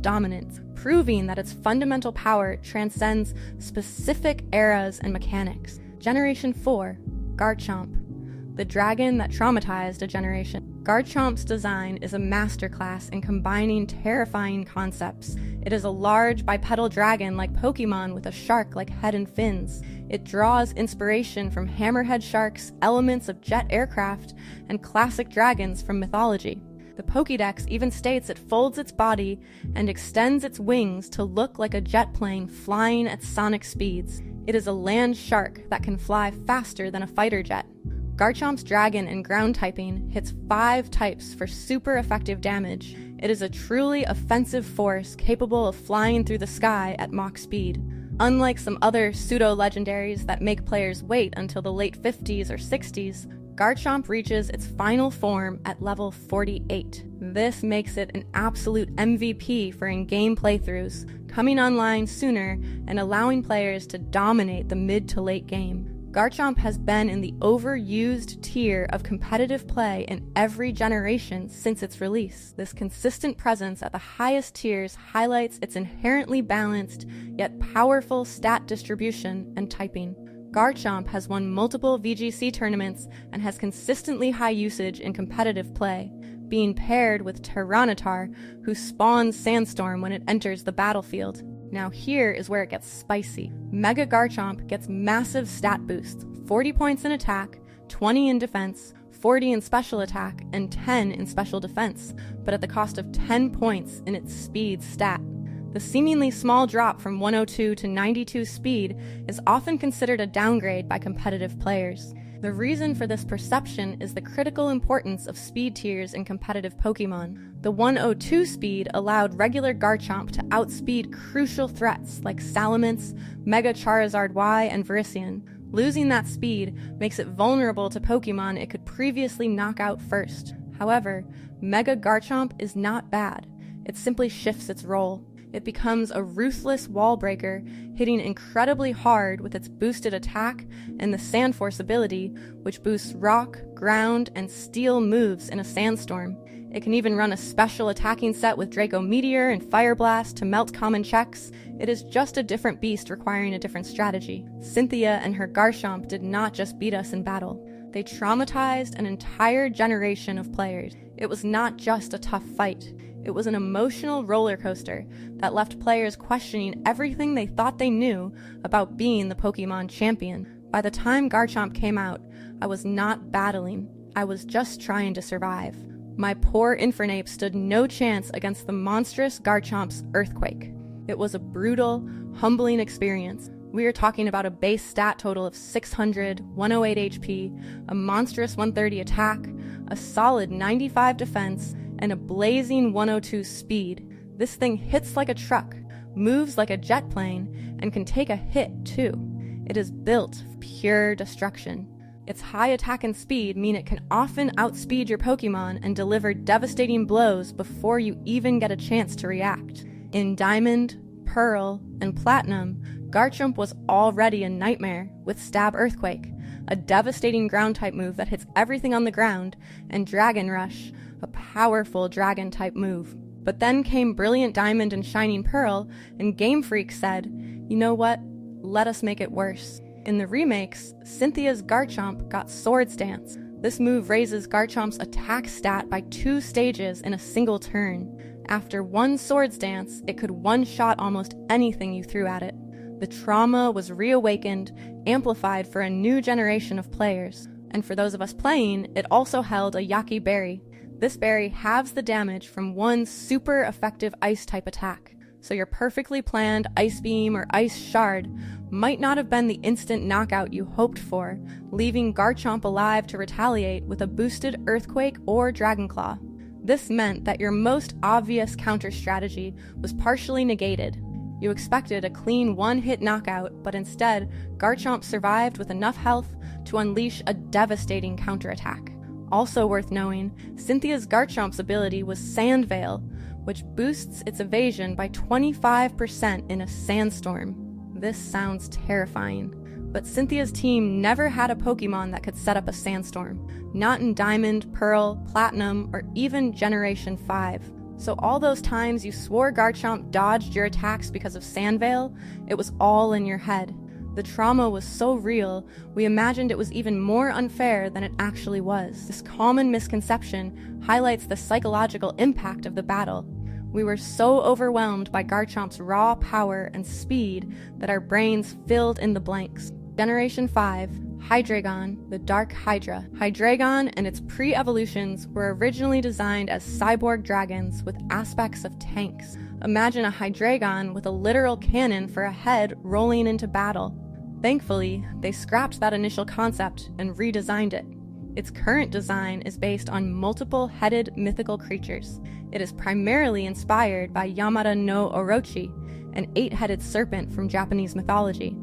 dominance, proving that its fundamental power transcends specific eras and mechanics. Generation 4, Garchomp, the dragon that traumatized a generation. Garchomp's design is a masterclass in combining terrifying concepts. It is a large bipedal dragon like Pokemon with a shark-like head and fins. It draws inspiration from hammerhead sharks, elements of jet aircraft, and classic dragons from mythology. The Pokédex even states it folds its body and extends its wings to look like a jet plane flying at sonic speeds. It is a land shark that can fly faster than a fighter jet. Garchomp's dragon and ground typing hits 5 types for super effective damage. It is a truly offensive force capable of flying through the sky at Mach speed. Unlike some other pseudo-legendaries that make players wait until the late 50s or 60s, Garchomp reaches its final form at level 48. This makes it an absolute MVP for in-game playthroughs, coming online sooner and allowing players to dominate the mid to late game. Garchomp has been in the overused tier of competitive play in every generation since its release. This consistent presence at the highest tiers highlights its inherently balanced, yet powerful stat distribution and typing. Garchomp has won multiple VGC tournaments and has consistently high usage in competitive play, being paired with Tyranitar, who spawns Sandstorm when it enters the battlefield. Now here is where it gets spicy. Mega Garchomp gets massive stat boosts, 40 points in attack, 20 in defense, 40 in special attack, and 10 in special defense, but at the cost of 10 points in its speed stat. The seemingly small drop from 102 to 92 speed is often considered a downgrade by competitive players. The reason for this perception is the critical importance of speed tiers in competitive Pokemon. The 102 speed allowed regular Garchomp to outspeed crucial threats like Salamence, Mega Charizard Y, and Virizion. Losing that speed makes it vulnerable to Pokemon it could previously knock out first. However, Mega Garchomp is not bad. It simply shifts its role. It becomes a ruthless wall breaker, hitting incredibly hard with its boosted attack and the Sandforce ability, which boosts rock, ground, and steel moves in a sandstorm. It can even run a special attacking set with Draco Meteor and Fire Blast to melt common checks. It is just a different beast requiring a different strategy. Cynthia and her Garchomp did not just beat us in battle. They traumatized an entire generation of players. It was not just a tough fight. It was an emotional roller coaster that left players questioning everything they thought they knew about being the Pokemon champion. By the time Garchomp came out, I was not battling. I was just trying to survive. My poor Infernape stood no chance against the monstrous Garchomp's Earthquake. It was a brutal, humbling experience. We are talking about a base stat total of 600, 108 HP, a monstrous 130 attack, a solid 95 defense, and a blazing 102 speed. This thing hits like a truck, moves like a jet plane, and can take a hit too. It is built for pure destruction. Its high attack and speed mean it can often outspeed your Pokemon and deliver devastating blows before you even get a chance to react. In Diamond, Pearl, and Platinum, Garchomp was already a nightmare with Stab Earthquake, a devastating ground-type move that hits everything on the ground, and Dragon Rush, a powerful dragon-type move. But then came Brilliant Diamond and Shining Pearl, and Game Freak said, "You know what? Let us make it worse." In the remakes, Cynthia's Garchomp got Swords Dance. This move raises Garchomp's attack stat by 2 stages in a single turn. After one Swords Dance, it could one-shot almost anything you threw at it. The trauma was reawakened, amplified for a new generation of players. And for those of us playing, it also held a Yaki Berry. This berry halves the damage from one super effective ice-type attack. So your perfectly planned Ice Beam or Ice Shard might not have been the instant knockout you hoped for, leaving Garchomp alive to retaliate with a boosted Earthquake or Dragon Claw. This meant that your most obvious counter strategy was partially negated. You expected a clean one-hit knockout, but instead, Garchomp survived with enough health to unleash a devastating counterattack. Also worth knowing, Cynthia's Garchomp's ability was Sand Veil, which boosts its evasion by 25% in a sandstorm. This sounds terrifying, but Cynthia's team never had a Pokemon that could set up a Sandstorm. Not in Diamond, Pearl, Platinum, or even Generation 5. So all those times you swore Garchomp dodged your attacks because of Sandveil, it was all in your head. The trauma was so real, we imagined it was even more unfair than it actually was. This common misconception highlights the psychological impact of the battle. We were so overwhelmed by Garchomp's raw power and speed that our brains filled in the blanks. Generation 5, Hydreigon, the Dark Hydra. Hydreigon and its pre-evolutions were originally designed as cyborg dragons with aspects of tanks. Imagine a Hydreigon with a literal cannon for a head rolling into battle. Thankfully, they scrapped that initial concept and redesigned it. Its current design is based on multiple headed mythical creatures. It is primarily inspired by Yamada no Orochi, an 8-headed serpent from Japanese mythology.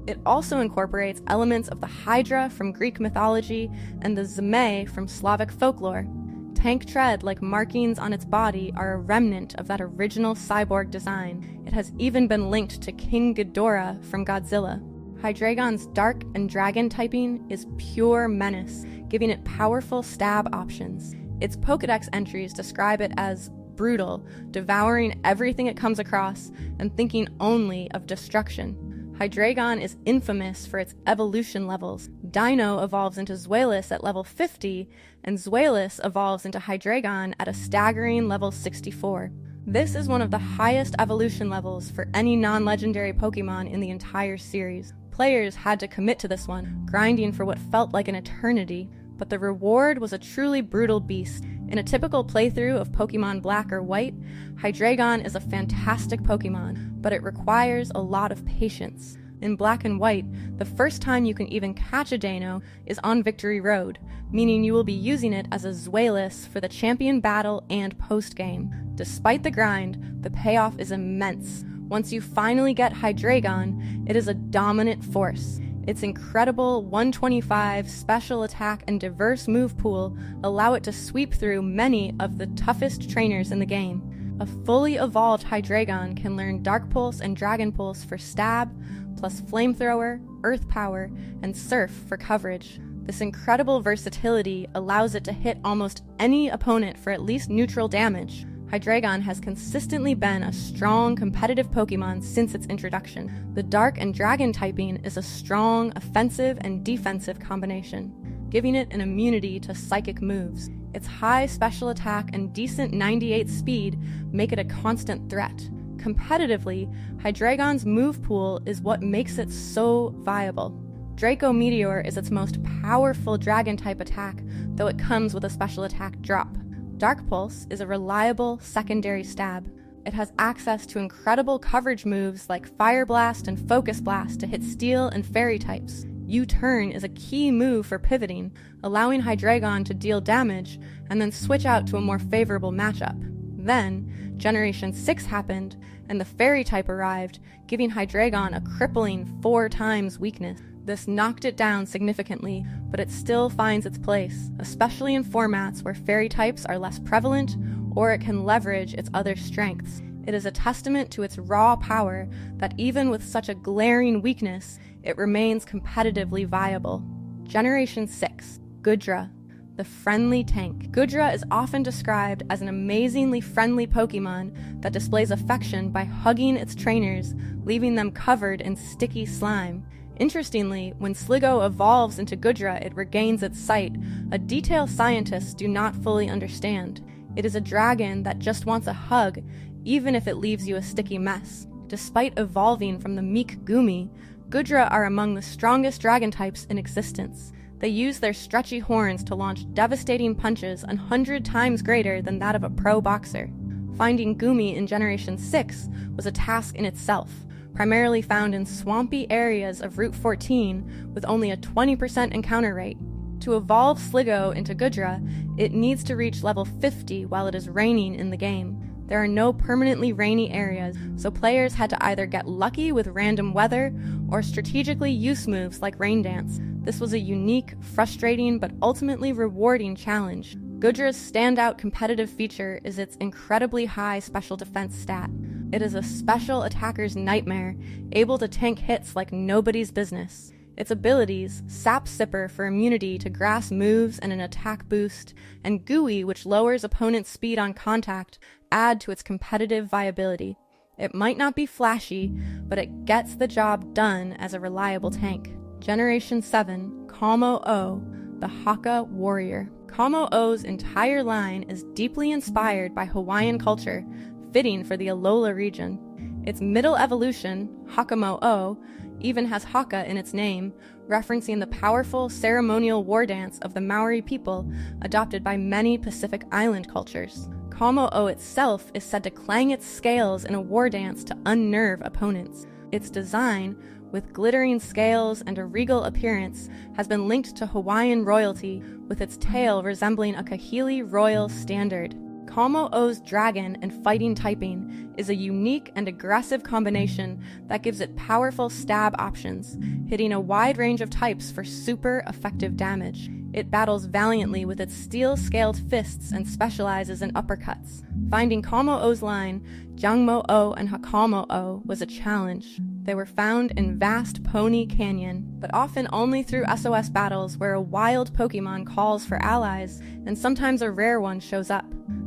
It also incorporates elements of the Hydra from Greek mythology and the Zmei from Slavic folklore. Tank tread-like markings on its body are a remnant of that original cyborg design. It has even been linked to King Ghidorah from Godzilla. Hydreigon's dark and dragon typing is pure menace, giving it powerful stab options. Its Pokédex entries describe it as brutal, devouring everything it comes across and thinking only of destruction. Hydreigon is infamous for its evolution levels. Dino evolves into Zweilous at level 50, and Zweilous evolves into Hydreigon at a staggering level 64. This is one of the highest evolution levels for any non-legendary Pokemon in the entire series. Players had to commit to this one, grinding for what felt like an eternity, but the reward was a truly brutal beast. In a typical playthrough of Pokemon Black or White, Hydreigon is a fantastic Pokemon, but it requires a lot of patience. In Black and White, the first time you can even catch a Dano is on Victory Road, meaning you will be using it as a Zweilous for the champion battle and post-game. Despite the grind, the payoff is immense. Once you finally get Hydreigon, it is a dominant force. Its incredible 125 special attack and diverse move pool allow it to sweep through many of the toughest trainers in the game. A fully evolved Hydreigon can learn Dark Pulse and Dragon Pulse for stab, plus Flamethrower, Earth Power, and Surf for coverage. This incredible versatility allows it to hit almost any opponent for at least neutral damage. Hydreigon has consistently been a strong, competitive Pokemon since its introduction. The Dark and Dragon typing is a strong, offensive and defensive combination, giving it an immunity to psychic moves. Its high special attack and decent 98 speed make it a constant threat. Competitively, Hydreigon's move pool is what makes it so viable. Draco Meteor is its most powerful Dragon-type attack, though it comes with a special attack drop. Dark Pulse is a reliable secondary stab. It has access to incredible coverage moves like Fire Blast and Focus Blast to hit Steel and Fairy types. U-Turn is a key move for pivoting, allowing Hydreigon to deal damage and then switch out to a more favorable matchup. Then, Generation 6 happened, and the Fairy type arrived, giving Hydreigon a crippling 4 times weakness. This knocked it down significantly, but it still finds its place, especially in formats where fairy types are less prevalent, or it can leverage its other strengths. It is a testament to its raw power that even with such a glaring weakness, it remains competitively viable. Generation 6, Goodra, the friendly tank. Goodra is often described as an amazingly friendly Pokemon that displays affection by hugging its trainers, leaving them covered in sticky slime. Interestingly, when Sliggoo evolves into Goodra, it regains its sight, a detail scientists do not fully understand. It is a dragon that just wants a hug, even if it leaves you a sticky mess. Despite evolving from the meek Goomy, Goodra are among the strongest dragon types in existence. They use their stretchy horns to launch devastating punches 100 times greater than that of a pro boxer. Finding Goomy in Generation 6 was a task in itself, primarily found in swampy areas of Route 14 with only a 20% encounter rate. To evolve Sliggoo into Goodra, it needs to reach level 50 while it is raining in the game. There are no permanently rainy areas, so players had to either get lucky with random weather or strategically use moves like Rain Dance. This was a unique, frustrating, but ultimately rewarding challenge. Goodra's standout competitive feature is its incredibly high special defense stat. It is a special attacker's nightmare, able to tank hits like nobody's business. Its abilities, Sap Sipper for immunity to grass moves and an attack boost, and Gooey, which lowers opponents' speed on contact, add to its competitive viability. It might not be flashy, but it gets the job done as a reliable tank. Generation 7, Kamo-O, the Haka Warrior. Kamo-O's entire line is deeply inspired by Hawaiian culture, fitting for the Alola region. Its middle evolution, Hakamo-O, even has Haka in its name, referencing the powerful ceremonial war dance of the Maori people adopted by many Pacific Island cultures. Kamo-O itself is said to clang its scales in a war dance to unnerve opponents. Its design, with glittering scales and a regal appearance, has been linked to Hawaiian royalty, with its tail resembling a Kahili royal standard. Kamo-O's dragon and fighting typing is a unique and aggressive combination that gives it powerful stab options, hitting a wide range of types for super effective damage. It battles valiantly with its steel-scaled fists and specializes in uppercuts. Finding Kamo-O's line, Jangmo-O and Hakamo-O, was a challenge. They were found in vast Pony Canyon, but often only through SOS battles where a wild Pokemon calls for allies, and sometimes a rare one shows up.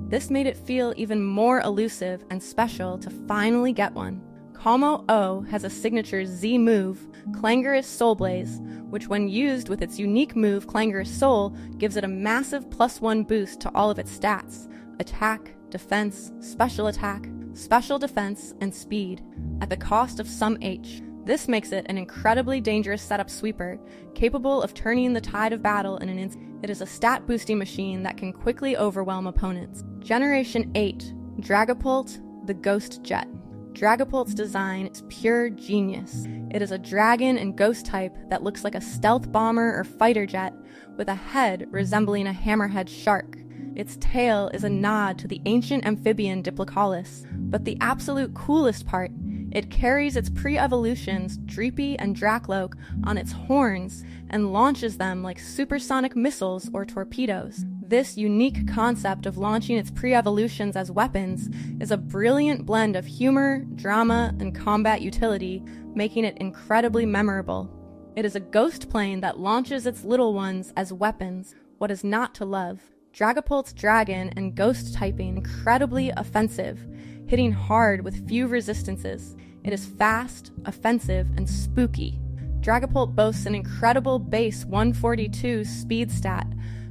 This made it feel even more elusive and special to finally get one. Kamo-O has a signature Z move, Clangorous Soul Blaze, which when used with its unique move Clangorous Soul gives it a massive +1 boost to all of its stats: attack, defense, special attack, special defense, and speed, at the cost of some H. This makes it an incredibly dangerous setup sweeper, capable of turning the tide of battle in an instant. It is a stat-boosting machine that can quickly overwhelm opponents. Generation 8, Dragapult, the Ghost Jet. Dragapult's design is pure genius. It is a dragon and ghost type that looks like a stealth bomber or fighter jet, with a head resembling a hammerhead shark. Its tail is a nod to the ancient amphibian Diplocaulus, but the absolute coolest part, it carries its pre-evolutions Dreepy and Drakloak on its horns and launches them like supersonic missiles or torpedoes. This unique concept of launching its pre-evolutions as weapons is a brilliant blend of humor, drama, and combat utility, making it incredibly memorable. It is a ghost plane that launches its little ones as weapons. What is not to love? Dragapult's dragon and ghost typing incredibly offensive, hitting hard with few resistances. It is fast, offensive, and spooky. Dragapult boasts an incredible base 142 speed stat,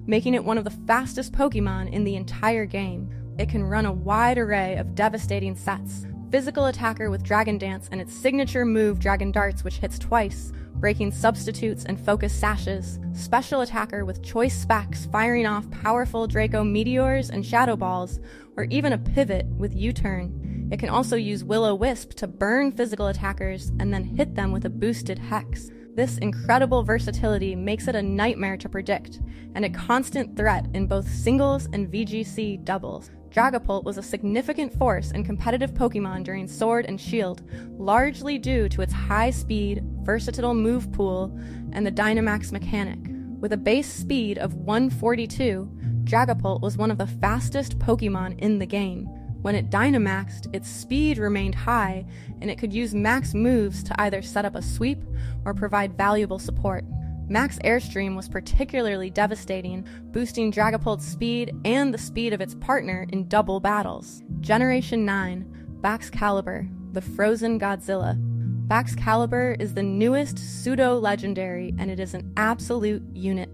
making it one of the fastest Pokemon in the entire game. It can run a wide array of devastating sets: physical attacker with Dragon Dance and its signature move Dragon Darts, which hits twice, breaking substitutes and focus sashes, special attacker with choice specs firing off powerful Draco Meteors and Shadow Balls, or even a pivot with U-turn. It can also use Will-O-Wisp to burn physical attackers and then hit them with a boosted Hex. This incredible versatility makes it a nightmare to predict, and a constant threat in both singles and VGC doubles. Dragapult was a significant force in competitive Pokemon during Sword and Shield, largely due to its high speed, versatile move pool, and the Dynamax mechanic. With a base speed of 142, Dragapult was one of the fastest Pokemon in the game. When it Dynamaxed, its speed remained high, and it could use max moves to either set up a sweep or provide valuable support. Max Airstream was particularly devastating, boosting Dragapult's speed and the speed of its partner in double battles. Generation 9, Baxcalibur, the Frozen Godzilla. Baxcalibur is the newest pseudo-legendary, and it is an absolute unit.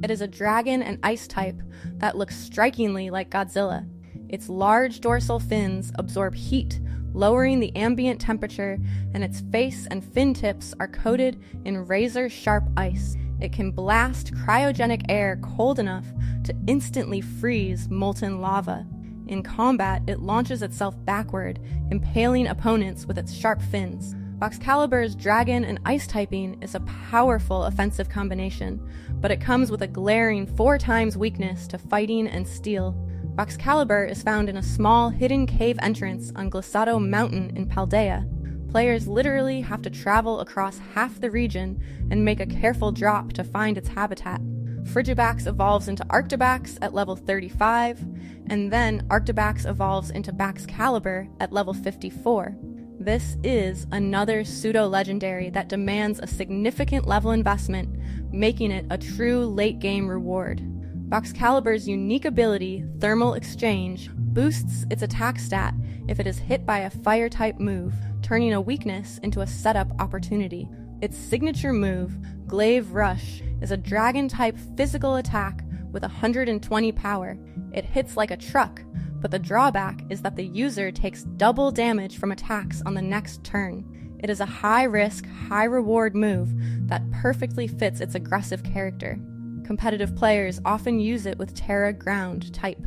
It is a dragon and ice type that looks strikingly like Godzilla. Its large dorsal fins absorb heat, lowering the ambient temperature, and its face and fin tips are coated in razor-sharp ice. It can blast cryogenic air cold enough to instantly freeze molten lava. In combat, it launches itself backward, impaling opponents with its sharp fins. Baxcalibur's dragon and ice typing is a powerful offensive combination, but it comes with a glaring 4x weakness to fighting and steel. Baxcalibur is found in a small hidden cave entrance on Glissado Mountain in Paldea. Players literally have to travel across half the region and make a careful drop to find its habitat. Frigibax evolves into Arctibax at level 35, and then Arctibax evolves into Baxcalibur at level 54. This is another pseudo-legendary that demands a significant level investment, making it a true late-game reward. Boxcalibur's unique ability, Thermal Exchange, boosts its attack stat if it is hit by a fire-type move, turning a weakness into a setup opportunity. Its signature move, Glaive Rush, is a dragon-type physical attack with 120 power. It hits like a truck, but the drawback is that the user takes double damage from attacks on the next turn. It is a high-risk, high-reward move that perfectly fits its aggressive character. Competitive players often use it with Terra Ground type.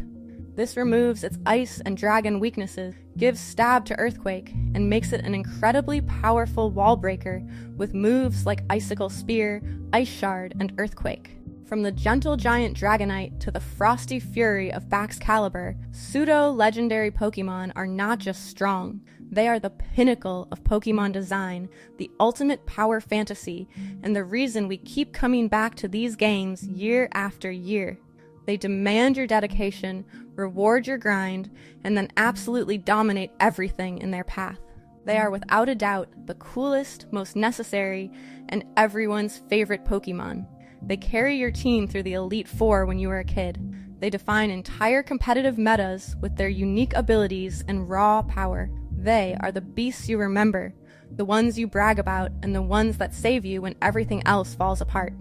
This removes its ice and dragon weaknesses, gives stab to Earthquake, and makes it an incredibly powerful wall breaker with moves like Icicle Spear, Ice Shard, and Earthquake. From the gentle giant Dragonite to the frosty fury of Boxcalibur, pseudo-legendary Pokemon are not just strong, they are the pinnacle of Pokemon design, the ultimate power fantasy, and the reason we keep coming back to these games year after year. They demand your dedication, reward your grind, and then absolutely dominate everything in their path. They are without a doubt the coolest, most necessary, and everyone's favorite Pokemon. They carry your team through the Elite Four when you were a kid. They define entire competitive metas with their unique abilities and raw power. They are the beasts you remember, the ones you brag about, and the ones that save you when everything else falls apart.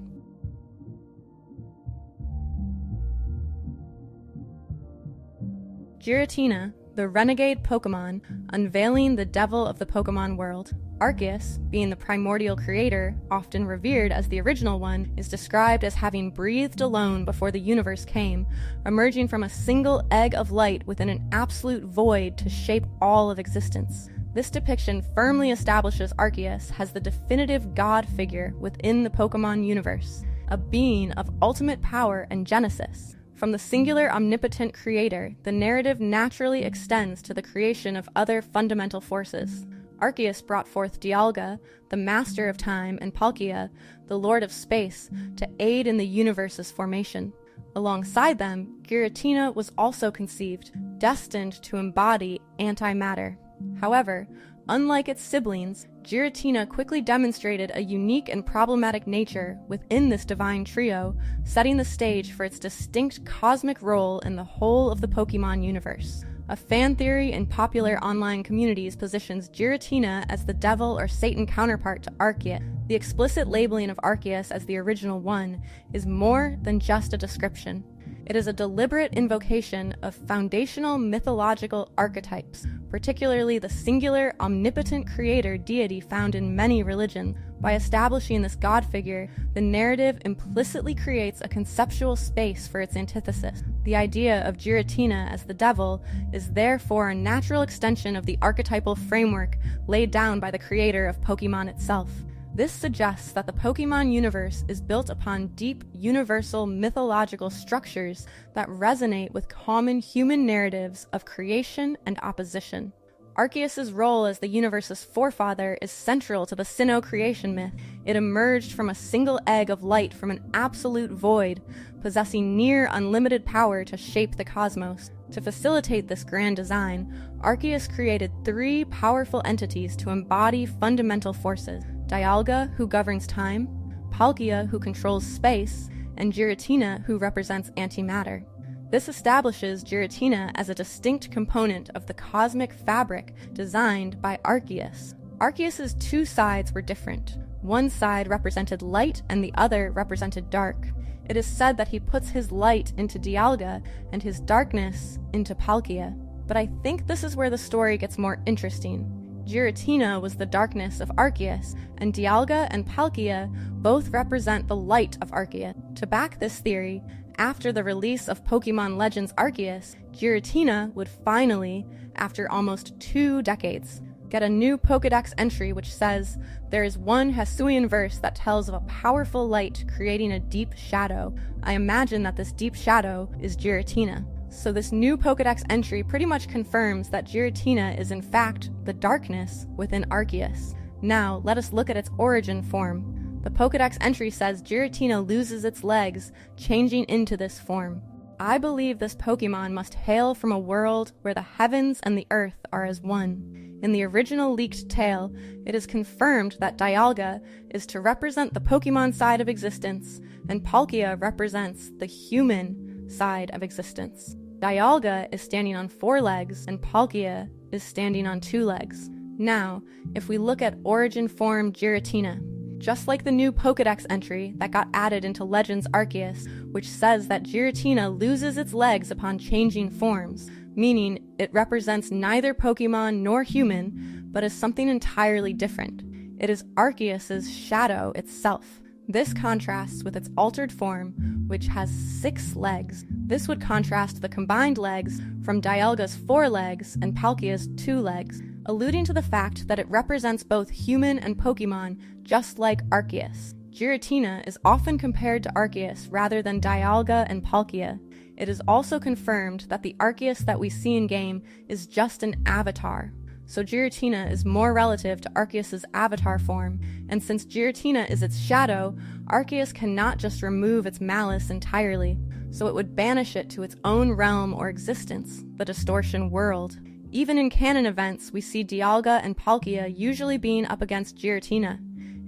Giratina, the renegade Pokemon, unveiling the devil of the Pokemon world. Arceus, being the primordial creator, often revered as the original one, is described as having breathed alone before the universe came, emerging from a single egg of light within an absolute void to shape all of existence. This depiction firmly establishes Arceus as the definitive god figure within the Pokemon universe, a being of ultimate power and genesis. From the singular omnipotent creator, the narrative naturally extends to the creation of other fundamental forces. Arceus brought forth Dialga, the master of time, and Palkia, the lord of space, to aid in the universe's formation. Alongside them, Giratina was also conceived, destined to embody antimatter. However, unlike its siblings, Giratina quickly demonstrated a unique and problematic nature within this divine trio, setting the stage for its distinct cosmic role in the whole of the Pokemon universe. A fan theory in popular online communities positions Giratina as the devil or Satan counterpart to Arceus. The explicit labeling of Arceus as the original one is more than just a description. It is a deliberate invocation of foundational mythological archetypes, particularly the singular, omnipotent creator deity found in many religions. By establishing this god figure, the narrative implicitly creates a conceptual space for its antithesis. The idea of Giratina as the devil is therefore a natural extension of the archetypal framework laid down by the creator of Pokemon itself. This suggests that the Pokemon universe is built upon deep, universal mythological structures that resonate with common human narratives of creation and opposition. Arceus' role as the universe's forefather is central to the Sinnoh creation myth. It emerged from a single egg of light from an absolute void, possessing near unlimited power to shape the cosmos. To facilitate this grand design, Arceus created 3 powerful entities to embody fundamental forces: Dialga, who governs time, Palkia, who controls space, and Giratina, who represents antimatter. This establishes Giratina as a distinct component of the cosmic fabric designed by Arceus. Arceus' 2 sides were different. One side represented light and the other represented dark. It is said that he puts his light into Dialga and his darkness into Palkia. But I think this is where the story gets more interesting. Giratina was the darkness of Arceus, and Dialga and Palkia both represent the light of Arceus. To back this theory, after the release of Pokemon Legends Arceus, Giratina would finally, after almost 2 decades, get a new Pokédex entry which says, "There is one Hisuian verse that tells of a powerful light creating a deep shadow. I imagine that this deep shadow is Giratina." So this new Pokédex entry pretty much confirms that Giratina is in fact the darkness within Arceus. Now, let us look at its origin form. The Pokédex entry says Giratina loses its legs, changing into this form. I believe this Pokemon must hail from a world where the heavens and the earth are as one. In the original leaked tale, it is confirmed that Dialga is to represent the Pokemon side of existence, and Palkia represents the human side of existence. Dialga is standing on 4 legs, and Palkia is standing on 2 legs. Now, if we look at origin form Giratina, just like the new Pokedex entry that got added into Legends Arceus, which says that Giratina loses its legs upon changing forms, meaning it represents neither Pokemon nor human, but is something entirely different. It is Arceus's shadow itself. This contrasts with its altered form, which has 6 legs. This would contrast the combined legs from Dialga's 4 legs and Palkia's 2 legs, alluding to the fact that it represents both human and Pokemon, just like Arceus. Giratina is often compared to Arceus rather than Dialga and Palkia. It is also confirmed that the Arceus that we see in-game is just an avatar. So Giratina is more relative to Arceus' avatar form, and since Giratina is its shadow, Arceus cannot just remove its malice entirely, so it would banish it to its own realm or existence, the Distortion World. Even in canon events, we see Dialga and Palkia usually being up against Giratina.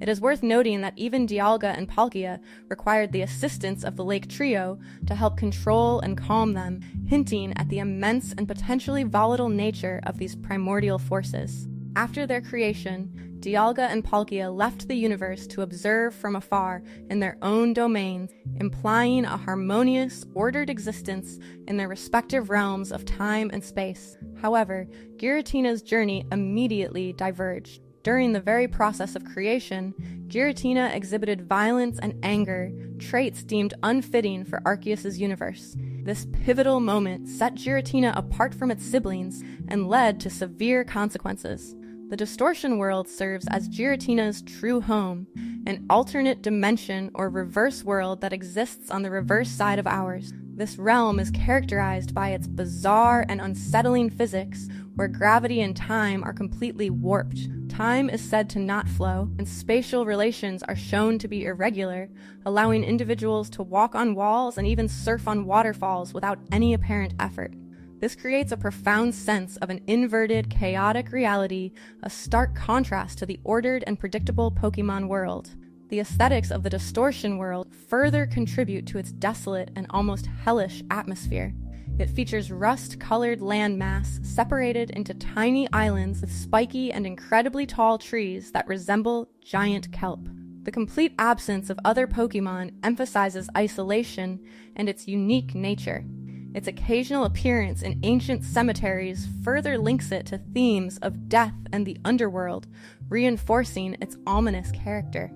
It is worth noting that even Dialga and Palkia required the assistance of the Lake Trio to help control and calm them, hinting at the immense and potentially volatile nature of these primordial forces. After their creation, Dialga and Palkia left the universe to observe from afar in their own domains, implying a harmonious, ordered existence in their respective realms of time and space. However, Giratina's journey immediately diverged. During the very process of creation, Giratina exhibited violence and anger, traits deemed unfitting for Arceus' universe. This pivotal moment set Giratina apart from its siblings and led to severe consequences. The Distortion World serves as Giratina's true home, an alternate dimension or reverse world that exists on the reverse side of ours. This realm is characterized by its bizarre and unsettling physics, where gravity and time are completely warped. Time is said to not flow, and spatial relations are shown to be irregular, allowing individuals to walk on walls and even surf on waterfalls without any apparent effort. This creates a profound sense of an inverted, chaotic reality, a stark contrast to the ordered and predictable Pokemon world. The aesthetics of the Distortion World further contribute to its desolate and almost hellish atmosphere. It features rust-colored landmass separated into tiny islands with spiky and incredibly tall trees that resemble giant kelp. The complete absence of other Pokemon emphasizes isolation and its unique nature. Its occasional appearance in ancient cemeteries further links it to themes of death and the underworld, reinforcing its ominous character.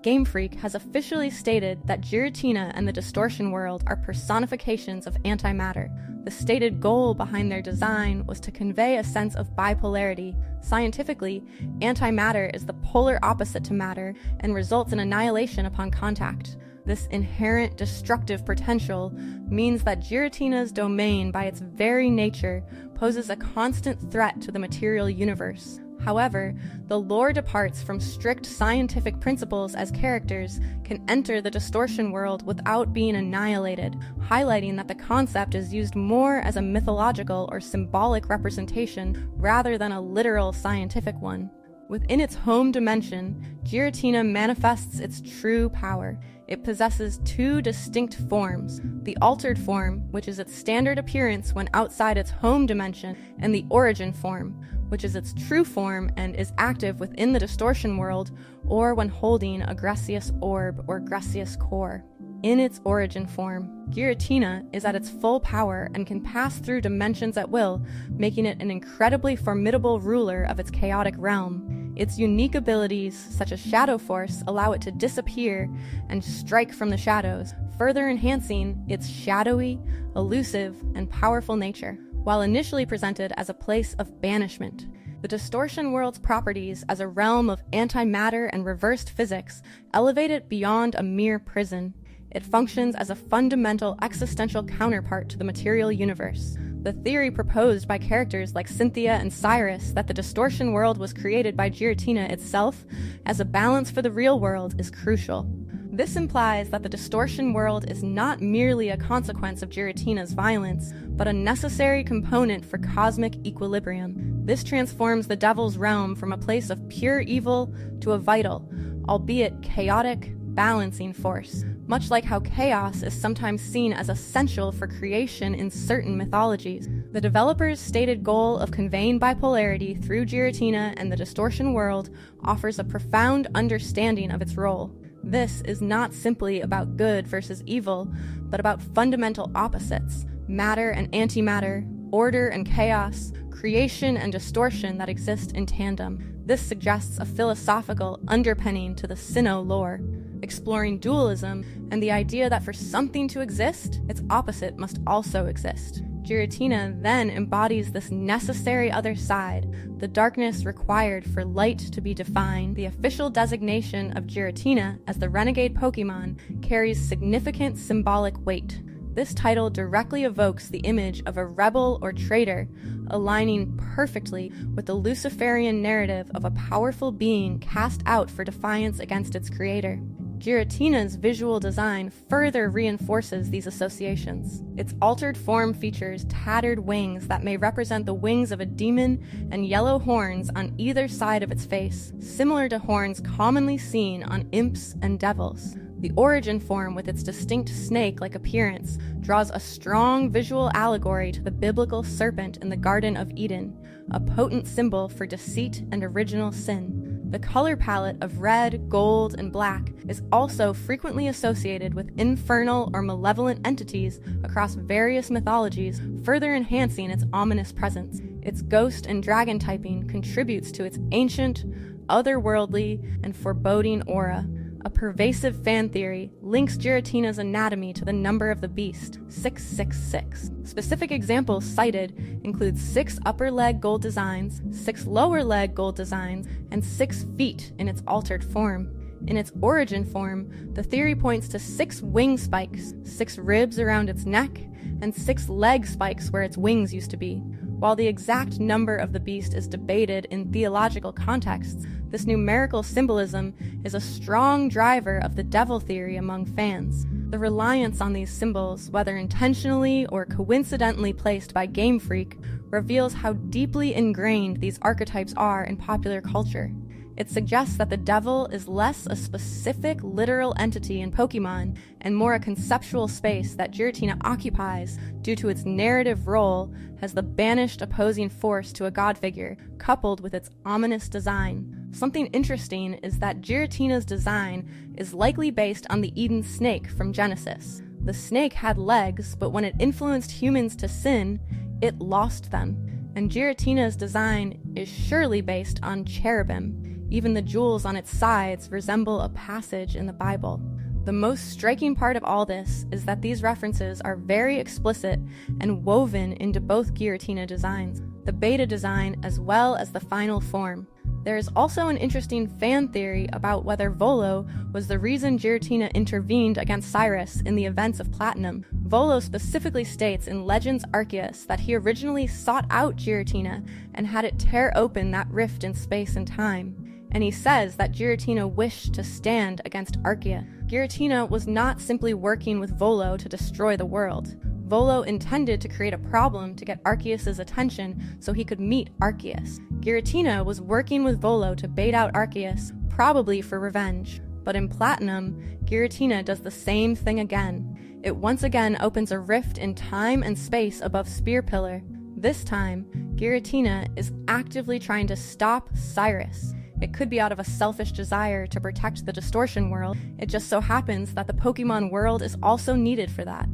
Game Freak has officially stated that Giratina and the Distortion World are personifications of antimatter. The stated goal behind their design was to convey a sense of bipolarity. Scientifically, antimatter is the polar opposite to matter and results in annihilation upon contact. This inherent destructive potential means that Giratina's domain, by its very nature, poses a constant threat to the material universe. However, the lore departs from strict scientific principles as characters can enter the Distortion World without being annihilated, highlighting that the concept is used more as a mythological or symbolic representation rather than a literal scientific one. Within its home dimension, Giratina manifests its true power. It possesses 2 distinct forms, the altered form, which is its standard appearance when outside its home dimension, and the origin form, which is its true form and is active within the Distortion World or when holding a Grecius Orb or Grecius Core. In its origin form, Giratina is at its full power and can pass through dimensions at will, making it an incredibly formidable ruler of its chaotic realm. Its unique abilities, such as Shadow Force, allow it to disappear and strike from the shadows, further enhancing its shadowy, elusive, and powerful nature. While initially presented as a place of banishment, the Distortion World's properties as a realm of antimatter and reversed physics elevate it beyond a mere prison. It functions as a fundamental existential counterpart to the material universe. The theory proposed by characters like Cynthia and Cyrus that the Distortion World was created by Giratina itself as a balance for the real world is crucial. This implies that the distortion world is not merely a consequence of Giratina's violence, but a necessary component for cosmic equilibrium. This transforms the devil's realm from a place of pure evil to a vital, albeit chaotic, balancing force, much like how chaos is sometimes seen as essential for creation in certain mythologies. The developers' stated goal of conveying bipolarity through Giratina and the distortion world offers a profound understanding of its role. This is not simply about good versus evil, but about fundamental opposites, matter and antimatter, order and chaos, creation and distortion that exist in tandem. This suggests a philosophical underpinning to the Sinnoh lore, exploring dualism and the idea that for something to exist, its opposite must also exist. Giratina then embodies this necessary other side, the darkness required for light to be defined. The official designation of Giratina as the renegade Pokemon carries significant symbolic weight. This title directly evokes the image of a rebel or traitor, aligning perfectly with the Luciferian narrative of a powerful being cast out for defiance against its creator. Giratina's visual design further reinforces these associations. Its altered form features tattered wings that may represent the wings of a demon and yellow horns on either side of its face, similar to horns commonly seen on imps and devils. The origin form, with its distinct snake-like appearance, draws a strong visual allegory to the biblical serpent in the Garden of Eden, a potent symbol for deceit and original sin. The color palette of red, gold, and black is also frequently associated with infernal or malevolent entities across various mythologies, further enhancing its ominous presence. Its ghost and dragon typing contributes to its ancient, otherworldly, and foreboding aura. A pervasive fan theory links Giratina's anatomy to the number of the beast, 666. Specific examples cited include 6 upper leg gold designs, 6 lower leg gold designs, and 6 feet in its altered form. In its origin form, the theory points to 6 wing spikes, 6 ribs around its neck, and 6 leg spikes where its wings used to be. While the exact number of the beast is debated in theological contexts, this numerical symbolism is a strong driver of the devil theory among fans. The reliance on these symbols, whether intentionally or coincidentally placed by Game Freak, reveals how deeply ingrained these archetypes are in popular culture. It suggests that the devil is less a specific literal entity in Pokemon and more a conceptual space that Giratina occupies due to its narrative role as the banished opposing force to a god figure, coupled with its ominous design. Something interesting is that Giratina's design is likely based on the Eden snake from Genesis. The snake had legs, but when it influenced humans to sin, it lost them. And Giratina's design is surely based on cherubim. Even the jewels on its sides resemble a passage in the Bible. The most striking part of all this is that these references are very explicit and woven into both Giratina designs, the beta design as well as the final form. There is also an interesting fan theory about whether Volo was the reason Giratina intervened against Cyrus in the events of Platinum. Volo specifically states in Legends Arceus that he originally sought out Giratina and had it tear open that rift in space and time. And he says that Giratina wished to stand against Arceus. Giratina was not simply working with Volo to destroy the world. Volo intended to create a problem to get Arceus' attention so he could meet Arceus. Giratina was working with Volo to bait out Arceus, probably for revenge. But in Platinum, Giratina does the same thing again. It once again opens a rift in time and space above Spear Pillar. This time, Giratina is actively trying to stop Cyrus. It could be out of a selfish desire to protect the distortion world. It just so happens that the Pokemon world is also needed for that.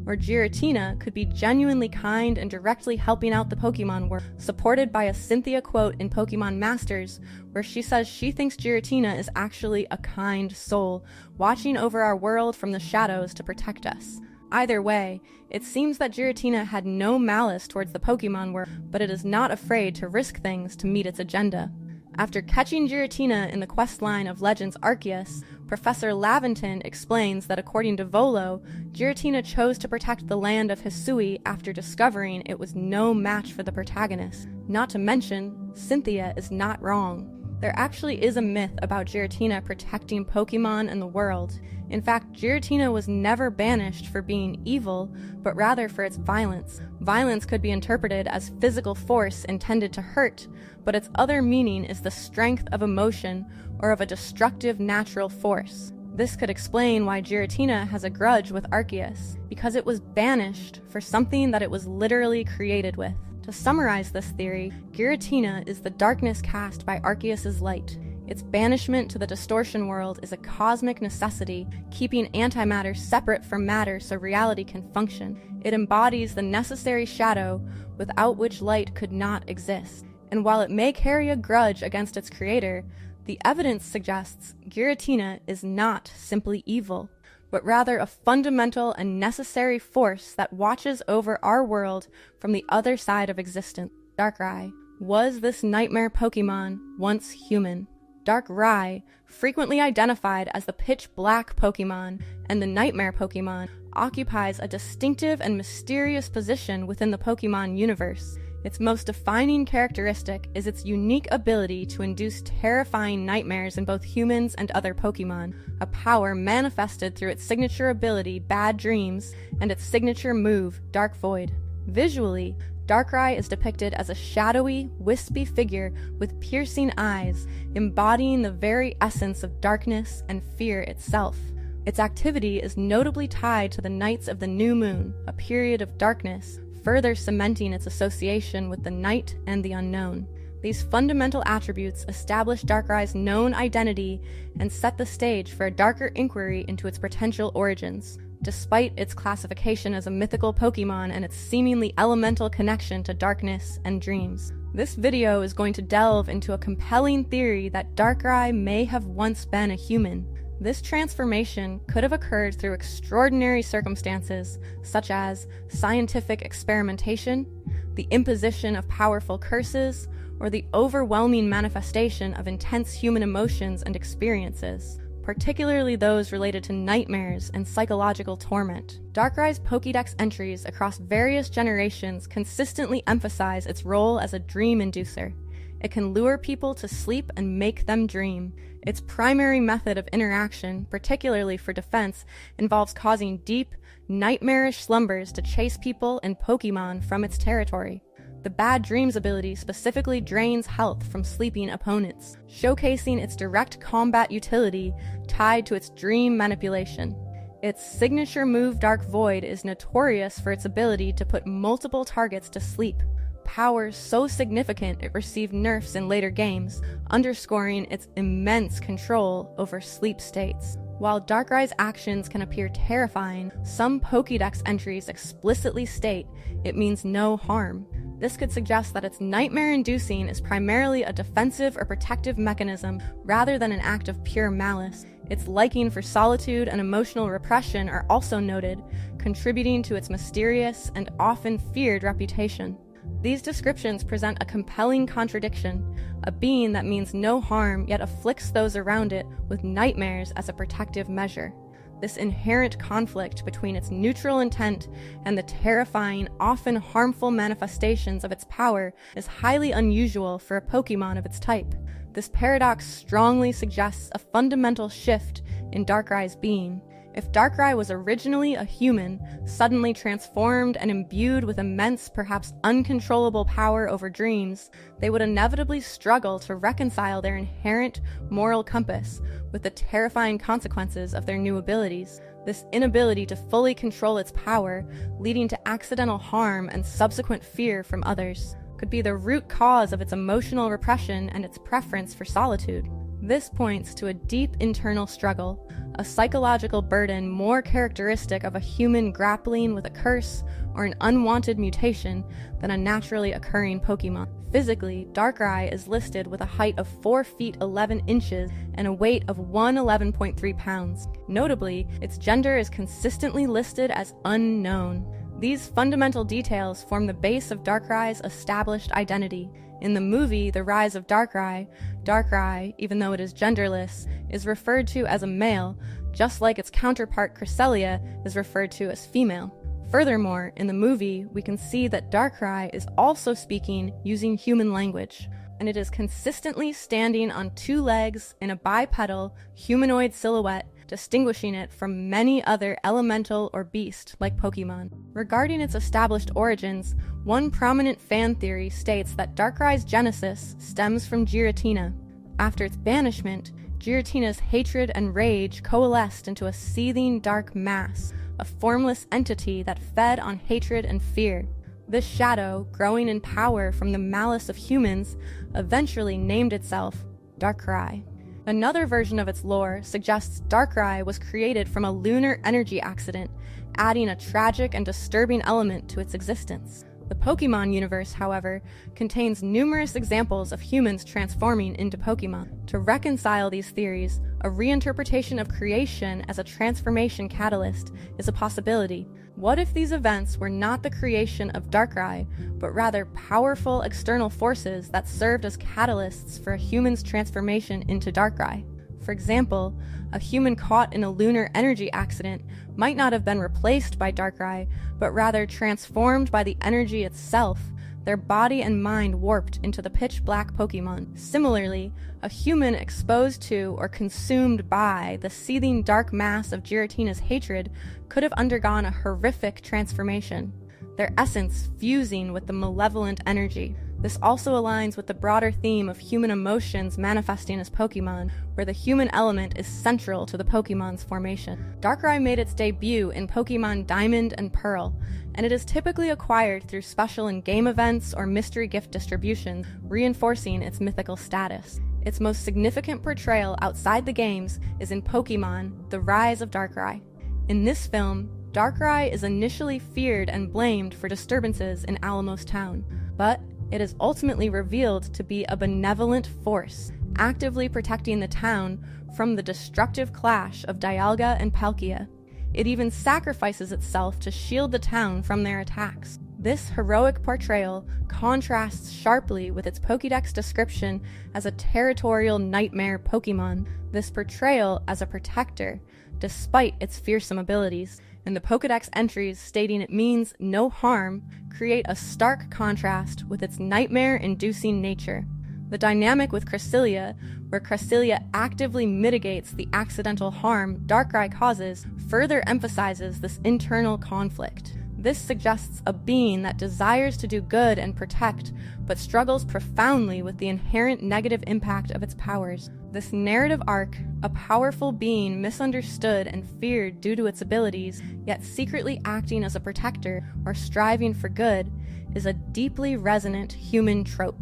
Or Giratina could be genuinely kind and directly helping out the Pokemon world, supported by a Cynthia quote in Pokemon Masters, where she says she thinks Giratina is actually a kind soul, watching over our world from the shadows to protect us. Either way, it seems that Giratina had no malice towards the Pokemon world, but it is not afraid to risk things to meet its agenda. After catching Giratina in the questline of Legends Arceus, Professor Laventon explains that according to Volo, Giratina chose to protect the land of Hisui after discovering it was no match for the protagonist. Not to mention, Cynthia is not wrong. There actually is a myth about Giratina protecting Pokemon and the world. In fact, Giratina was never banished for being evil, but rather for its violence. Violence could be interpreted as physical force intended to hurt, but its other meaning is the strength of emotion or of a destructive natural force. This could explain why Giratina has a grudge with Arceus, because it was banished for something that it was literally created with. To summarize this theory, Giratina is the darkness cast by Arceus's light. Its banishment to the distortion world is a cosmic necessity, keeping antimatter separate from matter so reality can function. It embodies the necessary shadow without which light could not exist. And while it may carry a grudge against its creator, the evidence suggests Giratina is not simply evil, but rather a fundamental and necessary force that watches over our world from the other side of existence. Darkrai. Was this nightmare Pokemon once human? Darkrai, frequently identified as the pitch-black Pokemon and the nightmare Pokemon, occupies a distinctive and mysterious position within the Pokemon universe. Its most defining characteristic is its unique ability to induce terrifying nightmares in both humans and other Pokemon, a power manifested through its signature ability, Bad Dreams, and its signature move, Dark Void. Visually, Darkrai is depicted as a shadowy, wispy figure with piercing eyes, embodying the very essence of darkness and fear itself. Its activity is notably tied to the nights of the new moon, a period of darkness, further cementing its association with the night and the unknown. These fundamental attributes establish Darkrai's known identity and set the stage for a darker inquiry into its potential origins. Despite its classification as a mythical Pokemon and its seemingly elemental connection to darkness and dreams, this video is going to delve into a compelling theory that Darkrai may have once been a human. This transformation could have occurred through extraordinary circumstances, such as scientific experimentation, the imposition of powerful curses, or the overwhelming manifestation of intense human emotions and experiences, particularly those related to nightmares and psychological torment. Darkrai's Pokédex entries across various generations consistently emphasize its role as a dream inducer. It can lure people to sleep and make them dream. Its primary method of interaction, particularly for defense, involves causing deep, nightmarish slumbers to chase people and Pokemon from its territory. The Bad Dreams ability specifically drains health from sleeping opponents, showcasing its direct combat utility tied to its dream manipulation. Its signature move Dark Void is notorious for its ability to put multiple targets to sleep, power so significant it received nerfs in later games, underscoring its immense control over sleep states. While Darkrai's actions can appear terrifying, some Pokédex entries explicitly state it means no harm. This could suggest that its nightmare-inducing is primarily a defensive or protective mechanism rather than an act of pure malice. Its liking for solitude and emotional repression are also noted, contributing to its mysterious and often feared reputation. These descriptions present a compelling contradiction, a being that means no harm yet afflicts those around it with nightmares as a protective measure. This inherent conflict between its neutral intent and the terrifying, often harmful manifestations of its power is highly unusual for a Pokemon of its type. This paradox strongly suggests a fundamental shift in Darkrai's being. If Darkrai was originally a human, suddenly transformed and imbued with immense, perhaps uncontrollable power over dreams, they would inevitably struggle to reconcile their inherent moral compass with the terrifying consequences of their new abilities. This inability to fully control its power, leading to accidental harm and subsequent fear from others, could be the root cause of its emotional repression and its preference for solitude. This points to a deep internal struggle, a psychological burden more characteristic of a human grappling with a curse or an unwanted mutation than a naturally occurring Pokemon. Physically, Darkrai is listed with a height of 4 feet 11 inches and a weight of 111.3 pounds. Notably, its gender is consistently listed as unknown. These fundamental details form the base of Darkrai's established identity. In the movie The Rise of Darkrai, Darkrai, even though it is genderless, is referred to as a male, just like its counterpart Cresselia is referred to as female. Furthermore, in the movie, we can see that Darkrai is also speaking using human language. and it is consistently standing on two legs in a bipedal, humanoid silhouette, distinguishing it from many other elemental or beast like Pokemon. Regarding its established origins, one prominent fan theory states that Darkrai's genesis stems from Giratina. After its banishment, Giratina's hatred and rage coalesced into a seething dark mass, a formless entity that fed on hatred and fear. This shadow, growing in power from the malice of humans, eventually named itself Darkrai. Another version of its lore suggests Darkrai was created from a lunar energy accident, adding a tragic and disturbing element to its existence. The Pokemon universe, however, contains numerous examples of humans transforming into Pokemon. To reconcile these theories, a reinterpretation of creation as a transformation catalyst is a possibility. What if these events were not the creation of Darkrai, but rather powerful external forces that served as catalysts for a human's transformation into Darkrai? For example, a human caught in a lunar energy accident might not have been replaced by Darkrai, but rather transformed by the energy itself, their body and mind warped into the pitch-black Pokemon. Similarly, a human exposed to or consumed by the seething dark mass of Giratina's hatred could have undergone a horrific transformation, their essence fusing with the malevolent energy. This also aligns with the broader theme of human emotions manifesting as Pokemon, where the human element is central to the Pokemon's formation. Darkrai made its debut in Pokemon Diamond and Pearl, and it is typically acquired through special in-game events or mystery gift distributions, reinforcing its mythical status. Its most significant portrayal outside the games is in Pokemon: The Rise of Darkrai. In this film, Darkrai is initially feared and blamed for disturbances in Alamos Town, but it is ultimately revealed to be a benevolent force, actively protecting the town from the destructive clash of Dialga and Palkia. It even sacrifices itself to shield the town from their attacks. This heroic portrayal contrasts sharply with its Pokédex description as a territorial nightmare Pokémon, this portrayal as a protector, despite its fearsome abilities, and the Pokédex entries stating it means no harm create a stark contrast with its nightmare-inducing nature. The dynamic with Cresselia, where Cresselia actively mitigates the accidental harm Darkrai causes, further emphasizes this internal conflict. This suggests a being that desires to do good and protect, but struggles profoundly with the inherent negative impact of its powers. This narrative arc, a powerful being misunderstood and feared due to its abilities, yet secretly acting as a protector or striving for good, is a deeply resonant human trope.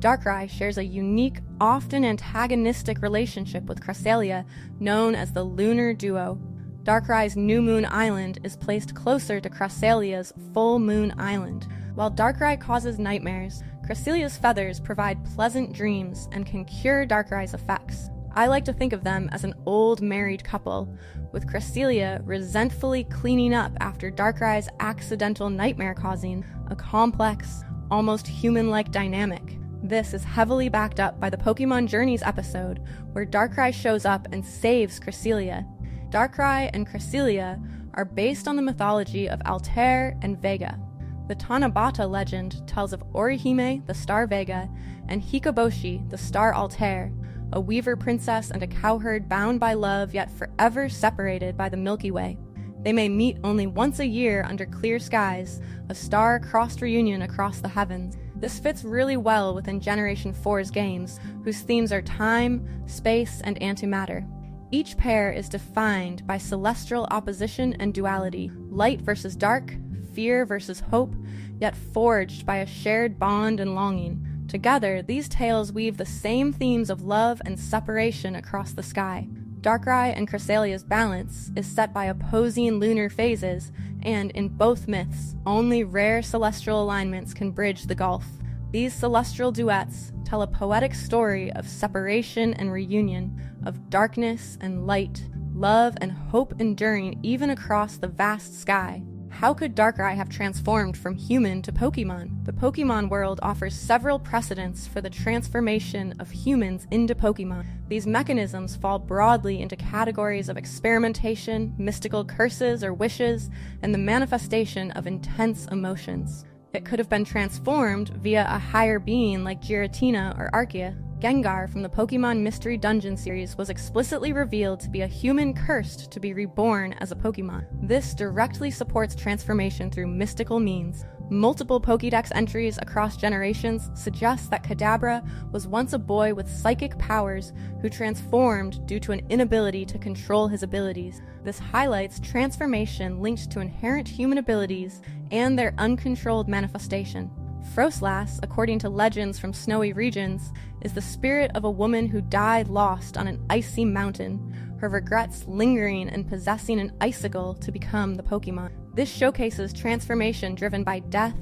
Darkrai shares a unique, often antagonistic relationship with Cresselia, known as the Lunar Duo. Darkrai's New Moon Island is placed closer to Cresselia's Full Moon Island. While Darkrai causes nightmares, Cresselia's feathers provide pleasant dreams and can cure Darkrai's effects. I like to think of them as an old married couple, with Cresselia resentfully cleaning up after Darkrai's accidental nightmare causing a complex, almost human-like dynamic. This is heavily backed up by the Pokemon Journeys episode, where Darkrai shows up and saves Cresselia. Darkrai and Cresselia are based on the mythology of Altair and Vega. The Tanabata legend tells of Orihime, the star Vega, and Hikoboshi, the star Altair, a weaver princess and a cowherd bound by love yet forever separated by the Milky Way. They may meet only once a year under clear skies, a star-crossed reunion across the heavens. This fits really well within Generation 4's games, whose themes are time, space, and antimatter. Each pair is defined by celestial opposition and duality, light versus dark, fear versus hope, yet forged by a shared bond and longing. Together, these tales weave the same themes of love and separation across the sky. Darkrai and Cresselia's balance is set by opposing lunar phases, and in both myths, only rare celestial alignments can bridge the gulf. These celestial duets tell a poetic story of separation and reunion, of darkness and light, love and hope enduring even across the vast sky. How could Darkrai have transformed from human to Pokemon? The Pokemon world offers several precedents for the transformation of humans into Pokemon. These mechanisms fall broadly into categories of experimentation, mystical curses or wishes, and the manifestation of intense emotions. It could have been transformed via a higher being like Giratina or Arceus. Gengar from the Pokemon Mystery Dungeon series was explicitly revealed to be a human cursed to be reborn as a Pokemon. This directly supports transformation through mystical means. Multiple Pokédex entries across generations suggest that Kadabra was once a boy with psychic powers who transformed due to an inability to control his abilities. This highlights transformation linked to inherent human abilities and their uncontrolled manifestation. Froslass, according to legends from snowy regions, is the spirit of a woman who died lost on an icy mountain, her regrets lingering and possessing an icicle to become the Pokemon. This showcases transformation driven by death,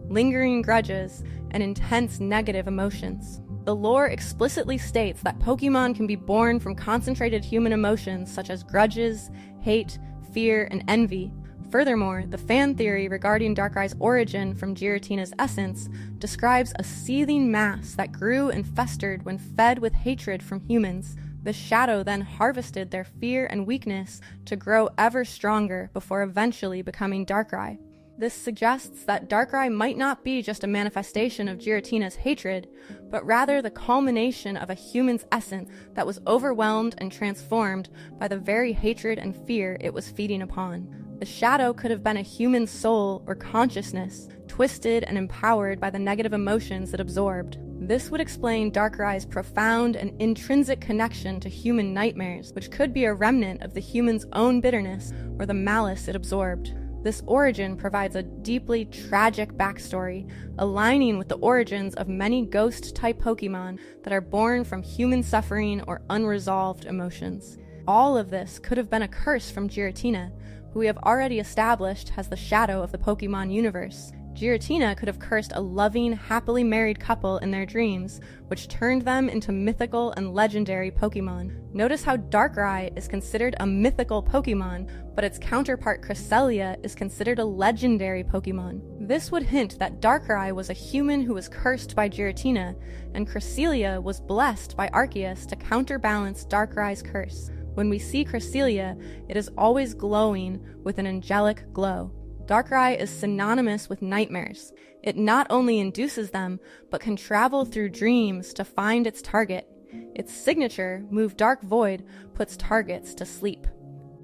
lingering grudges, and intense negative emotions. The lore explicitly states that Pokemon can be born from concentrated human emotions such as grudges, hate, fear, and envy. Furthermore, the fan theory regarding Darkrai's origin from Giratina's essence describes a seething mass that grew and festered when fed with hatred from humans. The shadow then harvested their fear and weakness to grow ever stronger before eventually becoming Darkrai. This suggests that Darkrai might not be just a manifestation of Giratina's hatred, but rather the culmination of a human's essence that was overwhelmed and transformed by the very hatred and fear it was feeding upon. The shadow could have been a human soul or consciousness, twisted and empowered by the negative emotions it absorbed. This would explain Darkrai's profound and intrinsic connection to human nightmares, which could be a remnant of the human's own bitterness or the malice it absorbed. This origin provides a deeply tragic backstory, aligning with the origins of many ghost-type Pokemon that are born from human suffering or unresolved emotions. All of this could have been a curse from Giratina, who we have already established has the shadow of the Pokemon universe. Giratina could have cursed a loving, happily married couple in their dreams, which turned them into mythical and legendary Pokemon. Notice how Darkrai is considered a mythical Pokemon, but its counterpart Cresselia is considered a legendary Pokemon. This would hint that Darkrai was a human who was cursed by Giratina, and Cresselia was blessed by Arceus to counterbalance Darkrai's curse. When we see Cresselia, it is always glowing with an angelic glow. Darkrai is synonymous with nightmares. It not only induces them, but can travel through dreams to find its target. Its signature, Move Dark Void, puts targets to sleep.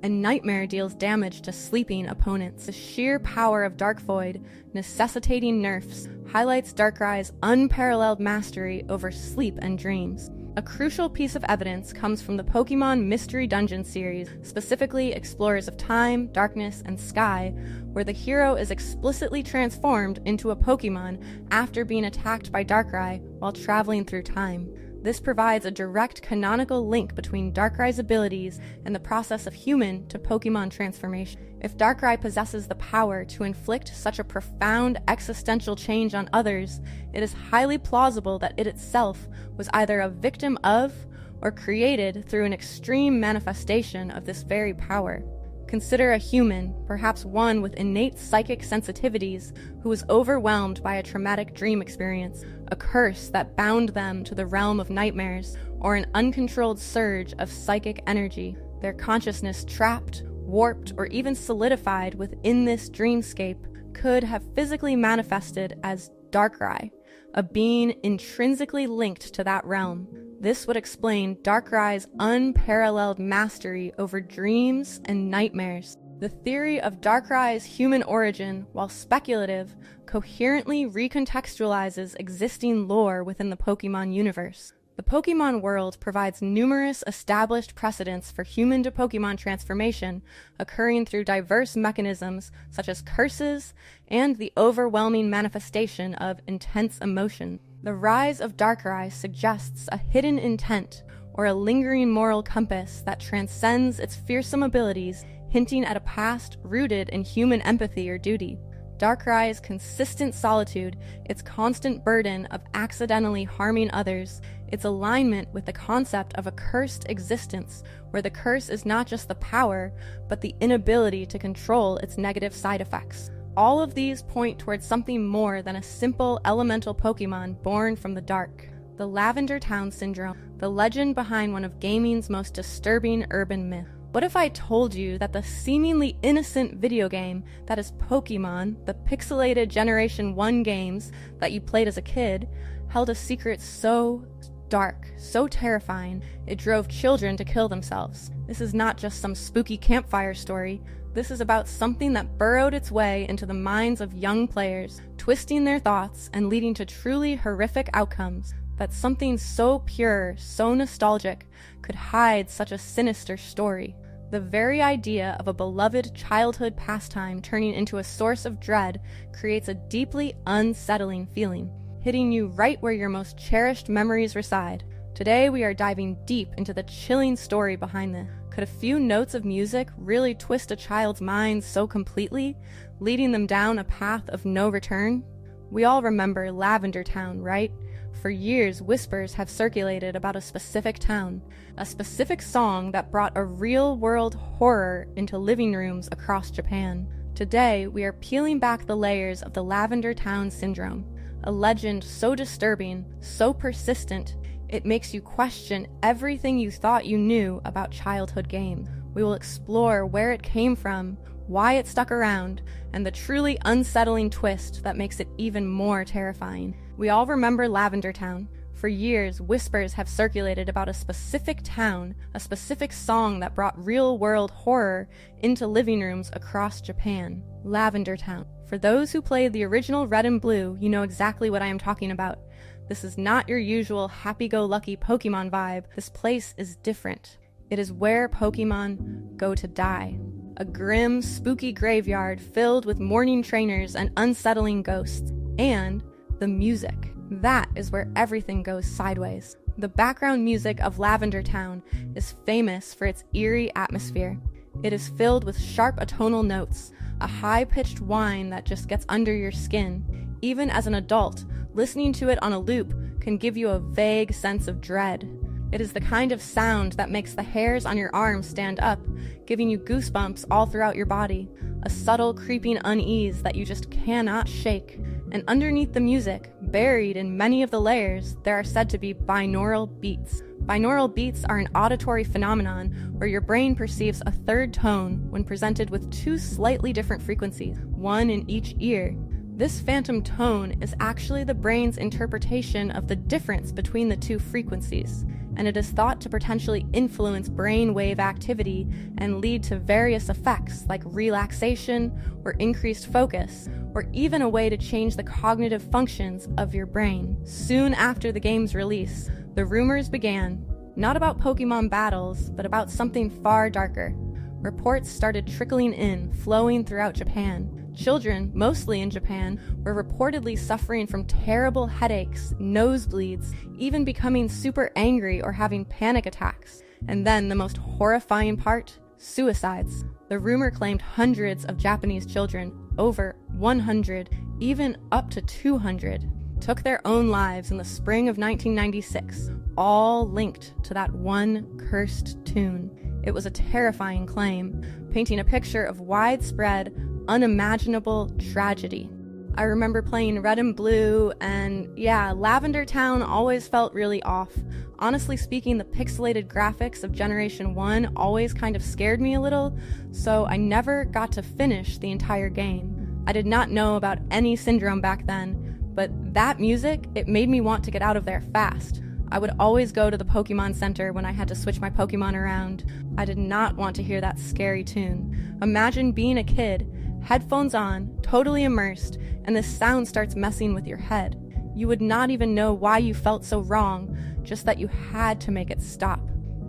And Nightmare deals damage to sleeping opponents. The sheer power of Dark Void, necessitating nerfs, highlights Darkrai's unparalleled mastery over sleep and dreams. A crucial piece of evidence comes from the Pokemon Mystery Dungeon series, specifically Explorers of Time, Darkness, and Sky, where the hero is explicitly transformed into a Pokemon after being attacked by Darkrai while traveling through time. This provides a direct canonical link between Darkrai's abilities and the process of human to Pokemon transformation. If Darkrai possesses the power to inflict such a profound existential change on others, it is highly plausible that it itself was either a victim of or created through an extreme manifestation of this very power. Consider a human, perhaps one with innate psychic sensitivities, who was overwhelmed by a traumatic dream experience, a curse that bound them to the realm of nightmares, or an uncontrolled surge of psychic energy. Their consciousness trapped, warped, or even solidified within this dreamscape could have physically manifested as Darkrai, a being intrinsically linked to that realm. This would explain Darkrai's unparalleled mastery over dreams and nightmares. The theory of Darkrai's human origin, while speculative, coherently recontextualizes existing lore within the Pokemon universe. The Pokemon world provides numerous established precedents for human-to-Pokemon transformation, occurring through diverse mechanisms such as curses and the overwhelming manifestation of intense emotion. The rise of Darkrai suggests a hidden intent, or a lingering moral compass that transcends its fearsome abilities, hinting at a past rooted in human empathy or duty. Darkrai's consistent solitude, its constant burden of accidentally harming others, its alignment with the concept of a cursed existence, where the curse is not just the power, but the inability to control its negative side effects. All of these point towards something more than a simple elemental Pokemon born from the dark. The Lavender Town Syndrome, the legend behind one of gaming's most disturbing urban myths. What if I told you that the seemingly innocent video game that is Pokemon, the pixelated Generation 1 games that you played as a kid, held a secret so dark, so terrifying, it drove children to kill themselves? This is not just some spooky campfire story. This is about something that burrowed its way into the minds of young players, twisting their thoughts and leading to truly horrific outcomes. That something so pure, so nostalgic, could hide such a sinister story. The very idea of a beloved childhood pastime turning into a source of dread creates a deeply unsettling feeling, hitting you right where your most cherished memories reside. Today we are diving deep into the chilling story behind this. Could a few notes of music really twist a child's mind so completely, leading them down a path of no return? We all remember Lavender Town, right? For years, whispers have circulated about a specific town, a specific song that brought a real-world horror into living rooms across Japan. Today, we are peeling back the layers of the Lavender Town syndrome, a legend so disturbing, so persistent, it makes you question everything you thought you knew about childhood games. We will explore where it came from, why it stuck around, and the truly unsettling twist that makes it even more terrifying. We all remember Lavender Town. For years, whispers have circulated about a specific town, a specific song that brought real-world horror into living rooms across Japan. Lavender Town. For those who played the original Red and Blue, you know exactly what I am talking about. This is not your usual happy-go-lucky Pokemon vibe. This place is different. It is where Pokemon go to die. A grim, spooky graveyard filled with mourning trainers and unsettling ghosts. And the music. That is where everything goes sideways. The background music of Lavender Town is famous for its eerie atmosphere. It is filled with sharp atonal notes, a high-pitched whine that just gets under your skin. Even as an adult, listening to it on a loop can give you a vague sense of dread. It is the kind of sound that makes the hairs on your arms stand up, giving you goosebumps all throughout your body, a subtle creeping unease that you just cannot shake. And underneath the music, buried in many of the layers, there are said to be binaural beats. Binaural beats are an auditory phenomenon where your brain perceives a third tone when presented with two slightly different frequencies, one in each ear. This phantom tone is actually the brain's interpretation of the difference between the two frequencies, and it is thought to potentially influence brain wave activity and lead to various effects like relaxation or increased focus, or even a way to change the cognitive functions of your brain. Soon after the game's release, the rumors began, not about Pokemon battles, but about something far darker. Reports started trickling in, flowing throughout Japan. Children, mostly in Japan, were reportedly suffering from terrible headaches, nosebleeds, even becoming super angry or having panic attacks. And then the most horrifying part, suicides. The rumor claimed hundreds of Japanese children, over 100, even up to 200, took their own lives in the spring of 1996, all linked to that one cursed tune. It was a terrifying claim, painting a picture of widespread, unimaginable tragedy. I remember playing Red and Blue, and yeah, Lavender Town always felt really off. Honestly speaking, the pixelated graphics of Generation 1 always kind of scared me a little, so I never got to finish the entire game. I did not know about any syndrome back then, but that music, it made me want to get out of there fast. I would always go to the Pokemon Center when I had to switch my Pokemon around. I did not want to hear that scary tune. Imagine being a kid, headphones on, totally immersed, and this sound starts messing with your head. You would not even know why you felt so wrong, just that you had to make it stop.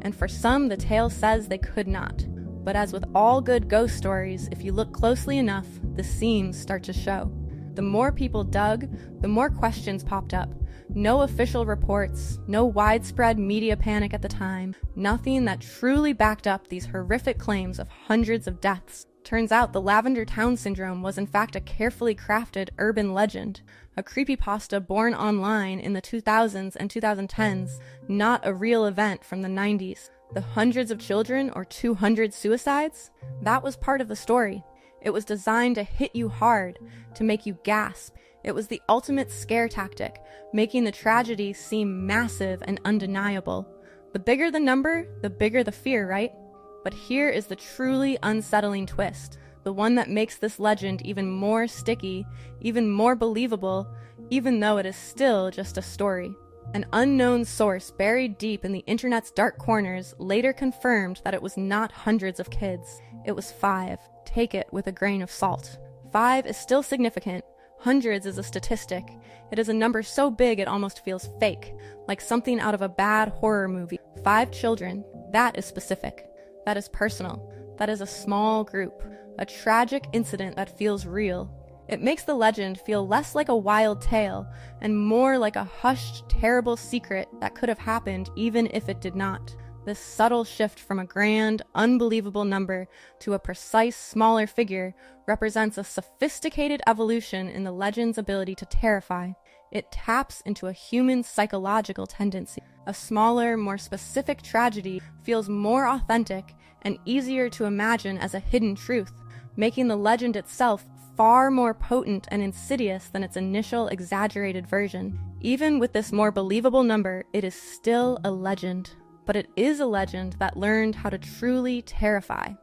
And for some, the tale says they could not. But as with all good ghost stories, if you look closely enough, the seams start to show. The more people dug, the more questions popped up. No official reports, no widespread media panic at the time, nothing that truly backed up these horrific claims of hundreds of deaths. Turns out the Lavender Town syndrome was in fact a carefully crafted urban legend, a creepypasta born online in the 2000s and 2010s, not a real event from the 90s. The hundreds of children or 200 suicides? That was part of the story. It was designed to hit you hard, to make you gasp. It was the ultimate scare tactic, making the tragedy seem massive and undeniable. The bigger the number, the bigger the fear, right? But here is the truly unsettling twist, the one that makes this legend even more sticky, even more believable, even though it is still just a story. An unknown source buried deep in the internet's dark corners later confirmed that it was not hundreds of kids. It was 5. Take it with a grain of salt. 5 is still significant. Hundreds is a statistic. It is a number so big it almost feels fake, like something out of a bad horror movie. 5 children, that is specific. That is personal. That is a small group. A tragic incident that feels real. It makes the legend feel less like a wild tale and more like a hushed, terrible secret that could have happened even if it did not. This subtle shift from a grand, unbelievable number to a precise, smaller figure represents a sophisticated evolution in the legend's ability to terrify. It taps into a human psychological tendency. A smaller, more specific tragedy feels more authentic and easier to imagine as a hidden truth, making the legend itself far more potent and insidious than its initial exaggerated version. Even with this more believable number, it is still a legend. But it is a legend that learned how to truly terrify.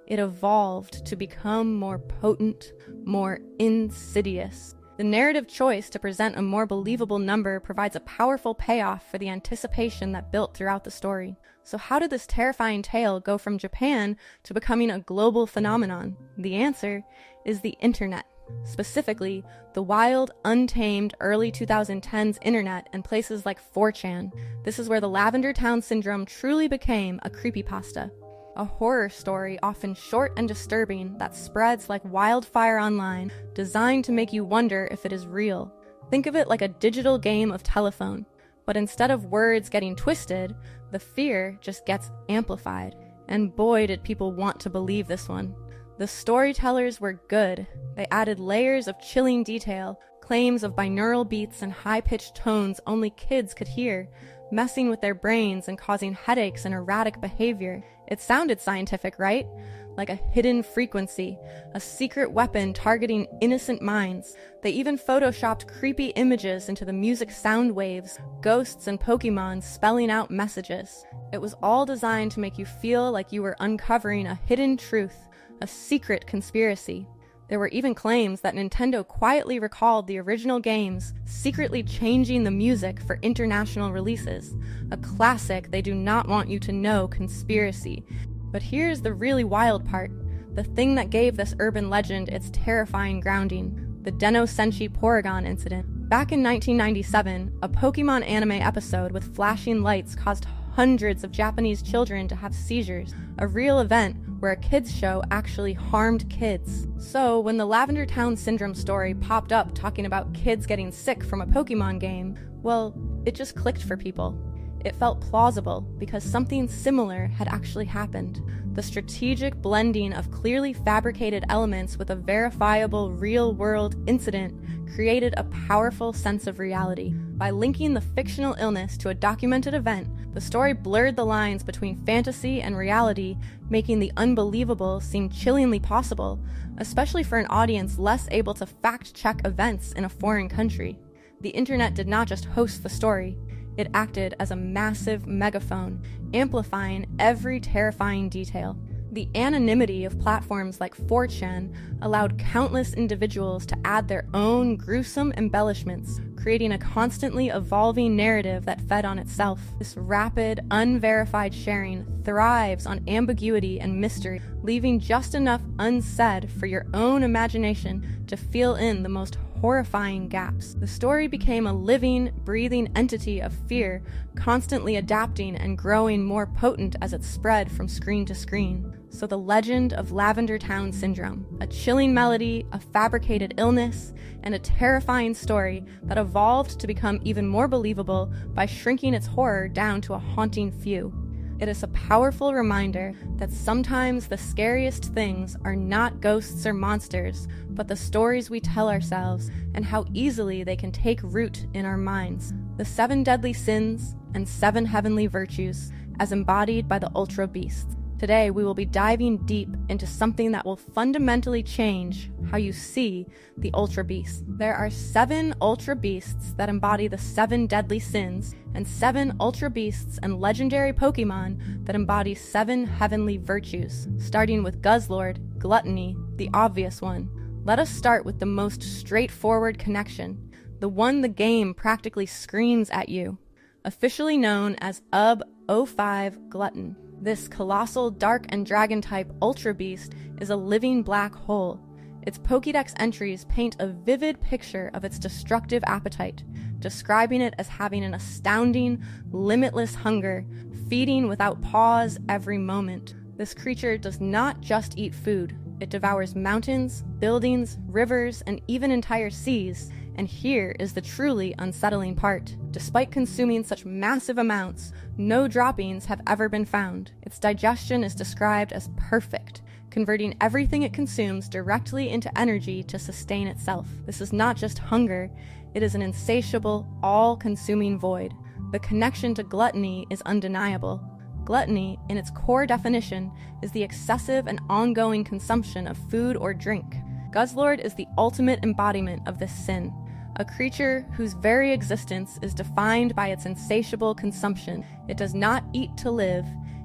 It evolved to become more potent, more insidious. The narrative choice to present a more believable number provides a powerful payoff for the anticipation that built throughout the story. So how did this terrifying tale go from Japan to becoming a global phenomenon? The answer is the internet. Specifically, the wild, untamed early 2010s internet and places like 4chan. This is where the Lavender Town Syndrome truly became a creepypasta. A horror story often short and disturbing that spreads like wildfire online, designed to make you wonder if it is real. Think of it like a digital game of telephone, but instead of words getting twisted, the fear just gets amplified. And boy, did people want to believe this one. The storytellers were good. They added layers of chilling detail, claims of binaural beats and high-pitched tones only kids could hear, messing with their brains and causing headaches and erratic behavior. It sounded scientific, right? Like a hidden frequency, a secret weapon targeting innocent minds. They even photoshopped creepy images into the music sound waves, ghosts and Pokemon spelling out messages. It was all designed to make you feel like you were uncovering a hidden truth, a secret conspiracy. There were even claims that Nintendo quietly recalled the original games, secretly changing the music for international releases. A classic they do not want you to know conspiracy. But here's the really wild part. The thing that gave this urban legend its terrifying grounding. The Den-O Senshi Porygon incident. Back in 1997, a Pokemon anime episode with flashing lights caused hundreds of Japanese children to have seizures. A real event where a kids show actually harmed kids. So when the Lavender Town Syndrome story popped up talking about kids getting sick from a Pokemon game, well, it just clicked for people. It felt plausible because something similar had actually happened. The strategic blending of clearly fabricated elements with a verifiable real-world incident created a powerful sense of reality. By linking the fictional illness to a documented event, the story blurred the lines between fantasy and reality, making the unbelievable seem chillingly possible, especially for an audience less able to fact-check events in a foreign country. The internet did not just host the story. It acted as a massive megaphone, amplifying every terrifying detail. The anonymity of platforms like 4chan allowed countless individuals to add their own gruesome embellishments, creating a constantly evolving narrative that fed on itself. This rapid, unverified sharing thrives on ambiguity and mystery, leaving just enough unsaid for your own imagination to fill in the most horrifying gaps. The story became a living, breathing entity of fear, constantly adapting and growing more potent as it spread from screen to screen. So the legend of Lavender Town Syndrome, a chilling melody, a fabricated illness, and a terrifying story that evolved to become even more believable by shrinking its horror down to a haunting few. It is a powerful reminder that sometimes the scariest things are not ghosts or monsters, but the stories we tell ourselves and how easily they can take root in our minds. The 7 deadly sins and 7 heavenly virtues, as embodied by the Ultra Beasts. Today, we will be diving deep into something that will fundamentally change how you see the Ultra Beasts. There are 7 Ultra Beasts that embody the 7 deadly sins, and 7 Ultra Beasts and legendary Pokemon that embody 7 heavenly virtues, starting with Guzzlord, Gluttony, the obvious one. Let us start with the most straightforward connection, the one the game practically screams at you. Officially known as UB-05 Glutton. This colossal dark and dragon-type Ultra Beast is a living black hole. Its Pokédex entries paint a vivid picture of its destructive appetite, describing it as having an astounding, limitless hunger, feeding without pause every moment. This creature does not just eat food. It devours mountains, buildings, rivers, and even entire seas. And here is the truly unsettling part. Despite consuming such massive amounts, no droppings have ever been found. Its digestion is described as perfect, converting everything it consumes directly into energy to sustain itself. This is not just hunger, it is an insatiable, all-consuming void. The connection to gluttony is undeniable. Gluttony, in its core definition, is the excessive and ongoing consumption of food or drink. Guzzlord is the ultimate embodiment of this sin. A creature whose very existence is defined by its insatiable consumption. It does not eat to live,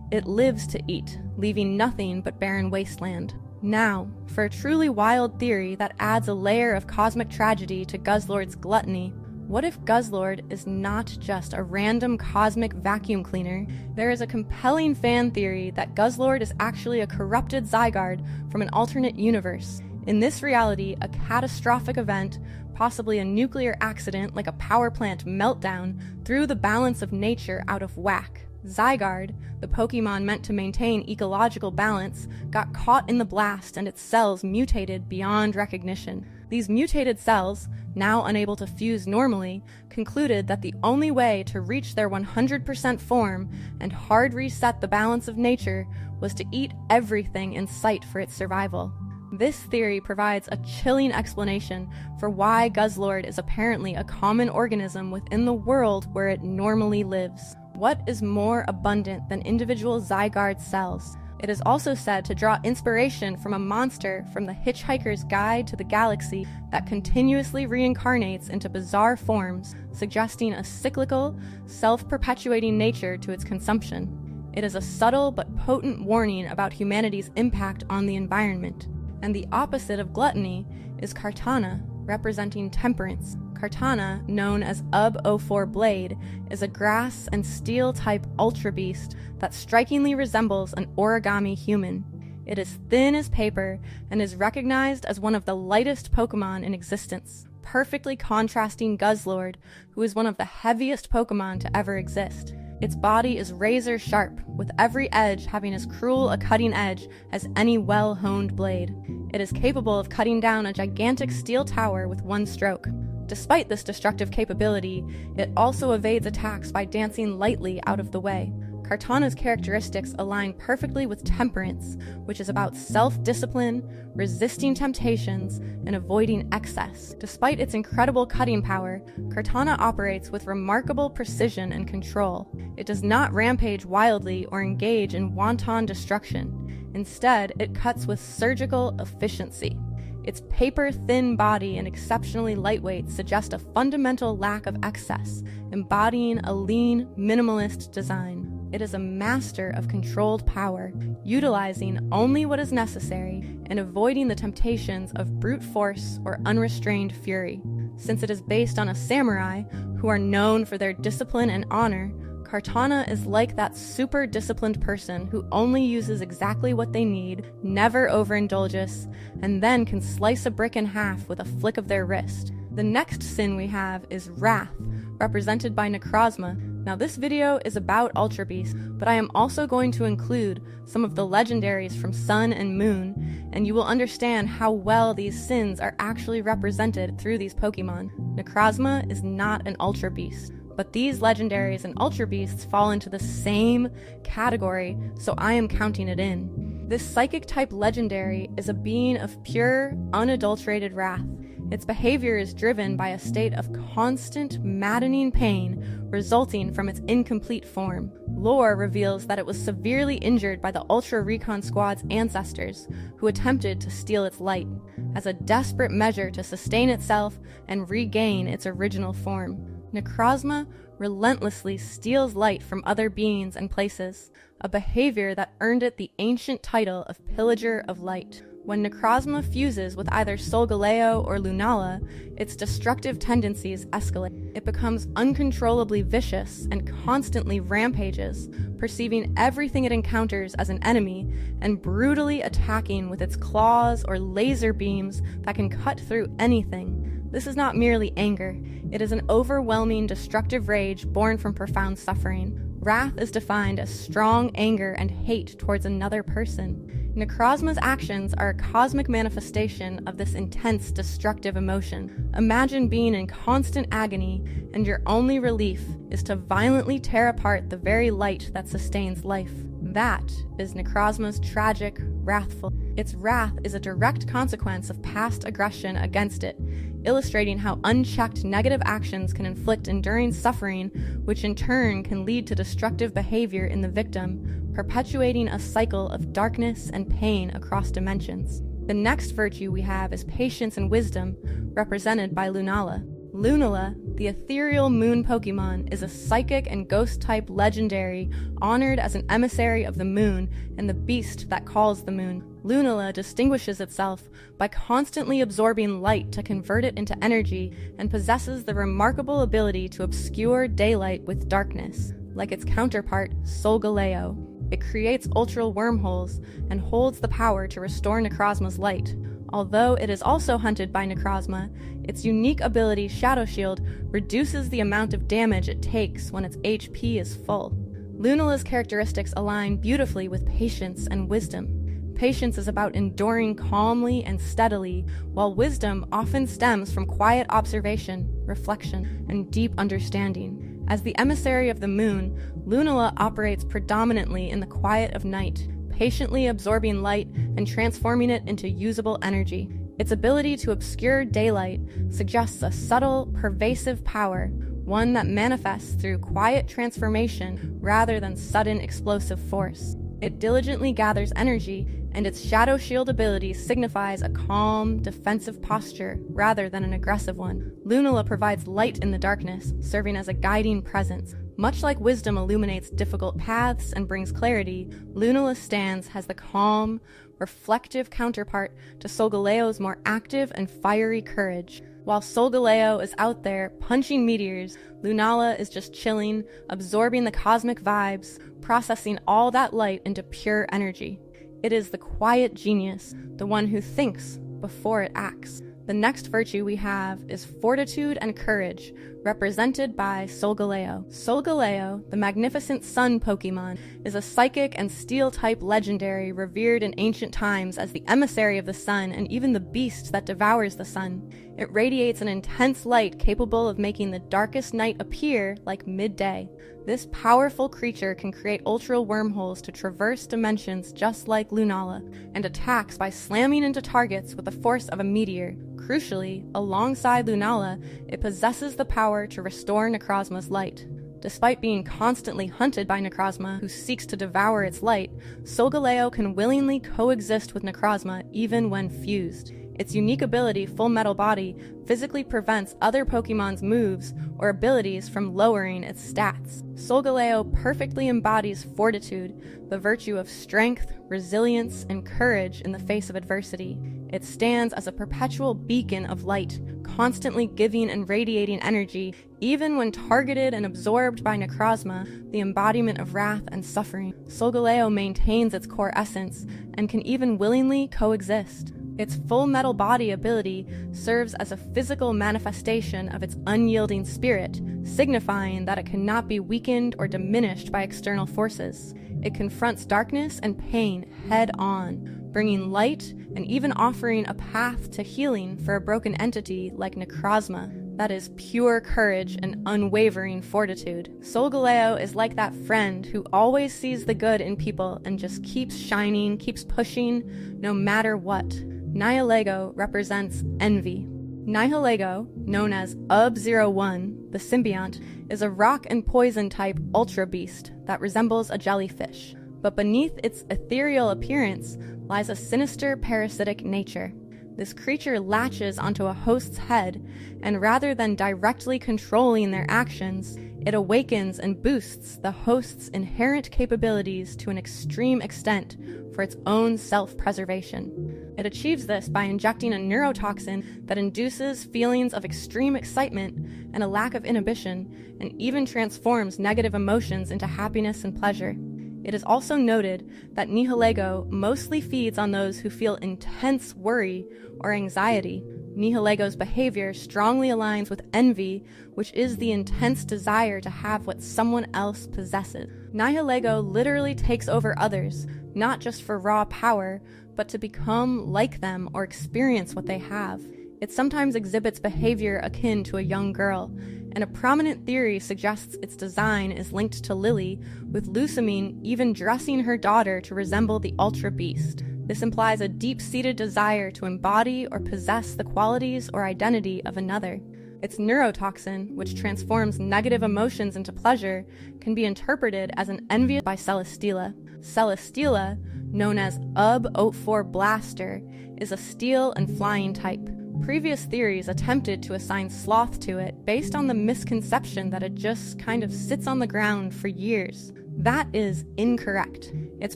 it lives to eat, leaving nothing but barren wasteland. Now, for a truly wild theory that adds a layer of cosmic tragedy to Guzzlord's gluttony, what if Guzzlord is not just a random cosmic vacuum cleaner? There is a compelling fan theory that Guzzlord is actually a corrupted Zygarde from an alternate universe. In this reality, a catastrophic event, possibly a nuclear accident like a power plant meltdown, threw the balance of nature out of whack. Zygarde, the Pokemon meant to maintain ecological balance, got caught in the blast and its cells mutated beyond recognition. These mutated cells, now unable to fuse normally, concluded that the only way to reach their 100% form and hard reset the balance of nature was to eat everything in sight for its survival. This theory provides a chilling explanation for why Guzzlord is apparently a common organism within the world where it normally lives. What is more abundant than individual Zygarde cells? It is also said to draw inspiration from a monster from the Hitchhiker's Guide to the Galaxy that continuously reincarnates into bizarre forms, suggesting a cyclical, self-perpetuating nature to its consumption. It is a subtle but potent warning about humanity's impact on the environment. And the opposite of gluttony is Kartana, representing temperance. Kartana, known as UB-04 Blade, is a grass and steel-type Ultra Beast that strikingly resembles an origami human. It is thin as paper and is recognized as one of the lightest Pokemon in existence, perfectly contrasting Guzzlord, who is one of the heaviest Pokemon to ever exist. Its body is razor sharp, with every edge having as cruel a cutting edge as any well-honed blade. It is capable of cutting down a gigantic steel tower with one stroke. Despite this destructive capability, it also evades attacks by dancing lightly out of the way. Kartana's characteristics align perfectly with temperance, which is about self-discipline, resisting temptations, and avoiding excess. Despite its incredible cutting power, Kartana operates with remarkable precision and control. It does not rampage wildly or engage in wanton destruction. Instead, it cuts with surgical efficiency. Its paper-thin body and exceptionally lightweight suggest a fundamental lack of excess, embodying a lean, minimalist design. It is a master of controlled power, utilizing only what is necessary and avoiding the temptations of brute force or unrestrained fury. Since it is based on a samurai, who are known for their discipline and honor, Kartana is like that super disciplined person who only uses exactly what they need, never overindulges, and then can slice a brick in half with a flick of their wrist. The next sin we have is Wrath, represented by Necrozma. Now this video is about Ultra Beasts, but I am also going to include some of the legendaries from Sun and Moon, and you will understand how well these sins are actually represented through these Pokemon. Necrozma is not an Ultra Beast, but these legendaries and Ultra Beasts fall into the same category, so I am counting it in. This psychic type legendary is a being of pure, unadulterated wrath. Its behavior is driven by a state of constant, maddening pain resulting from its incomplete form. Lore reveals that it was severely injured by the Ultra Recon Squad's ancestors, who attempted to steal its light, as a desperate measure to sustain itself and regain its original form. Necrozma relentlessly steals light from other beings and places, a behavior that earned it the ancient title of Pillager of Light. When Necrozma fuses with either Solgaleo or Lunala, its destructive tendencies escalate. It becomes uncontrollably vicious and constantly rampages, perceiving everything it encounters as an enemy and brutally attacking with its claws or laser beams that can cut through anything. This is not merely anger, it is an overwhelming destructive rage born from profound suffering. Wrath is defined as strong anger and hate towards another person. Necrozma's actions are a cosmic manifestation of this intense destructive emotion. Imagine being in constant agony, and your only relief is to violently tear apart the very light that sustains life. That is Necrozma's tragic, wrathful. Its wrath is a direct consequence of past aggression against it, illustrating how unchecked negative actions can inflict enduring suffering, which in turn can lead to destructive behavior in the victim, perpetuating a cycle of darkness and pain across dimensions. The next virtue we have is patience and wisdom, represented by Lunala. Lunala, the ethereal moon Pokemon, is a psychic and ghost-type legendary honored as an emissary of the moon and the beast that calls the moon. Lunala distinguishes itself by constantly absorbing light to convert it into energy and possesses the remarkable ability to obscure daylight with darkness. Like its counterpart, Solgaleo, it creates ultra wormholes and holds the power to restore Necrozma's light. Although it is also hunted by Necrozma, its unique ability Shadow Shield reduces the amount of damage it takes when its HP is full. Lunala's characteristics align beautifully with patience and wisdom. Patience is about enduring calmly and steadily, while wisdom often stems from quiet observation, reflection, and deep understanding. As the emissary of the moon, Lunala operates predominantly in the quiet of night, patiently absorbing light and transforming it into usable energy. Its ability to obscure daylight suggests a subtle, pervasive power, one that manifests through quiet transformation rather than sudden explosive force. It diligently gathers energy, and its Shadow Shield ability signifies a calm, defensive posture rather than an aggressive one. Lunala provides light in the darkness, serving as a guiding presence. Much like wisdom illuminates difficult paths and brings clarity, Lunala stands as the calm, reflective counterpart to Solgaleo's more active and fiery courage. While Solgaleo is out there punching meteors, Lunala is just chilling, absorbing the cosmic vibes, processing all that light into pure energy. It is the quiet genius, the one who thinks before it acts. The next virtue we have is fortitude and courage, represented by Solgaleo. Solgaleo, the magnificent sun Pokemon, is a psychic and steel-type legendary revered in ancient times as the emissary of the sun and even the beast that devours the sun. It radiates an intense light capable of making the darkest night appear like midday. This powerful creature can create ultra wormholes to traverse dimensions just like Lunala, and attacks by slamming into targets with the force of a meteor. Crucially, alongside Lunala, it possesses the power to restore Necrozma's light. Despite being constantly hunted by Necrozma, who seeks to devour its light, Solgaleo can willingly coexist with Necrozma even when fused. Its unique ability, Full Metal Body, physically prevents other Pokemon's moves or abilities from lowering its stats. Solgaleo perfectly embodies fortitude, the virtue of strength, resilience, and courage in the face of adversity. It stands as a perpetual beacon of light, constantly giving and radiating energy, even when targeted and absorbed by Necrozma, the embodiment of wrath and suffering. Solgaleo maintains its core essence, and can even willingly coexist. Its Full Metal Body ability serves as a physical manifestation of its unyielding spirit, signifying that it cannot be weakened or diminished by external forces. It confronts darkness and pain head-on, bringing light and even offering a path to healing for a broken entity like Necrozma. That is pure courage and unwavering fortitude. Solgaleo is like that friend who always sees the good in people and just keeps shining, keeps pushing, no matter what. Nihilego represents envy. Nihilego, known as UB-01, the symbiont, is a rock and poison type ultra beast that resembles a jellyfish, but beneath its ethereal appearance lies a sinister parasitic nature. This creature latches onto a host's head, and rather than directly controlling their actions, it awakens and boosts the host's inherent capabilities to an extreme extent for its own self-preservation. It achieves this by injecting a neurotoxin that induces feelings of extreme excitement and a lack of inhibition, and even transforms negative emotions into happiness and pleasure. It is also noted that Nihilego mostly feeds on those who feel intense worry or anxiety. Nihilego's behavior strongly aligns with envy, which is the intense desire to have what someone else possesses. Nihilego literally takes over others, not just for raw power, but to become like them or experience what they have. It sometimes exhibits behavior akin to a young girl, and a prominent theory suggests its design is linked to Lily, with Lusamine even dressing her daughter to resemble the Ultra Beast. This implies a deep-seated desire to embody or possess the qualities or identity of another. Its neurotoxin, which transforms negative emotions into pleasure, can be interpreted as an envy by Celesteela. Celesteela, known as UB-04 Blaster, is a steel and flying type. Previous theories attempted to assign Sloth to it based on the misconception that it just kind of sits on the ground for years. That is incorrect. Its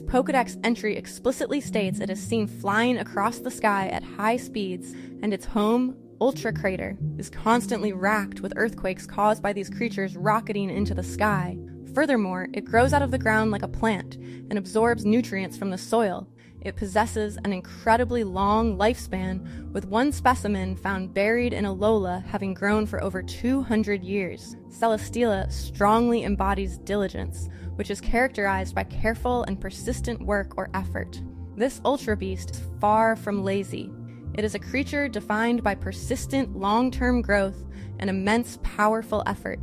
Pokédex entry explicitly states it is seen flying across the sky at high speeds, and its home, Ultra Crater, is constantly racked with earthquakes caused by these creatures rocketing into the sky. Furthermore, it grows out of the ground like a plant and absorbs nutrients from the soil. It possesses an incredibly long lifespan, with one specimen found buried in Alola having grown for over 200 years. Celesteela strongly embodies diligence, which is characterized by careful and persistent work or effort. This Ultra Beast is far from lazy. It is a creature defined by persistent long-term growth and immense powerful effort.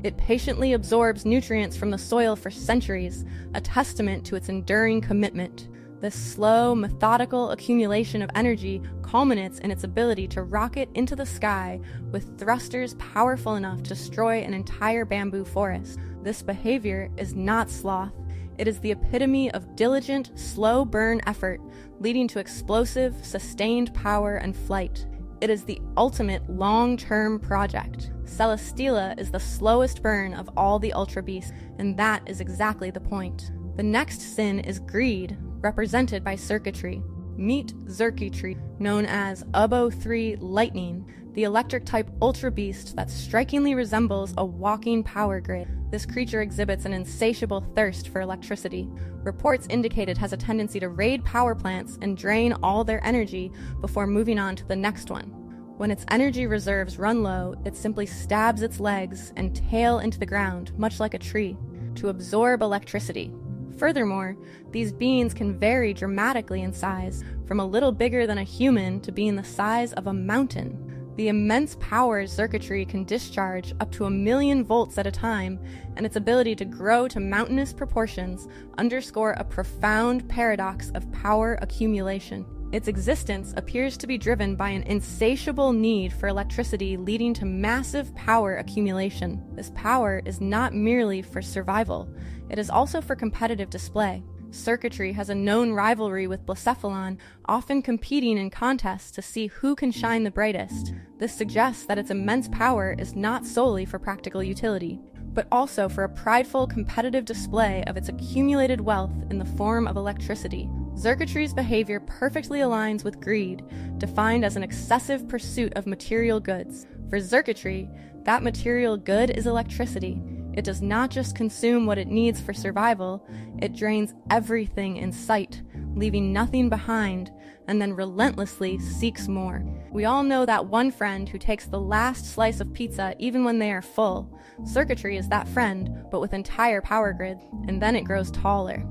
It patiently absorbs nutrients from the soil for centuries, a testament to its enduring commitment. This slow, methodical accumulation of energy culminates in its ability to rocket into the sky with thrusters powerful enough to destroy an entire bamboo forest. This behavior is not sloth. It is the epitome of diligent, slow burn effort, leading to explosive, sustained power and flight. It is the ultimate long-term project. Celesteela is the slowest burn of all the Ultra Beasts, and that is exactly the point. The next sin is greed, represented by circuitry. Meet Xurkitree, known as UB-03 Lightning, the electric-type Ultra Beast that strikingly resembles a walking power grid. This creature exhibits an insatiable thirst for electricity. Reports indicate it has a tendency to raid power plants and drain all their energy before moving on to the next one. When its energy reserves run low, it simply stabs its legs and tail into the ground, much like a tree, to absorb electricity. Furthermore, these beings can vary dramatically in size, from a little bigger than a human to being the size of a mountain. The immense power Xurkitree can discharge up to 1,000,000 volts at a time, and its ability to grow to mountainous proportions underscore a profound paradox of power accumulation. Its existence appears to be driven by an insatiable need for electricity, leading to massive power accumulation. This power is not merely for survival, it is also for competitive display. Xurkitree has a known rivalry with Blacephalon, often competing in contests to see who can shine the brightest. This suggests that its immense power is not solely for practical utility, but also for a prideful competitive display of its accumulated wealth in the form of electricity. Xurkitree's behavior perfectly aligns with greed, defined as an excessive pursuit of material goods. For Xurkitree, that material good is electricity. It does not just consume what it needs for survival, it drains everything in sight, leaving nothing behind, and then relentlessly seeks more. We all know that one friend who takes the last slice of pizza even when they are full. Xurkitree is that friend, but with entire power grid, and then it grows taller.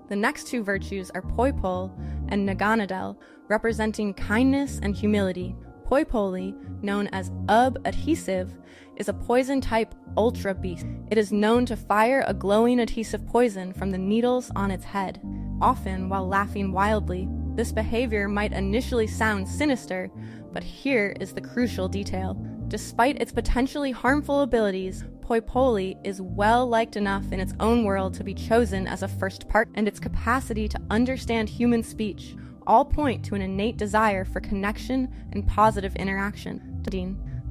The next two virtues are Poipole and Naganadel, representing kindness and humility. Poipole, known as UB-Adhesive, is a poison-type Ultra Beast. It is known to fire a glowing adhesive poison from the needles on its head, often while laughing wildly. This behavior might initially sound sinister, But here is the crucial detail. Despite its potentially harmful abilities, Poipole is well liked enough in its own world to be chosen as a first part, and its capacity to understand human speech all point to an innate desire for connection and positive interaction.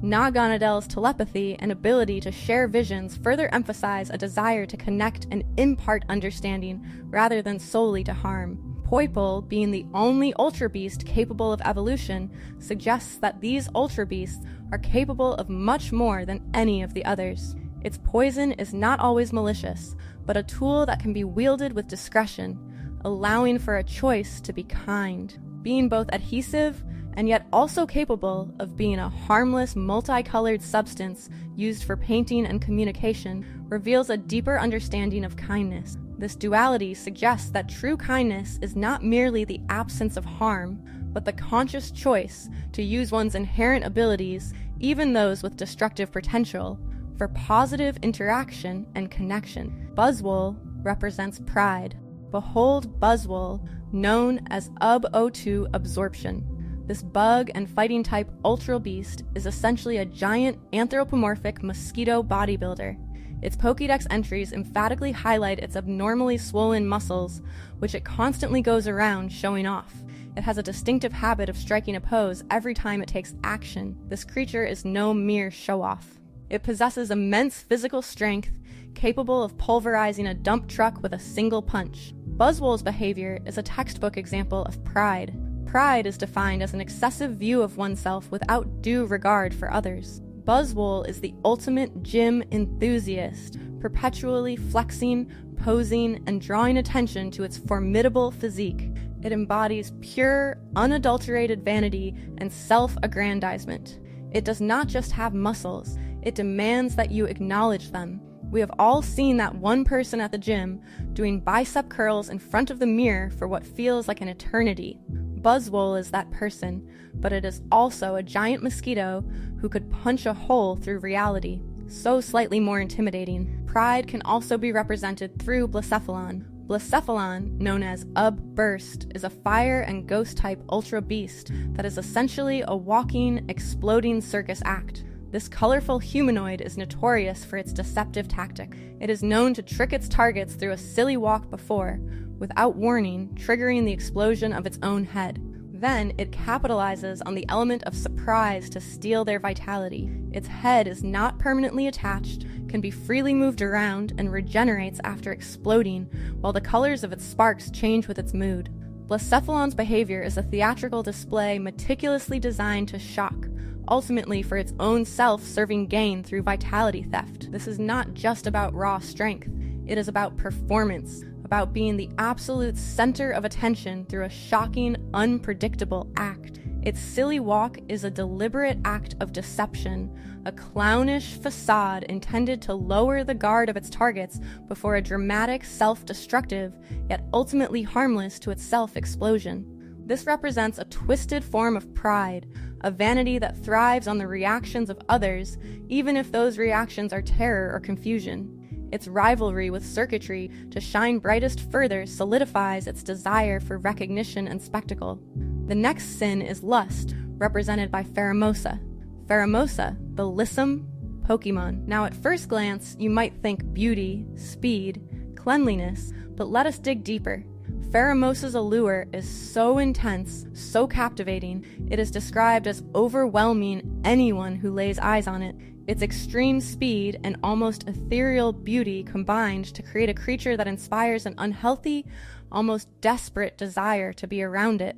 Naganadell's telepathy and ability to share visions further emphasize a desire to connect and impart understanding rather than solely to harm. Poipole, being the only Ultra Beast capable of evolution, suggests that these Ultra Beasts are capable of much more than any of the others. Its poison is not always malicious, but a tool that can be wielded with discretion, allowing for a choice to be kind. Being both adhesive and yet also capable of being a harmless, multicolored substance used for painting and communication, reveals a deeper understanding of kindness. This duality suggests that true kindness is not merely the absence of harm, but the conscious choice to use one's inherent abilities, even those with destructive potential, for positive interaction and connection. Buzzwole represents pride. Behold Buzzwole, known as UB02 absorption. This bug and fighting type Ultra Beast is essentially a giant anthropomorphic mosquito bodybuilder. Its Pokédex entries emphatically highlight its abnormally swollen muscles, which it constantly goes around showing off. It has a distinctive habit of striking a pose every time it takes action. This creature is no mere show-off. It possesses immense physical strength, capable of pulverizing a dump truck with a single punch. Buzzwole's behavior is a textbook example of pride. Pride is defined as an excessive view of oneself without due regard for others. Buzzwole is the ultimate gym enthusiast, perpetually flexing, posing, and drawing attention to its formidable physique. It embodies pure, unadulterated vanity and self-aggrandizement. It does not just have muscles, it demands that you acknowledge them. We have all seen that one person at the gym doing bicep curls in front of the mirror for what feels like an eternity. Buzzwole is that person, but it is also a giant mosquito who could punch a hole through reality, so slightly more intimidating. Pride can also be represented through Blacephalon. Blacephalon, known as Burst, is a fire and ghost type Ultra Beast that is essentially a walking, exploding circus act. This colorful humanoid is notorious for its deceptive tactic. It is known to trick its targets through a silly walk before, without warning, triggering the explosion of its own head. Then it capitalizes on the element of surprise to steal their vitality. Its head is not permanently attached, can be freely moved around, and regenerates after exploding, while the colors of its sparks change with its mood. Blacephalon's behavior is a theatrical display meticulously designed to shock, ultimately for its own self-serving gain through vitality theft. This is not just about raw strength, it is about performance, about being the absolute center of attention through a shocking, unpredictable act. Its silly walk is a deliberate act of deception, a clownish facade intended to lower the guard of its targets before a dramatic, self-destructive, yet ultimately harmless to itself explosion. This represents a twisted form of pride, a vanity that thrives on the reactions of others, even if those reactions are terror or confusion. Its rivalry with circuitry to shine brightest further solidifies its desire for recognition and spectacle. The next sin is lust, represented by Pheromosa. Pheromosa, the lissom Pokemon. Now at first glance, you might think beauty, speed, cleanliness, but let us dig deeper. Pheromosa's allure is so intense, so captivating, it is described as overwhelming anyone who lays eyes on it. Its extreme speed and almost ethereal beauty combined to create a creature that inspires an unhealthy, almost desperate desire to be around it,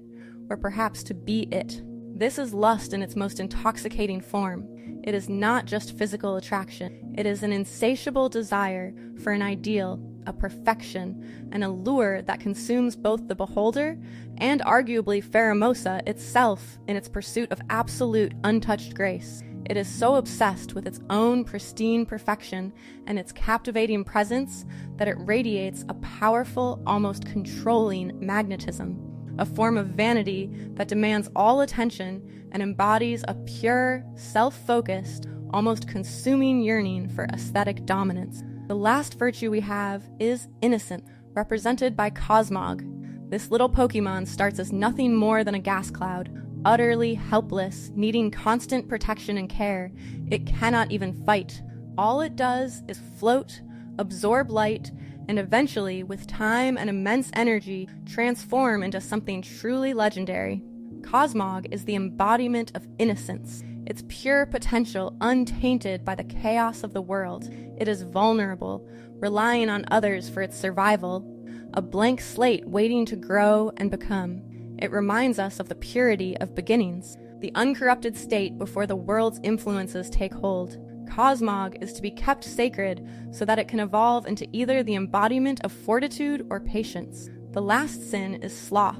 or perhaps to be it. This is lust in its most intoxicating form. It is not just physical attraction. It is an insatiable desire for an ideal, a perfection, an allure that consumes both the beholder and arguably Pheromosa itself in its pursuit of absolute, untouched grace. It is so obsessed with its own pristine perfection and its captivating presence that it radiates a powerful, almost controlling magnetism, a form of vanity that demands all attention and embodies a pure, self-focused, almost consuming yearning for aesthetic dominance. The last virtue we have is innocent, represented by Cosmog. This little Pokemon starts as nothing more than a gas cloud, utterly helpless, needing constant protection and care. It cannot even fight. All it does is float, absorb light, and eventually, with time and immense energy, transform into something truly legendary. Cosmog is the embodiment of innocence, its pure potential untainted by the chaos of the world. It is vulnerable, relying on others for its survival, a blank slate waiting to grow and become. It reminds us of the purity of beginnings, the uncorrupted state before the world's influences take hold. Cosmog is to be kept sacred so that it can evolve into either the embodiment of fortitude or patience. The last sin is sloth,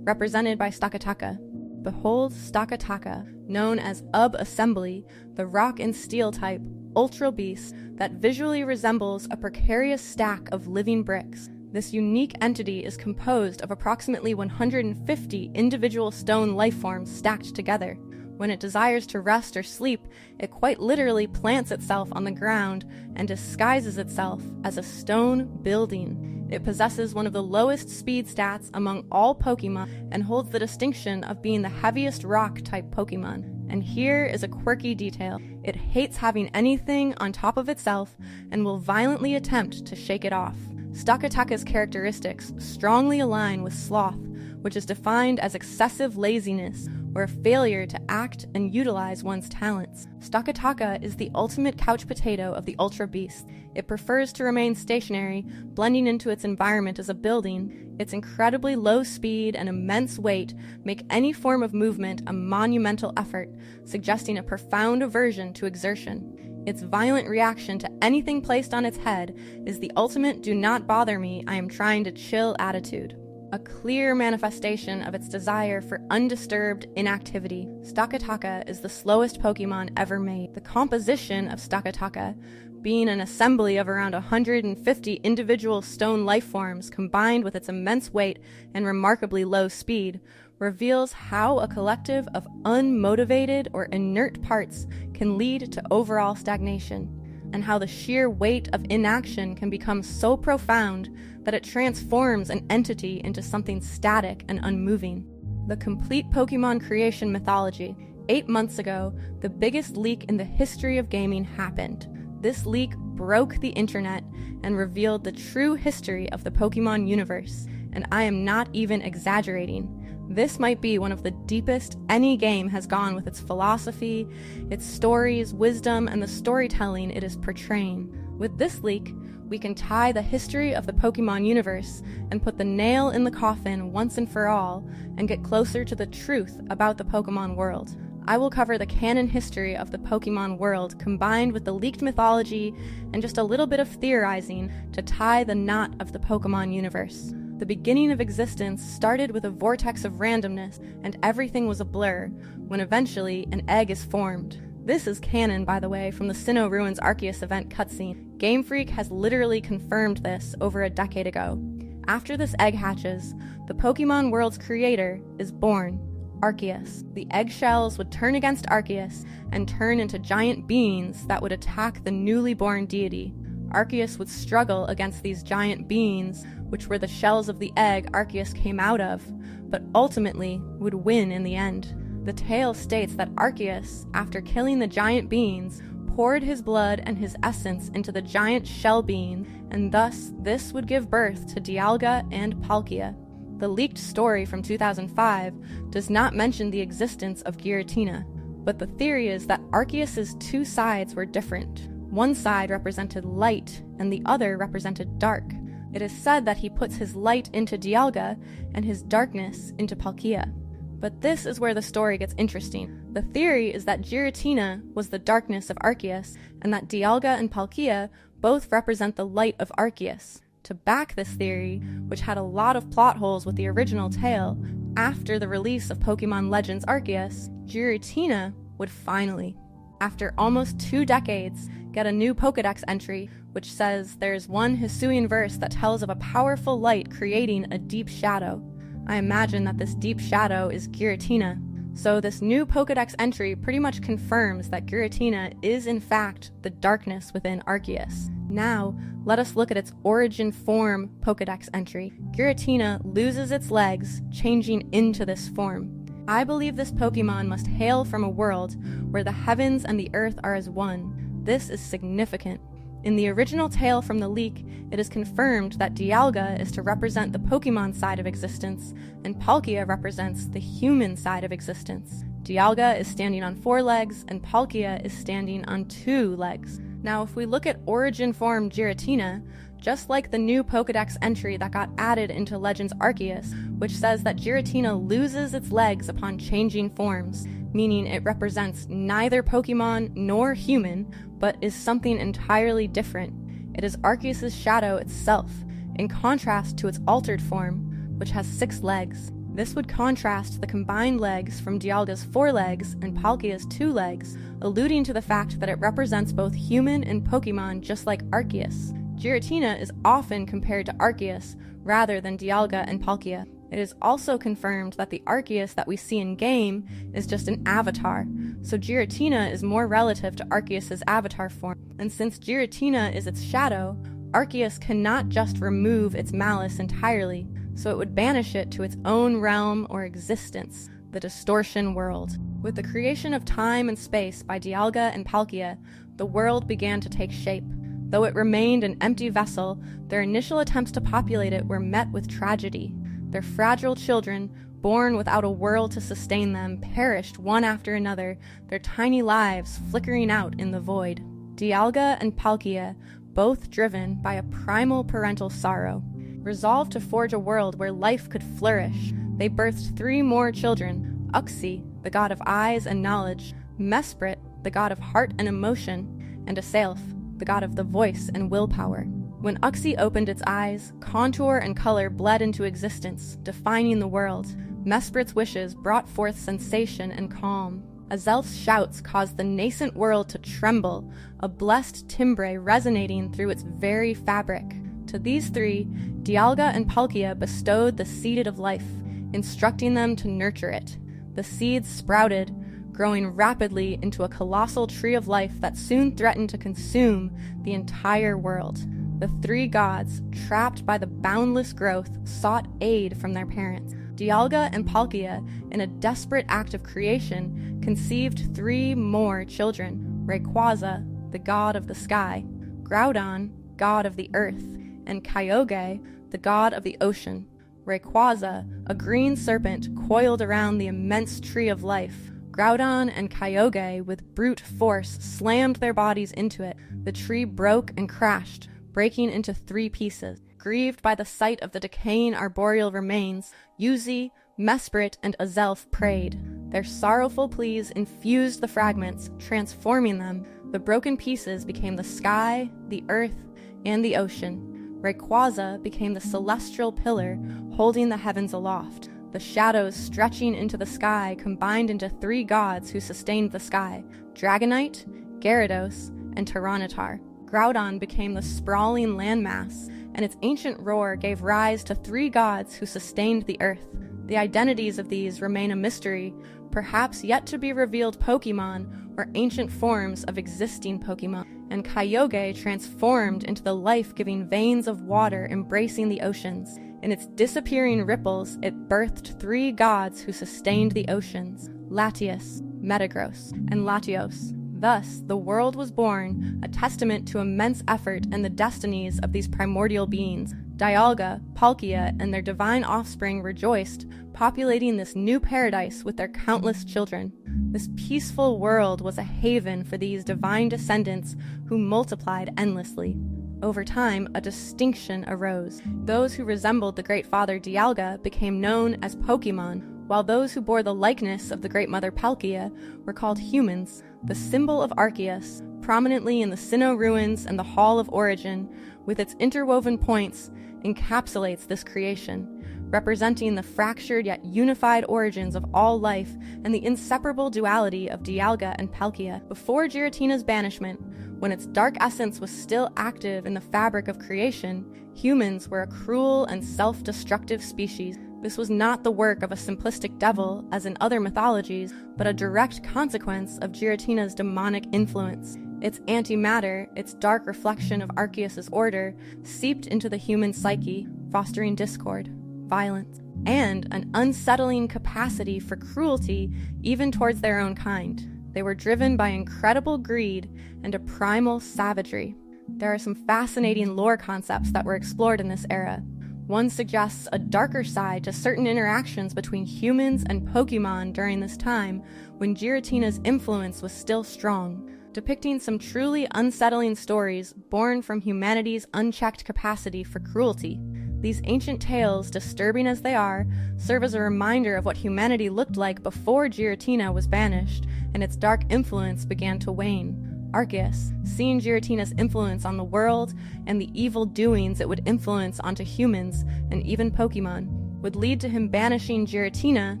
represented by Stakataka. Behold Stakataka, known as Ub Assembly, the rock and steel type, ultra beast that visually resembles a precarious stack of living bricks. This unique entity is composed of approximately 150 individual stone lifeforms stacked together. When it desires to rest or sleep, it quite literally plants itself on the ground and disguises itself as a stone building. It possesses one of the lowest speed stats among all Pokemon and holds the distinction of being the heaviest rock-type Pokemon. And here is a quirky detail. It hates having anything on top of itself and will violently attempt to shake it off. Stakataka's characteristics strongly align with sloth, which is defined as excessive laziness or a failure to act and utilize one's talents. Stakataka is the ultimate couch potato of the Ultra Beast. It prefers to remain stationary, blending into its environment as a building. Its incredibly low speed and immense weight make any form of movement a monumental effort, suggesting a profound aversion to exertion. Its violent reaction to anything placed on its head is the ultimate do not bother me, I am trying to chill attitude. A clear manifestation of its desire for undisturbed inactivity. Stakataka is the slowest Pokemon ever made. The composition of Stakataka, being an assembly of around 150 individual stone lifeforms combined with its immense weight and remarkably low speed, reveals how a collective of unmotivated or inert parts can lead to overall stagnation, and how the sheer weight of inaction can become so profound that it transforms an entity into something static and unmoving. The complete Pokemon creation mythology. 8 months ago, the biggest leak in the history of gaming happened. This leak broke the internet and revealed the true history of the Pokemon universe, and I am not even exaggerating. This might be one of the deepest any game has gone with its philosophy, its stories, wisdom, and the storytelling it is portraying. With this leak, we can tie the history of the Pokemon universe and put the nail in the coffin once and for all and get closer to the truth about the Pokemon world. I will cover the canon history of the Pokemon world combined with the leaked mythology and just a little bit of theorizing to tie the knot of the Pokemon universe. The beginning of existence started with a vortex of randomness, and everything was a blur, when eventually an egg is formed. This is canon, by the way, from the Sinnoh Ruins Arceus event cutscene. Game Freak has literally confirmed this over a decade ago. After this egg hatches, the Pokemon world's creator is born, Arceus. The eggshells would turn against Arceus and turn into giant beings that would attack the newly born deity. Arceus would struggle against these giant beings, which were the shells of the egg Arceus came out of, but ultimately would win in the end. The tale states that Arceus, after killing the giant beings, poured his blood and his essence into the giant shell being, and thus this would give birth to Dialga and Palkia. The leaked story from 2005 does not mention the existence of Giratina, but the theory is that Arceus's two sides were different. One side represented light, and the other represented dark. It is said that he puts his light into Dialga and his darkness into Palkia. But this is where the story gets interesting. The theory is that Giratina was the darkness of Arceus, and that Dialga and Palkia both represent the light of Arceus. To back this theory, which had a lot of plot holes with the original tale, after the release of Pokemon Legends Arceus, Giratina would finally, after almost 2 decades, get a new Pokedex entry which says there's one Hisuian verse that tells of a powerful light creating a deep shadow. I imagine that this deep shadow is Giratina. So this new Pokedex entry pretty much confirms that Giratina is in fact the darkness within Arceus. Now, let us look at its origin form Pokedex entry. Giratina loses its legs, changing into this form. I believe this Pokemon must hail from a world where the heavens and the earth are as one. This is significant. In the original tale from the leak, it is confirmed that Dialga is to represent the Pokemon side of existence, and Palkia represents the human side of existence. Dialga is standing on 4 legs, and Palkia is standing on 2 legs. Now, if we look at origin form Giratina, just like the new Pokedex entry that got added into Legends Arceus, which says that Giratina loses its legs upon changing forms, meaning it represents neither Pokemon nor human, but is something entirely different. It is Arceus' shadow itself, in contrast to its altered form, which has 6 legs. This would contrast the combined legs from Dialga's 4 legs and Palkia's 2 legs, alluding to the fact that it represents both human and Pokemon just like Arceus. Giratina is often compared to Arceus rather than Dialga and Palkia. It is also confirmed that the Arceus that we see in-game is just an avatar, so Giratina is more relative to Arceus' avatar form. And since Giratina is its shadow, Arceus cannot just remove its malice entirely, so it would banish it to its own realm or existence, the Distortion World. With the creation of time and space by Dialga and Palkia, the world began to take shape. Though it remained an empty vessel, their initial attempts to populate it were met with tragedy. Their fragile children, born without a world to sustain them, perished one after another, their tiny lives flickering out in the void. Dialga and Palkia, both driven by a primal parental sorrow, resolved to forge a world where life could flourish. They birthed 3 more children: Uxie, the god of eyes and knowledge, Mesprit, the god of heart and emotion, and Asaelf, the god of the voice and willpower. When Uxie opened its eyes, contour and color bled into existence, defining the world. Mesprit's wishes brought forth sensation and calm. Azelf's shouts caused the nascent world to tremble, a blessed timbre resonating through its very fabric. To these 3, Dialga and Palkia bestowed the seed of life, instructing them to nurture it. The seeds sprouted, growing rapidly into a colossal tree of life that soon threatened to consume the entire world. The 3 gods, trapped by the boundless growth, sought aid from their parents. Dialga and Palkia, in a desperate act of creation, conceived 3 more children: Rayquaza, the god of the sky, Groudon, god of the earth, and Kyogre, the god of the ocean. Rayquaza, a green serpent coiled around the immense tree of life. Groudon and Kyogre, with brute force, slammed their bodies into it. The tree broke and crashed, breaking into 3 pieces. Grieved by the sight of the decaying arboreal remains, Yuzi, Mesprit, and Azelf prayed. Their sorrowful pleas infused the fragments, transforming them. The broken pieces became the sky, the earth, and the ocean. Rayquaza became the celestial pillar holding the heavens aloft. The shadows stretching into the sky combined into 3 gods who sustained the sky: Dragonite, Gyarados, and Tyranitar. Groudon became the sprawling landmass, and its ancient roar gave rise to 3 gods who sustained the earth. The identities of these remain a mystery, perhaps yet to be revealed Pokemon or ancient forms of existing Pokemon. And Kyogre transformed into the life-giving veins of water embracing the oceans. In its disappearing ripples, it birthed 3 gods who sustained the oceans: Latios, Metagross, and Latios. Thus, the world was born, a testament to immense effort and the destinies of these primordial beings. Dialga, Palkia, and their divine offspring rejoiced, populating this new paradise with their countless children. This peaceful world was a haven for these divine descendants who multiplied endlessly. Over time, a distinction arose. Those who resembled the Great Father Dialga became known as Pokemon, while those who bore the likeness of the Great Mother Palkia were called humans. The symbol of Arceus, prominently in the Sinnoh ruins and the Hall of Origin, with its interwoven points, encapsulates this creation, representing the fractured yet unified origins of all life and the inseparable duality of Dialga and Palkia. Before Giratina's banishment, when its dark essence was still active in the fabric of creation, humans were a cruel and self-destructive species. This was not the work of a simplistic devil, as in other mythologies, but a direct consequence of Giratina's demonic influence. Its antimatter, its dark reflection of Arceus' order, seeped into the human psyche, fostering discord, violence, and an unsettling capacity for cruelty even towards their own kind. They were driven by incredible greed and a primal savagery. There are some fascinating lore concepts that were explored in this era. One suggests a darker side to certain interactions between humans and Pokemon during this time when Giratina's influence was still strong, depicting some truly unsettling stories born from humanity's unchecked capacity for cruelty. These ancient tales, disturbing as they are, serve as a reminder of what humanity looked like before Giratina was banished and its dark influence began to wane. Arceus, seeing Giratina's influence on the world and the evil doings it would influence onto humans and even Pokemon, would lead to him banishing Giratina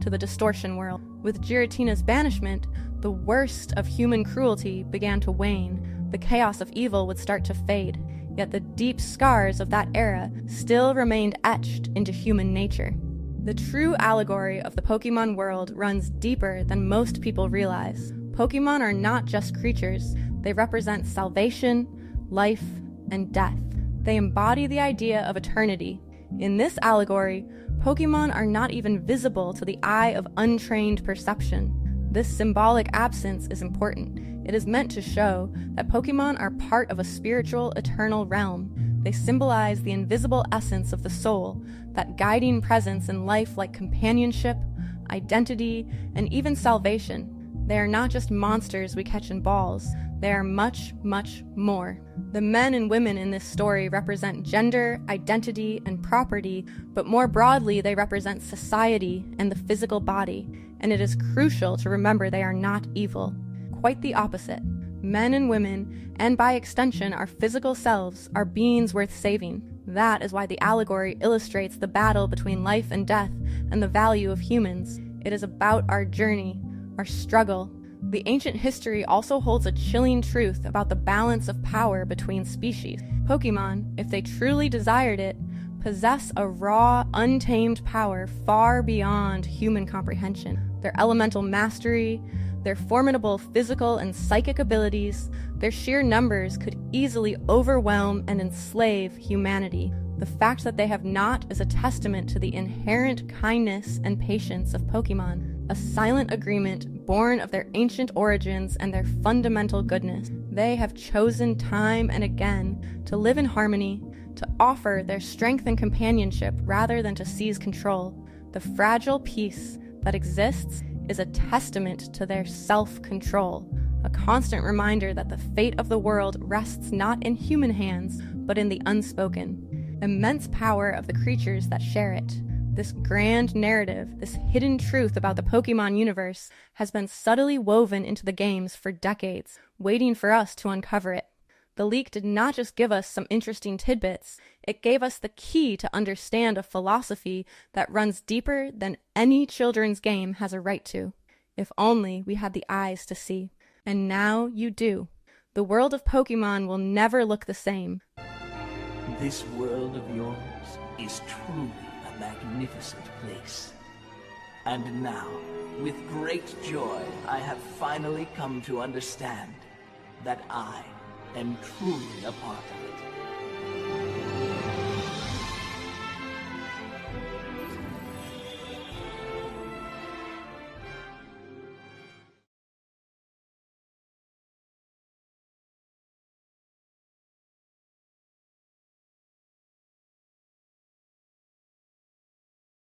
to the Distortion World. With Giratina's banishment, the worst of human cruelty began to wane. The chaos of evil would start to fade, yet the deep scars of that era still remained etched into human nature. The true allegory of the Pokemon world runs deeper than most people realize. Pokemon are not just creatures, they represent salvation, life, and death. They embody the idea of eternity. In this allegory, Pokemon are not even visible to the eye of untrained perception. This symbolic absence is important. It is meant to show that Pokemon are part of a spiritual, eternal realm. They symbolize the invisible essence of the soul, that guiding presence in life like companionship, identity, and even salvation. They are not just monsters we catch in balls. They are much, much more. The men and women in this story represent gender, identity, and property, but more broadly, they represent society and the physical body, and it is crucial to remember they are not evil. Quite the opposite. Men and women, and by extension our physical selves, are beings worth saving. That is why the allegory illustrates the battle between life and death and the value of humans. It is about our journey, our struggle. The ancient history also holds a chilling truth about the balance of power between species. Pokemon, if they truly desired it, possess a raw, untamed power far beyond human comprehension. Their elemental mastery, their formidable physical and psychic abilities, their sheer numbers could easily overwhelm and enslave humanity. The fact that they have not is a testament to the inherent kindness and patience of Pokemon, a silent agreement born of their ancient origins and their fundamental goodness. They have chosen time and again to live in harmony, to offer their strength and companionship rather than to seize control. The fragile peace that exists is a testament to their self-control, a constant reminder that the fate of the world rests not in human hands, but in the unspoken, immense power of the creatures that share it. This grand narrative, this hidden truth about the Pokemon universe, has been subtly woven into the games for decades, waiting for us to uncover it. The leak did not just give us some interesting tidbits, it gave us the key to understand a philosophy that runs deeper than any children's game has a right to. If only we had the eyes to see. And now you do. The world of Pokemon will never look the same. This world of yours is truly a magnificent place. And now, with great joy, I have finally come to understand that I am truly a part of it.